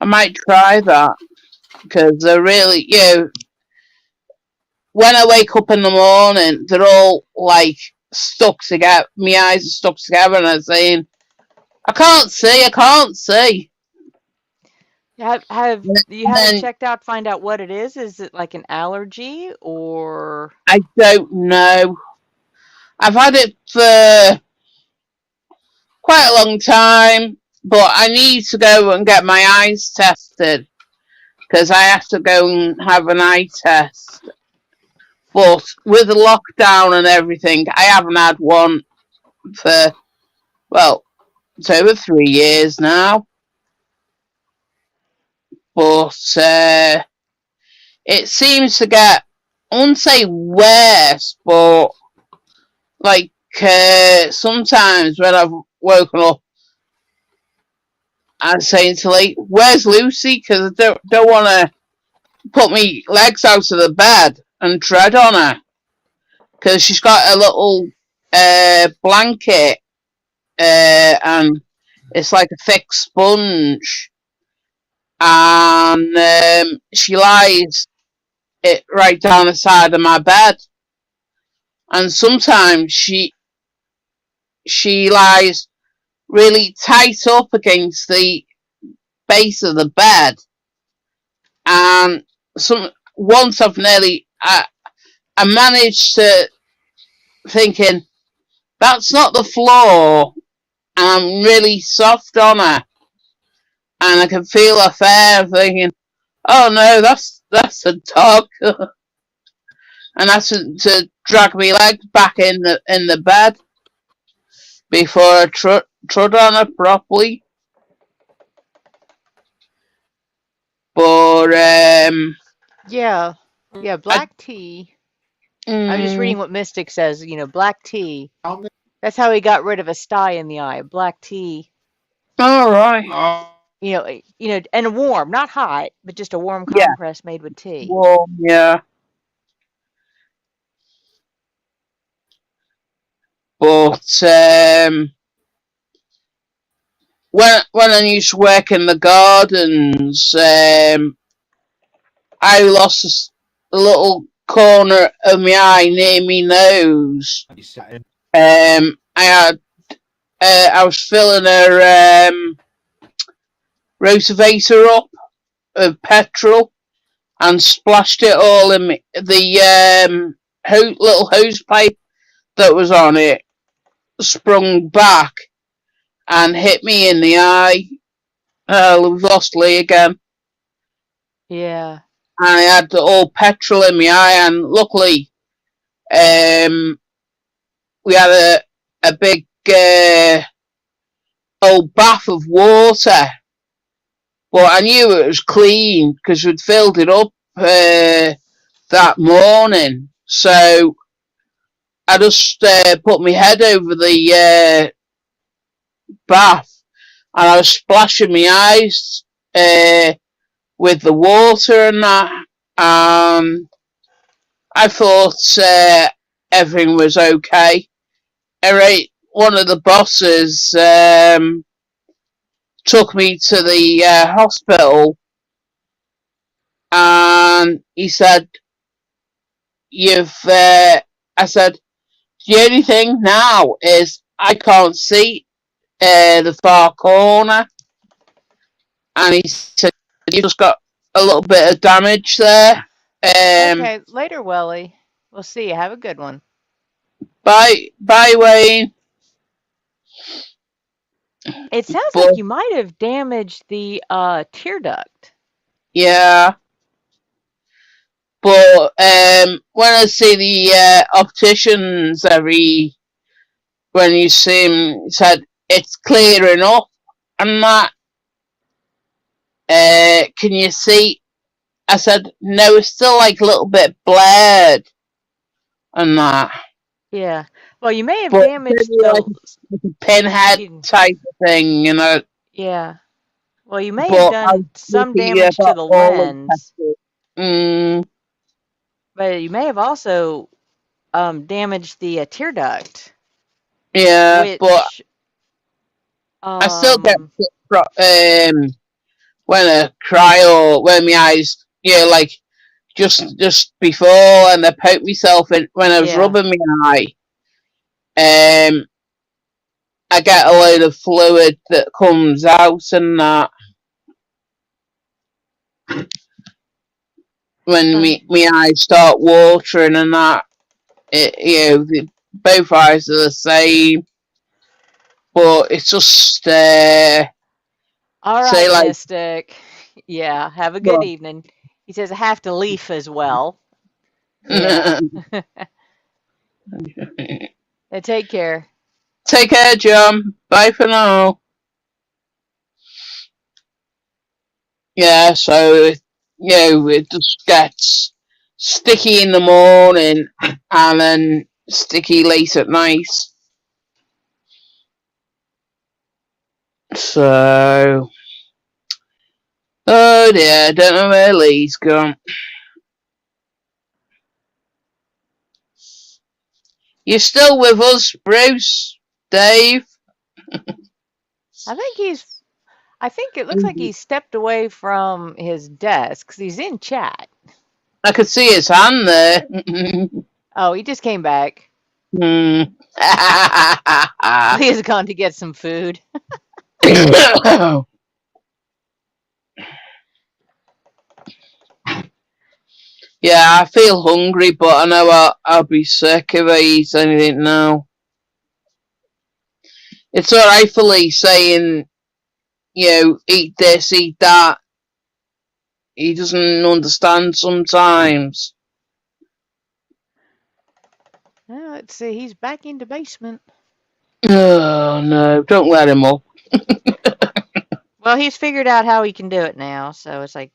I might try that because they're really, when I wake up in the morning, they're all like stuck together. My eyes are stuck together, and I'm saying, I can't see. I can't see. Have And you had it then checked out, find out what it is? Is it like an allergy or I don't know. I've had it for quite a long time, but I need to go and get my eyes tested because I have to go and have an eye test. But with the lockdown and everything, I haven't had one for, well, it's over 3 years now. But it seems to get, I wouldn't say worse, but like sometimes when I've woken up, I'm saying to Lee, "Where's Lucy?" Because I don't want to put my legs out of the bed and tread on her because she's got a little blanket and it's like a thick sponge, and she lies it right down the side of my bed, and sometimes she lies really tight up against the base of the bed, and once I managed to thinking that's not the floor, and I'm really soft on her, and I can feel her hair. Thinking, oh no, that's a dog, and I had to drag my legs back in the bed before I trod on her properly. But yeah. Yeah, I black tea. I'm just mm, reading what Mystic says, black tea. That's how he got rid of a sty in the eye. Black tea. all right, And warm, not hot, but just a warm yeah, compress made with tea. well, yeah, but when I used to work in the gardens, I lost a little corner of my eye near my nose. I was filling a rotavator up of petrol and splashed it all in the little hose pipe that was on it. Sprung back and hit me in the eye. We've lost Lee again. Yeah. I had all petrol in my eye, and luckily, we had a big old bath of water. But I knew it was clean because we'd filled it up that morning. So I just put my head over the bath, and I was splashing my eyes with the water and that. I thought everything was okay. Anyway, one of the bosses took me to the hospital, and he said, "You've." I said, "The only thing now is I can't see the far corner," and he said, "You just got a little bit of damage there." Um, Okay, later, Welly. We'll see you. Have a good one. bye, Wayne. It sounds But like you might have damaged the tear duct. yeah, but when I see the opticians when you see him, he said it's clearing up and that. Can you see? I said, no, it's still like a little bit blurred and that. Yeah. Well, you may have But damaged maybe like the. a pinhead You, type of thing, you know. yeah. Well, you may have But I was done some lucky damage to about the all of lens, Mm, but you may have also damaged the tear duct, yeah, but which I still get um when I cry or when my eyes, like just before, and I poked myself in when I was yeah. rubbing my eye. I get a load of fluid that comes out and that when Uh, me eyes start watering and that. Both eyes are the same, but it's just all say right, like, Mystic. Yeah. Have a good well, evening. He says I have to leave as well. Yeah. Take care. take care, John. Bye for now. Yeah, so it just gets sticky in the morning and then sticky late at night. So, oh dear, I don't know where Lee's gone. You're still with us, Bruce, Dave. I think it looks like he stepped away from his desk 'cause he's in chat. I could see his hand there. Oh, he just came back. Hmm. Leah's gone to get some food. Yeah, I feel hungry, but I know I'll be sick if I eat anything now. It's alright for Lee saying, eat this, eat that. He doesn't understand sometimes. Well, let's see. He's back in the basement. Oh no, don't let him up. Well, he's figured out how he can do it now, so it's like,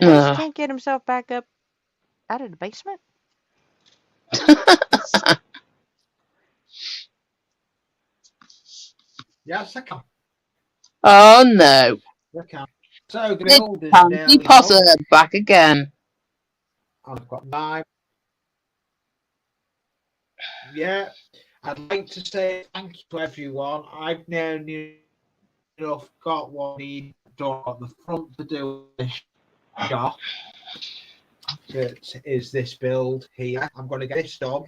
now he Ugh. can't get himself back up out of the basement. Yes, I can. Oh no. I can. So the Big build is Pansy nearly Potter done. back again. I've got 9. Yeah, I'd like to say thank you to everyone. I've now enough got what I need done at the front to do this shop. That is this build here. I'm going to get this done,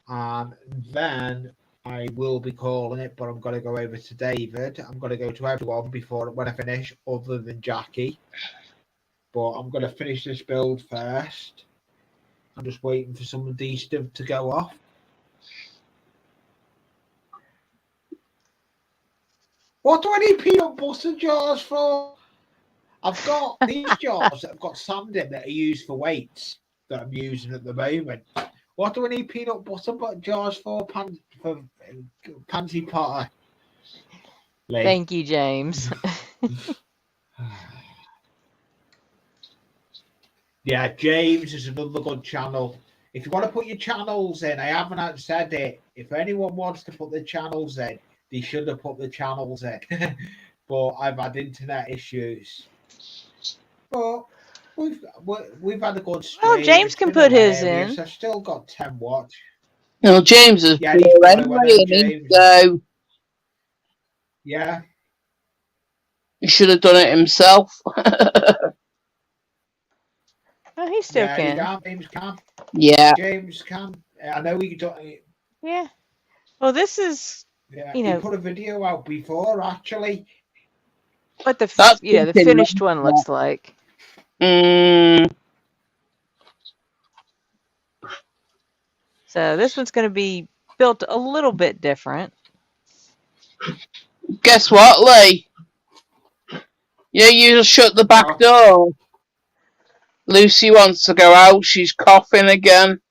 and then I will be calling it. But I'm going to go over to David. I'm going to go to everyone before when I finish, other than Jackie. But I'm going to finish this build first. I'm just waiting for some of these stuff to go off. What do I need peanut butter jars for? I've got these jars that have got sand in that are used for weights that I'm using at the moment. What do I need peanut butter jars for? Pansy Potter. Lee. Thank you, James. Yeah, James is another good channel. If you want to put your channels in, I haven't said it. If anyone wants to put the channels in, they should have put the channels in. But I've had internet issues. But we've had a good stream. Well, James can put his in. I've still got 10 watch. No, James is Yeah, poor anyway, so yeah. he should have done it himself. Oh, he still can. James can. Yeah. James can. I know he don't. Yeah. Well, this is, He put a video out before, actually. what the finished one looks like. So this one's going to be built a little bit different. Guess what, Lee? Yeah, you just shut the back door. Lucy wants to go out. She's coughing again.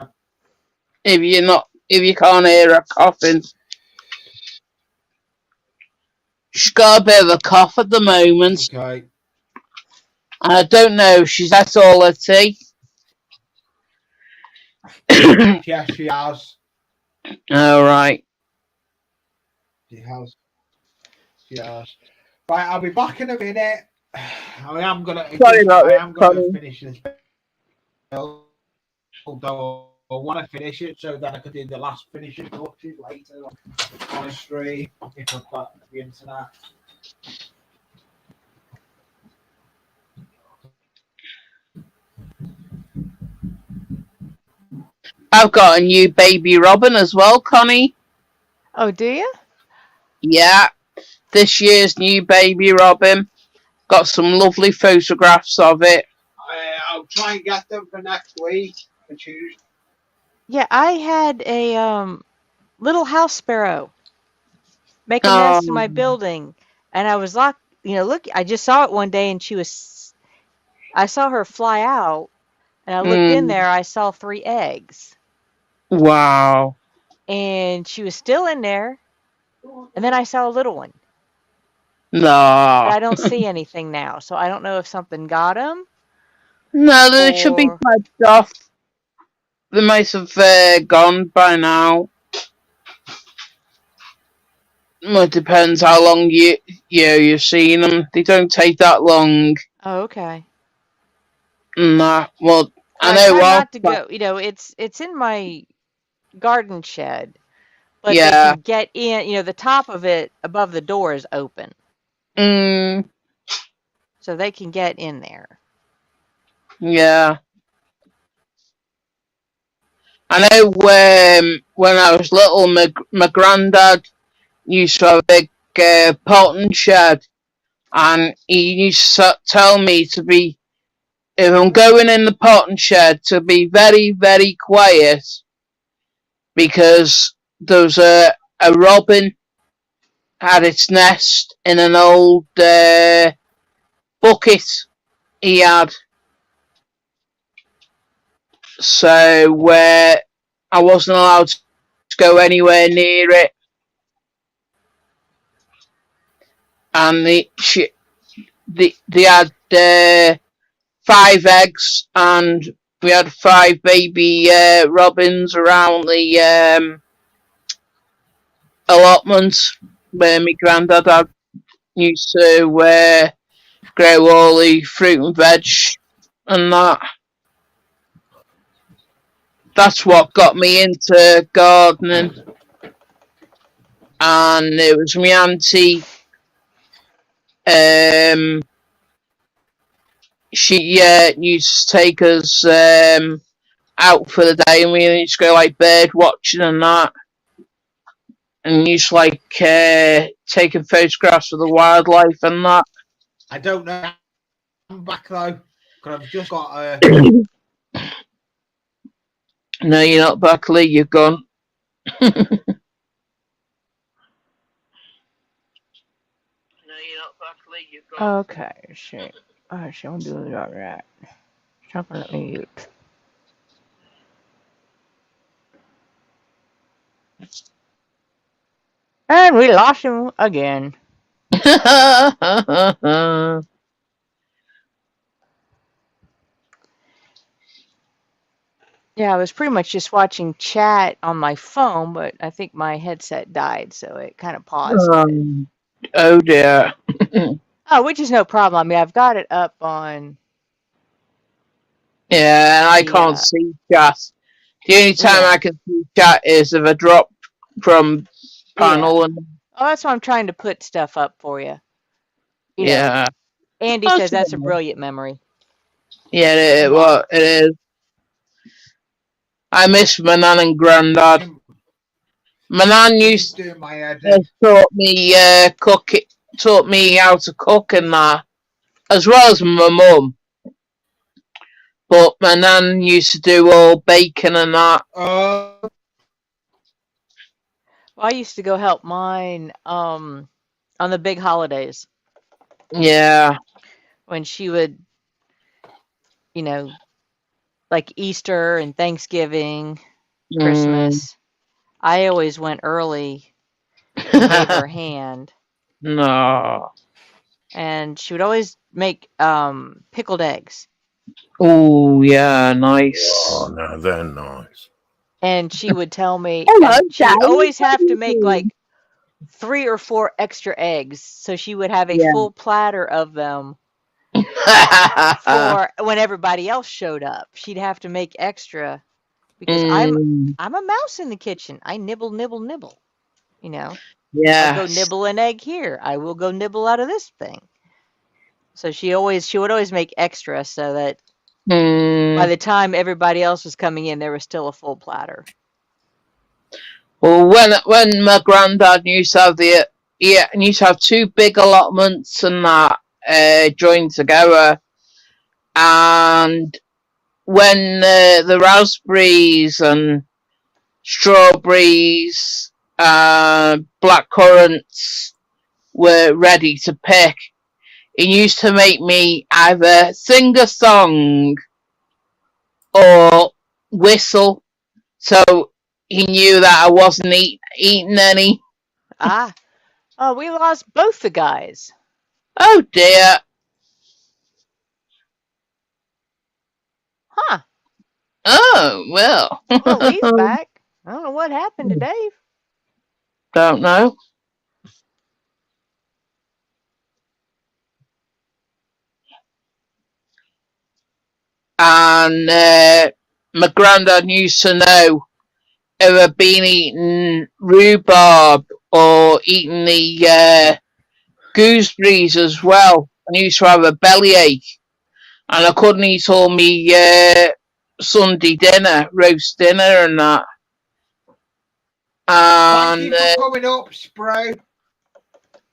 If you can't hear her coughing. She's got a bit of a cough at the moment. Okay. I don't know. She's at all her tea. Yes, she has. All right. She has. She has. Right, I'll be back in a minute. I am gonna Sorry about I this, am gonna Connie. finish this build, although I want to finish it so that I can do the last finishing touches later on a stream if I've got the internet. I've got a new baby Robin as well, Connie. Oh, do you? Yeah, this year's new baby Robin. Got some lovely photographs of it. I'll try and get them for next week for Tuesday. Yeah, I had a little house sparrow make a nest in Oh, my building, and I was like, look, I just saw it one day, and I saw her fly out, and I looked in there, I saw 3 eggs, wow. and she was still in there, and then I saw a little one, but No. I don't see anything now, so I don't know if something got him No, they should be or. piped off. They might have gone by now. Well, it depends how long you've seen them. They don't take that long. Oh, okay. Nah, well, Well, I I know try what. not to go. It's in my garden shed, but they Yeah. can get in. The top of it above the door is open, Mm, so they can get in there. yeah. I know when I was little, my granddad used to have a big potting shed, and he used to tell me to be, if I'm going in the potting shed, to be very, very quiet, because there was a robin had its nest in an old bucket he had, so I wasn't allowed to go anywhere near it, and they had 5 eggs, and we had 5 baby robins around the allotment where my granddad used to grow all the fruit and veg and that. That's what got me into gardening, and it was my auntie. She used to take us out for the day, and we used to go like bird watching and that, and used to like taking photographs of the wildlife and that. I don't know. I'm back though, because I've just got a. No, you're not back, Lee. You're gone. Okay, shit. I shall do that. Chocolate mute. And we lost him again. Yeah, I was pretty much just watching chat on my phone, but I think my headset died, so it kind of paused it. Oh dear. Oh, which is no problem. I mean, I've got it up on. Yeah, and I the, can't see chat. The only time Yeah. I can see chat is if I drop from panel Yeah. and Oh, that's why I'm trying to put stuff up for you. yeah. Andy says that's a brilliant memory. Yeah, it is. I miss my nan and granddad. My nan used taught me taught me how to cook and that, as well as my mum. But my nan used to do all baking and that. Well, I used to go help mine on the big holidays. Yeah. When she would, like Easter and Thanksgiving, Christmas. I always went early and gave her a hand. No. and she would always make pickled eggs. Oh yeah, nice. Oh no, they're nice. And she would tell me, Hello, and she would Dave. always What have are to you make doing? like 3 or 4 extra eggs, so she would have a Yeah. full platter of them for when everybody else showed up. She'd have to make extra because Mm, I'm a mouse in the kitchen. I nibble, nibble, nibble. You know, I'll go yes. nibble an egg here. I will go nibble out of this thing. So she would always make extra so that by Mm. the time everybody else was coming in, there was still a full platter. Well, when my granddad used to have used to have 2 big allotments and that joined together, and when the raspberries and strawberries, black currants were ready to pick, he used to make me either sing a song or whistle, so he knew that I wasn't eating any. Ah, oh, we lost both the guys. Oh dear. Huh. Oh, well. Well, Lee's back. I don't know what happened to Dave. Don't know. And my granddad used to know if I'd been eating rhubarb or eating the gooseberries as well. And I used to have a bellyache. And I couldn't eat all me Sunday dinner, roast dinner and that. Thank And you for coming up, Spro.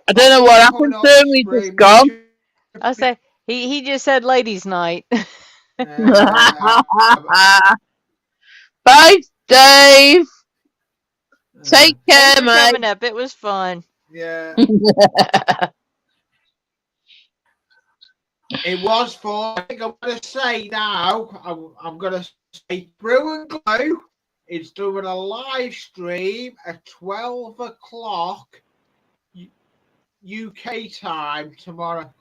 I don't know what happened to him. He just gone. I say he just said ladies' night. Bye, Dave. Take Thanks care, for mate. coming up. It was fun. Yeah. It was fun. I think I'm going to say now, I'm going to say Brew and Glow is doing a live stream at 12 o'clock UK time tomorrow.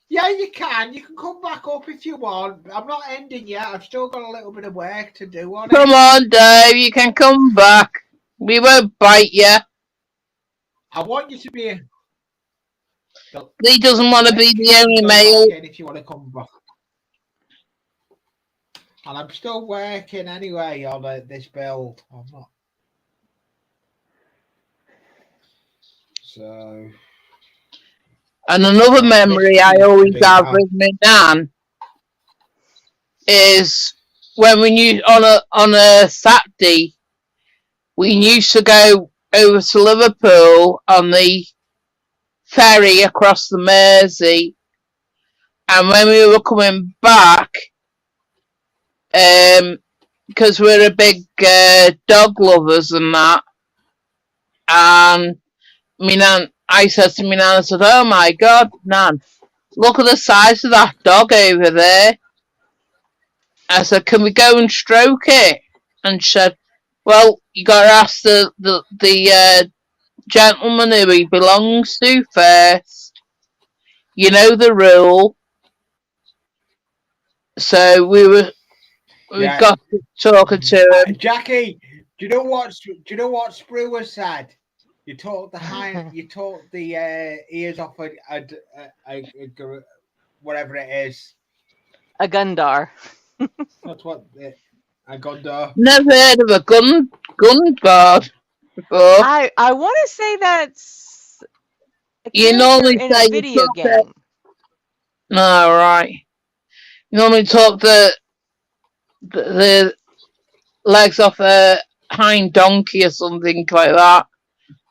Yeah, you can. You can come back up if you want. I'm not ending yet. I've still got a little bit of work to do on it. Come on, Dave. You can come back. We won't bite you. I want you to be. He doesn't want to be the only male. If you want to come back. And I'm still working anyway on this build. I'm not. So. And another memory I always have with my nan is when we knew on a Saturday we used to go over to Liverpool on the ferry across the Mersey, and when we were coming back, because we're a big dog lovers and that, and me nan, I said to me nan, I said, "Oh my God, Nan, look at the size of that dog over there." I said, "Can we go and stroke it?" And she said, "Well, you got to ask the gentleman who he belongs to first. You know the rule." So we got to talking to him. Jackie, do you know what Spruer said? You talk the ears off a whatever it is. A Gundar. That's what a Gundar. Never heard of a gun guard before. I want to say that's a You character normally in say a video game. No, right. You normally talk the legs off a hind donkey or something like that.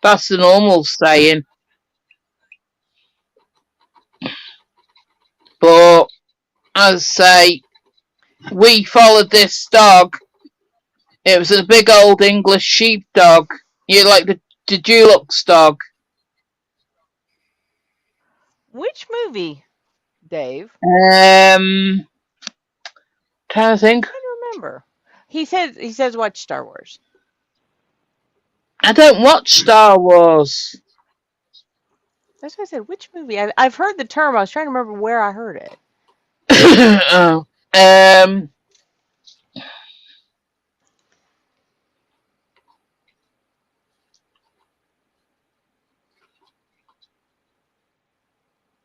That's the normal saying. But as I say, we followed this dog. It was a big old English sheepdog. You like the Dulux dog. Which movie, Dave? Trying to think. I don't remember. He says watch Star Wars. I don't watch Star Wars. That's what I said. Which movie? I've heard the term. I was trying to remember where I heard it. Oh.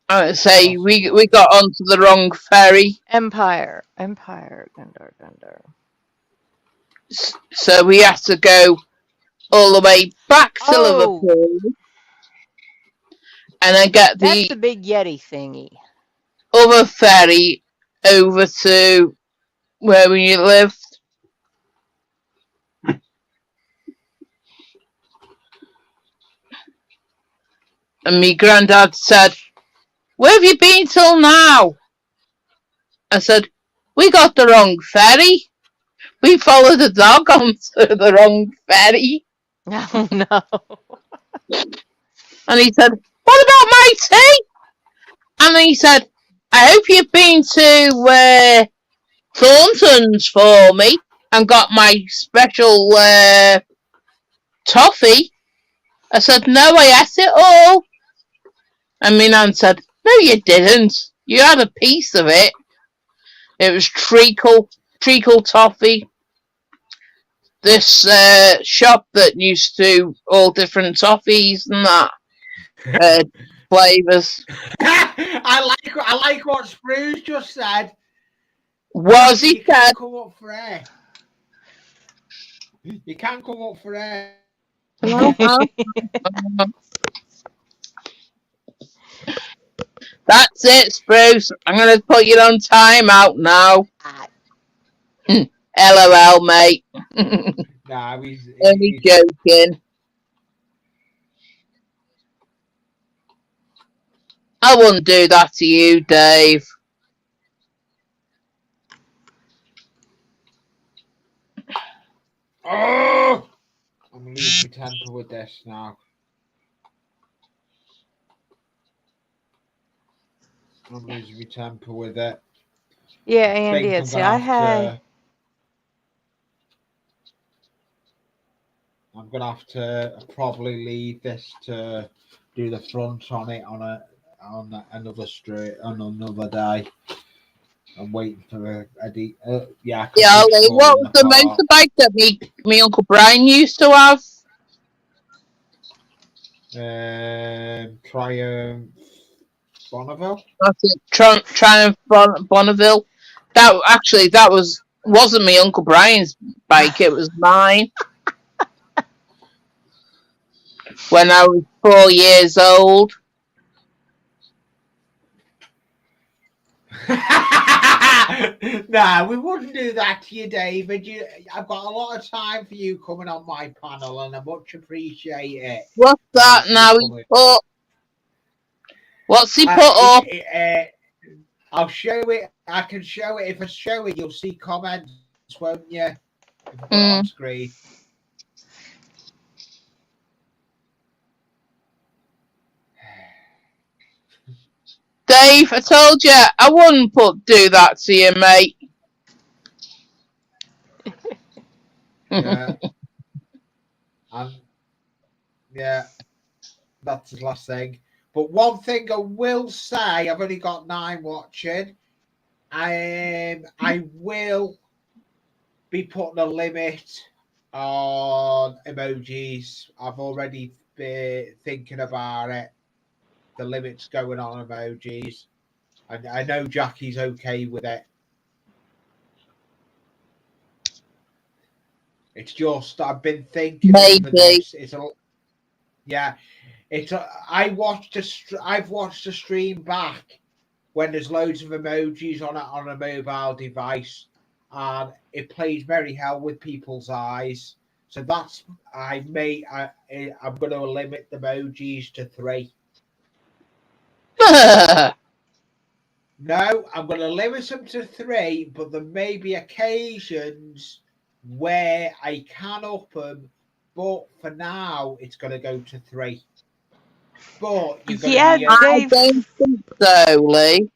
I would say we got onto the wrong ferry, Empire. Gundar. so we had to go all the way back to Oh, Liverpool and then get that's the the big Yeti thingy. other ferry over to where we lived. And me granddad said, "Where have you been till now?" I said, "We got the wrong ferry. We followed the dog onto the wrong ferry." Oh no. And he said, "What about my tea?" And he said, "I hope you've been to Thornton's for me and got my special toffee." I said, "No, I ate it all." And my nan said, "No, you didn't. You had a piece of it. It was treacle toffee. This shop that used to all different toffees and that flavours." I like what Spruce just said. Was he You said? can't come up for air. You can't come up for air. That's it, Spruce. I'm going to put you on timeout now. LOL, mate. Nah, he's Only joking. I wouldn't do that to you, Dave. Oh! I'm losing my temper with this now. I'm losing my temper with it. Yeah, Andy, it's I had. I'm gonna have to probably leave this to do the front on it on another street on another day. I'm waiting for a yeah. Yeah, Lee, what was the motorbike that me Uncle Brian used to have? Triumph Bonneville. That's it. Triumph Bonneville. That wasn't me Uncle Brian's bike. It was mine. When I was 4 years old. Nah, we wouldn't do that to you, David. I've got a lot of time for you coming on my panel, and I much appreciate it. What's that now? What's he put up? I'll show it. I can show it. If I show it, you'll see comments, won't you? If I put it on screen. Dave, I told you I wouldn't do that to you, mate. Yeah. Yeah, that's the last thing. But one thing I will say, I've only got 9 watching. I will be putting a limit on emojis. I've already been thinking about it. The limit's going on emojis. And I know Jackie's okay with it. It's just I've been thinking over this. I've watched a stream back when there's loads of emojis on a mobile device, and it plays very hell with people's eyes. So that's I'm going to limit the emojis to 3. No, I'm going to limit them to 3, but there may be occasions where I can up them, but for now it's going to go to 3. But you're going to be I don't think so, Lee.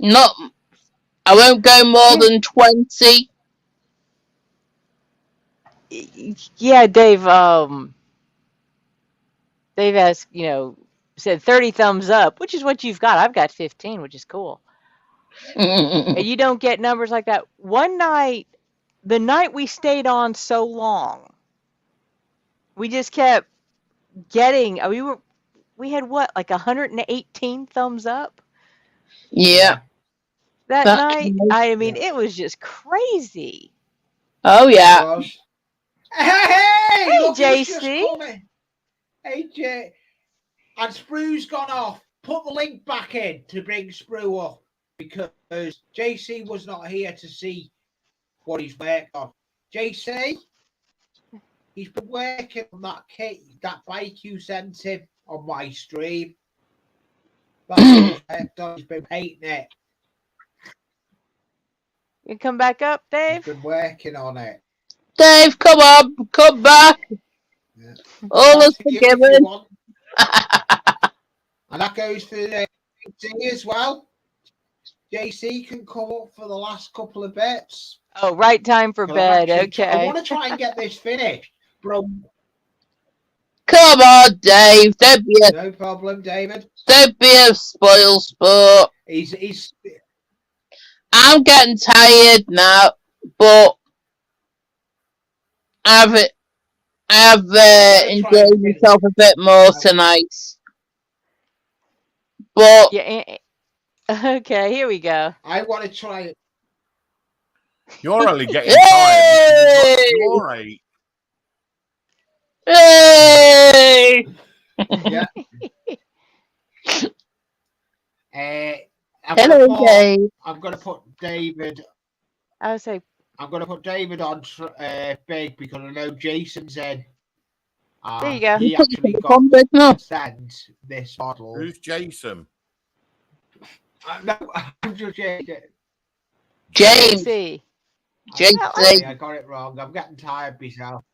I won't go more than 20. Yeah, Dave. They've asked, said 30 thumbs up, which is what you've got. I've got 15, which is cool. And you don't get numbers like that. One night, the night we stayed on so long, we just kept getting, we had what, like 118 thumbs up Yeah. that That night? can- I mean, it was just crazy. Oh It yeah. was. Hey, Hey, look who's just JC. coming. Hey, Jay. And Sprue's gone off. Put the link back in to bring Sprue up because JC was not here to see what he's worked on. JC, he's been working on that kit, that bike you sent him on my stream. That's what he's worked on. He's been painting it. You come back up, He's Dave? been working on it. Dave, come on, come back. Yeah. All is That's for you if you forgiven. want. And that goes for JC as well. JC can come up for the last couple of bits. Oh, right time for 'Cause bed. I Okay. want to try and get this finished, bro. Come on, Dave. No problem, David. Don't be a spoil sport. He's I'm getting tired now, but I've enjoyed myself a bit more tonight. But Yeah. Okay, here we go. I want to try it. You're only getting tired because you've got your age. hey! Yeah. Hello, Dave. I'm going to put David. I would say I'm going to put David on big because I know Jason's in. there you go. He actually got sent this model. Who's Jason? No, I'm just Jason. James. JC. JC. I got it wrong. I'm getting tired myself.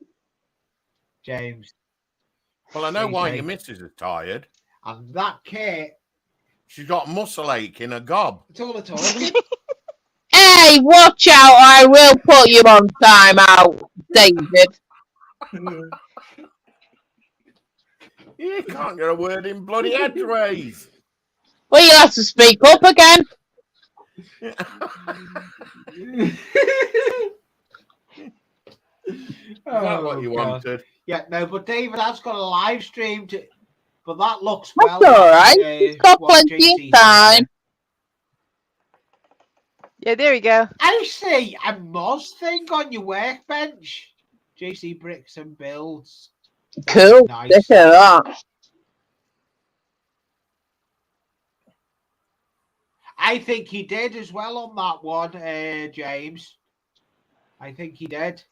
James. Well, I know why JC. your missus is tired. And that kit. She's got muscle ache in her gob. It's all the talking. Hey, watch out! I will put you on timeout, David. You can't get a word in bloody edgeways. Well, you have to speak up again. Is that what you wanted? Yeah, no, but David has got a live stream to, but that looks That's well. all right. He's got plenty of time. Yeah, there you go. I see a Moz thing on your workbench. JC Bricks and Builds. That's Cool. nice. Look at that. I think he did as well on that one, James. I think he did.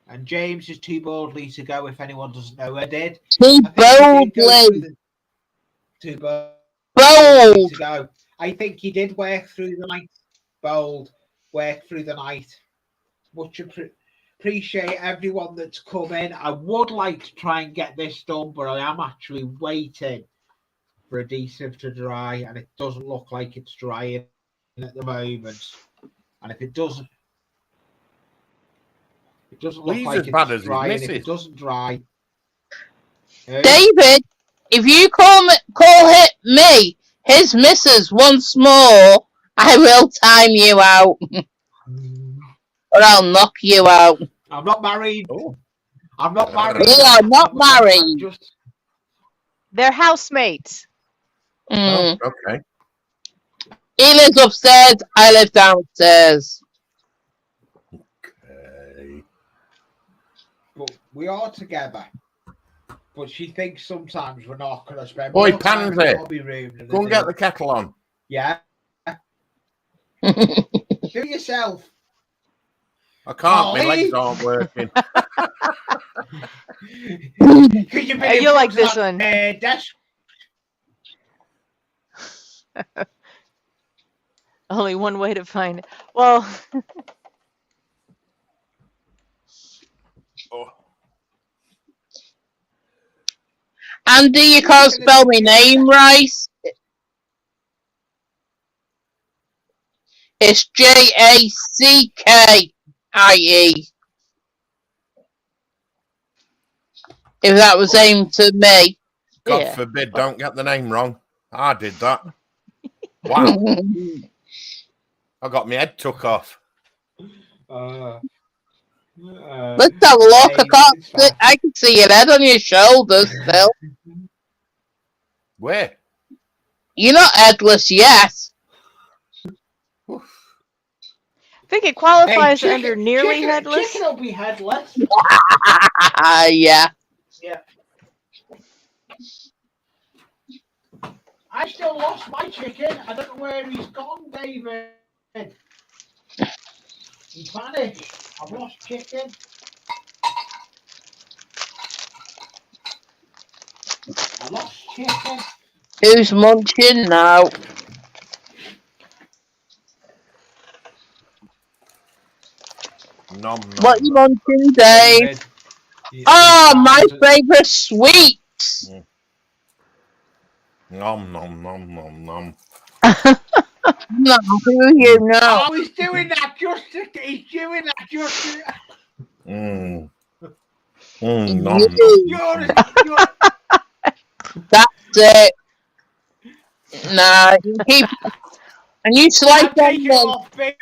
And James is too boldly to go if anyone doesn't know who did. Too boldly. Too bold. Bold. To go. I think he did work through the night. Bold. Work through the night. Much appreciate everyone that's come in. I would like to try and get this done, but I am actually waiting for adhesive to dry, and it doesn't look like it's drying at the moment. And if it doesn't, look He's like as bad it's as drying. his If missus. it doesn't dry, David, if you call me his missus once more, I will time you out. Or I'll knock you out. I'm not married. Oh. I'm not married. We are not married. They're housemates. Mm. Oh, okay. He lives upstairs, I live downstairs. Okay. But we are together. But she thinks sometimes we're not going to spend Oi, more time in the Pansy. hobby room. Than Go and get the kettle on. Yeah. Do yourself. I can't. My Ollie? legs aren't working. Could you Hey, you'll like this one. Desk? Only one way to find it. Well, Oh. Andy, you can't spell my name right. It's Jackie. If that was aimed to me. God Yeah. forbid, don't get the name wrong. I did that. Wow. I got my head took off. Let's have a look. I can see your head on your shoulders still. Where? You're not headless yet. I think it qualifies Hey, under nearly headless. Chicken will be headless. Yeah. Yeah. I still lost my chicken. I don't know where he's gone, David. He's vanished. I've lost chicken. I lost chicken. Who's munching now? Nom, nom, What you nom. munching, Dave? Oh, my favourite sweets. Nom, nom, nom, nom, nom. No, who you know? Oh, he's doing that just to... He's doing that just to... Nom, nom. That's it. Nah, you keep... And you slice them then.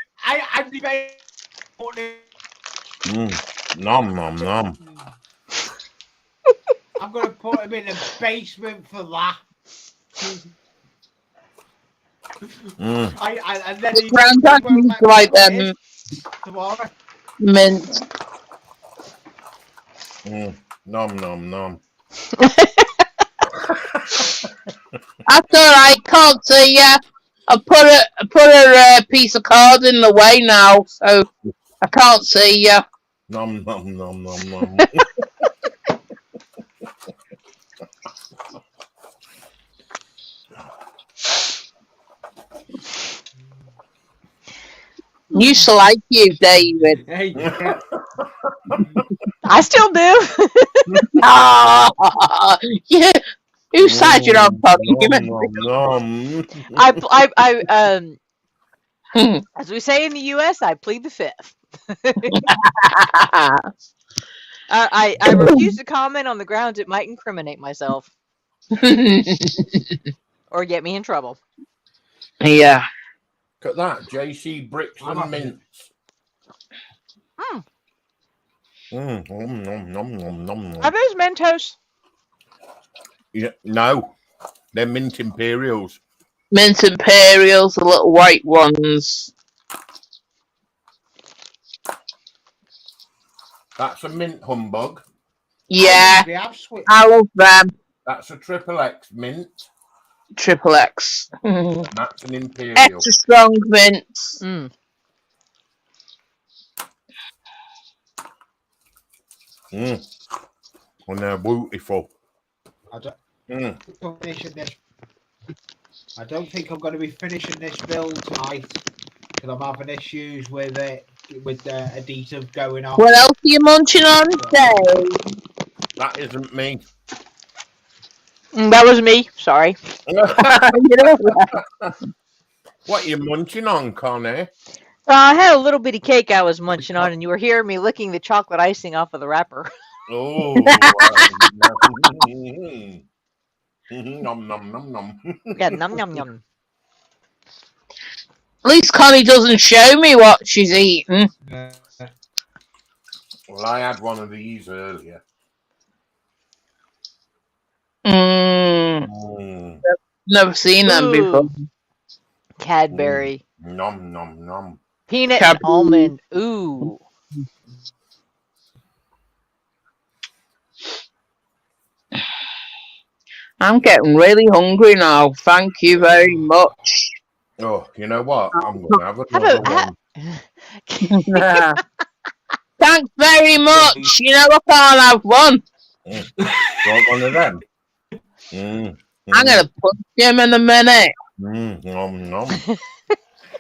I'm debating. Nom, nom, nom. I'm going to put him in the basement for that. And then he Granddad used to like them tomorrow. mint. Nom, nom, nom. That's alright, can't see ya. I put a piece of card in the way now, so I can't see ya. Nom, nom, nom, nom, nom. Used to like you, David. Hey, I still do. Yeah. Whose side you're on, Tommy? As we say in the U.S., I plead the fifth. I refuse to comment on the grounds it might incriminate myself or get me in trouble. Yeah. Look at that, JC bricks and mints. Nom, nom, nom, nom, nom. Are those Mentos? Yeah, no, they're mint imperials. Mint Imperials, the little white ones. That's a mint humbug. Yeah, I love them. That's a triple X mint. Triple X. That's an imperial. Extra strong mints. And they're beautiful. I don't think I'm going to be finishing this build tonight because I'm having issues with it, with the adhesive going on. What else are you munching on, Dave? That isn't me. That was me. Sorry. What are you munching on, Connie? I had a little bitty cake I was munching on, and you were hearing me licking the chocolate icing off of the wrapper. Oh. Nom, nom, nom, nom. Yeah, num, num, num. At least Connie doesn't show me what she's eating. Well, I had one of these earlier. Never seen them before. Cadbury. Nom, nom, nom. Peanut and almond. Ooh. I'm getting really hungry now. Thank you very much. Oh, you know what? I'm going to have another one. Thanks very much. You know I can't have one. Want one of them? I'm going to punch him in a minute. Nom, nom.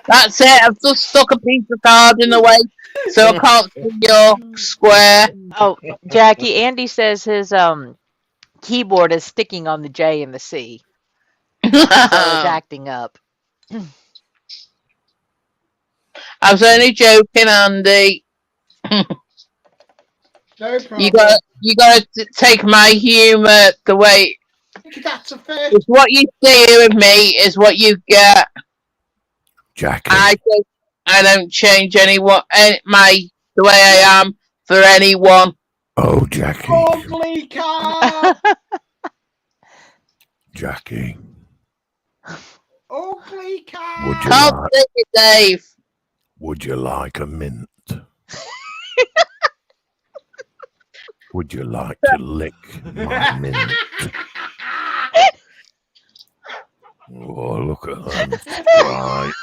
That's it. I've just stuck a piece of card in the way so I can't see your square. Oh, Jackie, Andy says his keyboard is sticking on the J and the C. So it's acting up. I was only joking, Andy. No problem. you gotta take my humour the way That's a fair. it's what you see with me is what you get. Jackie. I don't change anyone the way I am for anyone. Oh, Jackie. Ugly cat. Jackie. Ugly cat. Would you Can't like? take it, Dave. Would you like a mint? Would you like to lick my mint? Oh, look at them stripes.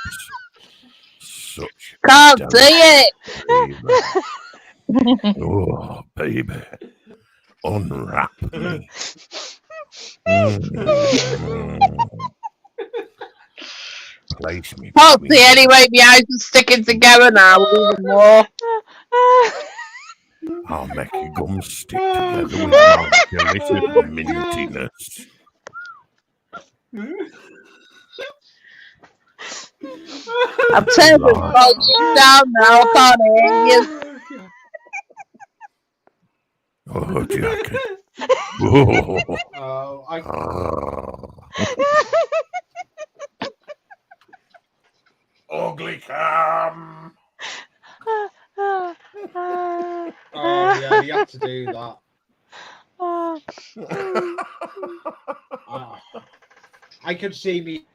Such Can't see it. baby. Oh, baby. Unwrap me. Place me. Can't see anyway. My eyes are sticking together now even more. I'll make your gums stick together with my delicious mintiness. I'm turning the volume down now. I can't hear you. Oh, Jackie. Oh. Oh, Ugly cam. Oh yeah, you have to do that. I could see me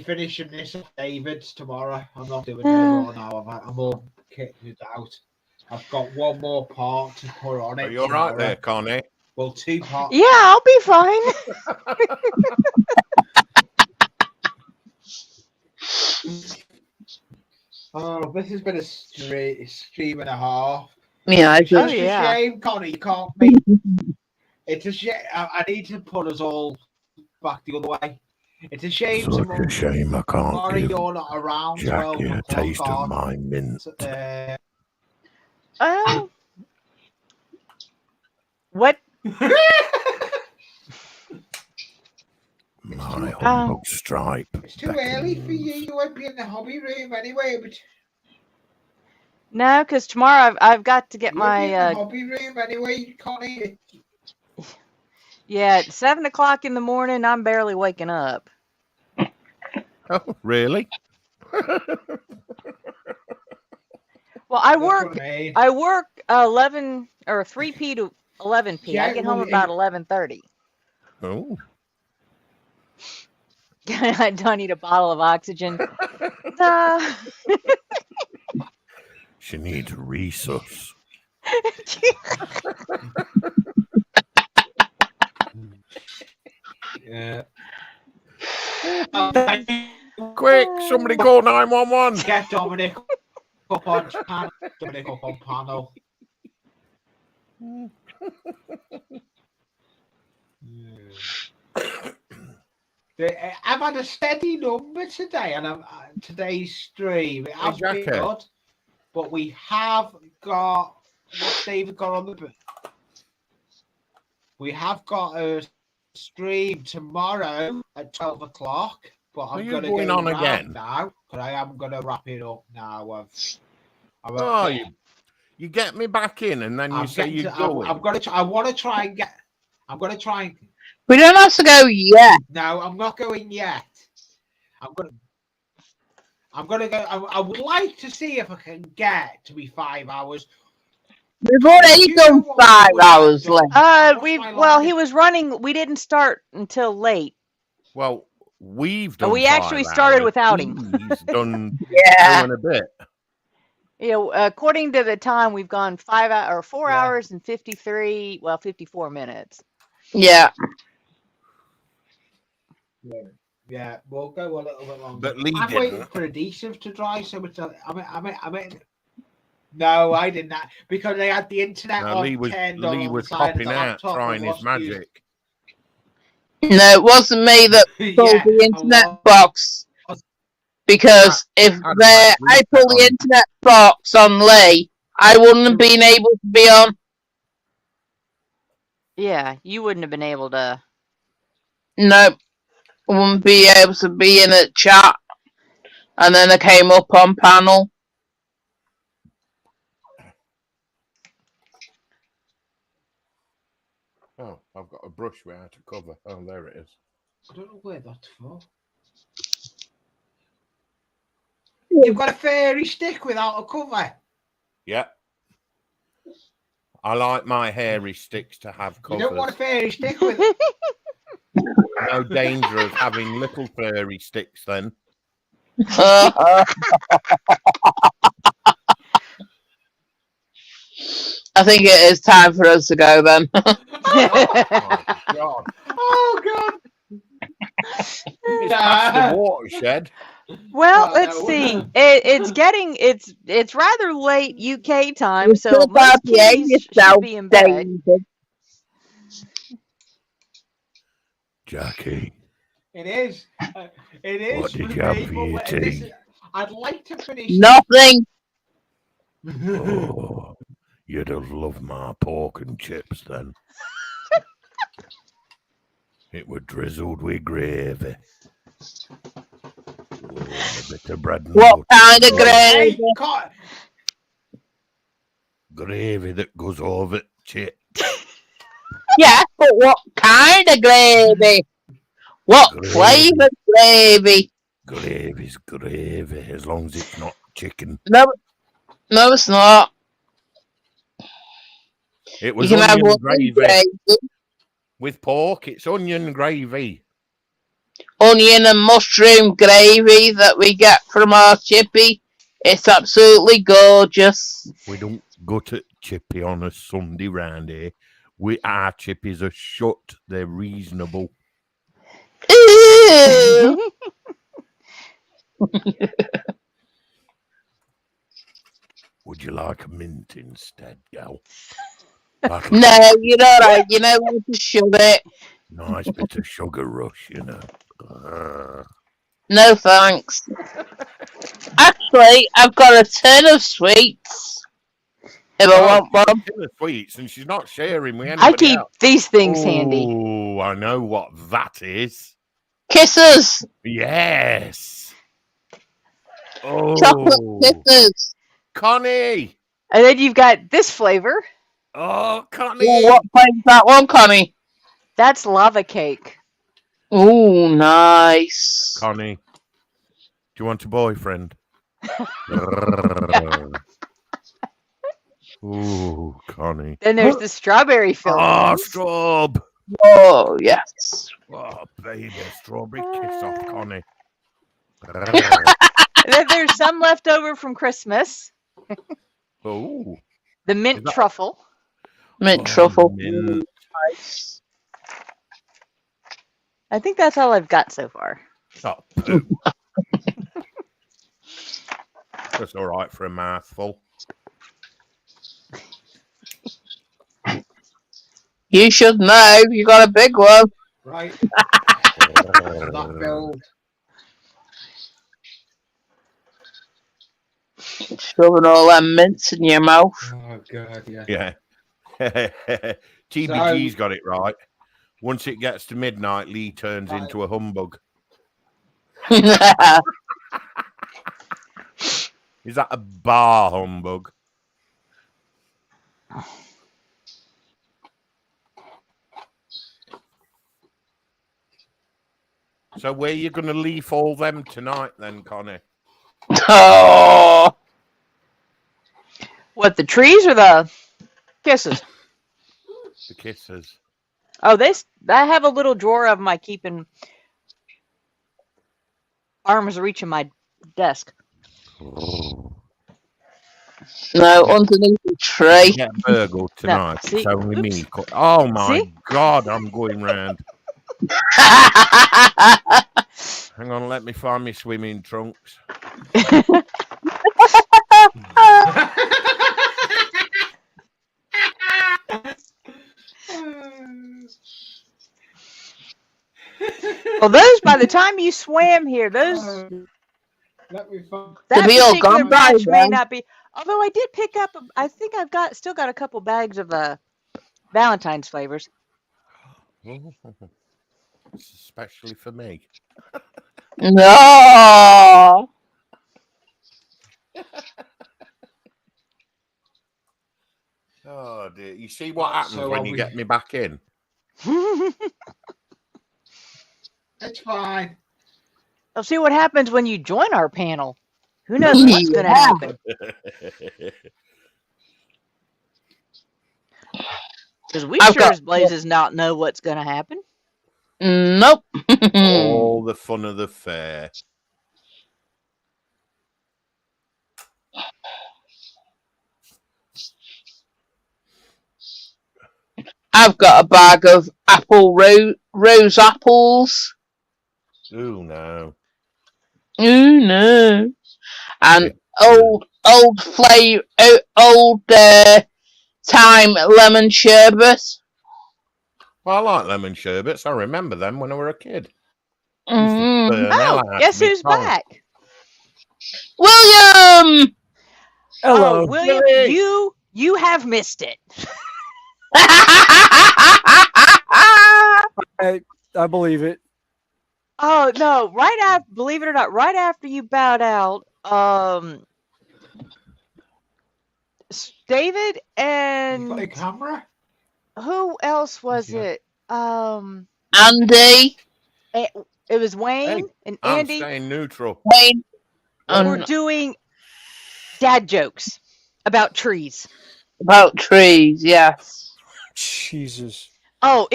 finishing this at David's tomorrow. I'm not doing it anymore now. I'm all kitted out. I've got one more part to put on it. Are you all right there, Connie? Well, 2 parts. Yeah, I'll be fine. Oh, this has been a stream and a half. Yeah, It's just a shame, Connie. You can't make. It's a shame. I need to put us all back the other way. It's a shame. Such a shame I can't give you're not around. Jackie a taste of my mint. What? My humbug stripe. It's too early for you. You won't be in the hobby room anyway. But No, because tomorrow I've got to get you won't be in the my hobby room anyway, Connie. yeah, at 7 o'clock in the morning. I'm barely waking up. Oh, really? Well, I work 11 or 3 p to 11 p. Yeah, I get home about 11:30. Oh. I don't need a bottle of oxygen. She needs resus. Yeah. Quick, somebody call 911. Get Dominic up on panel. Dominic up on panel. I've had a steady number today, and today's stream. It has been good, but we have got what's David got on the. We have got a stream tomorrow at 12 o'clock, but I'm going to go on again now. But I am going to wrap it up now. You get me back in, and then you say you're going. I'm going to. I want to try and get. I'm going to try and. We don't have to go yet. No, I'm not going yet. I'm going to go. I would like to see if I can get to be 5 hours. We've already done 5 hours left. He was running. We didn't start until late. Well, we've done. We actually started without him. He's done. Yeah. A bit. You know, according to the time, we've gone 4 hours and 54 minutes. Yeah. Yeah, we'll go a little bit longer. But Lee I'm waiting for adhesive to dry, so it's. No, I didn't. Because they had the internet on. Lee was popping out trying his magic. No, it wasn't me that pulled the internet box. Because if I pulled the internet box on Lee, I wouldn't have been able to be on. Yeah, you wouldn't have been able to. Nope. I wouldn't be able to be in a chat. And then I came up on panel. I've got a brush without a cover. Oh, there it is. I don't know where that's for. You've got a fairy stick without a cover. Yeah. I like my hairy sticks to have You covers. don't want a fairy stick with No danger of having little furry sticks then. I think it is time for us to go then. Oh, God. Oh, God. It's past the watershed. Well, Oh, let's no. see. It's rather late UK time, You so still most can't behave kitties should yourself, be in bed. David. Jackie, It is. It is. what did for you have me, for your but this tea? is- I'd like to finish. Nothing. Oh, you'd have loved my pork and chips then. It were drizzled with gravy. Oh, and a bit of bread and What butter. kind of Oh, gravy? Hey, cut. gravy that goes over chips. Yeah, but what kind of gravy? What Gravy. flavour gravy? Gravy's gravy, as long as it's not chicken. No, it's not. It You was can have onion onion gravy. gravy, With pork, it's onion gravy. onion and mushroom gravy that we get from our chippy. It's absolutely gorgeous. We don't go to chippy on a Sunday round here. Our chippies are shut. They're reasonable. Ew. Would you like a mint instead, gal? No, you're alright. You know where to shove it. Nice bit of sugar rush, you know. No thanks. Actually, I've got a tin of sweets. If I want one. Tin of sweets, and she's not sharing with I anybody keep else. these things handy. Oh, I know what that is. Kisses. Yes. Chocolate Oh, kisses. Connie. And then you've got this flavor. Oh, Connie. Well, what flavor's that one, Connie? That's lava cake. Ooh, nice. Connie, do you want a boyfriend? Ooh, Connie. Then there's the strawberry filled Oh, ones. Strob. Oh, yes. Oh, baby, strawberry kiss off, Connie. And then there's some left over from Christmas. Oh, The mint Is that- truffle. Mint truffle. mint. Nice. I think that's all I've got so far. Oh, poo. That's all right for a mouthful. You should know. You got a big one. Right. That build. Shoving all them mints in your mouth. Oh, God, yeah. Yeah. TBG's got it right. Once it gets to midnight, Lee turns into a humbug. Is that a bar humbug? So where you going to leave all them tonight then, Connie? Oh. What, the trees or the kisses? The kisses. Oh, I have a little drawer of them I keep in arm's reach of my desk. No, underneath the tree. Get burgled tonight. see, It's only oops. me. Oh my See? God, I'm going round. Hang on, let me find my swimming trunks. Well, those, by the time you swam here, those Let me find. that be all particular gone by batch may then. not be. Although I did pick up, I think I've still got a couple bags of Valentine's flavors. It's especially for me. No. Oh dear! You see what happens So when are you we- get me back in? It's fine. I'll see what happens when you join our panel. Who knows what's going to Yeah. happen? Because we I've sure got as blazes not know what's going to happen. nope. All the fun of the fair. I've got a bag of rose apples. Ooh, no. Oh no! And Yeah. old time lemon sherbet. Well, I like lemon sherbets. I remember them when I was a kid. Mm. Burn Oh, hell out guess of me who's tongue. back? William. Hello. Oh, William, Willie. you have missed it. I believe it. Oh no! Right after, believe it or not, right after you bowed out, David You got a and camera? who else was Yeah. it? Andy. It was Wayne and I'm Andy staying neutral. Wayne. were doing dad jokes about trees. About trees. Yes. Jesus. Oh,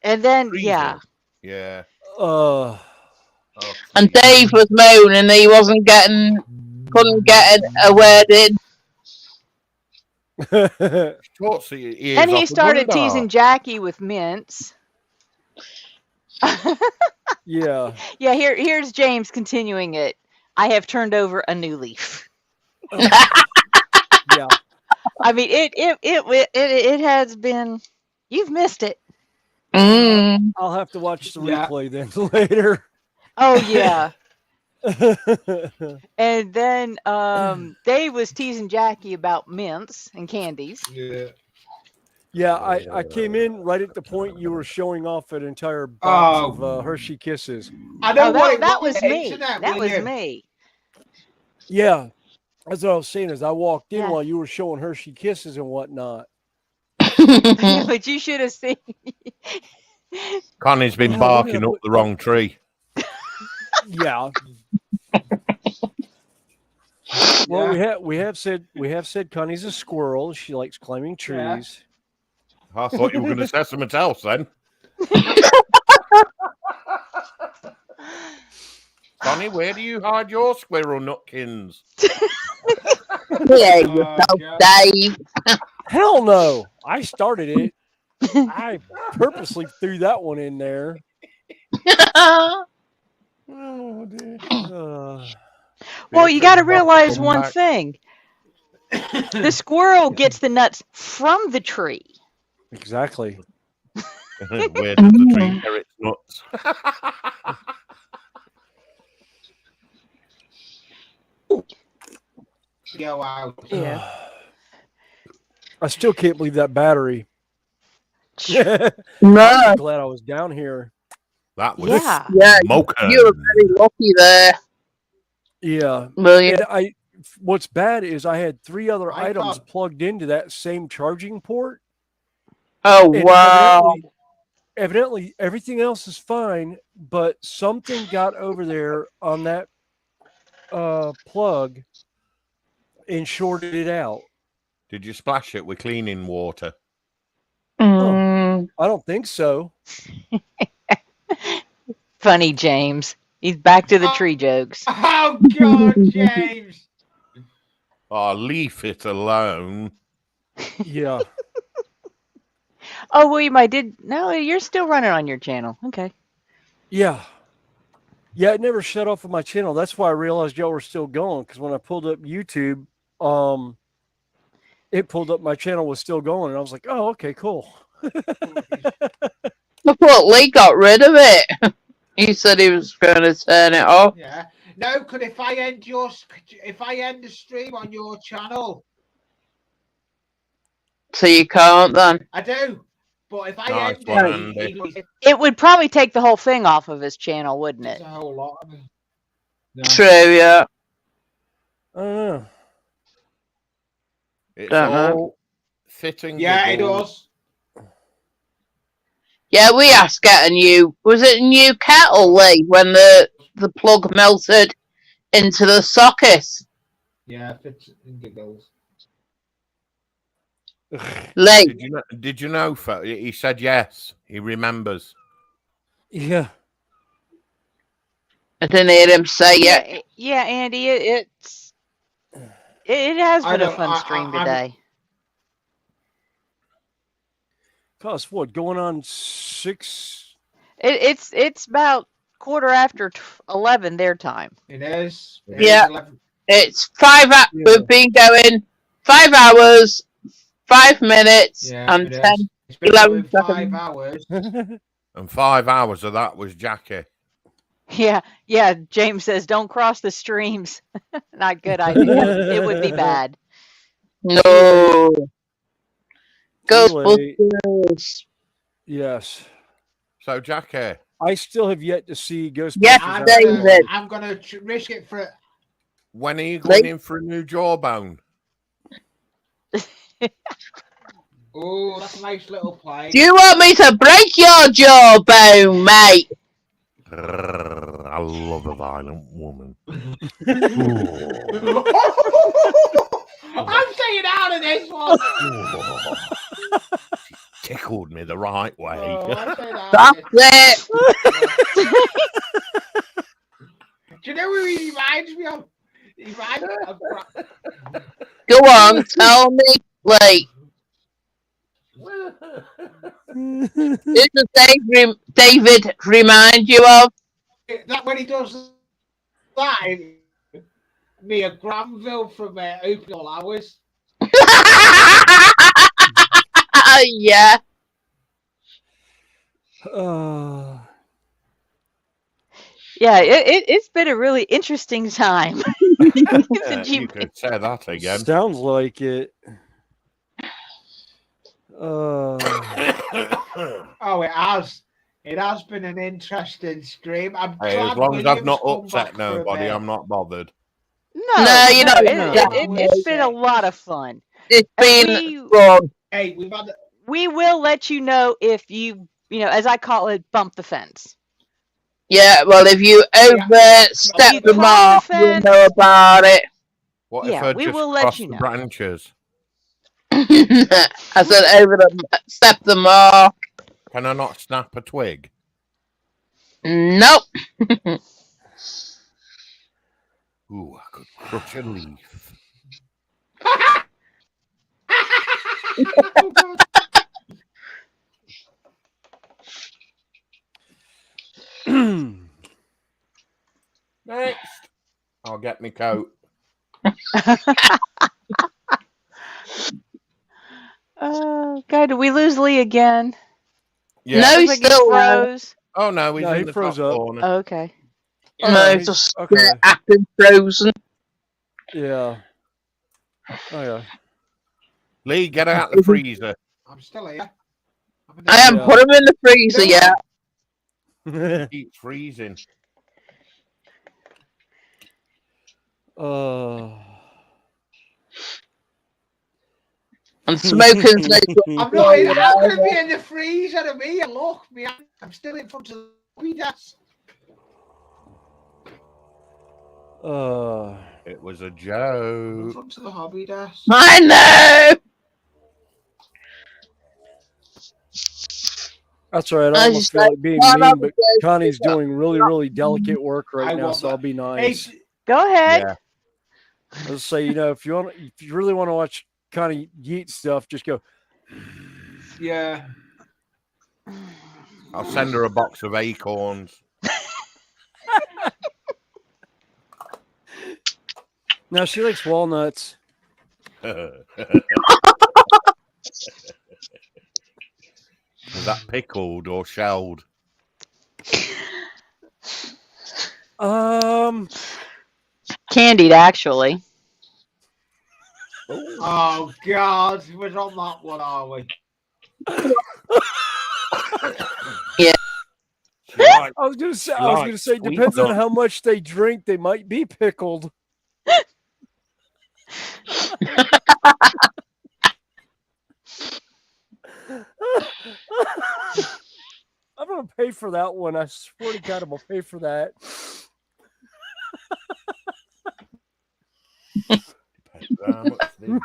and then Freezing. yeah. Yeah. Uh. Oh, And please. Dave was moaning he couldn't get a word in. Shorts the ears And he off a started Gundar. teasing Jackie with mints. Yeah. Yeah, here's James continuing it. I have turned over a new leaf. Yeah. I mean, it has been. You've missed it. Mm. I'll have to watch the Yeah. replay then later. Oh yeah. And then Dave was teasing Jackie about mints and candies. Yeah. Yeah, I came in right at the point you were showing off an entire box Oh. of Hershey Kisses. I know Oh, what that was me. internet, That was William. me. Yeah, that's what I was saying. Is I walked in Yeah. while you were showing Hershey Kisses and whatnot. But you should have seen. Connie's been Oh, barking yeah, up the wrong tree. Yeah. Well, Yeah. we have said Connie's a squirrel. She likes climbing Yeah. trees. I thought you were going to say something else then. Connie, where do you hide your squirrel nutkins? Yeah, Oh, yourself, God. Dave. Hell no! I started it. I purposely threw that one in there. Oh, dear. Well, you got to realize one back. thing. The squirrel gets the nuts from the tree. Exactly. Where does the tree inherit nuts? Go out. Yeah. I still can't believe that battery. No. I'm glad I was down here. That was Yeah. Yeah, smoking. you were very lucky there, Yeah. William. And what's bad is I had 3 other I items thought- plugged into that same charging port. Oh, And wow. evidently everything else is fine, but something got over there on that plug and shorted it out. Did you splash it with cleaning water? Mm. I don't think so. Funny James. He's back to the tree jokes. Oh, God, James. Oh, leave it alone. Yeah. Oh, William, no, you're still running on your channel. Okay. Yeah. Yeah, it never shut off on my channel. That's why I realized y'all were still going, because when I pulled up YouTube, it pulled up my channel was still going, and I was like, oh, okay, cool. I thought Lee got rid of it. He said he was going to turn it off. Yeah. No, because if I end the stream on your channel, So you can't then. I do. But if I Nice end one, it, Andy. It would probably take the whole thing off of his channel, wouldn't there's it? a whole lot of it. No. True, yeah. I don't know. It's Don't know. all fitting. Yeah, it does. Yeah, we asked to get a new. Was it a new kettle, Lee, when the plug melted into the socket? Yeah, fits and giggles. Lee. Did you know? He said yes. He remembers. Yeah. I didn't hear him say it. Yeah, Andy, it has been a fun stream today. Cost what? Going on 6? It's about 11 their time. It is. Yeah. 11. It's 5 hours. Yeah. We've been going 5 hours, 5 minutes, Yeah, and it 10, is. It's been 11 going 5 seconds. hours. And 5 hours of that was Jackie. Yeah. James says, "Don't cross the streams." Not good idea. It would be bad. No. Ghostbusters. Yes. So Jackie, I still have yet to see Ghostbusters. Yes, David. I'm gonna risk it for. when are you going in for a new jawbone? Oh, that's a nice little play. Do you want me to break your jawbone, mate? I love a violent woman. I'm staying out of this one. She tickled me the right way. That's it. Do you know who he reminds me of? He reminds me of. Go on, tell me. Like, who does David remind you of? That when he does that, Mia Granville from Open All Hours. Yeah. Yeah, it's been a really interesting time. You could say that again. Sounds like it. Oh, it has. It has been an interesting stream. Hey, as long as I've not upset nobody, I'm not bothered. No, you know, it's been a lot of fun. It's been fun. Hey, we've had. We will let you know if you as I call it, bump the fence. Yeah, well, if you overstep the mark, you'll know about it. What if I we just will cross let you the know. branches? I said step the mark. Can I not snap a twig? Nope. Ooh, I could crush a leaf. Next, I'll get my coat. God, did we lose Lee again? Yeah. No, he's Looks like still he froze. Oh no, he's No, in he the froze top up. corner. Oh, okay. No, he's- he's just okay. acting frozen. Yeah. Oh yeah. Lee, get out the freezer. I'm still here. I haven't put him in the freezer yet. Keeps freezing. And smoking's no good. I'm not. How could it be in the freezer of me? Look, me. I'm still in front of the desk. It was a joke. In front of the hobby desk. I know. That's all right. I almost feel like being mean, but Connie's doing really, really delicate work right now, so I'll be nice. Go ahead. Yeah. Let's say, if you really want to watch Connie yeet stuff, just go. Yeah. I'll send her a box of acorns. No, she likes walnuts. Was that pickled or shelled? Candied, actually. Oh God, we're on that one, are we? Yeah. I was gonna say, depends on how much they drink, they might be pickled. pay for that one. I swear to God, I'm gonna pay for that. How much did you-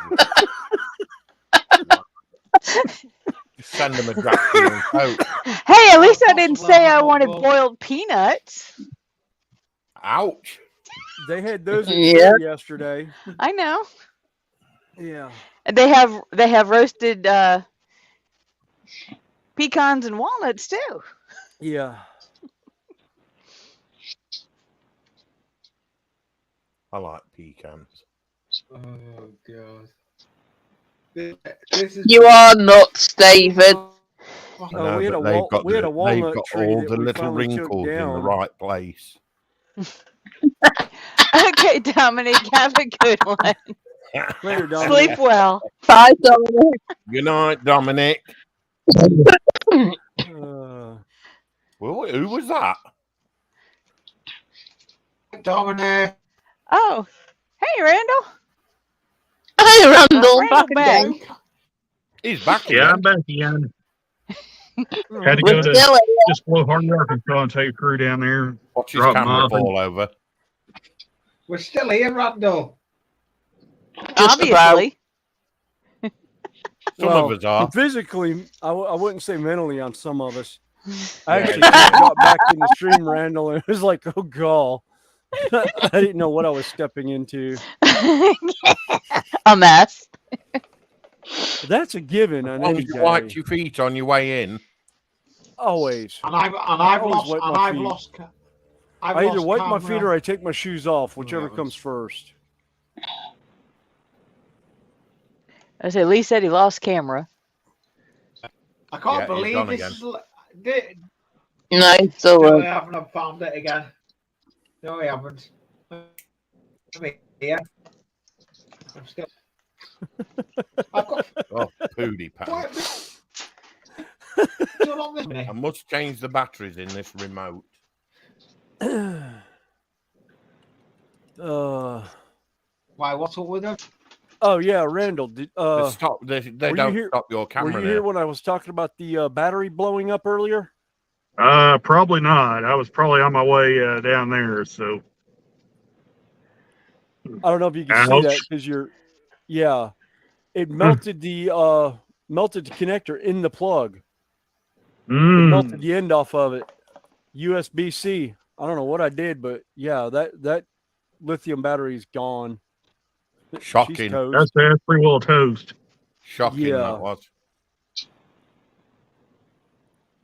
Send them a Jack and Coke. Hey, at least I didn't say I wanted boiled peanuts. Ouch. They had those at Yeah. Philly yesterday. I know. Yeah. And they have roasted pecans and walnuts too. Yeah. I like pecans. Oh God. This is You are nuts, David. I Oh, know, we had but a they've got we had a they've walnut got tree all that the we little finally took wrinkles in the down. right place. Okay, Dominic, have a good one. Later, Dominic. Sleep well. Bye, Dominic. Good night, Dominic. Well, who was that? Dominic. Oh, hey, Randall. Hey, Randall, Randall back back. again. He's back Yeah, again. I'm back again. Had to We're go to still just below Hardy, Arkansas, and take crew down there. Watch his Drop 'em camera off. fall over. We're still here, Randall. just about. Obviously. Some Well, of us are. physically, I wouldn't say mentally on some of us. I Yeah, actually yeah. got back in the stream, Randall, and it was like, oh, God. I didn't know what I was stepping into. A mess. That's a given As on long any as you wiped day. your feet on your way in. Always. And I've always lost. wipe And my I've feet. lost. I've I either lost wipe my feet camera. or I take my shoes off, whichever Yeah. comes first. I said, Lee said he lost camera. I can't Yeah, he's believe gone this again. is. No, so No, I haven't. I've found it again. No, I haven't. I'm here. I'm still. I've got. Oh, poody pants. Still on this minute. I must change the batteries in this remote. Why? What's up with them? Oh yeah, Randall. They They don't stop your camera Were you now. here when I was talking about the battery blowing up earlier? Probably not. I was probably on my way down there. So I don't know if you can see that ouch. because it melted the connector in the plug. It melted the end off of it. USB-C. I don't know what I did, but yeah, that lithium battery is gone. Shocking. She's toast. That's pretty well toast. Shocking Yeah. that was.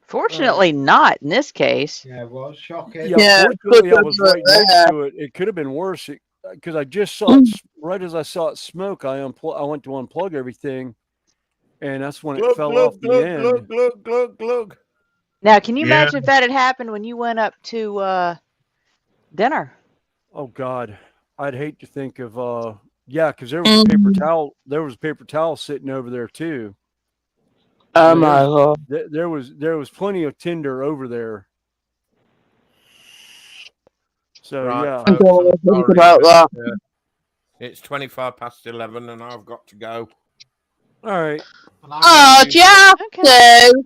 Fortunately, not in this case. Yeah, it was shocking. Yeah, fortunately, I was right next to it. It could have been worse because I just saw it right as I saw it smoke. I went to unplug everything, and that's when it fell off the end. Glug. Now, can you Yeah. imagine if that had happened when you went up to dinner? Oh God, I'd hate to think of because there was a paper towel. There was a paper towel sitting over there too. Oh my God. There was plenty of tinder over there. So Right, yeah. folks, don't I'm think sorry, about but, that. it's 11:25, and I've got to go. All right. Oh, do you have to?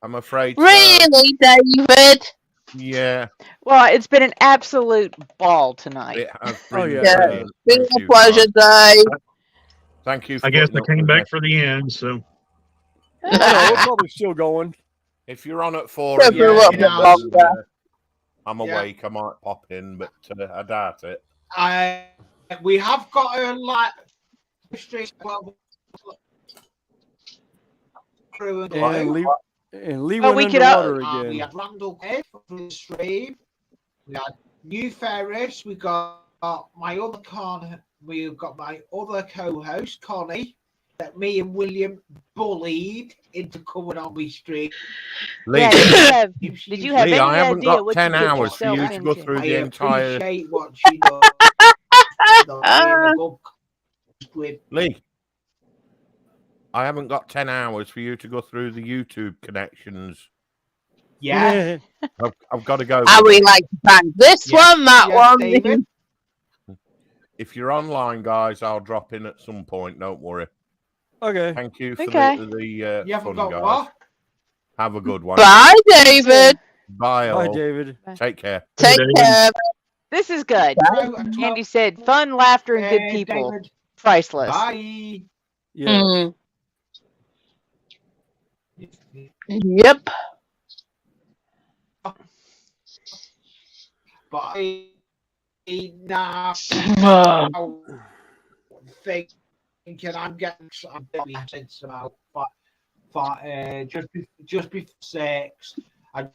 I'm afraid. so. Really, David? Yeah. Well, it's been an absolute ball tonight. It has Oh, been yeah. brilliant. It's been Thank a you, pleasure, guys. Dave. Thank you. For I guess putting I up came with back me. for the end. So Oh, no, we're probably still going. If you're on at 4 Yeah, again, for a little bit longer. I'm awake. I might pop in, but I doubt it. We have got a live stream. Well, through and Lee Well, went we could, underwater we again. had Randall Head for the stream. We had New Ferris. We got my other we've got my other co-host Connie that me and William bullied into coming on my stream. Lee, Yeah, did you have Lee, any I haven't idea got what 10 you put hours for you yourself to go into? through I the entire. appreciate what she does. Lee, I haven't got 10 hours for you to go through the YouTube connections. Yeah. I've got to go. I would like to thank this one, that one. David. If you're online, guys, I'll drop in at some point. Don't worry. Okay. Thank you for Okay. the You haven't fun, got guys. what? Have a good one. Bye, David. Bye, Bye, all. David. Take care. Take David. care. This is good. So, Andy said, "Fun, laughter, and good people. David, Priceless." bye. Yes. Mm, yep. Bye. Now, thinking I'm getting sense about, just before 6, I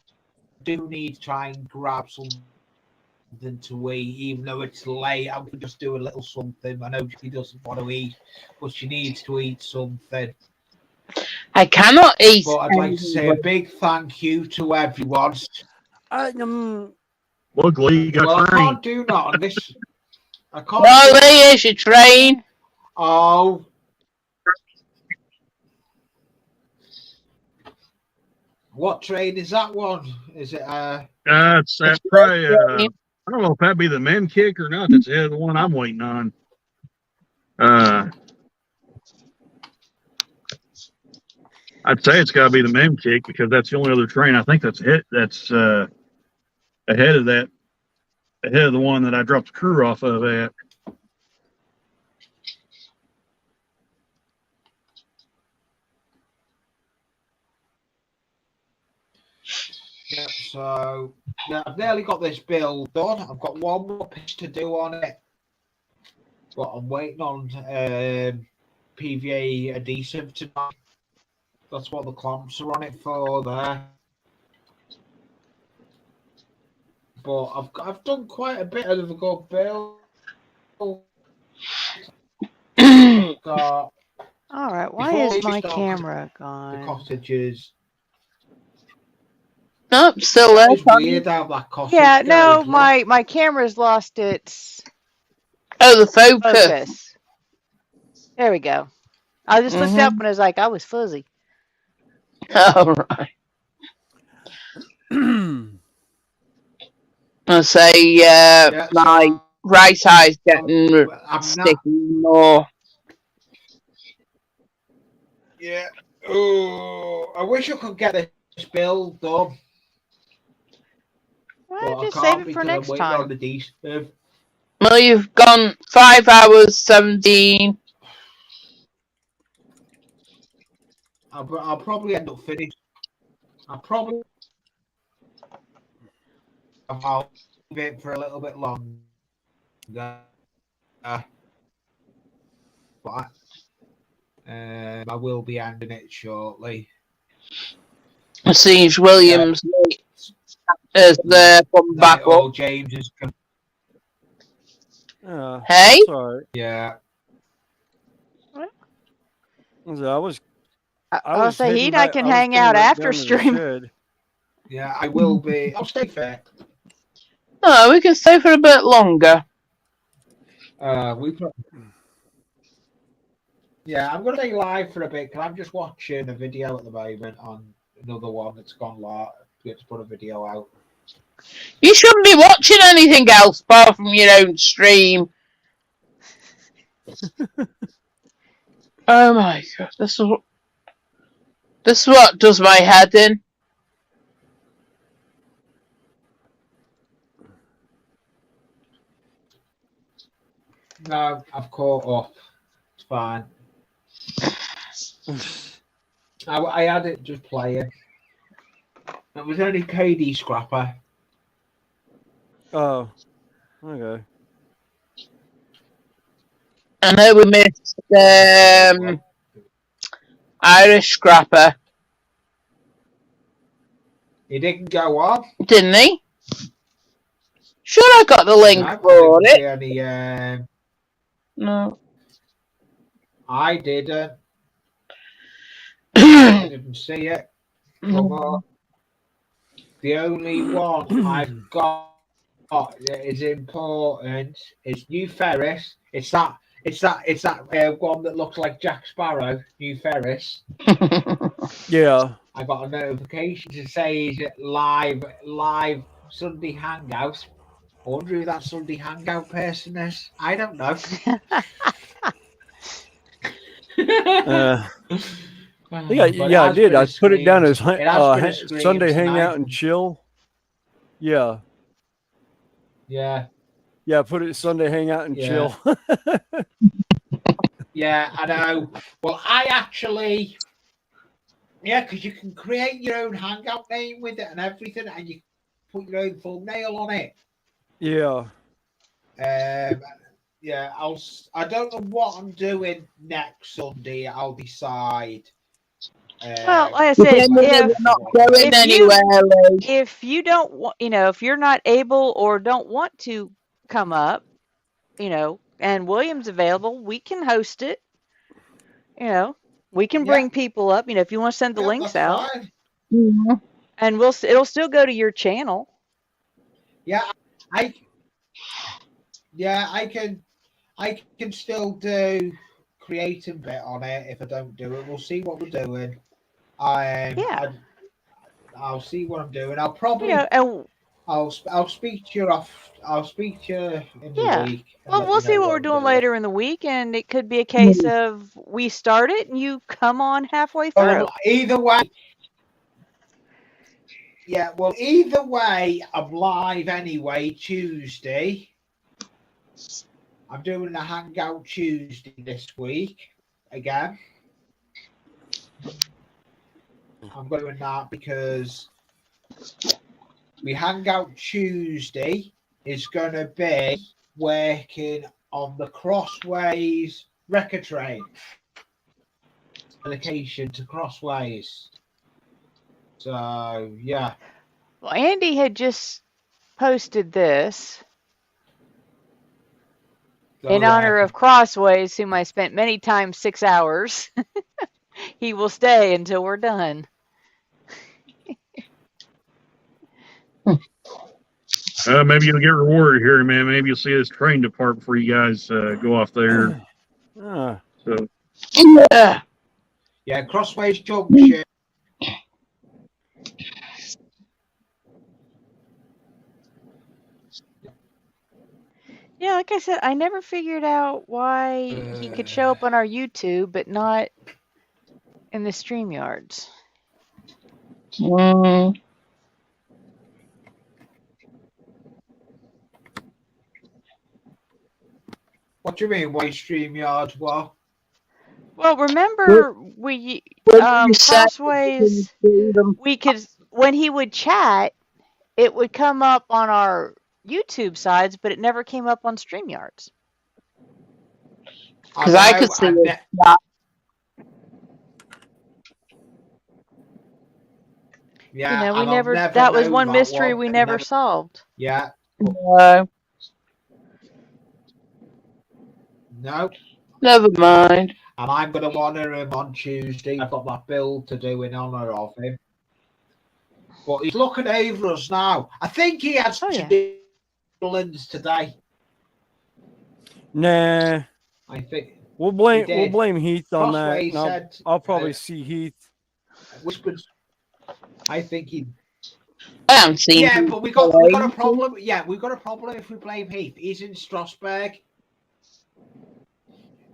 do need to try and grab something to eat, even though it's late. I could just do a little something. I know she doesn't want to eat, but she needs to eat something. I cannot eat. But I'd like to say a big thank you to everyone. Look, Lee, you got Well, I train. can't do that on this. I can't. Well, there is your train. Oh. What train is that one? Is it That's probably. I don't know if that'd be the men kick or not. That's the one I'm waiting on. I'd say it's got to be the men kick because that's the only other train I think that's hit. That's ahead of that, ahead of the one that I dropped the crew off of at. Yeah, so yeah, I've nearly got this build done. I've got one more pitch to do on it, but I'm waiting on PVA adhesive tonight. That's what the clamps are on it for there. But I've done quite a bit of a good build. I've got. All right. Why Before is we my start camera the gone? cottages. Nope, still there. It's weird how that cottage Yeah, no, goes, look. my camera's lost its Oh, the focus. focus. There we go. I just looked up and I was like, I was fuzzy. All right. I say, my right eye's getting sticky more. Yeah. Oh, I wish I could get this build done. Well, just save it for next time. Well, you've gone 5 hours 17. I'll probably end up finishing. I'll leave it for a little bit longer. But I will be ending it shortly. Seems Williams is there from back up. James is Hey? Sorry. Yeah. I was I'll say heading he and I back- can I was hang going out back after down to the stream. shed. Yeah, I will be. I'll stay fair. Oh, we can stay for a bit longer. Yeah, I'm going to stay live for a bit because I'm just watching a video at the moment on another one that's gone live. Let's put a video out. You shouldn't be watching anything else apart from your own stream. Oh my god, this is what does my head in. No, I've caught up. It's fine. I had it just playing. It was only KD Scrapper. Oh, okay. I know we missed Irish Scrapper. He didn't go on. Didn't he? Sure, I got the link No, for I it. didn't see any, No. I didn't. I didn't see it. But the only one I've got that is important is New Ferris. It's that one that looks like Jack Sparrow, New Ferris. Yeah. I got a notification to say he's at live Sunday hangout. I wonder who that Sunday hangout person is. I don't know. Yeah, I did. I put it down as Sunday hangout and chill. Yeah. Yeah, Yeah. Put it Sunday hangout and yeah, chill. yeah. I know. Well, I actually, yeah, because you can create your own hangout name with it and everything, and you put your own thumbnail on it. Yeah. Um, yeah, I don't know what I'm doing next Sunday. I'll decide. Well, like I said, Pretending that we're not going if anywhere, you Lee. if you don't want, if you're not able or don't want to come up, and William's available, we can host it. You know, we can Yeah, bring people up. If you want to send the yeah, links that's out, fine. Mhm. and it'll still go to your channel. Yeah, I yeah I can still do creating bit on it if I don't do it. We'll see what we're doing. Yeah, I'll see what I'm doing. I'll probably and I'll speak to you off. I'll speak to you in the yeah. week and Well, let we'll you see know what what we're I'm doing doing. later in the week, and it could be a case of we start it and you come on halfway through. Well, either way, yeah. Well, either way, I'm live anyway. Tuesday. I'm doing a hangout Tuesday this week again. I'm doing that because we hangout Tuesday is going to be working on the Crossways record train allocation to Crossways. So yeah. Well, Andy had just posted this So in honor of Crossways, whom I spent many times 6 hours. He will stay until we're done. Maybe you'll get rewarded here, man. Maybe you'll see this train depart before you guys go off there. Ah. So Yeah. yeah, Crossways Junction. Yeah, like I said, I never figured out why he could show up on our YouTube, but not in the StreamYards. Mm. What do you mean? Why StreamYard? What? Well, remember we When you said Crossways, freedom, we could when he would chat, it would come up on our YouTube sides, but it never came up on StreamYards. because I could see it. Yeah, We and I've never, never that was known one that mystery one. we never solved. Yeah. No, No. never mind. And I'm going to honour him on Tuesday. I've got that build to do in honour of him. But he's looking over us now. I think he has to do Lins today. Nah. I think we'll blame Heath on that. Crossway And said, I'll probably see Heath. Whispered. I think he. I haven't seen. Yeah, but we got a problem. Yeah, we've got a problem if we blame Heath. He's in Strasbourg.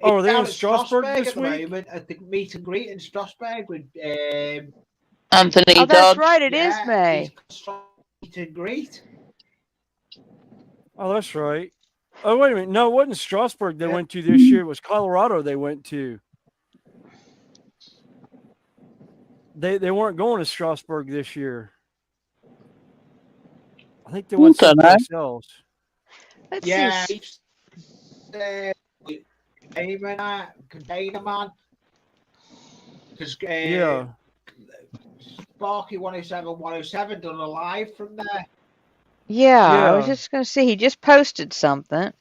Oh, are they down in at Strasbourg Strasbourg this at the week? moment at the meet and greet in Strasbourg with Anthony Oh, that's Dodd. right. It is May. Meet and greet. Oh, that's right. Oh, wait a minute. No, it wasn't Strasbourg they went to this year. It was Colorado they went to. They weren't going to Strasbourg this year. I think they went someplace else. Let's see. Container Man. Because yeah. Sparky 107 done a live from there. Yeah, I was just going to say, he just posted something.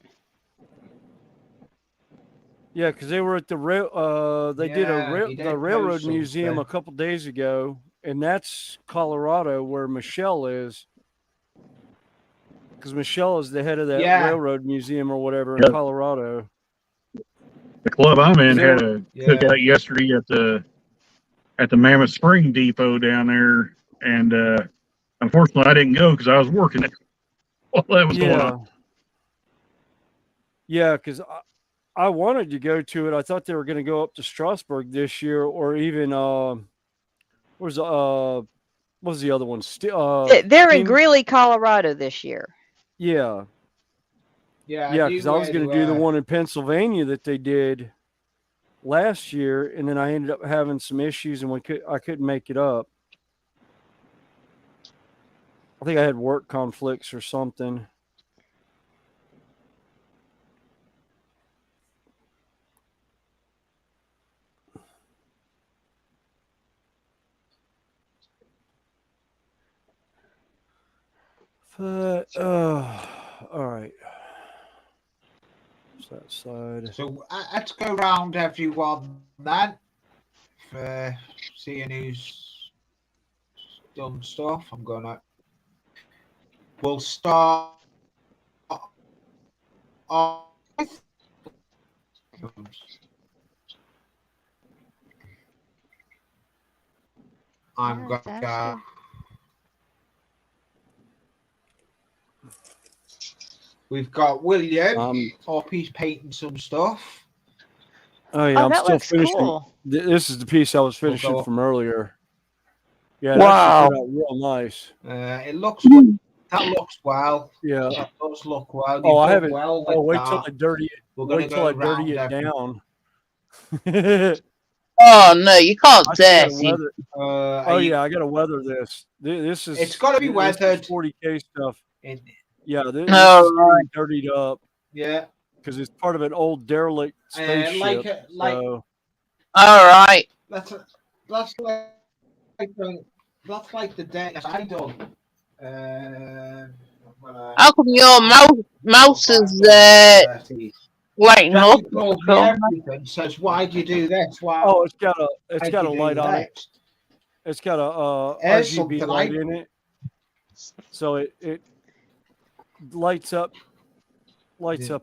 Yeah, because they were at the did the Railroad Museum a couple days ago, and that's Colorado where Michelle is. Because Michelle is the head of that Railroad Museum or whatever in Colorado. the club I'm in had a cookout yesterday at the Mammoth Spring Depot down there, and unfortunately I didn't go because I was working it while that was going on. Yeah, because I wanted to go to it. I thought they were going to go up to Strasbourg this year, or even what was the other one? They're in King. Greeley, Colorado this year. Yeah, Yeah, yeah. I Because knew I was where going they to do the were. one in Pennsylvania that they did last year, and then I ended up having some issues, and I couldn't make it up. I think I had work conflicts or something. But all right. What's that side? So let's go round everyone then for seeing who's done stuff. I'm gonna. We'll start off. I'm Yeah, gonna sounds go. good. We've got William. Up, he's painting some stuff. Oh yeah, Oh, I'm that still looks finishing. cool. This is the piece I was We'll finishing go. from earlier. Yeah, it actually Wow. turned out real nice. It looks. That looks well. Yeah. That does look well. Oh, You've I done haven't. well Oh, with wait till that. I dirty it. We're gonna Wait till go I dirty round it down. Oh no, you can't I still got to dirty. weather. Oh yeah, I got to weather this. This is. It's got to be This is weathered. 40K stuff. Yeah, this All is right. getting dirtied up. Yeah. Because it's part of an old derelict spaceship. So. All right. That's like the day I done. How come your mouse is lighting up? Jackie told me everything. Says, why do you do this? Why? Oh, it's got a do light on it. that? It's got a There's RGB something light in it, so it lights up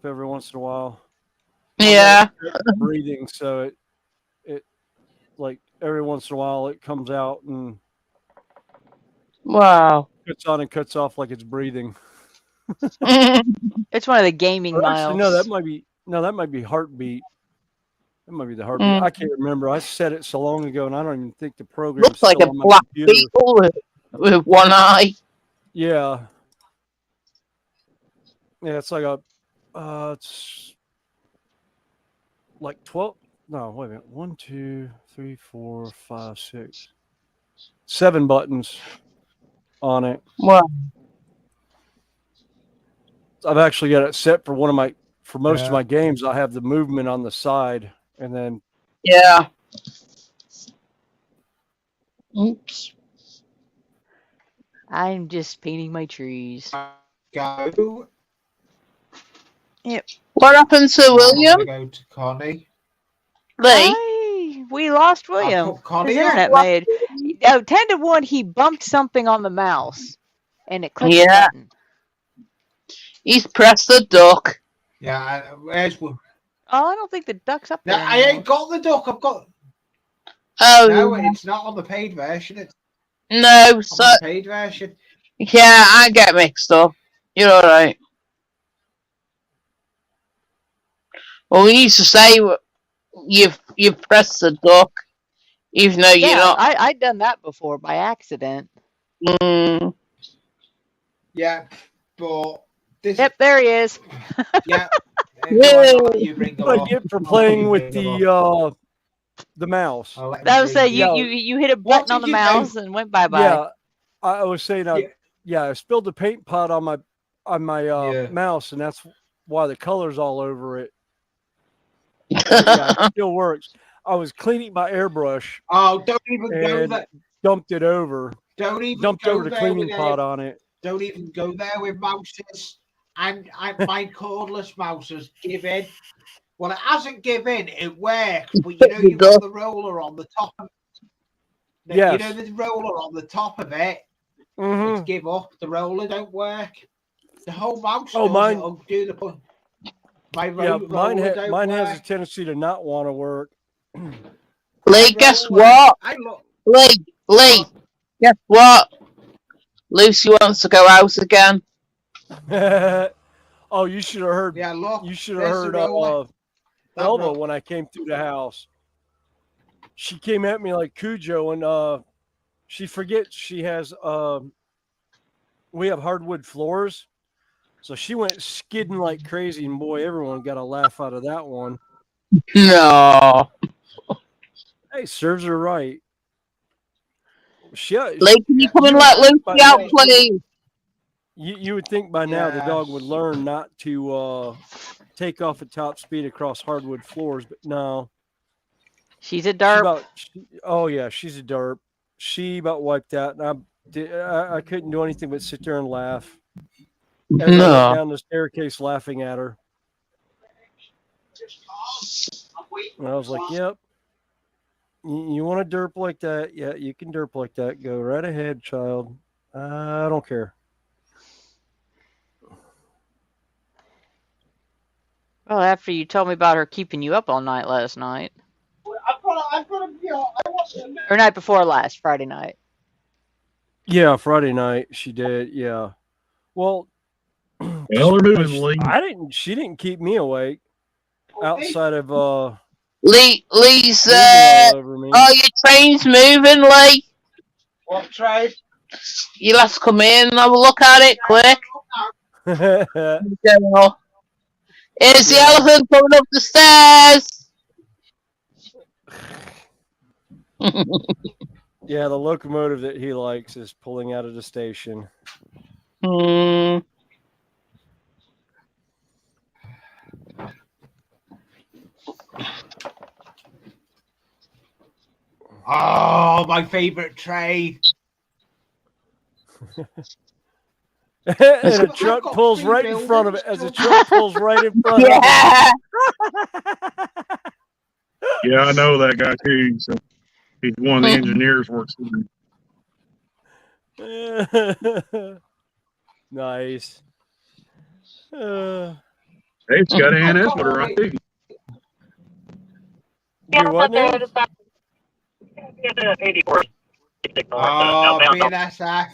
every once in a while. Yeah. Breathing, so it like every once in a while it comes out and Wow. cuts on and cuts off like it's breathing. It's one of the gaming Or actually, miles. that might be heartbeat. That might be the heartbeat. I can't remember. I set it so long ago, and I don't even think the program's Looks like still a on my black computer. beetle with one eye. Yeah. Yeah, it's like it's like 12. No, wait a minute. 1, 2, 3, 4, 5, 6, 7 buttons on it. Wow. I've actually got it set for most of my games. I have the movement on the side, and then yeah. Oops. I'm just painting my trees. Go. Yep. What happened to William? Go to Connie. Lee. We lost William. Connie His internet made 10-1. He bumped something on the mouse, and it clicked the button. He's pressed the duck. Yeah, where's one? Oh, I don't think the duck's up there. I ain't got the duck. I've got. Oh no, it's not on the paid version. It's no, on the paid version. Yeah, I get mixed up. You're all right. Well, we used to say you press the duck, even though you're not. I'd done that before by accident. Mm. Yeah, but this. Yep, there he is. Yeah. You get for playing with the mouse. That was say you hit a button on the mouse and went bye bye. Yeah, I was saying I spilled the paint pot on my mouse, and that's why the color's all over it. It still works. I was cleaning my airbrush. Oh, don't even go there. Dumped it over. Don't even dumped go over the cleaning pot on it. Don't even go there with mouses. My cordless mouse has given. Well, it hasn't given. It works, but you've got the roller on the top. Yes. You know the roller on the top of it. It's give up. The roller don't work. The whole mouse. Oh, mine. It'll do the. Mine has a tendency to not want to work. Lee, guess what? Lee, guess what? Lucy wants to go out again. Oh, you should have heard. Yeah, look. You should have heard Elva when I came through the house. She came at me like Cujo, and she forgets she has we have hardwood floors, so she went skidding like crazy, and boy, everyone got a laugh out of that one. No. Hey, serves her right. Lee, can you come and you would let think by Lucy out, now, please? you would think by now the dog would Yes. learn not to take off at top speed across hardwood floors, but no. She's a derp. Oh yeah, she's a derp. She about wiped out, and I couldn't do anything but sit there and laugh as I went No. down the staircase laughing at her. And I was like, "Yep, you want to derp like that? Yeah, you can derp like that. Go right ahead, child. I don't care." Well, after you told me about her keeping you up all night last night, or night before last, Friday night. Yeah, Friday night she did. Yeah. Well, Well, they're moving, Lee. She didn't keep me awake outside of Lee's moving all over me. oh, your train's moving, Lee. What train? You'll have to come in and have a look at it quick. Here's the elephant coming up the stairs. Yeah, the locomotive that he likes is pulling out of the station. Hmm. Oh, my favorite train. And a truck pulls right in front of it as a truck pulls right in front of it. Yeah, I know that guy too. So he's one of the engineers works with me. Nice. It's got an NS motor, I think. Do what now? Oh, BNSF.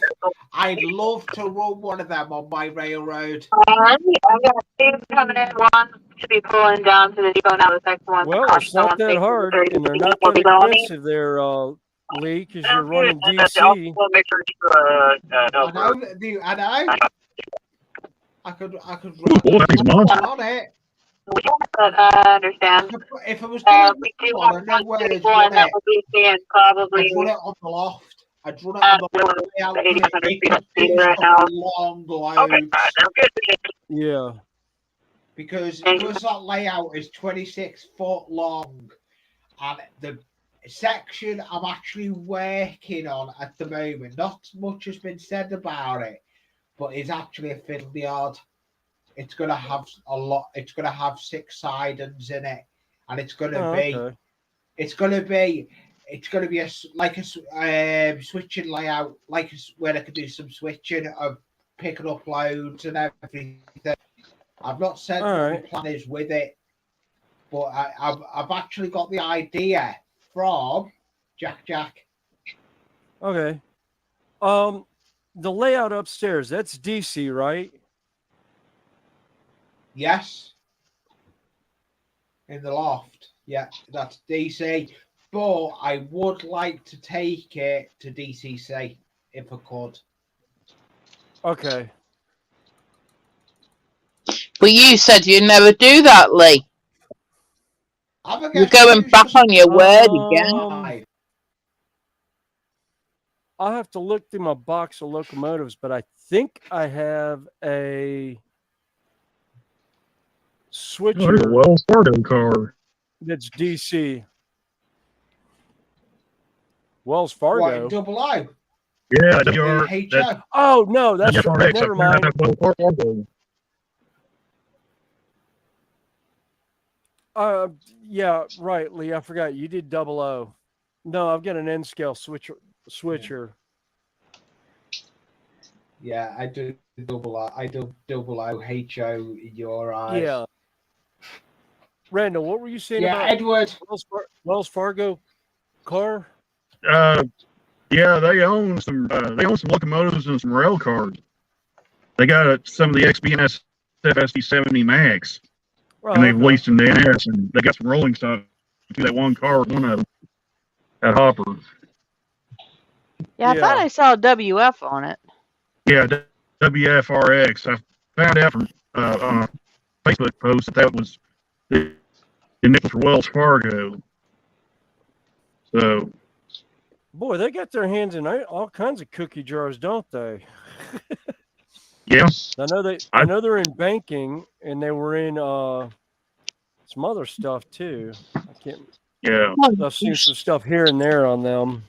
I'd love to run one of them on my railroad. I've got two coming in. One should be pulling down to the depot now. The second one's Well, it's not that hard, and they're not that expensive there, Lee, because you're running DC. I know. I could run on it. I understand. If I was going We do to have run one it, one that will be seeing probably. I'd run it on the loft. I'd run it on the layout. It's right now. long loads. Yeah. Because that layout is 26 foot long, and the section I'm actually working on at the moment, not much has been said about it, but it's actually a fiddle yard. It's going to have a lot. It's going to have 6 sidings in it, and it's going to be. Okay. It's going to be a switching layout, where I could do some switching of picking up loads and everything. I've not said what the plan is with it, but I've actually got the idea from Jack. Okay. The layout upstairs, that's DC, right? Yes. In the loft. Yeah, that's DC. But I would like to take it to DCC if I could. Okay. But you said you'd never do that, Lee. You're going back on your word again. I'll have to look through my box of locomotives, but I think I have a switcher. There's a Wells Fargo car. That's DC. Wells Fargo. What, double O? Yeah, oh no, that's never mind. Yeah, right, Lee. I forgot you did double O. No, I've got an N scale switcher. Yeah, I do double O. I do double O HO in your eyes. Yeah. Randall, what were you saying about Edward? Wells Fargo car? Yeah, they own some locomotives and some rail cars. They got some of the XBNS FSD70 Max, and they've leased them to NS, and they got some rolling stock to that one car, one of them, at Hopper. Yeah, I thought I saw WF on it. Yeah, WFRX. I found out from on a Facebook post that was the initials for Wells Fargo. So, Boy, they got their hands in all kinds of cookie jars, don't they? yeah. I know they're in banking, and they were in some other stuff too. I can't. Yeah. I've seen some stuff here and there on them.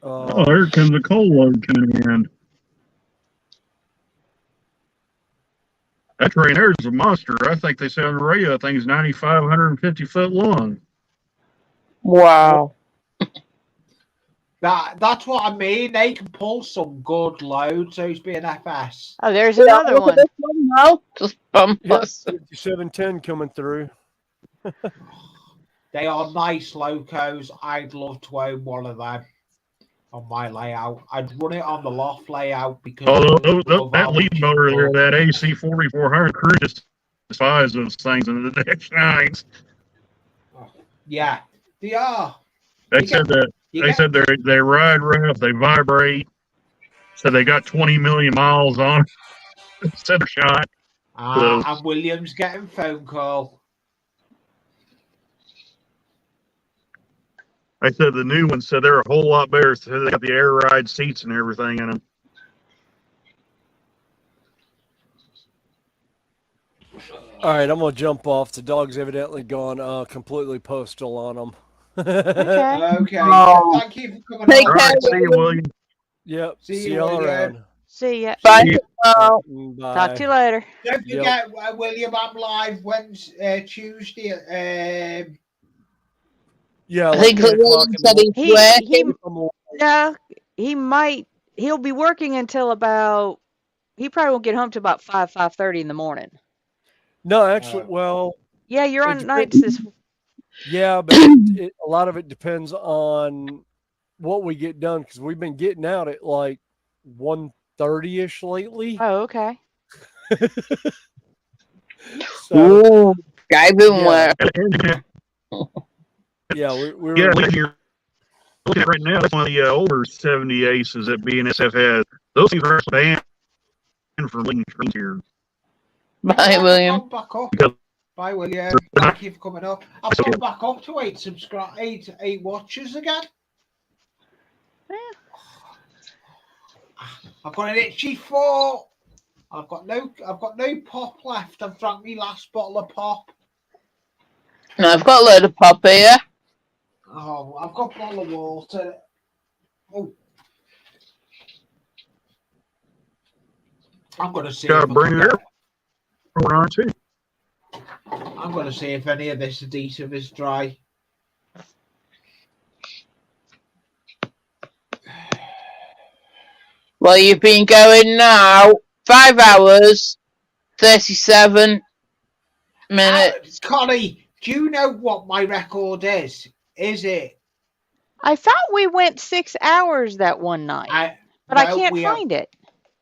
Oh, here comes a coal load coming in. That train there is a monster. I think they say on the radio that thing's 9,550 foot long. Wow. That's what I mean. They can pull some good loads, those BNFS. Oh, there's another look one. at this one now. Just bump us. 5710 coming through. They are nice locos. I'd love to own one of them on my layout. I'd run it on the loft layout because that lead motor there, that AC 4400 crew just despise those things in the Dash 9s. Yeah, they are. They said they ride rough, they vibrate. So they got 20 million miles on it. Set a shot. And William's getting phone call. I said the new ones said they're a whole lot better. So they got the air ride seats and everything in them. All right, I'm gonna jump off. The dog's evidently gone completely postal on them. Okay. Oh. Thank you for coming on. All right, see you, William. Yep. See y'all you, around. See ya. Bye. Bye. Talk to you later. Don't forget, William, I'm live Wednesday, Tuesday. Yeah, I like think 10 o'clock in the he's working. He might. He'll be working until about. He probably won't get home till about 5:30 in the morning. No, actually, well. Yeah, you're it on depends- nights this. Yeah, but a lot of it depends on what we get done because we've been getting out at like 1:30 ish lately. Oh, okay. Ooh, guy been yeah. where? Yeah, we're here. Looking at right now, that's one of the older 70 aces that BNSF has. Those things are banned from leading screens here. Bye, William. Back up. Bye, William. Thank you for coming up. I've gone back up to 8 watchers again. I've got an itchy 4. I've got no pop left. I've drank my last bottle of pop. I've got a load of pop here. Oh, I've got a bottle of water. Oh. I'm going to see. Gotta bring it up. I'm going to see if any of this adhesive is dry. Well, you've been going now 5 hours, 37 minutes. Connie, do you know what my record is? Is it? I thought we went 6 hours that one night, but I can't find it.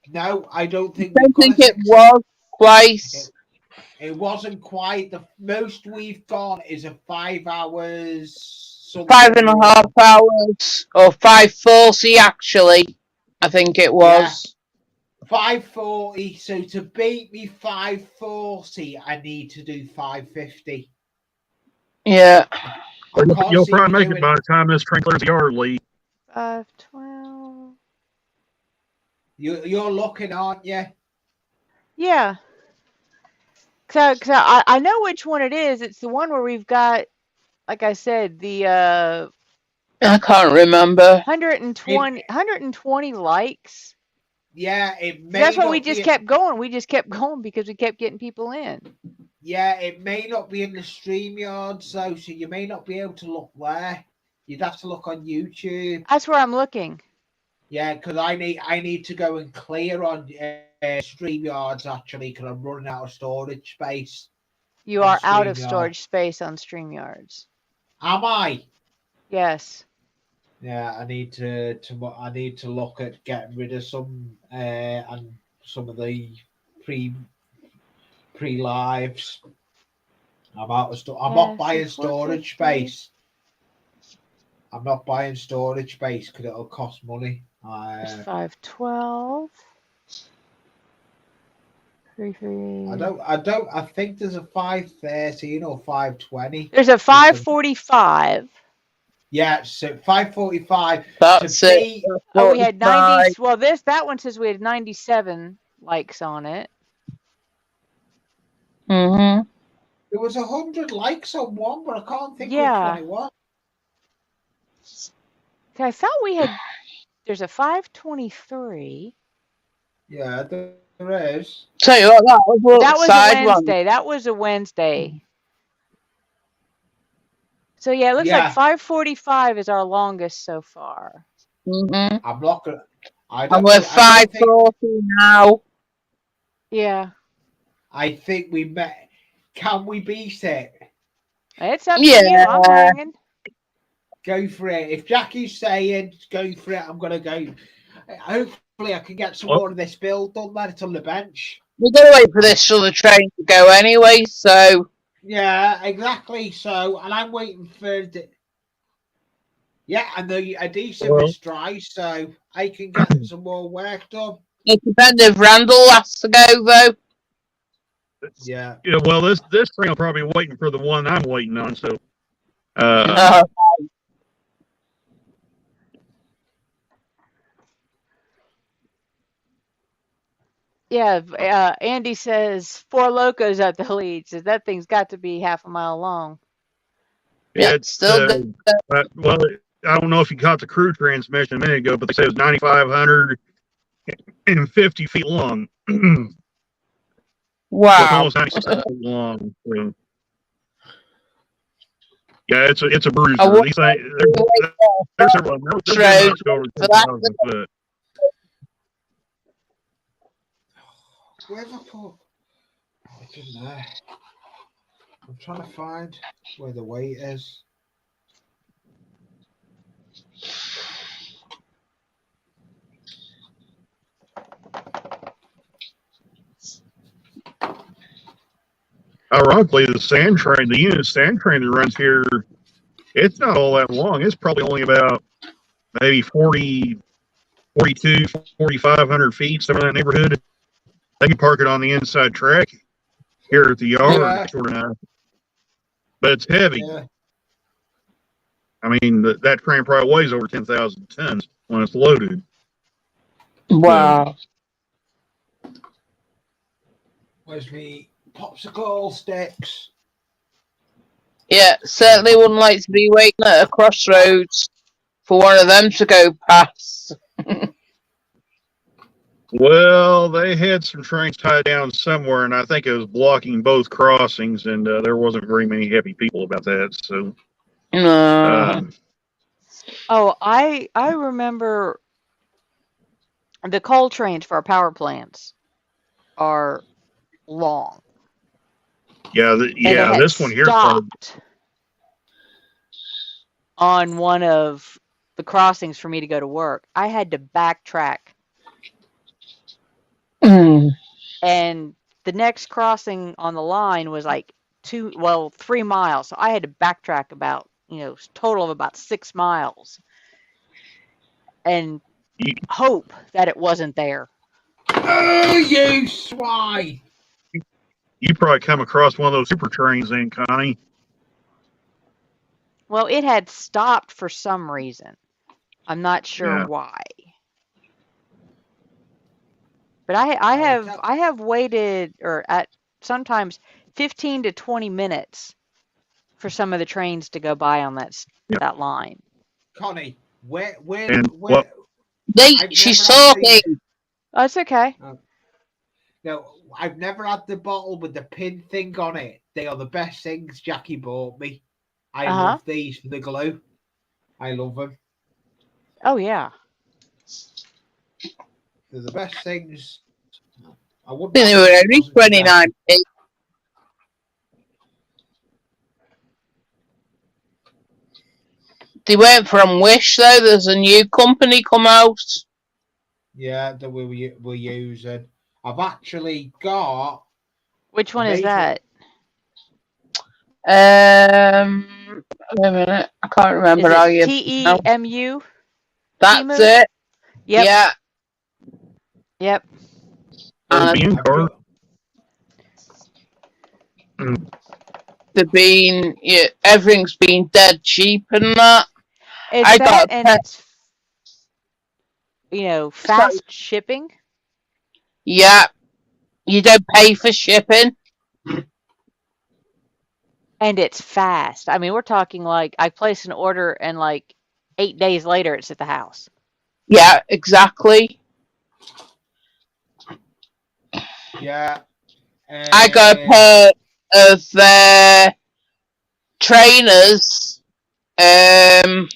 No, I don't think. I don't think it was twice. It wasn't quite. The most we've gone is a 5 hours. 5.5 hours, or 5:40 actually. I think it was. Yeah. 5:40. So to beat me 5:40, I need to do 5:50. Yeah. You'll probably make it by the time this train clears the yard, Lee. 5:12. You're looking, aren't you? Yeah. So I know which one it is. It's the one where we've got, like I said, the I can't remember. 120 likes. Yeah, it may. That's why we just kept going. We just kept going because we kept getting people in. Yeah, it may not be in the StreamYards though, so you may not be able to look there. You'd have to look on YouTube. That's where I'm looking. Yeah, because I need to go and clear on StreamYards actually, because I'm running out of storage space. You are out of storage space on StreamYards. Am I? Yes. Yeah, I need to look at getting rid of some and some of the pre-lives. I'm out of I'm not buying storage space. I'm not buying storage space because it'll cost money. There's 512. 33. I think there's a 513 or 520. There's a 545. Yeah, so 545 That's to it. be. Oh, we had 90. 45. Well, that one says we had 97 likes on it. Mm-hmm. There was 100 likes on one, but I can't think which Yeah. one it was. I thought we had. There's a 523. Yeah, there is. Tell you what, That was a side Wednesday. That was a Wednesday. So yeah, it looks like 545 is our longest so far. Mm-hmm. I'm not gonna. And we're 540 now. Yeah. I think we met. Can we beat it? It's up to you. I'm hanging. Go for it. If Jackie's saying go for it, I'm gonna go. Hopefully, I can get some more of this build done. Let it on the bench. We're gonna wait for this other train to go anyway, so. Yeah, exactly. So, and I'm waiting for the. Yeah, and the adhesive is dry, so I can get some more work done. It depends if Randall has to go though. Yeah. Yeah. Well, this train will probably be waiting for the one I'm waiting on. So. Yeah, Andy says Four Locos at the lead. Says that thing's got to be half a mile long. Yeah, it's still good. Well, I don't know if you caught the crew transmission a minute ago, but they said it was 9,550 feet long. Wow. So it's almost 96 feet long. So. Yeah, it's a bruiser. These things, there's several. They're over 10,000 foot. Where have I put? Oh, it's in there. I'm trying to find where the weight is. Ironically, the unit sand train that runs here, it's not all that long. It's probably only about maybe 40, 42, 4,500 feet, somewhere in that neighborhood. They can park it on the inside track here at the yard, sort of. But it's heavy. Yeah. I mean, that train probably weighs over 10,000 tons when it's loaded. Wow. Where's me popsicle sticks? Yeah, certainly wouldn't like to be waiting at a crossroads for one of them to go past. Well, they had some trains tied down somewhere, and I think it was blocking both crossings, and there wasn't very many happy people about that. So, Oh, I remember the coal trains for our power plants are long. Yeah, this one here stopped on one of the crossings for me to go to work. I had to backtrack. And the next crossing on the line was like 3 miles. So I had to backtrack about, total of about 6 miles and hope that it wasn't there. Oh, you swine! You probably come across one of those super trains then, Connie. Well, it had stopped for some reason. I'm not sure why. But I have waited at sometimes 15 to 20 minutes for some of the trains to go by on that line. Connie, where she's talking. Oh, it's okay. No, I've never had the bottle with the pin thing on it. They are the best things Jackie bought me. I love these for the glue. I love them. Oh, yeah. They're the best things. I wouldn't. They were only 29p. They weren't from Wish though. There's a new company come out. Yeah, that we're using. I've actually got. Which one is that? Wait a minute. I can't remember Is how it you. No, TEMU? that's Timu? it. Yep. Yeah. Yep. And European car. everything's been dead cheap and that. It's I that, got and it's so fast shipping. yeah. You don't pay for shipping. And it's fast. I mean, we're talking like I place an order and like 8 days later it's at the house. Yeah, exactly. Yeah. I got a pair of trainers, and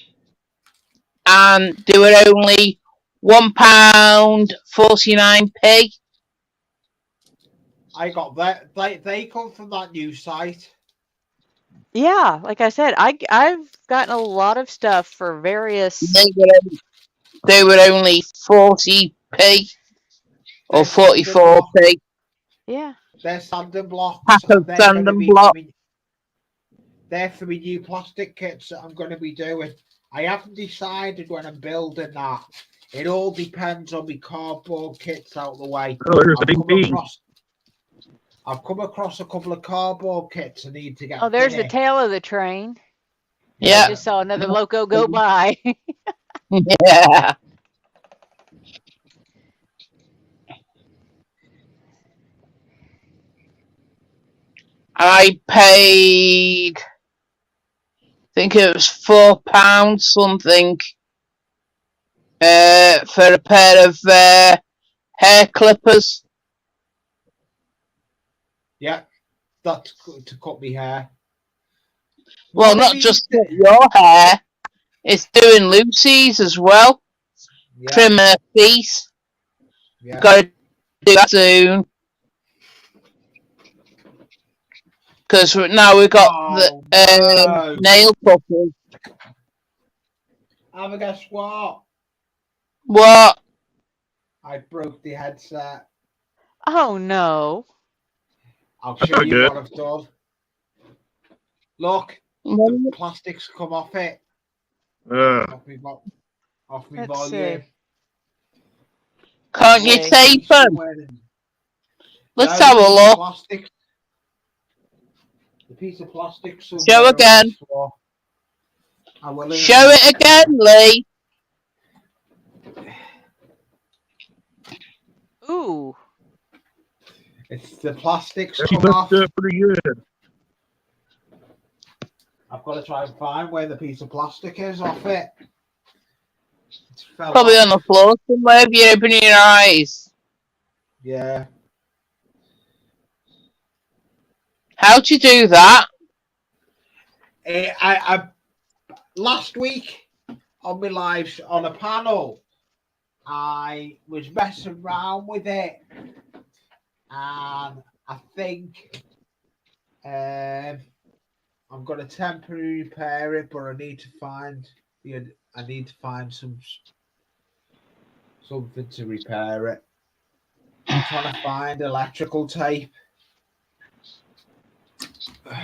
they were only £1.49p. I got that. They come from that new site. Yeah, like I said, I've gotten a lot of stuff for various. They were only 40p or They're sanding 44p. Yeah. They're sanding blocks, Pack of and they're going to sanding be for block. me. They're for me new plastic kits that I'm going to be doing. I haven't decided when I'm building that. It all depends on my cardboard kits out the way. Oh, there's the BP. I've come across a couple of cardboard kits I need to get. Oh, there's the finished. tail of the train. Yeah. I just saw another loco go by. Yeah. I paid, I think it was £4 something, for a pair of hair clippers. Yeah, that's to cut my hair. Well, not just cut your hair, it's doing Lucy's as well. Yeah. Trim her feet. Yeah. Got to do that soon. Because now we've got the nail cutters. Have a guess what? What? I broke the headset. Oh no. I'll show you good. what I've done. Look, the plastics come off it. Off me Let's volume. see. Can't you See. tape them? Let's have a The look. plastic, the piece of plastic. Show again. Show it again, Lee. Ooh. It's the plastics He come off. looked pretty good. I've got to try and find where the piece of plastic is off it. It's Probably on the floor somewhere if you open your eyes. Yeah. How'd you do that? I last week on my lives on a panel, I was messing around with it, and I think I'm gonna temporarily repair it, but I need to find something to repair it. I'm trying to find electrical tape. I'm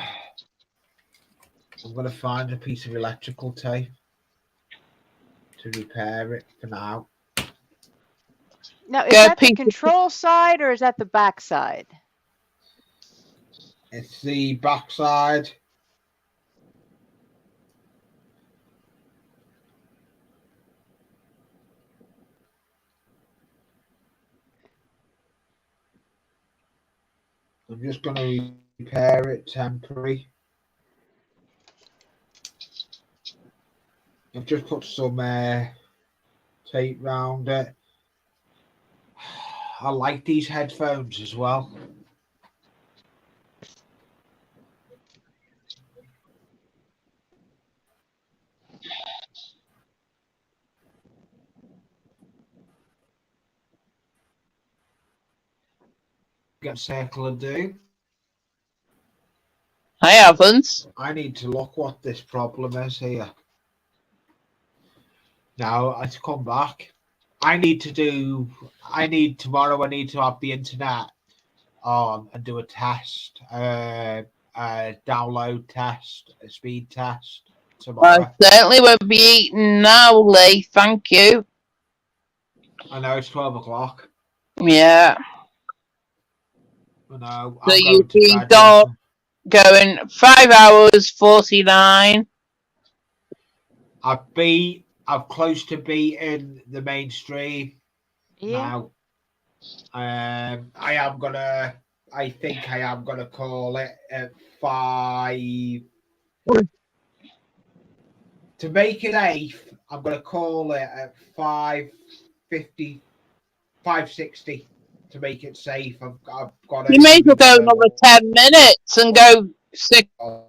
going to find a piece of electrical tape to repair it for now. Now, is that the control side or is that the back side? It's the back side. I'm just going to repair it temporary. I've just put some tape round it. I like these headphones as well. Get Circle of Doom. I haven't. I need to look what this problem is here. Now I to come back. Tomorrow I need to have the internet on and do a test, a a download test, a speed test I tomorrow. certainly won't be eating now, Lee. Thank you. I know it's 12 o'clock. Yeah. I know. So I'm you've going to been bed. going 5 hours 49. I'm close to beating the mainstream Yeah. now. I think I am gonna call it at 5. To make it 8th, I'm gonna call it at 5:50, 5:60 to make it safe. I've got to You may as well go confirm another 10 minutes and go 6 hours.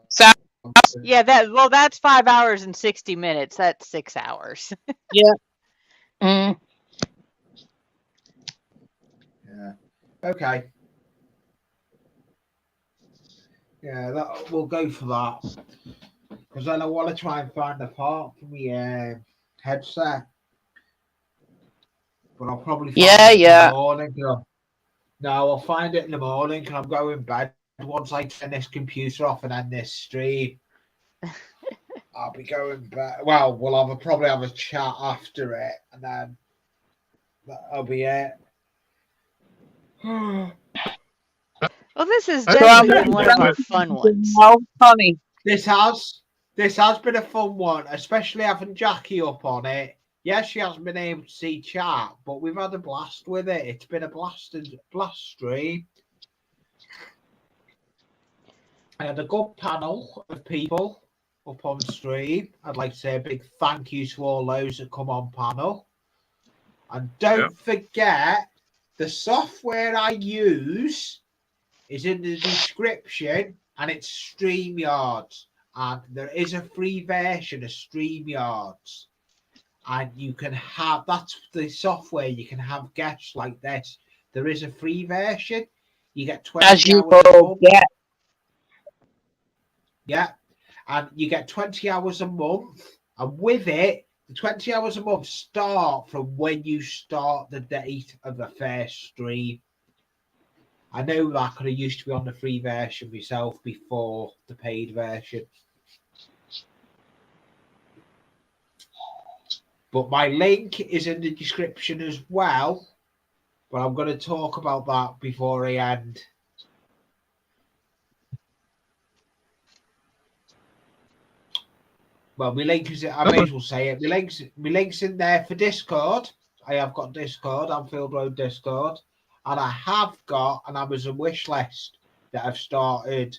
Yeah, that's 5 hours and 60 minutes. That's 6 hours. Yeah. Mm. Yeah. Okay. Yeah, we'll go for that. Because then I want to try and find a part for my headset. But I'll probably find it in the morning. No, I'll find it in the morning because I'm going to bed. Once I turn this computer off and end this stream, I'll be going back. Well, we'll probably have a chat after it, and then that'll be it. Well, this has definitely been one of our fun ones. Funny. This has been a fun one, especially having Jackie up on it. Yes, she hasn't been able to see chat, but we've had a blast with it. It's been a blast stream. I had a good panel of people up on stream. I'd like to say a big thank you to all those that come on panel. And don't forget, the software I use is in the description, and it's StreamYard. And there is a free version of StreamYard. And you can have, that's the software, you can have guests like this. There is a free version. You get 20 As you hours a will month. get. Yeah. And you get 20 hours a month. And with it, the 20 hours a month start from when you start the date of the first stream. I know that because I used to be on the free version myself before the paid version. But my link is in the description as well. But I'm going to talk about that before I end. Well, my link is, I may as well say it. My link's in there for Discord. I have got Discord, Anfield Road Discord. And I have got an Amazon wish list that I've started.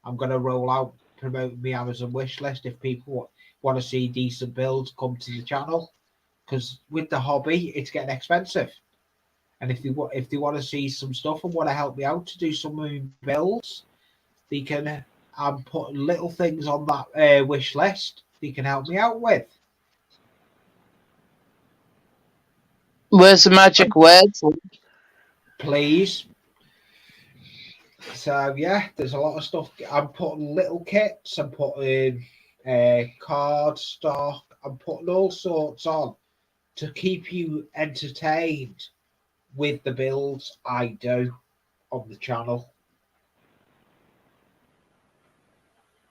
I'm going to roll out, promote my Amazon wish list if people want to see decent builds come to the channel. Because with the hobby, it's getting expensive. And if they want to see some stuff and want to help me out to do some builds, they can. I'm putting little things on that wish list they can help me out with. Where's the magic words? Please. So yeah, there's a lot of stuff. I'm putting little kits. I'm putting card stock. I'm putting all sorts on to keep you entertained with the builds I do on the channel.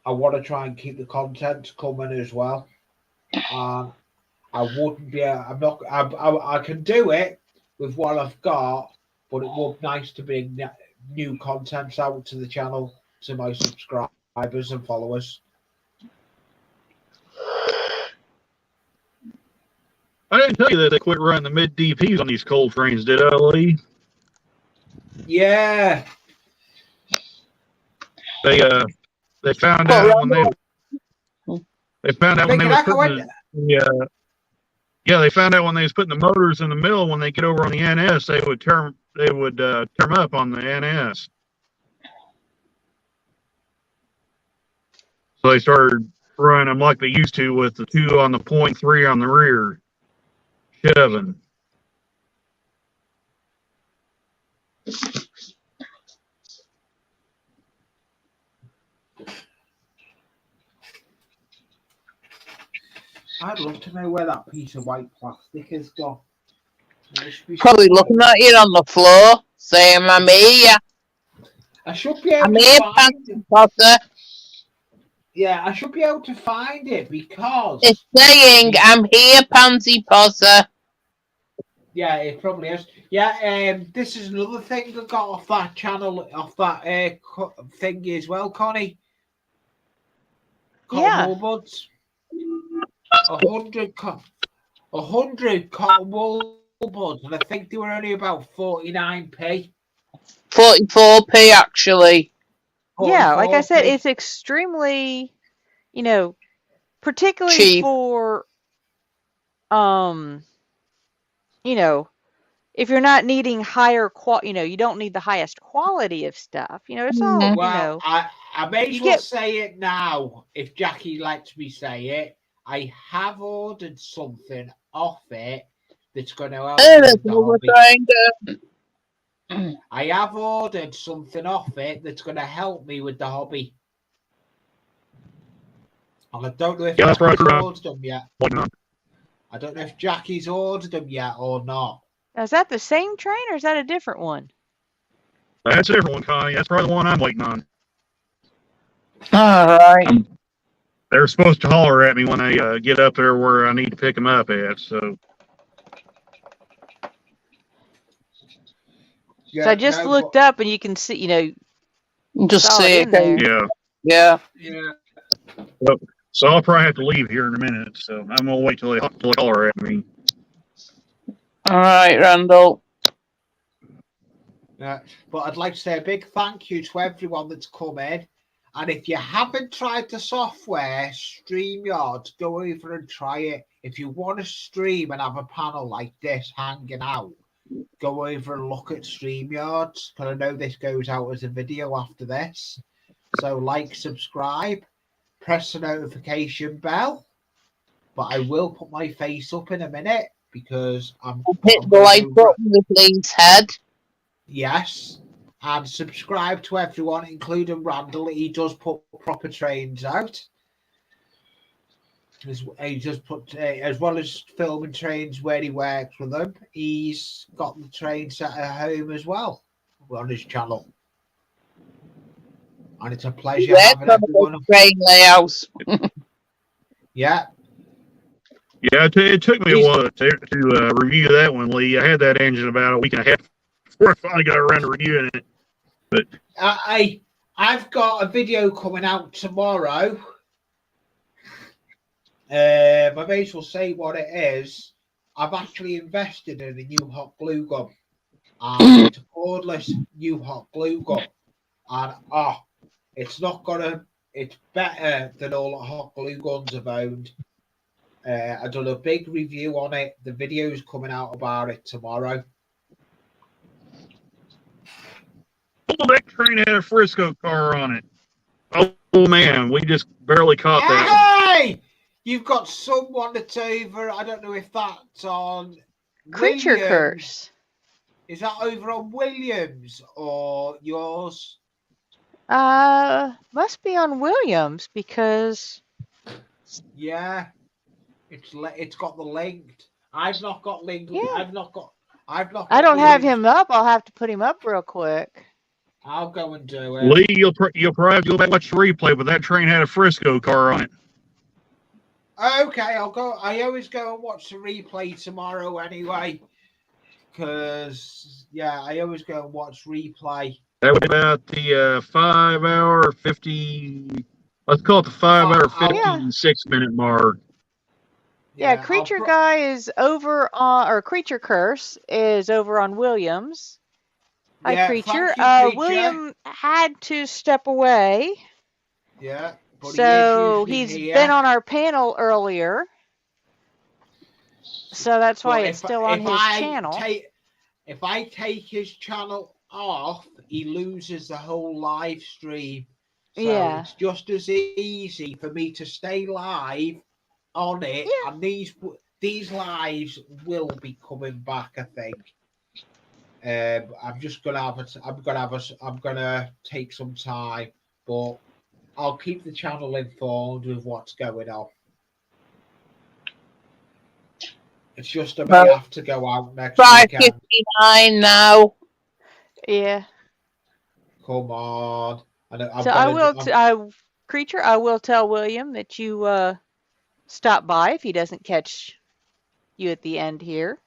I want to try and keep the content coming as well. I wouldn't be. I'm not. I can do it with what I've got, but it would be nice to bring new content out to the channel to my subscribers and followers. I didn't tell you that they quit running the mid DPs on these cold frames, did I, Lee? Yeah. They found out when they found out when they was putting they found out when they was putting the motors in the mill. When they get over on the NS, they would term up on the NS. So they started running them like they used to with the 2 on the 0.3 on the rear. Shoving. I'd love to know where that piece of white plastic has gone. Probably looking at you on the floor, saying, "I'm here." I should be able I'm to here, find Pansy it. Potter. Yeah, I should be able to find it because It's saying, I'm here, Pansy Potter. yeah, it probably is. Yeah, this is another thing I got off that channel, off that thingy as well, Connie. Cotton Yeah. wool buds. 100 cotton wool buds, and I think they were only about 49p. 44p, actually. Yeah, like I said, 44p. it's extremely, you know, particularly Cheap. for you know, if you're not needing you don't need the highest quality of stuff. It's all, Well, I may as you well get say it now, if Jackie lets me say it. I have ordered something off it that's going to help me That's with the what we're hobby. trying to. I have ordered something off it that's going to help me with the hobby. And I don't know if Yeah, that's right. Jackie's ordered them yet. I don't know if Jackie's ordered them yet or not. Now, is that the same train or is that a different one? That's a different one, Connie. That's probably the one I'm waiting on. All right. They're supposed to holler at me when they get up there where I need to pick them up at. So Yeah, So I just looked up and you can see, Just saw see it it in there. yeah. Yeah. Yeah. So I'll probably have to leave here in a minute. So I'm gonna wait till they holler at me. All right, Randall. Yeah, but I'd like to say a big thank you to everyone that's come in. And if you haven't tried the software, StreamYard, go over and try it. If you want to stream and have a panel like this hanging out, go over and look at StreamYard. Because I know this goes out as a video after this. So like, subscribe, press the notification bell. But I will put my face up in a minute because I'm Hit the like button with Lee's head. Yes, and subscribe to everyone, including Randall. He does put proper trains out. He just put, as well as filming trains where he works with them, he's got the train set at home as well on his channel. And it's a pleasure having everyone. Train layouts. Yeah. Yeah, it took me a while to review that one, Lee. I had that engine about a week and a half before I finally got around to reviewing it. But I've got a video coming out tomorrow. I may as well say what it is. I've actually invested in a new hot glue gun. And it's a cordless new hot glue gun. And it's better than all the hot glue guns I've owned. I've done a big review on it. The video's coming out about it tomorrow. that train had a Frisco car on it. Oh man, we just barely caught that. Hey! You've got someone that's over. I don't know if that's on Creature Williams. Curse. Is that over on Williams or yours? Must be on Williams because Yeah, it's got the linked. I've not got linked. Yeah. I've not got. I don't have him up. I'll have to put him up real quick. I'll go and do it. Lee, you'll probably have to go back and watch the replay, but that train had a Frisco car on it. Okay, I'll go. I always go and watch the replay tomorrow anyway. Because, yeah, I always go and watch replay. That would be about the 5 hour 50. Let's call it the 5 hour 56-minute mark. Yeah, Creature Guy is over on, or Creature Curse is over on Williams. Hi, Yeah, Creature. thank you, Creature. William had to step away. Yeah. But So he's been on our panel earlier. So that's why it's still on his channel. If I take his channel off, he loses the whole live stream. So Yeah. it's just as easy for me to stay live on it, and these lives will be coming back, I think. I'm just gonna I'm gonna take some time, but I'll keep the channel informed with what's going on. It's just I may have to go out next weekend. 5:59 now. Yeah. Come on. So I will, Creature, I will tell William that you stop by if he doesn't catch you at the end here.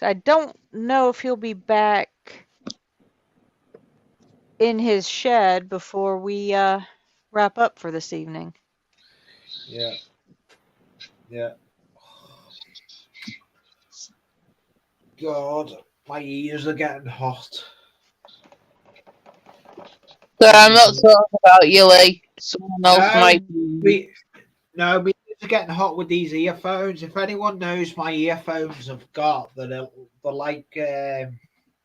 I don't know if he'll be back in his shed before we wrap up for this evening. Yeah. Yeah. God, my ears are getting hot. So I'm not talking about you, Lee. Someone else might be. No, my ears are getting hot with these earphones. If anyone knows my earphones I've got, they're like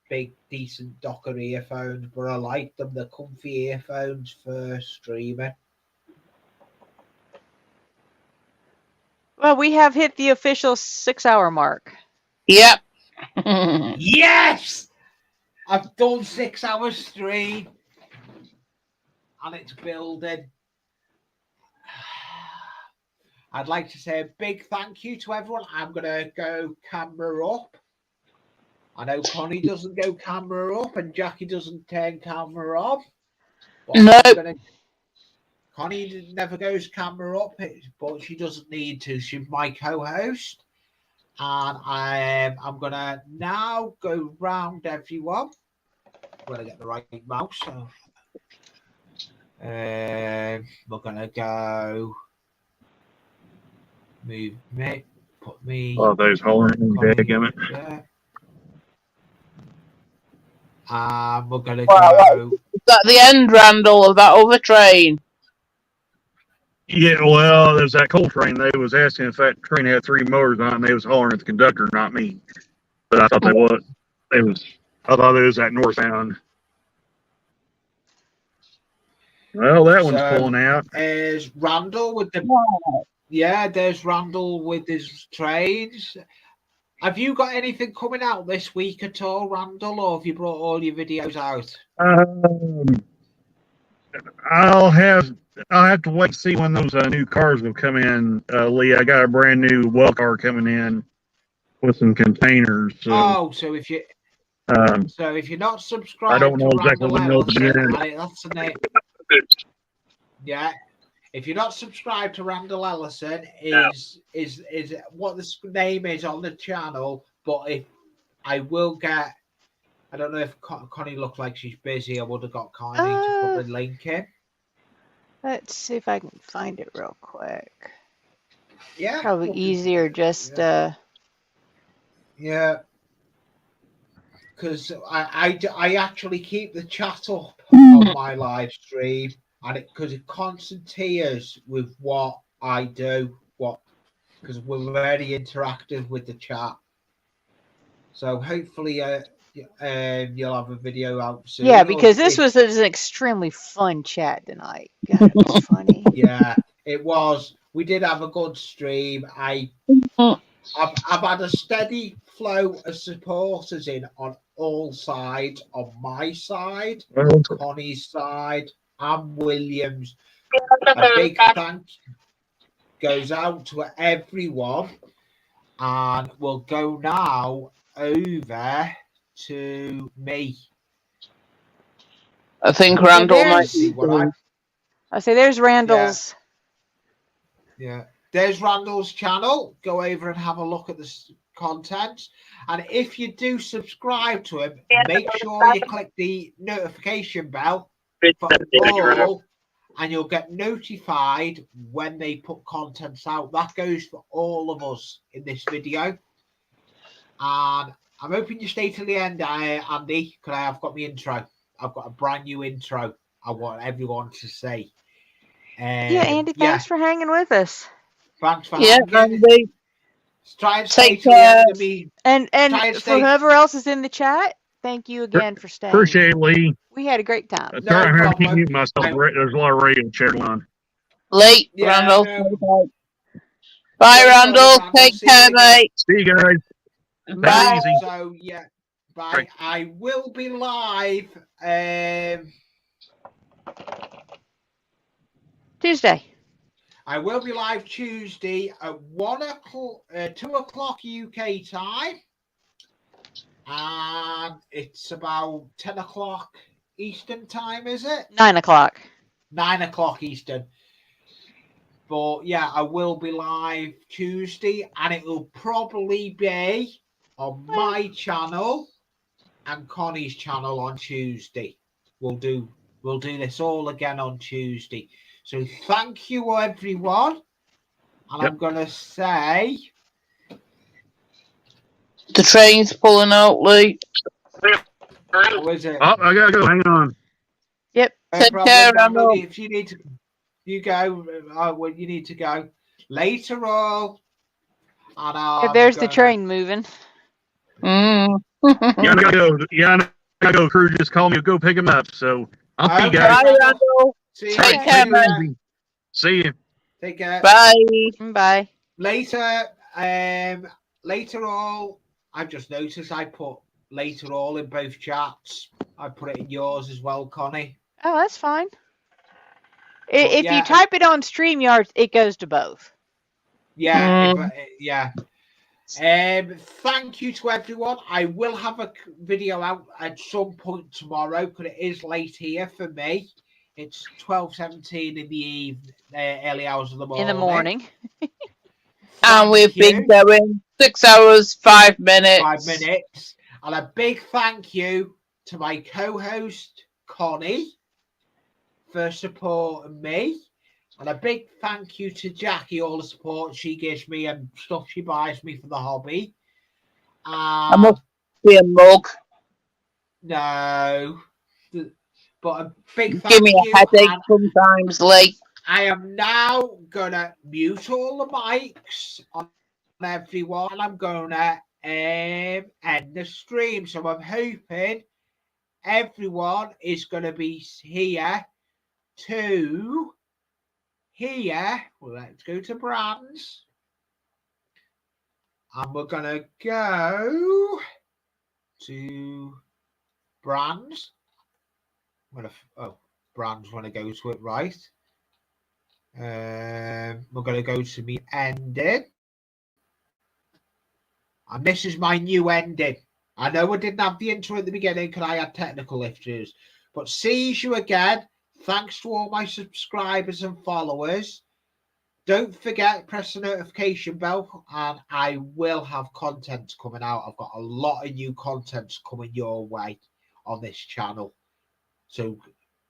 big, decent Docker earphones, but I like them. They're comfy earphones for streaming. Well, we have hit the official 6-hour mark. Yep. Yes! I've done 6 hours stream. And it's building. I'd like to say a big thank you to everyone. I'm going to go camera up. I know Connie doesn't go camera up and Jackie doesn't turn camera off. No. Connie never goes camera up, but she doesn't need to. She's my co-host. And I'm going to now go round everyone. I'm going to get the right mouse. So. We're going to go move me, put me. Oh, those hollering dadgummit. We're going to go. Is that the end, Randall, of that other train? Yeah, well, there's that coal train. They was asking if that train had 3 motors on it, and they was hollering at the conductor, not me. But I thought they was. I thought it was that northbound. Well, that one's pulling out. There's Randall with the there's Randall with his trains. Have you got anything coming out this week at all, Randall, or have you brought all your videos out? I'll have to wait to see when those new cars will come in, Lee. I got a brand new well car coming in with some containers. So, so if you're not subscribed, I don't know to exactly when they'll be in. That's the name. Yeah, if you're not subscribed to Randall Ellison, is what the name is on the channel. But if I will get, I don't know if Connie looked like she's busy. I would have got Connie to put the link in. Let's see if I can find it real quick. Yeah, probably easier just. Yeah, because I actually keep the chat up on my live stream. And because it concentrates with what I do, because we're very interactive with the chat. So hopefully, you'll have a video out soon. Yeah, because this was an extremely fun chat tonight. God, it was funny. Yeah, it was. We did have a good stream. I've had a steady flow of supporters in on all sides. On my side, on Connie's side. And Williams. A big thank goes out to everyone, and we'll go now over to me. I think Randall might be. I say there's Randall's. Yeah, there's Randall's channel. Go over and have a look at the content. And if you do subscribe to him, make sure you click the notification bell for all, and you'll get notified when they put contents out. That goes for all of us in this video. And I'm hoping you stay till the end, Andy, because I've got my intro. I've got a brand new intro I want everyone to see. Yeah, Andy, thanks for hanging with us. Thanks for hanging. Andy. Try and stay till the end of me. And for whoever else is in the chat, thank you again for staying. Appreciate it, Lee. We had a great time. I'm trying to keep muting myself. There's a lot of radio chat on. Late, Randall. No. Bye, Randall. Take care, mate. See you guys. Bye. So, bye. Right. I will be live Tuesday. I will be live Tuesday at 2 o'clock UK time. And it's about 10 o'clock Eastern time, is it? 9 o'clock. 9 o'clock Eastern. But yeah, I will be live Tuesday, and it will probably be on my channel and Connie's channel on Tuesday. We'll do this all again on Tuesday. So thank you everyone. And I'm gonna say The train's pulling out, Lee. how is it? Oh, I gotta go. Hang on. Yep. No Take problem, care, Daniel. Randall. If you need to, you go. Well, you need to go later, all. And I'm There's the gonna. train moving. Mm. Yeah, I gotta go. Yeah, I gotta go. Crew just called me to go pick him up. So I'll see you Okay, guys. Bye, Randall. See you. Take Okay. care, See man. you. See you. Take care. Bye. Bye. Later. Later, all. I've just noticed I put later all in both chats. I put it in yours as well, Connie. Oh, that's fine. But If yeah, you type it on StreamYard, it goes to both. yeah, Mm. yeah. Thank you to everyone. I will have a video out at some point tomorrow because it is late here for me. It's 12:17 in the evening, early hours of the morning. In the morning. And we've been going 6 hours, 5 minutes. 5 minutes. And a big thank you to my co-host, Connie, for supporting me. And a big thank you to Jackie, all the support she gives me and stuff she buys me for the hobby. I must be a mug. No. But a big thank Give me you. a headache sometimes, Lee. I am now going to mute all the mics on everyone. And I'm going to end the stream. So I'm hoping everyone is going to be here to here. Well, let's go to brands. And we're going to go to brands. Brands want to go to it, right? We're going to go to me ending. And this is my new ending. I know I didn't have the intro at the beginning because I had technical issues. But see you again. Thanks to all my subscribers and followers. Don't forget, press the notification bell, and I will have content coming out. I've got a lot of new content coming your way on this channel. So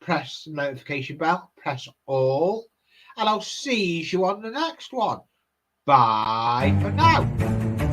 press the notification bell, press all, and I'll see you on the next one. Bye for now.